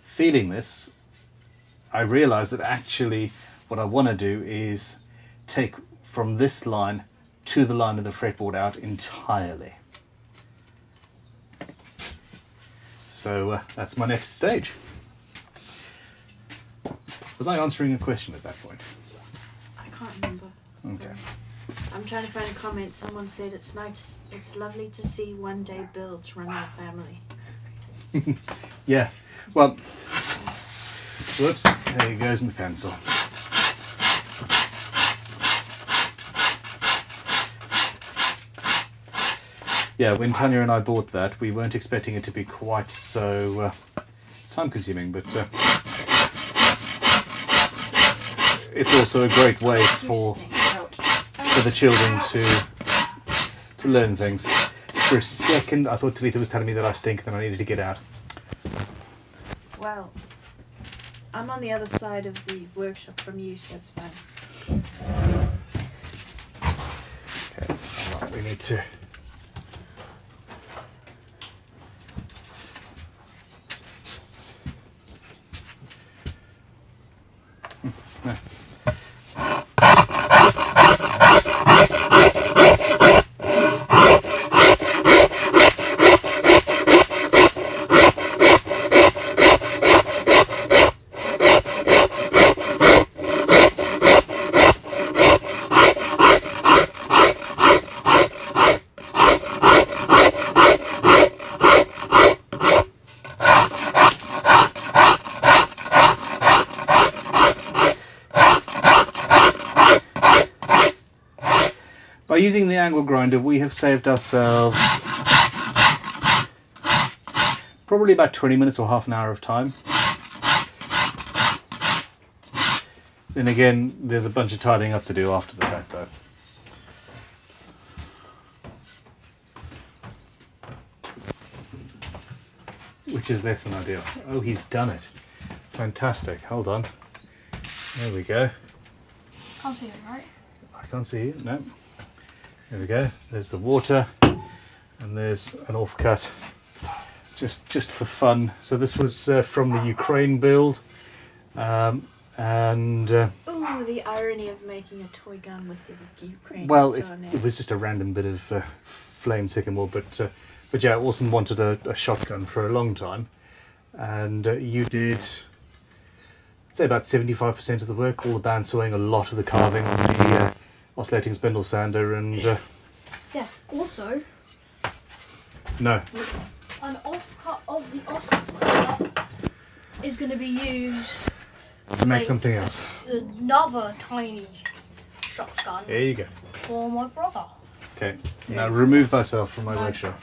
feeling this, I realised that actually what I want to do is take from this line to the line of the fretboard out entirely. So that's my next stage. Was I answering a question at that point? I can't remember. Okay. Sorry. I'm trying to find a comment. Someone said it's nice. It's lovely to see one day builds run our family. Yeah. Well, whoops. There goes my pencil. Yeah, when Tanya and I bought that, we weren't expecting it to be quite so time-consuming, but it's also a great way for the children to learn things. For a second, I thought Talitha was telling me that I stink, then I needed to get out. Well, I'm on the other side of the workshop from you, so it's fine. Okay, right, we need to... No. By using the angle grinder, we have saved ourselves probably about 20 minutes or half an hour of time. Then again, there's a bunch of tidying up to do after the fact though. Which is less than ideal. Oh, he's done it. Fantastic. Hold on. There we go. Can't see it, right? I can't see it, no. There we go. There's the water, and there's an offcut, just for fun. So this was from the Ukraine build, and Ooh, the irony of making a toy gun with the Ukraine. well, on it was just a random bit of flame sycamore, but yeah, Orson wanted a shotgun for a long time, and you did, I'd say about 75% of the work, all the bandsawing, a lot of the carving on the oscillating spindle sander, and Yes. Also, no. an offcut of the offcut is going to be used To make like, something else. Another tiny shotgun There you go. for my brother. Okay. Now remove thyself from my workshop.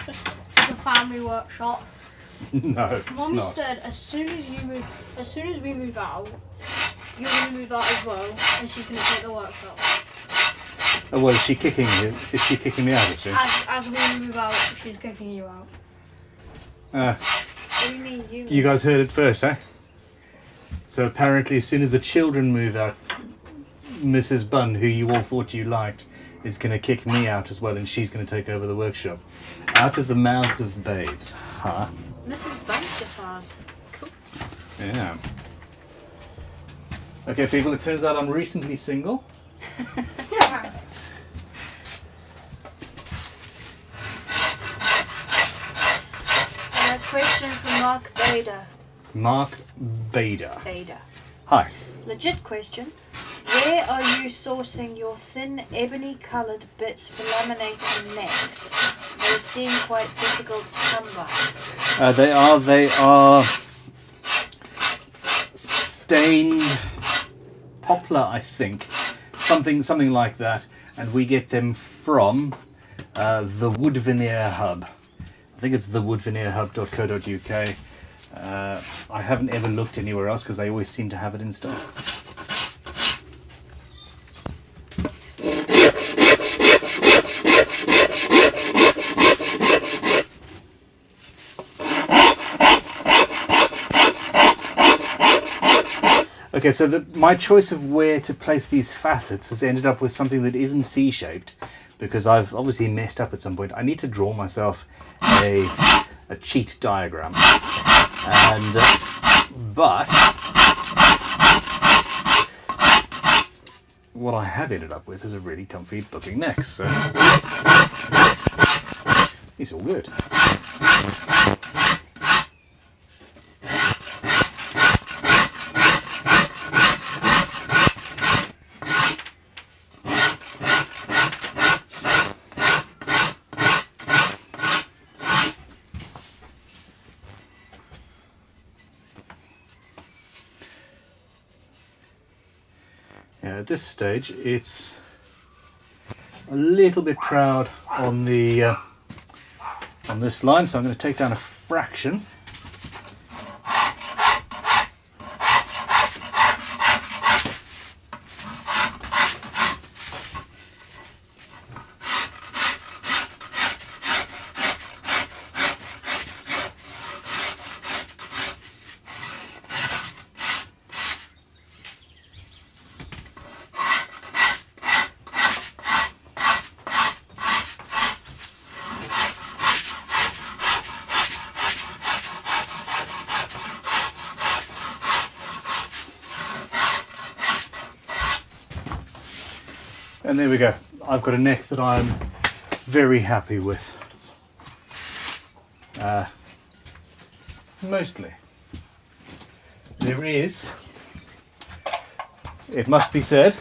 It's a family workshop. No, it's Mum not. said as soon as we move out, you're going to move out as well, and she's going to take the workshop. Oh, well, is she kicking you? Is she kicking me out, is she? As we move out, she's kicking you out. What do you mean you? You guys heard it first, eh? So apparently as soon as the children move out, Mrs. Bunn, who you all thought you liked, is going to kick me out as well, and she's going to take over the workshop. Out of the mouths of babes. Huh? Mrs. Bunn's guitars. Cool. Yeah. Okay, people, it turns out I'm recently single. Question from Mark Bader. Mark Bader. Bader. Hi. Legit question. Where are you sourcing your thin ebony coloured bits for laminating necks? They seem quite difficult to come by. They are stained poplar, I think. Something like that. And we get them from the Wood Veneer Hub. I think it's thewoodveneerhub.co.uk. I haven't ever looked anywhere else because they always seem to have it in stock. Okay, so my choice of where to place these facets has ended up with something that isn't C-shaped, because I've obviously messed up at some point. I need to draw myself a cheat diagram, and but what I have ended up with is a really comfy looking neck, so it's all good. At this stage, it's a little bit proud on the on this line, so I'm going to take down a fraction. And there we go. I've got a neck that I'm very happy with. Mostly. There is, it must be said,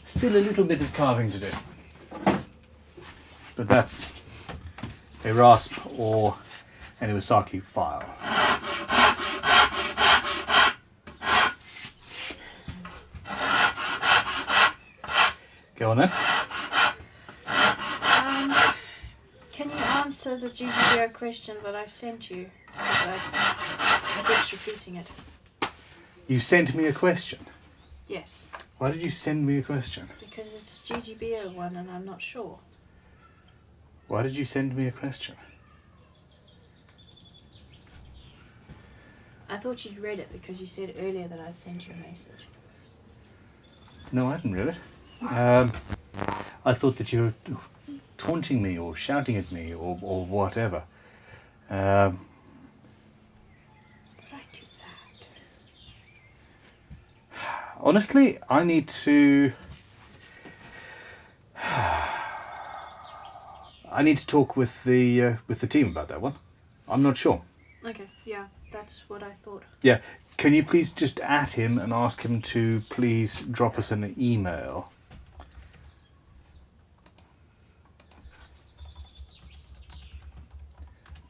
still a little bit of carving to do. But that's a rasp or an Iwasaki file. Go on then. Can you answer the GGBO question that I sent you? I kept repeating it. You sent me a question. Yes. Why did you send me a question? Because it's a GGBO one and I'm not sure. Why did you send me a question? I thought you'd read it because you said earlier that I'd sent you a message. No, I hadn't read it. I thought that you were taunting me or shouting at me or whatever. Did I do that? Honestly, I need to talk with the team about that one. I'm not sure. Okay, yeah, that's what I thought. Yeah, can you please just at him and ask him to please drop us an email?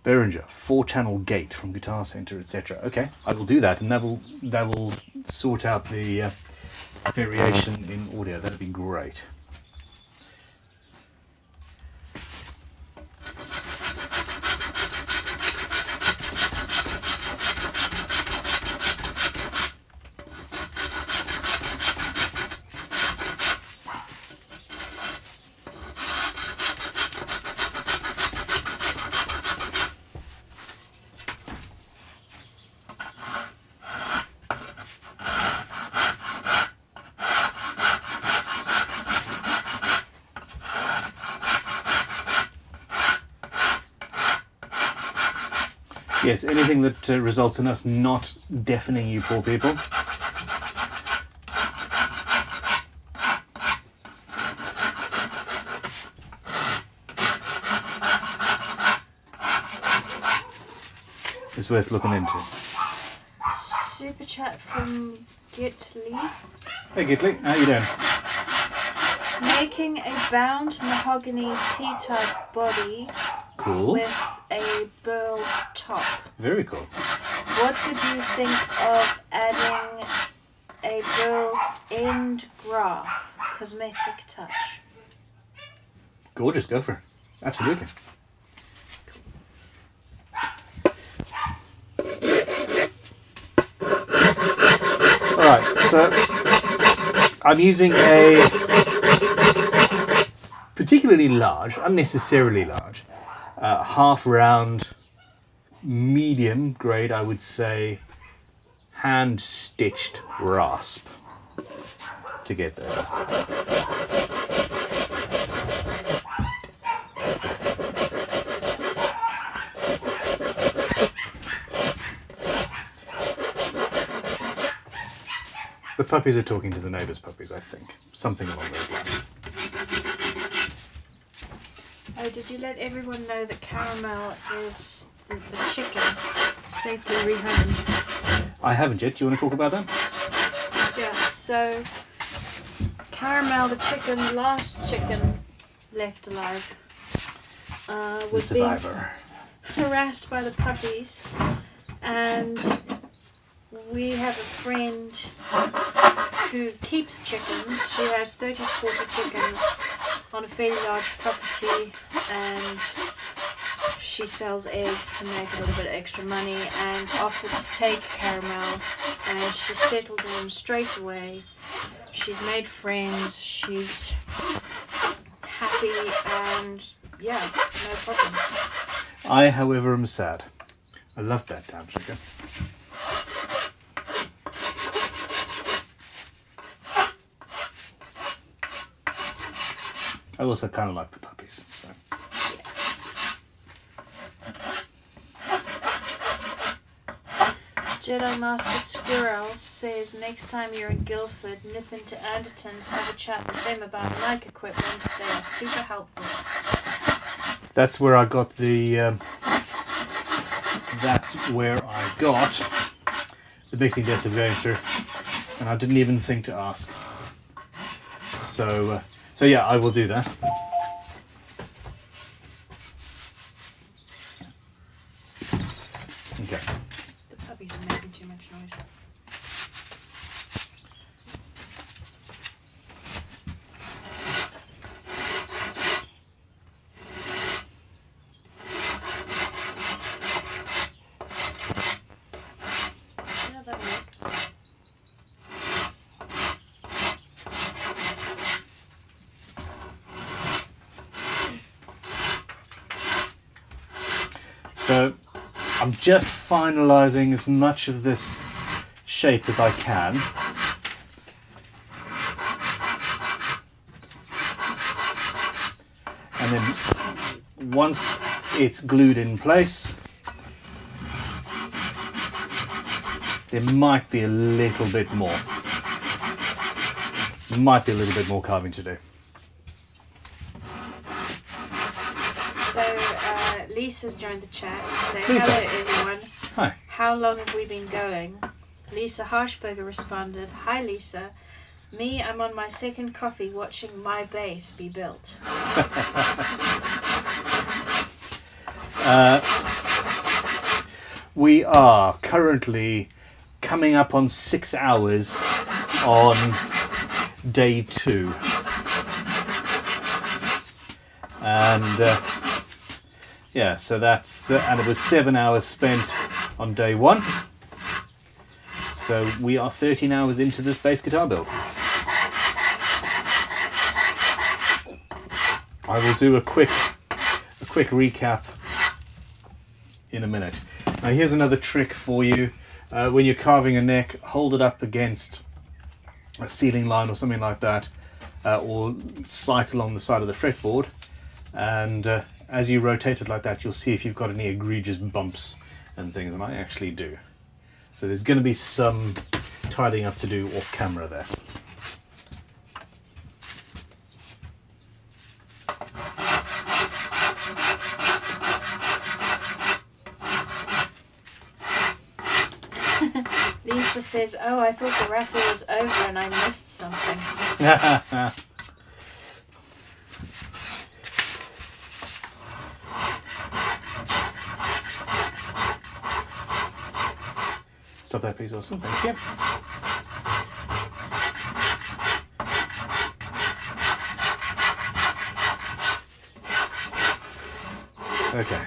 Behringer, 4-channel gate from Guitar Center, etc. Okay, I will do that, and that will sort out the variation in audio. That'd be great. Yes, anything that results in us not deafening you poor people. It's worth looking into. Super chat from Gitley. Hey Gitley, how you doing? Making a bound mahogany T-type body Cool. with a burled top. Very cool. What would you think of adding a burled end graph cosmetic touch? Gorgeous, go for it. Absolutely. Alright, so I'm using a particularly large, unnecessarily large, half round, medium grade, I would say, hand stitched rasp to get this. The puppies are talking to the neighbour's puppies, I think. Something along those lines. Oh, did you let everyone know that Caramel is the chicken safely rehomed? I haven't yet. Do you want to talk about that? Yes, so Caramel, the chicken, last chicken left alive, was The being survivor. harassed by the puppies, and we have a friend who keeps chickens. She has 30 to 40 chickens on a fairly large property, and she sells eggs to make a little bit of extra money, and offered to take Caramel, and she settled in straight away. She's made friends, she's happy, and yeah, no problem. I, however, am sad. I love that damn chicken. I also kind of like the puppies. So. Jedi Master Squirrel says next time you're in Guildford, nip into Anderton's, have a chat with them about mic equipment. They are super helpful. That's where I got the. That's where I got the mixing desk I'm going through, and I didn't even think to ask. So yeah, I will do that. Okay. The puppies are making too much noise. Yeah, that'll work. So I'm just finalising as much of this shape as I can. And then once it's glued in place, there might be a little bit more. Might be a little bit more carving to do. So, Lisa's joined the chat to say, Lisa. hello everyone. Hi. How long have we been going? Lisa Harshberger responded, hi Lisa. Me, I'm on my second coffee watching my base be built. We are currently coming up on 6 hours on day 2. And yeah, so that's and it was 7 hours spent on day 1. So we are 13 hours into this bass guitar build. I will do a quick recap in a minute. Now here's another trick for you. When you're carving a neck, hold it up against a ceiling line or something like that, or sight along the side of the fretboard, and as you rotate it like that, you'll see if you've got any egregious bumps and things, and I actually do. So there's going to be some tidying up to do off camera there. Lisa says, "Oh, I thought the raffle was over and I missed something." Stop that, please, Austin. Thank you. Okay.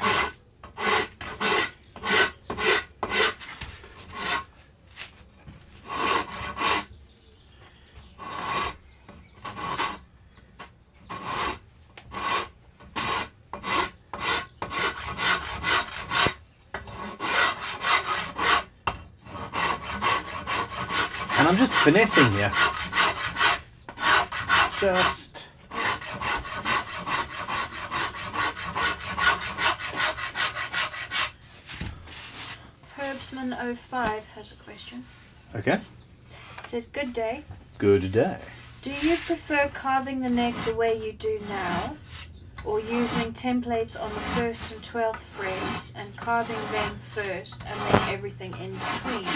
And I'm just finessing here. Just... Herbsman05 has a question. Okay. Says, "Good day. Good day. Do you prefer carving the neck the way you do now, or using templates on the 1st and 12th frets and carving them first and then everything in between?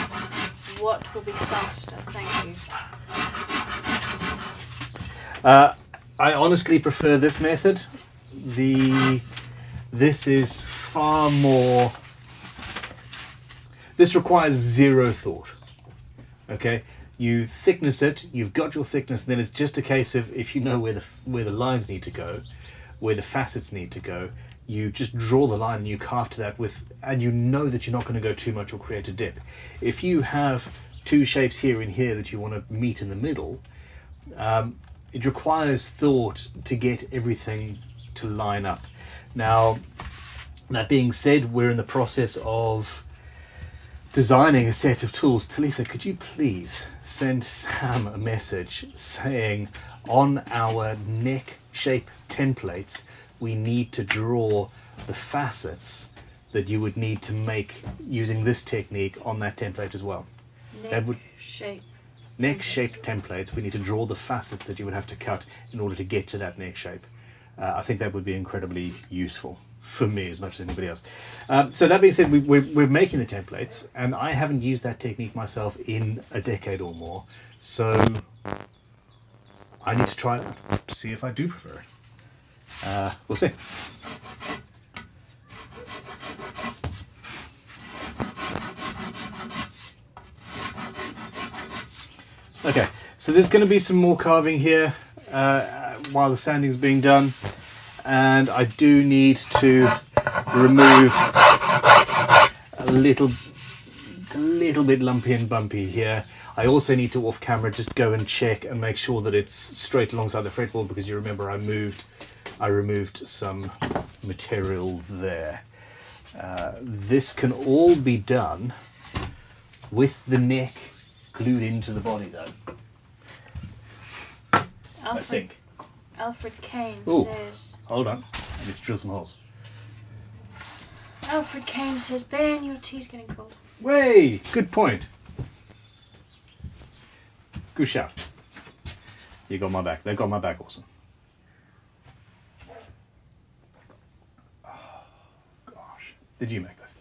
What will be faster? Thank you." I honestly prefer this method. This is far more... This requires zero thought. Okay? You thickness it, you've got your thickness, then it's just a case of, if you know where the lines need to go, where the facets need to go, you just draw the line and you carve to that and you know that you're not going to go too much or create a dip. If you have two shapes here and here that you want to meet in the middle, it requires thought to get everything to line up. Now, that being said, we're in the process of designing a set of tools. Talitha, could you please send Sam a message saying on our neck shape templates we need to draw the facets that you would need to make using this technique on that template as well. Neck shape templates, we need to draw the facets that you would have to cut in order to get to that neck shape. I think that would be incredibly useful for me as much as anybody else. So that being said, we're making the templates, and I haven't used that technique myself in a decade or more, so I need to try it, see if I do prefer it. We'll see. Okay, so there's going to be some more carving here while the sanding is being done, and I do need to remove it's a little bit lumpy and bumpy here. I also need to off camera just go and check and make sure that it's straight alongside the fretboard, because you remember I removed some material there. This can all be done with the neck glued into the body though. I think. Alfred Kane Ooh, says... Hold on, I need to drill some holes. Alfred Kane says, "Ben, your tea's getting cold." Way! Good point. Good shout. You got my back. They've got my back, awesome. Oh, gosh. Did you make this?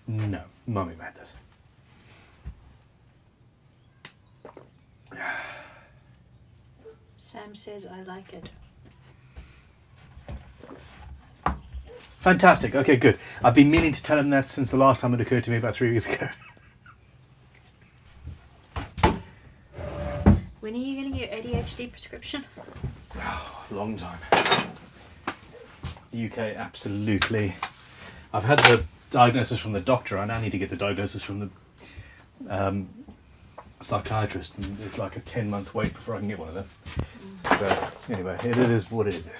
No, Mummy made this. Sam says, "I like it." Fantastic. Okay, good. I've been meaning to tell him that since the last time it occurred to me about 3 weeks ago. When are you getting your ADHD prescription? Long time. UK, absolutely. I've had the diagnosis from the doctor. I now need to get the diagnosis from the psychiatrist, and it's like a 10-month wait before I can get one of them. So anyway, it is what it is.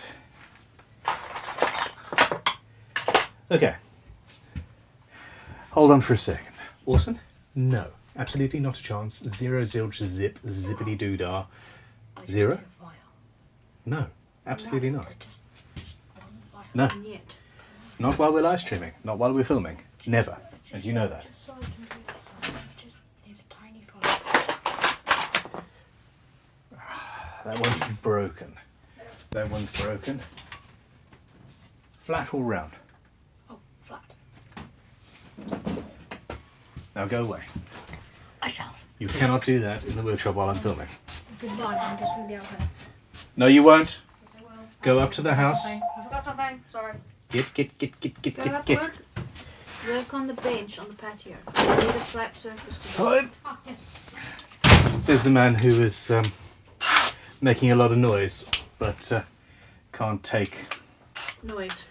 Okay. Hold on for a second. Orson? No, absolutely not a chance. Zero, zilch, zip, zippity doodah. Zero? No, absolutely not. Just one file. No. Yet. Not while we're live streaming. Not while we're filming. Never. And you know that. Just so I can do this, I just need a tiny file. That one's broken. That one's broken. Flat or round? Oh, flat. Now go away. I shall. You cannot do that in the workshop while I'm filming. Goodbye, I'm just going to be out here. No, you won't. Yes, I will. Go up to the house. I forgot something. Sorry. Get. Work on the bench on the patio. You need a flat surface to do. Hold. Ah, yes. Says the man who is making a lot of noise, but can't take Noise.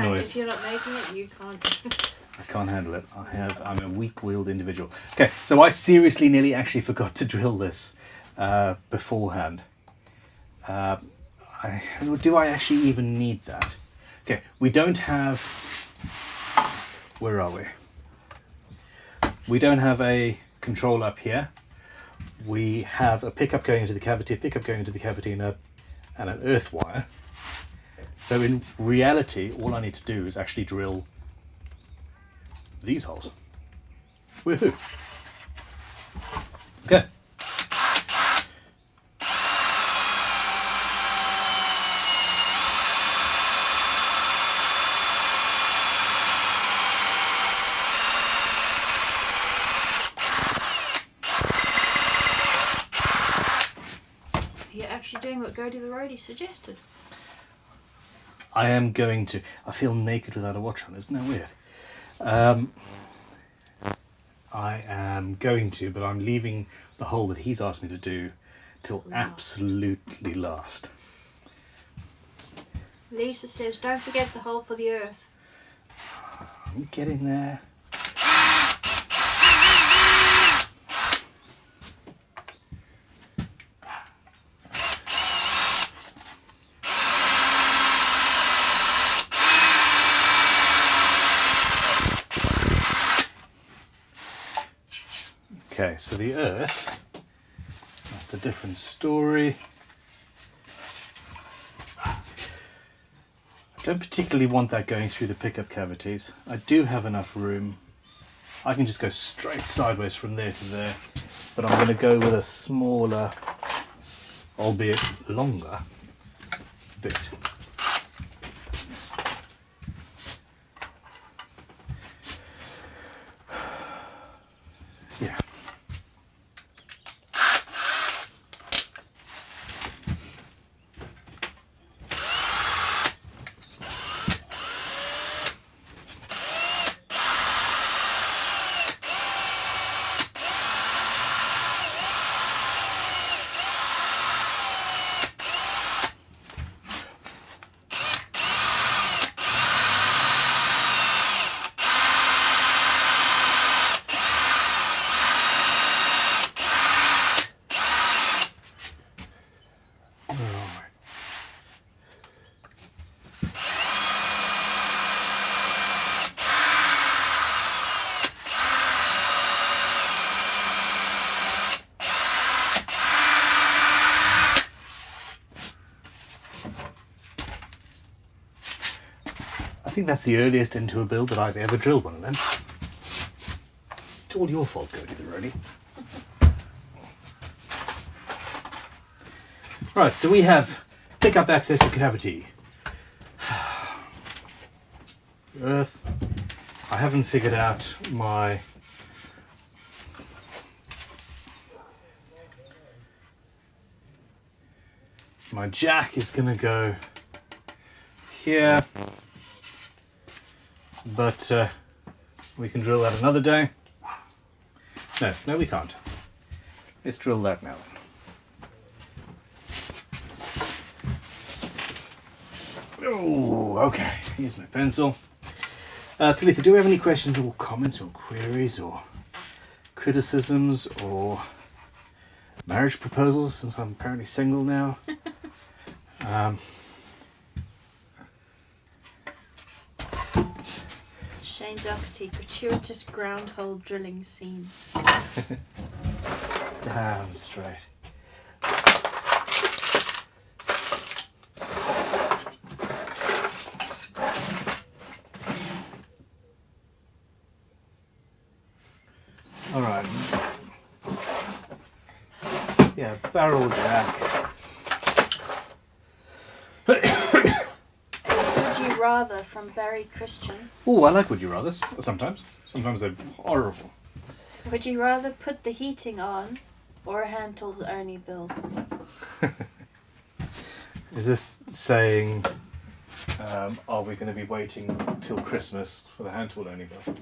noise. If you're not making it, you can't. I can't handle it. I'm a weak-willed individual. Okay, so I seriously nearly actually forgot to drill this beforehand. Do I actually even need that? Okay, we don't have... Where are we? We don't have a control up here. We have a pickup going into the cavity, and an earth wire. So in reality, all I need to do is actually drill these holes. Woohoo! Okay. You're actually doing what Go to the Roadie suggested. I am going to. I feel naked without a watch on. Isn't that weird? I am going to, but I'm leaving the hole that he's asked me to do till absolutely last. Lisa says, don't forget the hole for the earth. I'm getting there. Okay, so the earth, that's a different story. I don't particularly want that going through the pickup cavities. I do have enough room. I can just go straight sideways from there to there, but I'm going to go with a smaller, albeit longer, bit. Yeah. I think that's the earliest into a build that I've ever drilled one of them. It's all your fault, Cody the Roadie. Right, so we have pickup access to cavity. Earth. I haven't figured out my... My jack is going to go here. But we can drill that another day. No, we can't. Let's drill that now then. Oh, okay. Here's my pencil. Talitha, do we have any questions or comments or queries or criticisms or marriage proposals, since I'm apparently single now? Shane Doherty, gratuitous ground hole drilling scene. Damn straight. All right. Yeah, barrel jack. Would you rather from Barry Christian? Oh, I like Would You Rathers sometimes. Sometimes they're horrible. Would you rather put the heating on or a hand tools only build? Is this saying, are we going to be waiting till Christmas for the hand tool only build?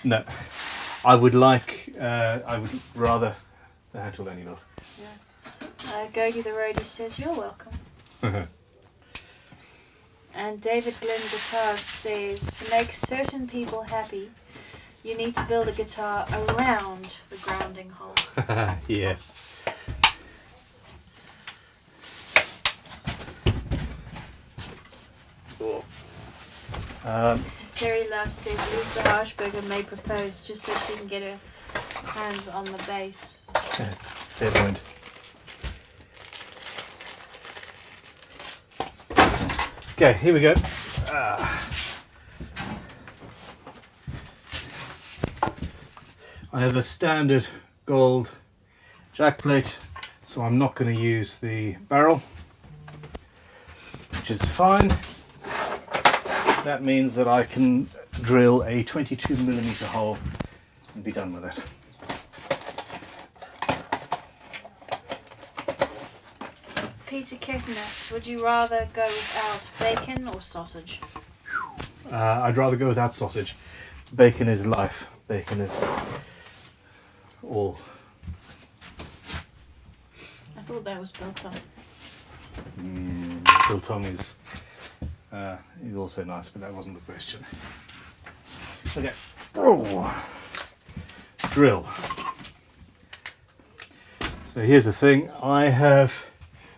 No. I would rather the hand tool only build. Yeah. Gogi the Roadie says, you're welcome. And David Glenn Guitar says, to make certain people happy, you need to build a guitar around the grounding hole. Yes. Terry Love says Lisa Harshberger may propose just so she can get her hands on the bass. Fair point. Okay, here we go. I have a standard gold jack plate, so I'm not going to use the barrel, which is fine. That means that I can drill a 22mm hole and be done with it. Peter Keckness, would you rather go without bacon or sausage? I'd rather go without sausage. Bacon is life. Bacon is all. I thought that was biltong. Biltong is also nice, but that wasn't the question. Okay. Oh. Drill. So here's the thing. I have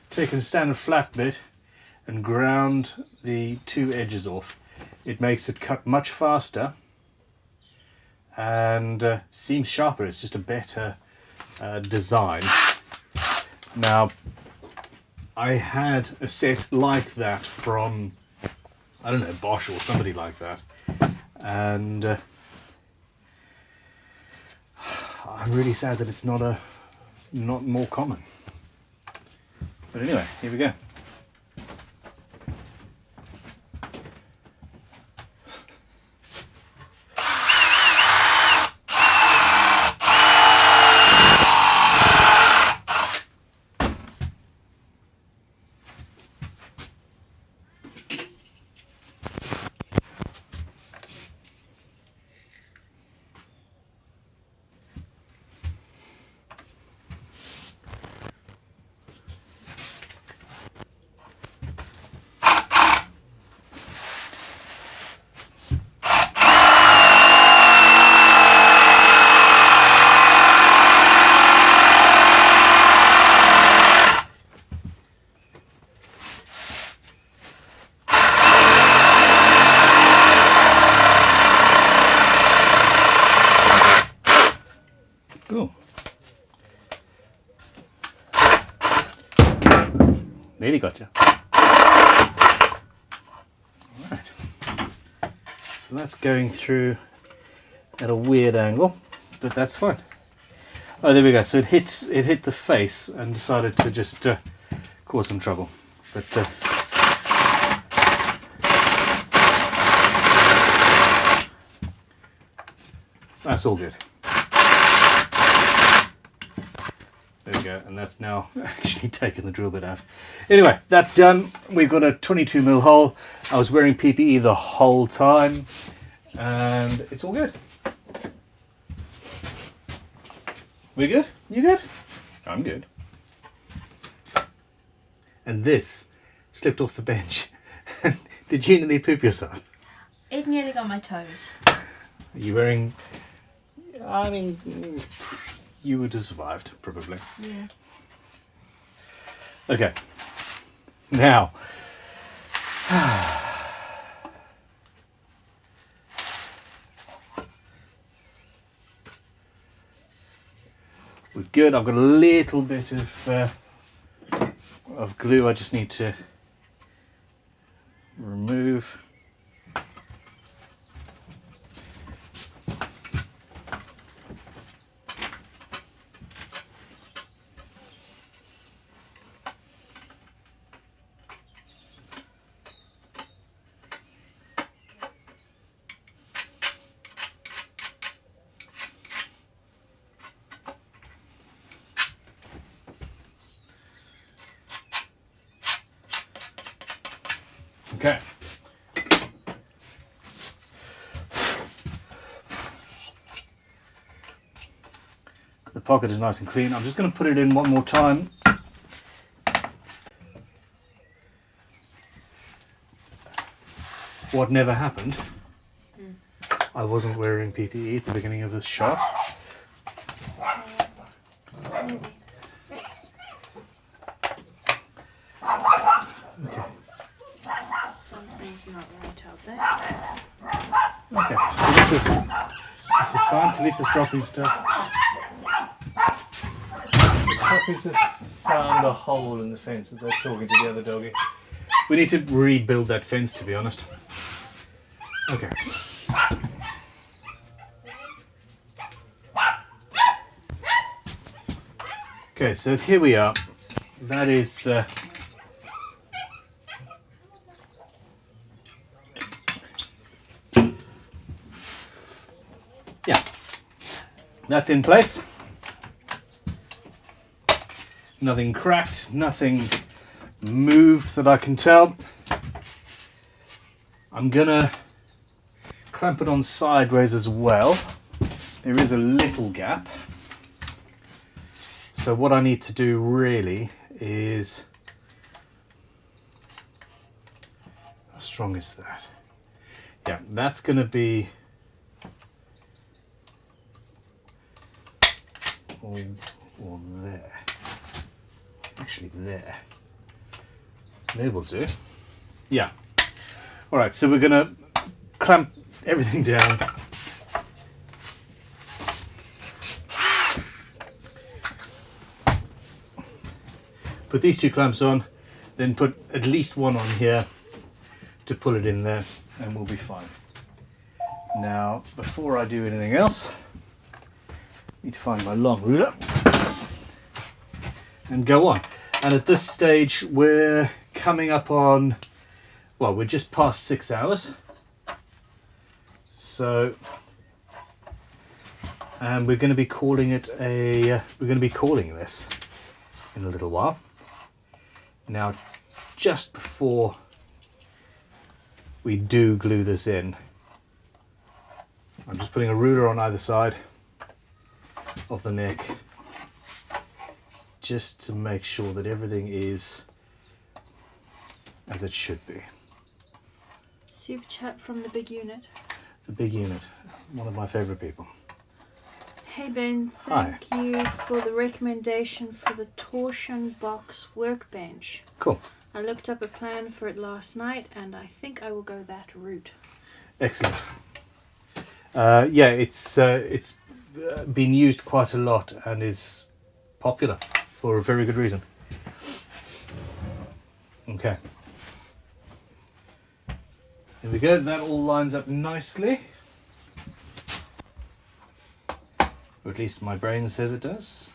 taken a standard flat bit and ground the two edges off. It makes it cut much faster and seems sharper. It's just a better design. Now, I had a set like that from, I don't know, Bosch or somebody like that, and I'm really sad that it's not more common. But anyway, here we go. Cool. Nearly got you. Alright. So that's going through at a weird angle, but that's fine. Oh, there we go. So it hit the face and decided to just cause some trouble. But that's all good. There we go, and that's now actually taken the drill bit out. Anyway, that's done. We've got a 22mm hole. I was wearing PPE the whole time, and it's all good. We good? You good? I'm good. And this slipped off the bench. Did you nearly poop yourself? It nearly got my toes. Are you wearing... I mean... You would have survived, probably. Yeah. Okay. Now. We're good. I've got a little bit of glue I just need to remove. The pocket is nice and clean. I'm just going to put it in one more time. What never happened, I wasn't wearing PPE at the beginning of this shot. Okay. Something's not right out there. Okay, so this is fine. Talitha's dropping stuff. The puppies have found a hole in the fence that they're talking to the other doggy. We need to rebuild that fence, to be honest. Okay. Okay, so here we are. That is yeah, that's in place. Nothing cracked, nothing moved that I can tell. I'm gonna clamp it on sideways as well. There is a little gap. So what I need to do really is, how strong is that? Yeah, that's gonna be or there. Actually there. There will do. Yeah. Alright, so we're gonna clamp everything down. Put these two clamps on, then put at least one on here to pull it in there, and we'll be fine. Now, before I do anything else, I need to find my long ruler and go on. And at this stage, we're coming up on, well, we're just past 6 hours. So, and we're going to be calling it a, we're going to be calling this in a little while. Now, just before we do glue this in, I'm just putting a ruler on either side of the neck, just to make sure that everything is as it should be. Super chat from the big unit. The big unit, one of my favorite people. Hey Ben, thank you for the recommendation for the torsion box workbench. Cool. I looked up a plan for it last night and I think I will go that route. Excellent. Yeah, it's been used quite a lot and is popular for a very good reason. Okay. Here we go, that all lines up nicely. Or at least my brain says it does.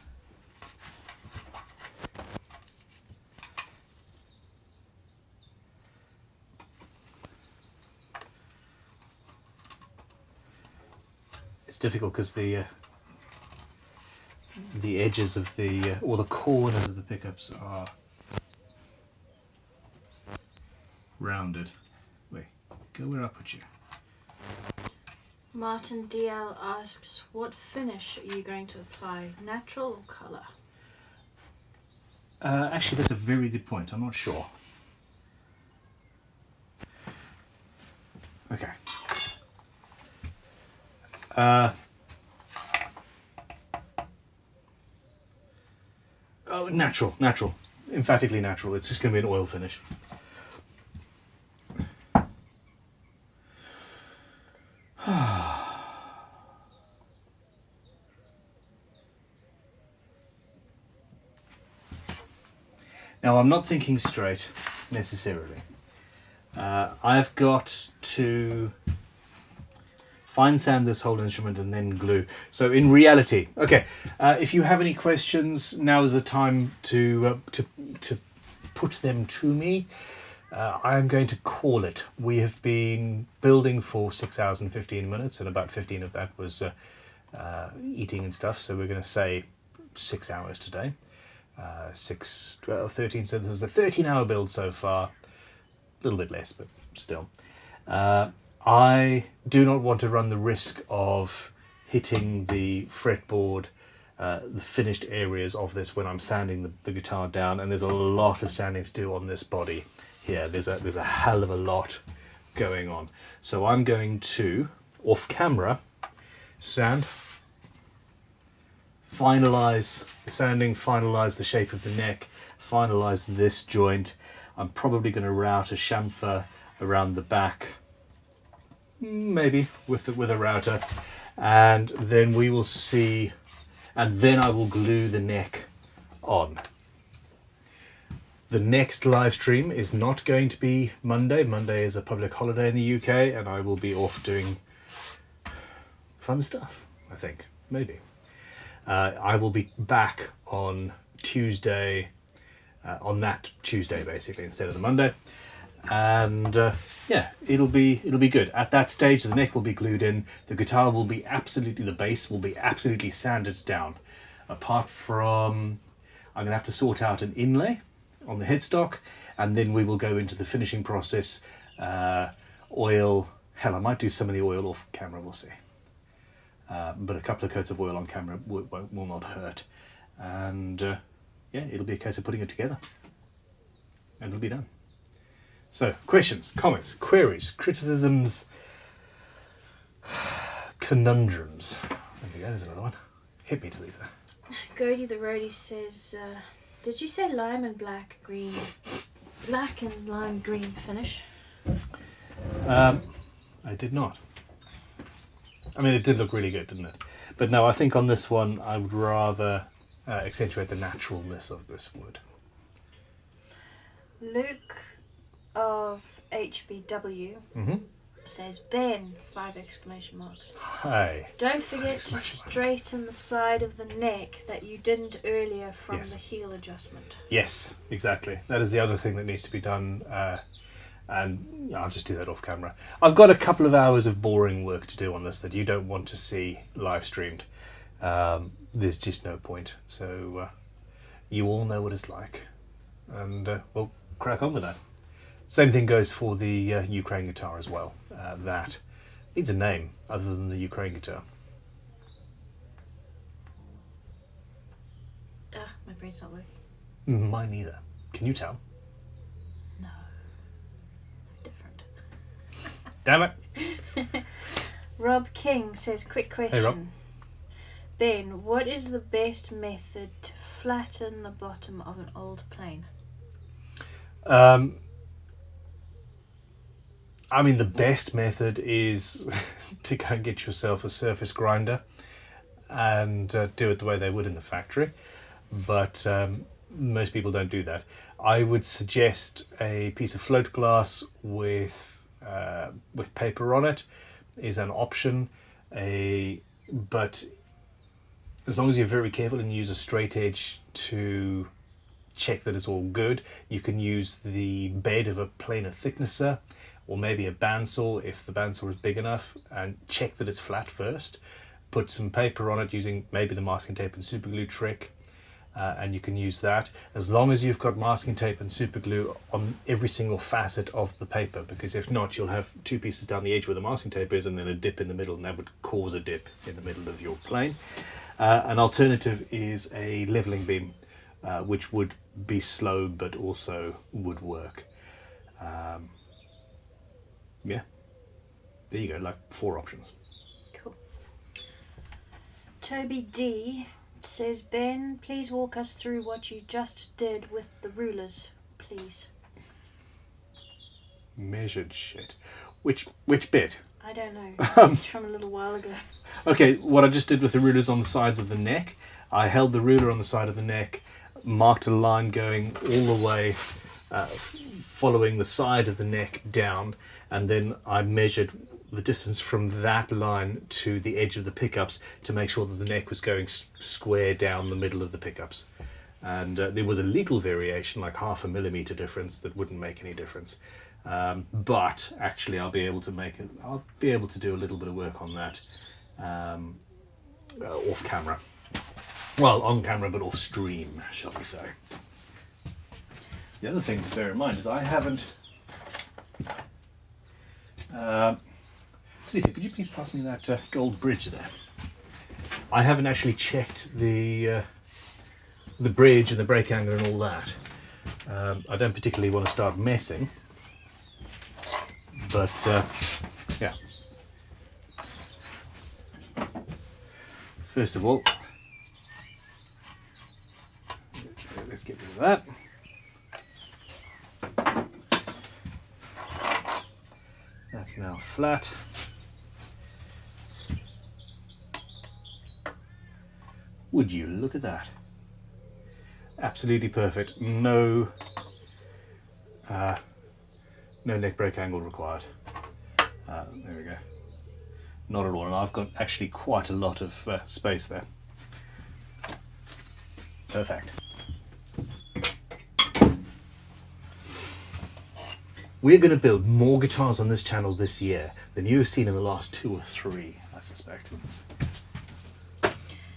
It's difficult because the edges of the or the corners of the pickups are rounded. Wait, go where I put you. Martin DL asks, what finish are you going to apply, natural or colour? Actually, that's a very good point. I'm not sure. Okay. Oh, natural. Emphatically natural. It's just going to be an oil finish. Now, I'm not thinking straight, necessarily. I've got to fine sand this whole instrument and then glue. So in reality, okay, if you have any questions, now is the time to put them to me. I'm going to call it. We have been building for 6 hours and 15 minutes, and about 15 of that was eating and stuff, so we're going to say 6 hours today. 6, 12, 13, so this is a 13-hour build so far. A little bit less, but still. I do not want to run the risk of hitting the fretboard the finished areas of this when I'm sanding the guitar down, and there's a lot of sanding to do on this body here. There's a hell of a lot going on. So I'm going to, off camera, sand, finalize the sanding, finalize the shape of the neck, finalize this joint. I'm probably going to route a chamfer around the back, maybe with a router, and then we will see, and then I will glue the neck on. The next live stream is not going to be Monday. Monday is a public holiday in the UK, and I will be off doing fun stuff, I think, maybe. I will be back on Tuesday, on that Tuesday basically, instead of the Monday. And yeah, it'll be good. At that stage, the neck will be glued in, the guitar will be absolutely, the bass will be absolutely sanded down. Apart from, I'm going to have to sort out an inlay on the headstock, and then we will go into the finishing process. Oil, hell, I might do some of the oil off camera, we'll see. But a couple of coats of oil on camera will not hurt. And yeah, it'll be a case of putting it together, and it'll be done. So, questions, comments, queries, criticisms, conundrums. There we go, there's another one. Hit me to leave that. Gertie the Roadie says, did you say lime and black and lime green finish? I did not. I mean, it did look really good, didn't it? But no, I think on this one, I would rather accentuate the naturalness of this wood. Luke of HBW says, Ben, 5 exclamation marks. Hi. Don't forget to straighten the side of the neck that you didn't earlier from Yes. the heel adjustment. Yes, exactly. That is the other thing that needs to be done, and I'll just do that off camera. I've got a couple of hours of boring work to do on this that you don't want to see live streamed. There's just no point. So you all know what it's like, and we'll crack on with that. Same thing goes for the Ukraine guitar as well. That needs a name other than the Ukraine guitar. My brain's not working. Mine neither. Can you tell? No. Different. Damn it. Rob King says, quick question. Hey, Rob. Ben, what is the best method to flatten the bottom of an old plane? I mean, the best method is to go and get yourself a surface grinder and do it the way they would in the factory. But most people don't do that. I would suggest a piece of float glass with paper on it is an option. But as long as you're very careful and use a straight edge to check that it's all good, you can use the bed of a planer thicknesser, or maybe a bandsaw if the bandsaw is big enough, and check that it's flat first. Put some paper on it using maybe the masking tape and super glue trick, and you can use that as long as you've got masking tape and super glue on every single facet of the paper, because if not, you'll have two pieces down the edge where the masking tape is and then a dip in the middle, and that would cause a dip in the middle of your plane. An alternative is a leveling beam, which would be slow but also would work. Yeah, there you go, like 4 options. Cool. Toby D says, Ben, please walk us through what you just did with the rulers, please. Measured shit. Which bit? I don't know. It's from a little while ago. Okay, what I just did with the rulers on the sides of the neck, I held the ruler on the side of the neck, marked a line going all the way, following the side of the neck down, and then I measured the distance from that line to the edge of the pickups to make sure that the neck was going square down the middle of the pickups. And there was a little variation, like 0.5 millimeter difference, that wouldn't make any difference. But actually, I'll be able to do a little bit of work on that off camera. Well, on camera, but off stream, shall we say. The other thing to bear in mind is I haven't. Talitha, could you please pass me that gold bridge there? I haven't actually checked the bridge and the brake angle and all that. I don't particularly want to start messing, but yeah. First of all, let's get rid of that. That's now flat. Would you look at that? Absolutely perfect. No neck brake angle required. There we go. Not at all. And I've got actually quite a lot of space there. Perfect. We're going to build more guitars on this channel this year than you've seen in the last 2 or 3, I suspect.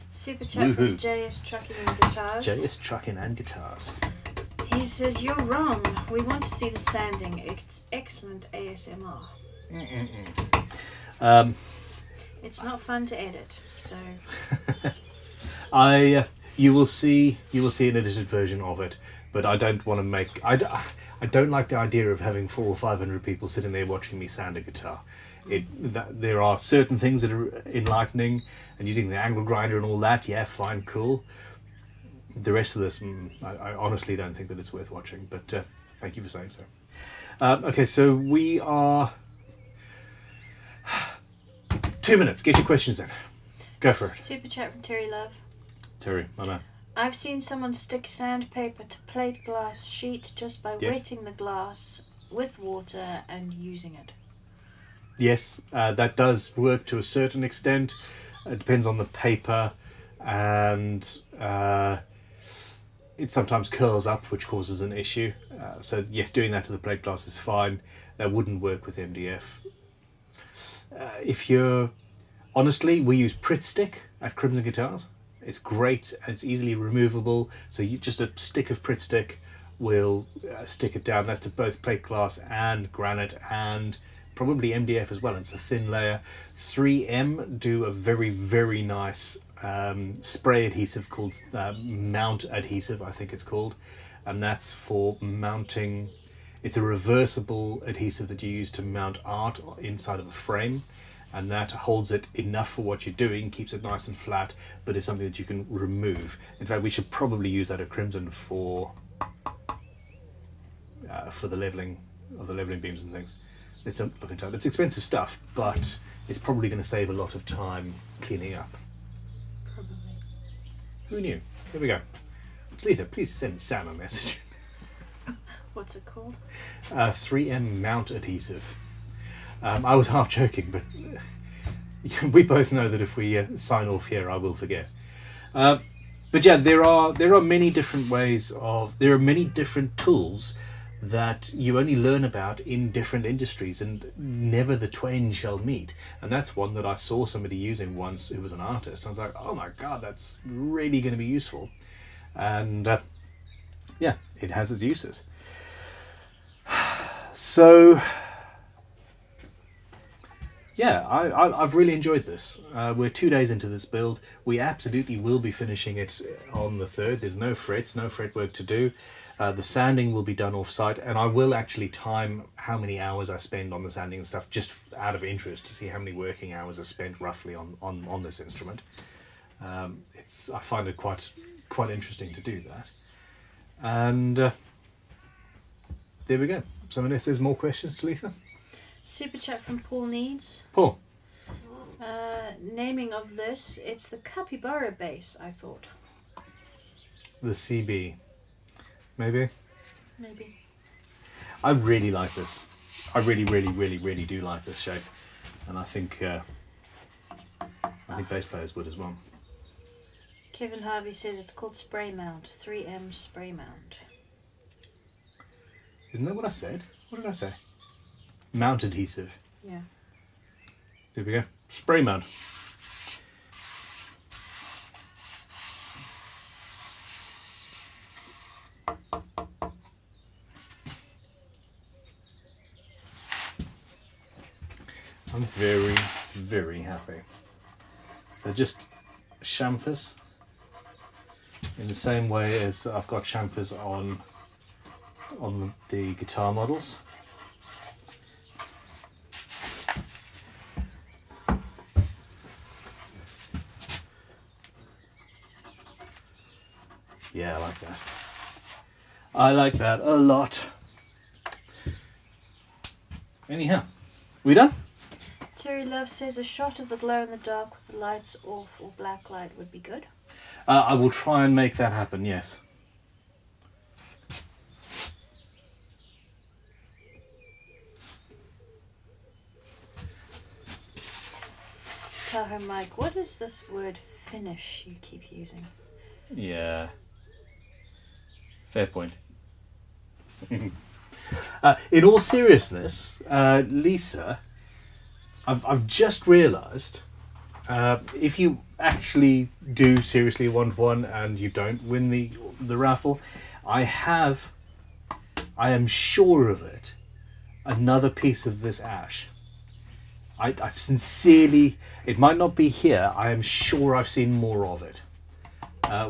Super chat from JS Trucking and Guitars. JS Trucking and Guitars. He says, you're wrong. We want to see the sanding. It's excellent ASMR. It's not fun to edit, so... You will see an edited version of it, but I don't want to make... I don't like the idea of having 400 or 500 people sitting there watching me sand a guitar. There are certain things that are enlightening, and using the angle grinder and all that, yeah, fine, cool. The rest of this, I honestly don't think that it's worth watching, but thank you for saying so. Okay, so we are... 2 minutes, get your questions in. Go for it. Super chat from Terry Love. Terry, my man. I've seen someone stick sandpaper to plate glass sheet just by wetting the glass with water and using it. Yes, that does work to a certain extent. It depends on the paper, and it sometimes curls up, which causes an issue. So yes, doing that to the plate glass is fine. That wouldn't work with MDF. If you're... Honestly, we use Pritt Stick at Crimson Guitars. It's great, and it's easily removable. So just a stick of Pritt Stick will stick it down. That's to both plate glass and granite, and probably MDF as well. It's a thin layer. 3M do a very, very nice spray adhesive called mount adhesive, I think it's called, and that's for mounting. It's a reversible adhesive that you use to mount art inside of a frame, and that holds it enough for what you're doing, keeps it nice and flat, but it's something that you can remove. In fact, we should probably use that at Crimson for the leveling of the leveling beams and things. It's it's expensive stuff, but it's probably going to save a lot of time cleaning up. Probably. Who knew? Here we go. Letha, please send Sam a message. What's it called? 3M mount adhesive. I was half joking, but we both know that if we sign off here, I will forget. But yeah, there are many different ways of... There are many different tools that you only learn about in different industries, and never the twain shall meet. And that's one that I saw somebody using once who was an artist. I was like, oh my god, that's really going to be useful. And yeah, it has its uses. So yeah, I've really enjoyed this. We're 2 days into this build. We absolutely will be finishing it on the 3rd. There's no frets, no fret work to do. The sanding will be done off-site, and I will actually time how many hours I spend on the sanding and stuff, just out of interest, to see how many working hours are spent roughly on this instrument. I find it quite interesting to do that. And there we go. So unless there's more questions to Letha? Super chat from Paul Needs. Paul. Naming of this, it's the capybara bass, I thought. The CB. Maybe? Maybe. I really like this. I really, really, really, really do like this shape. And I think bass players would as well. Kevin Harvey says it's called spray mount. 3M spray mount. Isn't that what I said? What did I say? Mount adhesive. Yeah. There we go. Spray mount. I'm very, very happy. So just chamfers in the same way as I've got chamfers on the guitar models. Yeah, I like that. I like that a lot. Anyhow, we done? Terry Love says a shot of the glow in the dark with the lights off or black light would be good. I will try and make that happen, yes. Tahoe Mike, what is this word finish you keep using? Yeah. Fair point. In all seriousness, Lisa, I've just realised if you actually do seriously want one and you don't win the raffle, I am sure of it, another piece of this ash. I sincerely, it might not be here, I am sure I've seen more of it.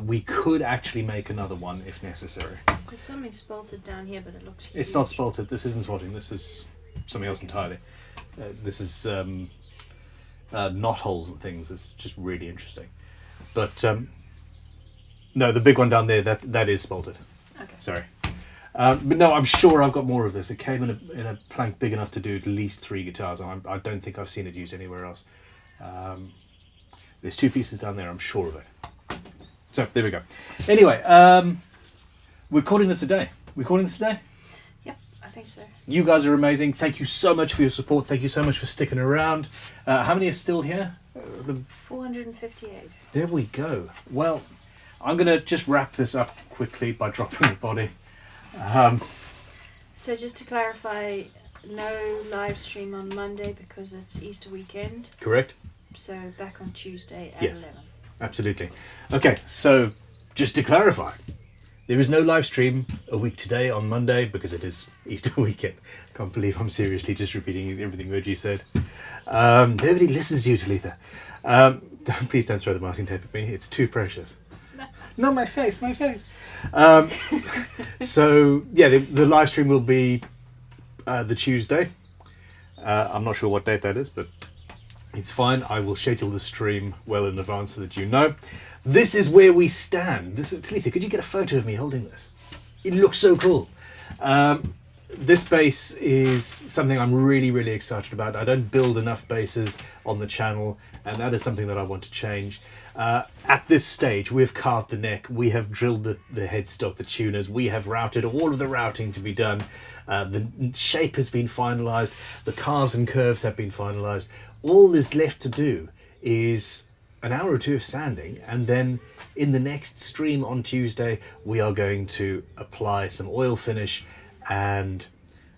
We could actually make another one if necessary. There's something spalted down here, but it looks huge. It's not spalted, this isn't spalting, this is something else entirely. This is knot holes and things, it's just really interesting. But no, the big one down there, that is spalted. Okay. Sorry. But no, I'm sure I've got more of this. It came in a plank big enough to do at least 3 guitars, and I don't think I've seen it used anywhere else. There's 2 pieces down there, I'm sure of it. So, there we go. Anyway, we're calling this a day. We're calling this a day? Yep, I think so. You guys are amazing. Thank you so much for your support. Thank you so much for sticking around. How many are still here? 458. There we go. Well, I'm going to just wrap this up quickly by dropping the body. So just to clarify, no live stream on Monday because it's Easter weekend. Correct? So back on Tuesday at Yes. 11. Absolutely. Okay, so just to clarify, there is no live stream a week today on Monday because it is Easter weekend. Can't believe I'm seriously just repeating everything Reggie said. Nobody listens to you, Talitha. Please don't throw the masking tape at me. It's too precious. No, my face. So, yeah, the live stream will be the Tuesday. I'm not sure what date that is, but it's fine. I will schedule the stream well in advance so that you know. This is where we stand. Talitha, could you get a photo of me holding this? It looks so cool. This bass is something I'm really, really excited about. I don't build enough basses on the channel, and that is something that I want to change. At this stage, we've carved the neck, we have drilled the headstock, the tuners, we have routed all of the routing to be done. The shape has been finalised, the carves and curves have been finalised. All that's left to do is an hour or 2 of sanding, and then in the next stream on Tuesday, we are going to apply some oil finish and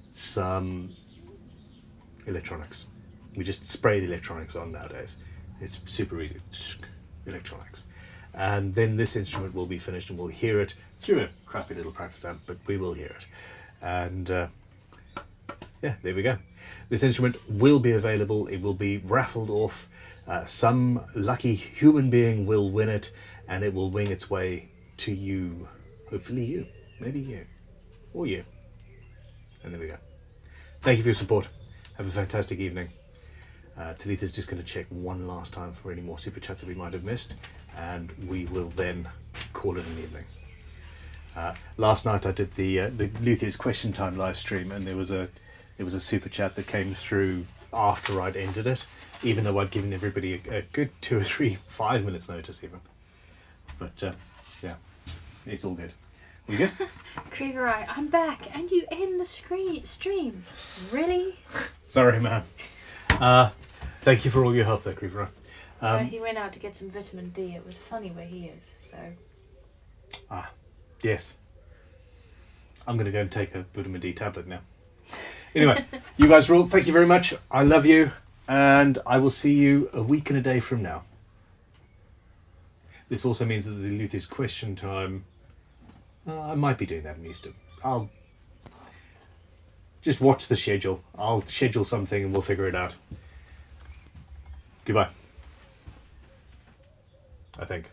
some electronics. We just spray the electronics on nowadays. It's super easy. Electronics. And then this instrument will be finished and we'll hear it through a crappy little practice amp, but we will hear it. And yeah, there we go. This instrument will be available. It will be raffled off. Some lucky human being will win it, and it will wing its way to you. Hopefully you. Maybe you. Or you. And there we go. Thank you for your support. Have a fantastic evening. Talitha's just going to check one last time for any more super chats that we might have missed, and we will then call it an evening. Last night I did the Luthiers question time live stream, and there was a super chat that came through after I'd ended it, even though I'd given everybody a good 2 or 3, 5 minutes notice even. But yeah, it's all good. We good? Creever Eye, I'm back, and you end the stream. Really? Sorry, man. Thank you for all your help there, Creeper. He went out to get some vitamin D. It was sunny where he is, so... Yes. I'm going to go and take a vitamin D tablet now. Anyway, you guys rule. Thank you very much. I love you, and I will see you a week and a day from now. This also means that the Luthiers question time... I might be doing that in Easter. I'll just watch the schedule. I'll schedule something and we'll figure it out. Goodbye. I think.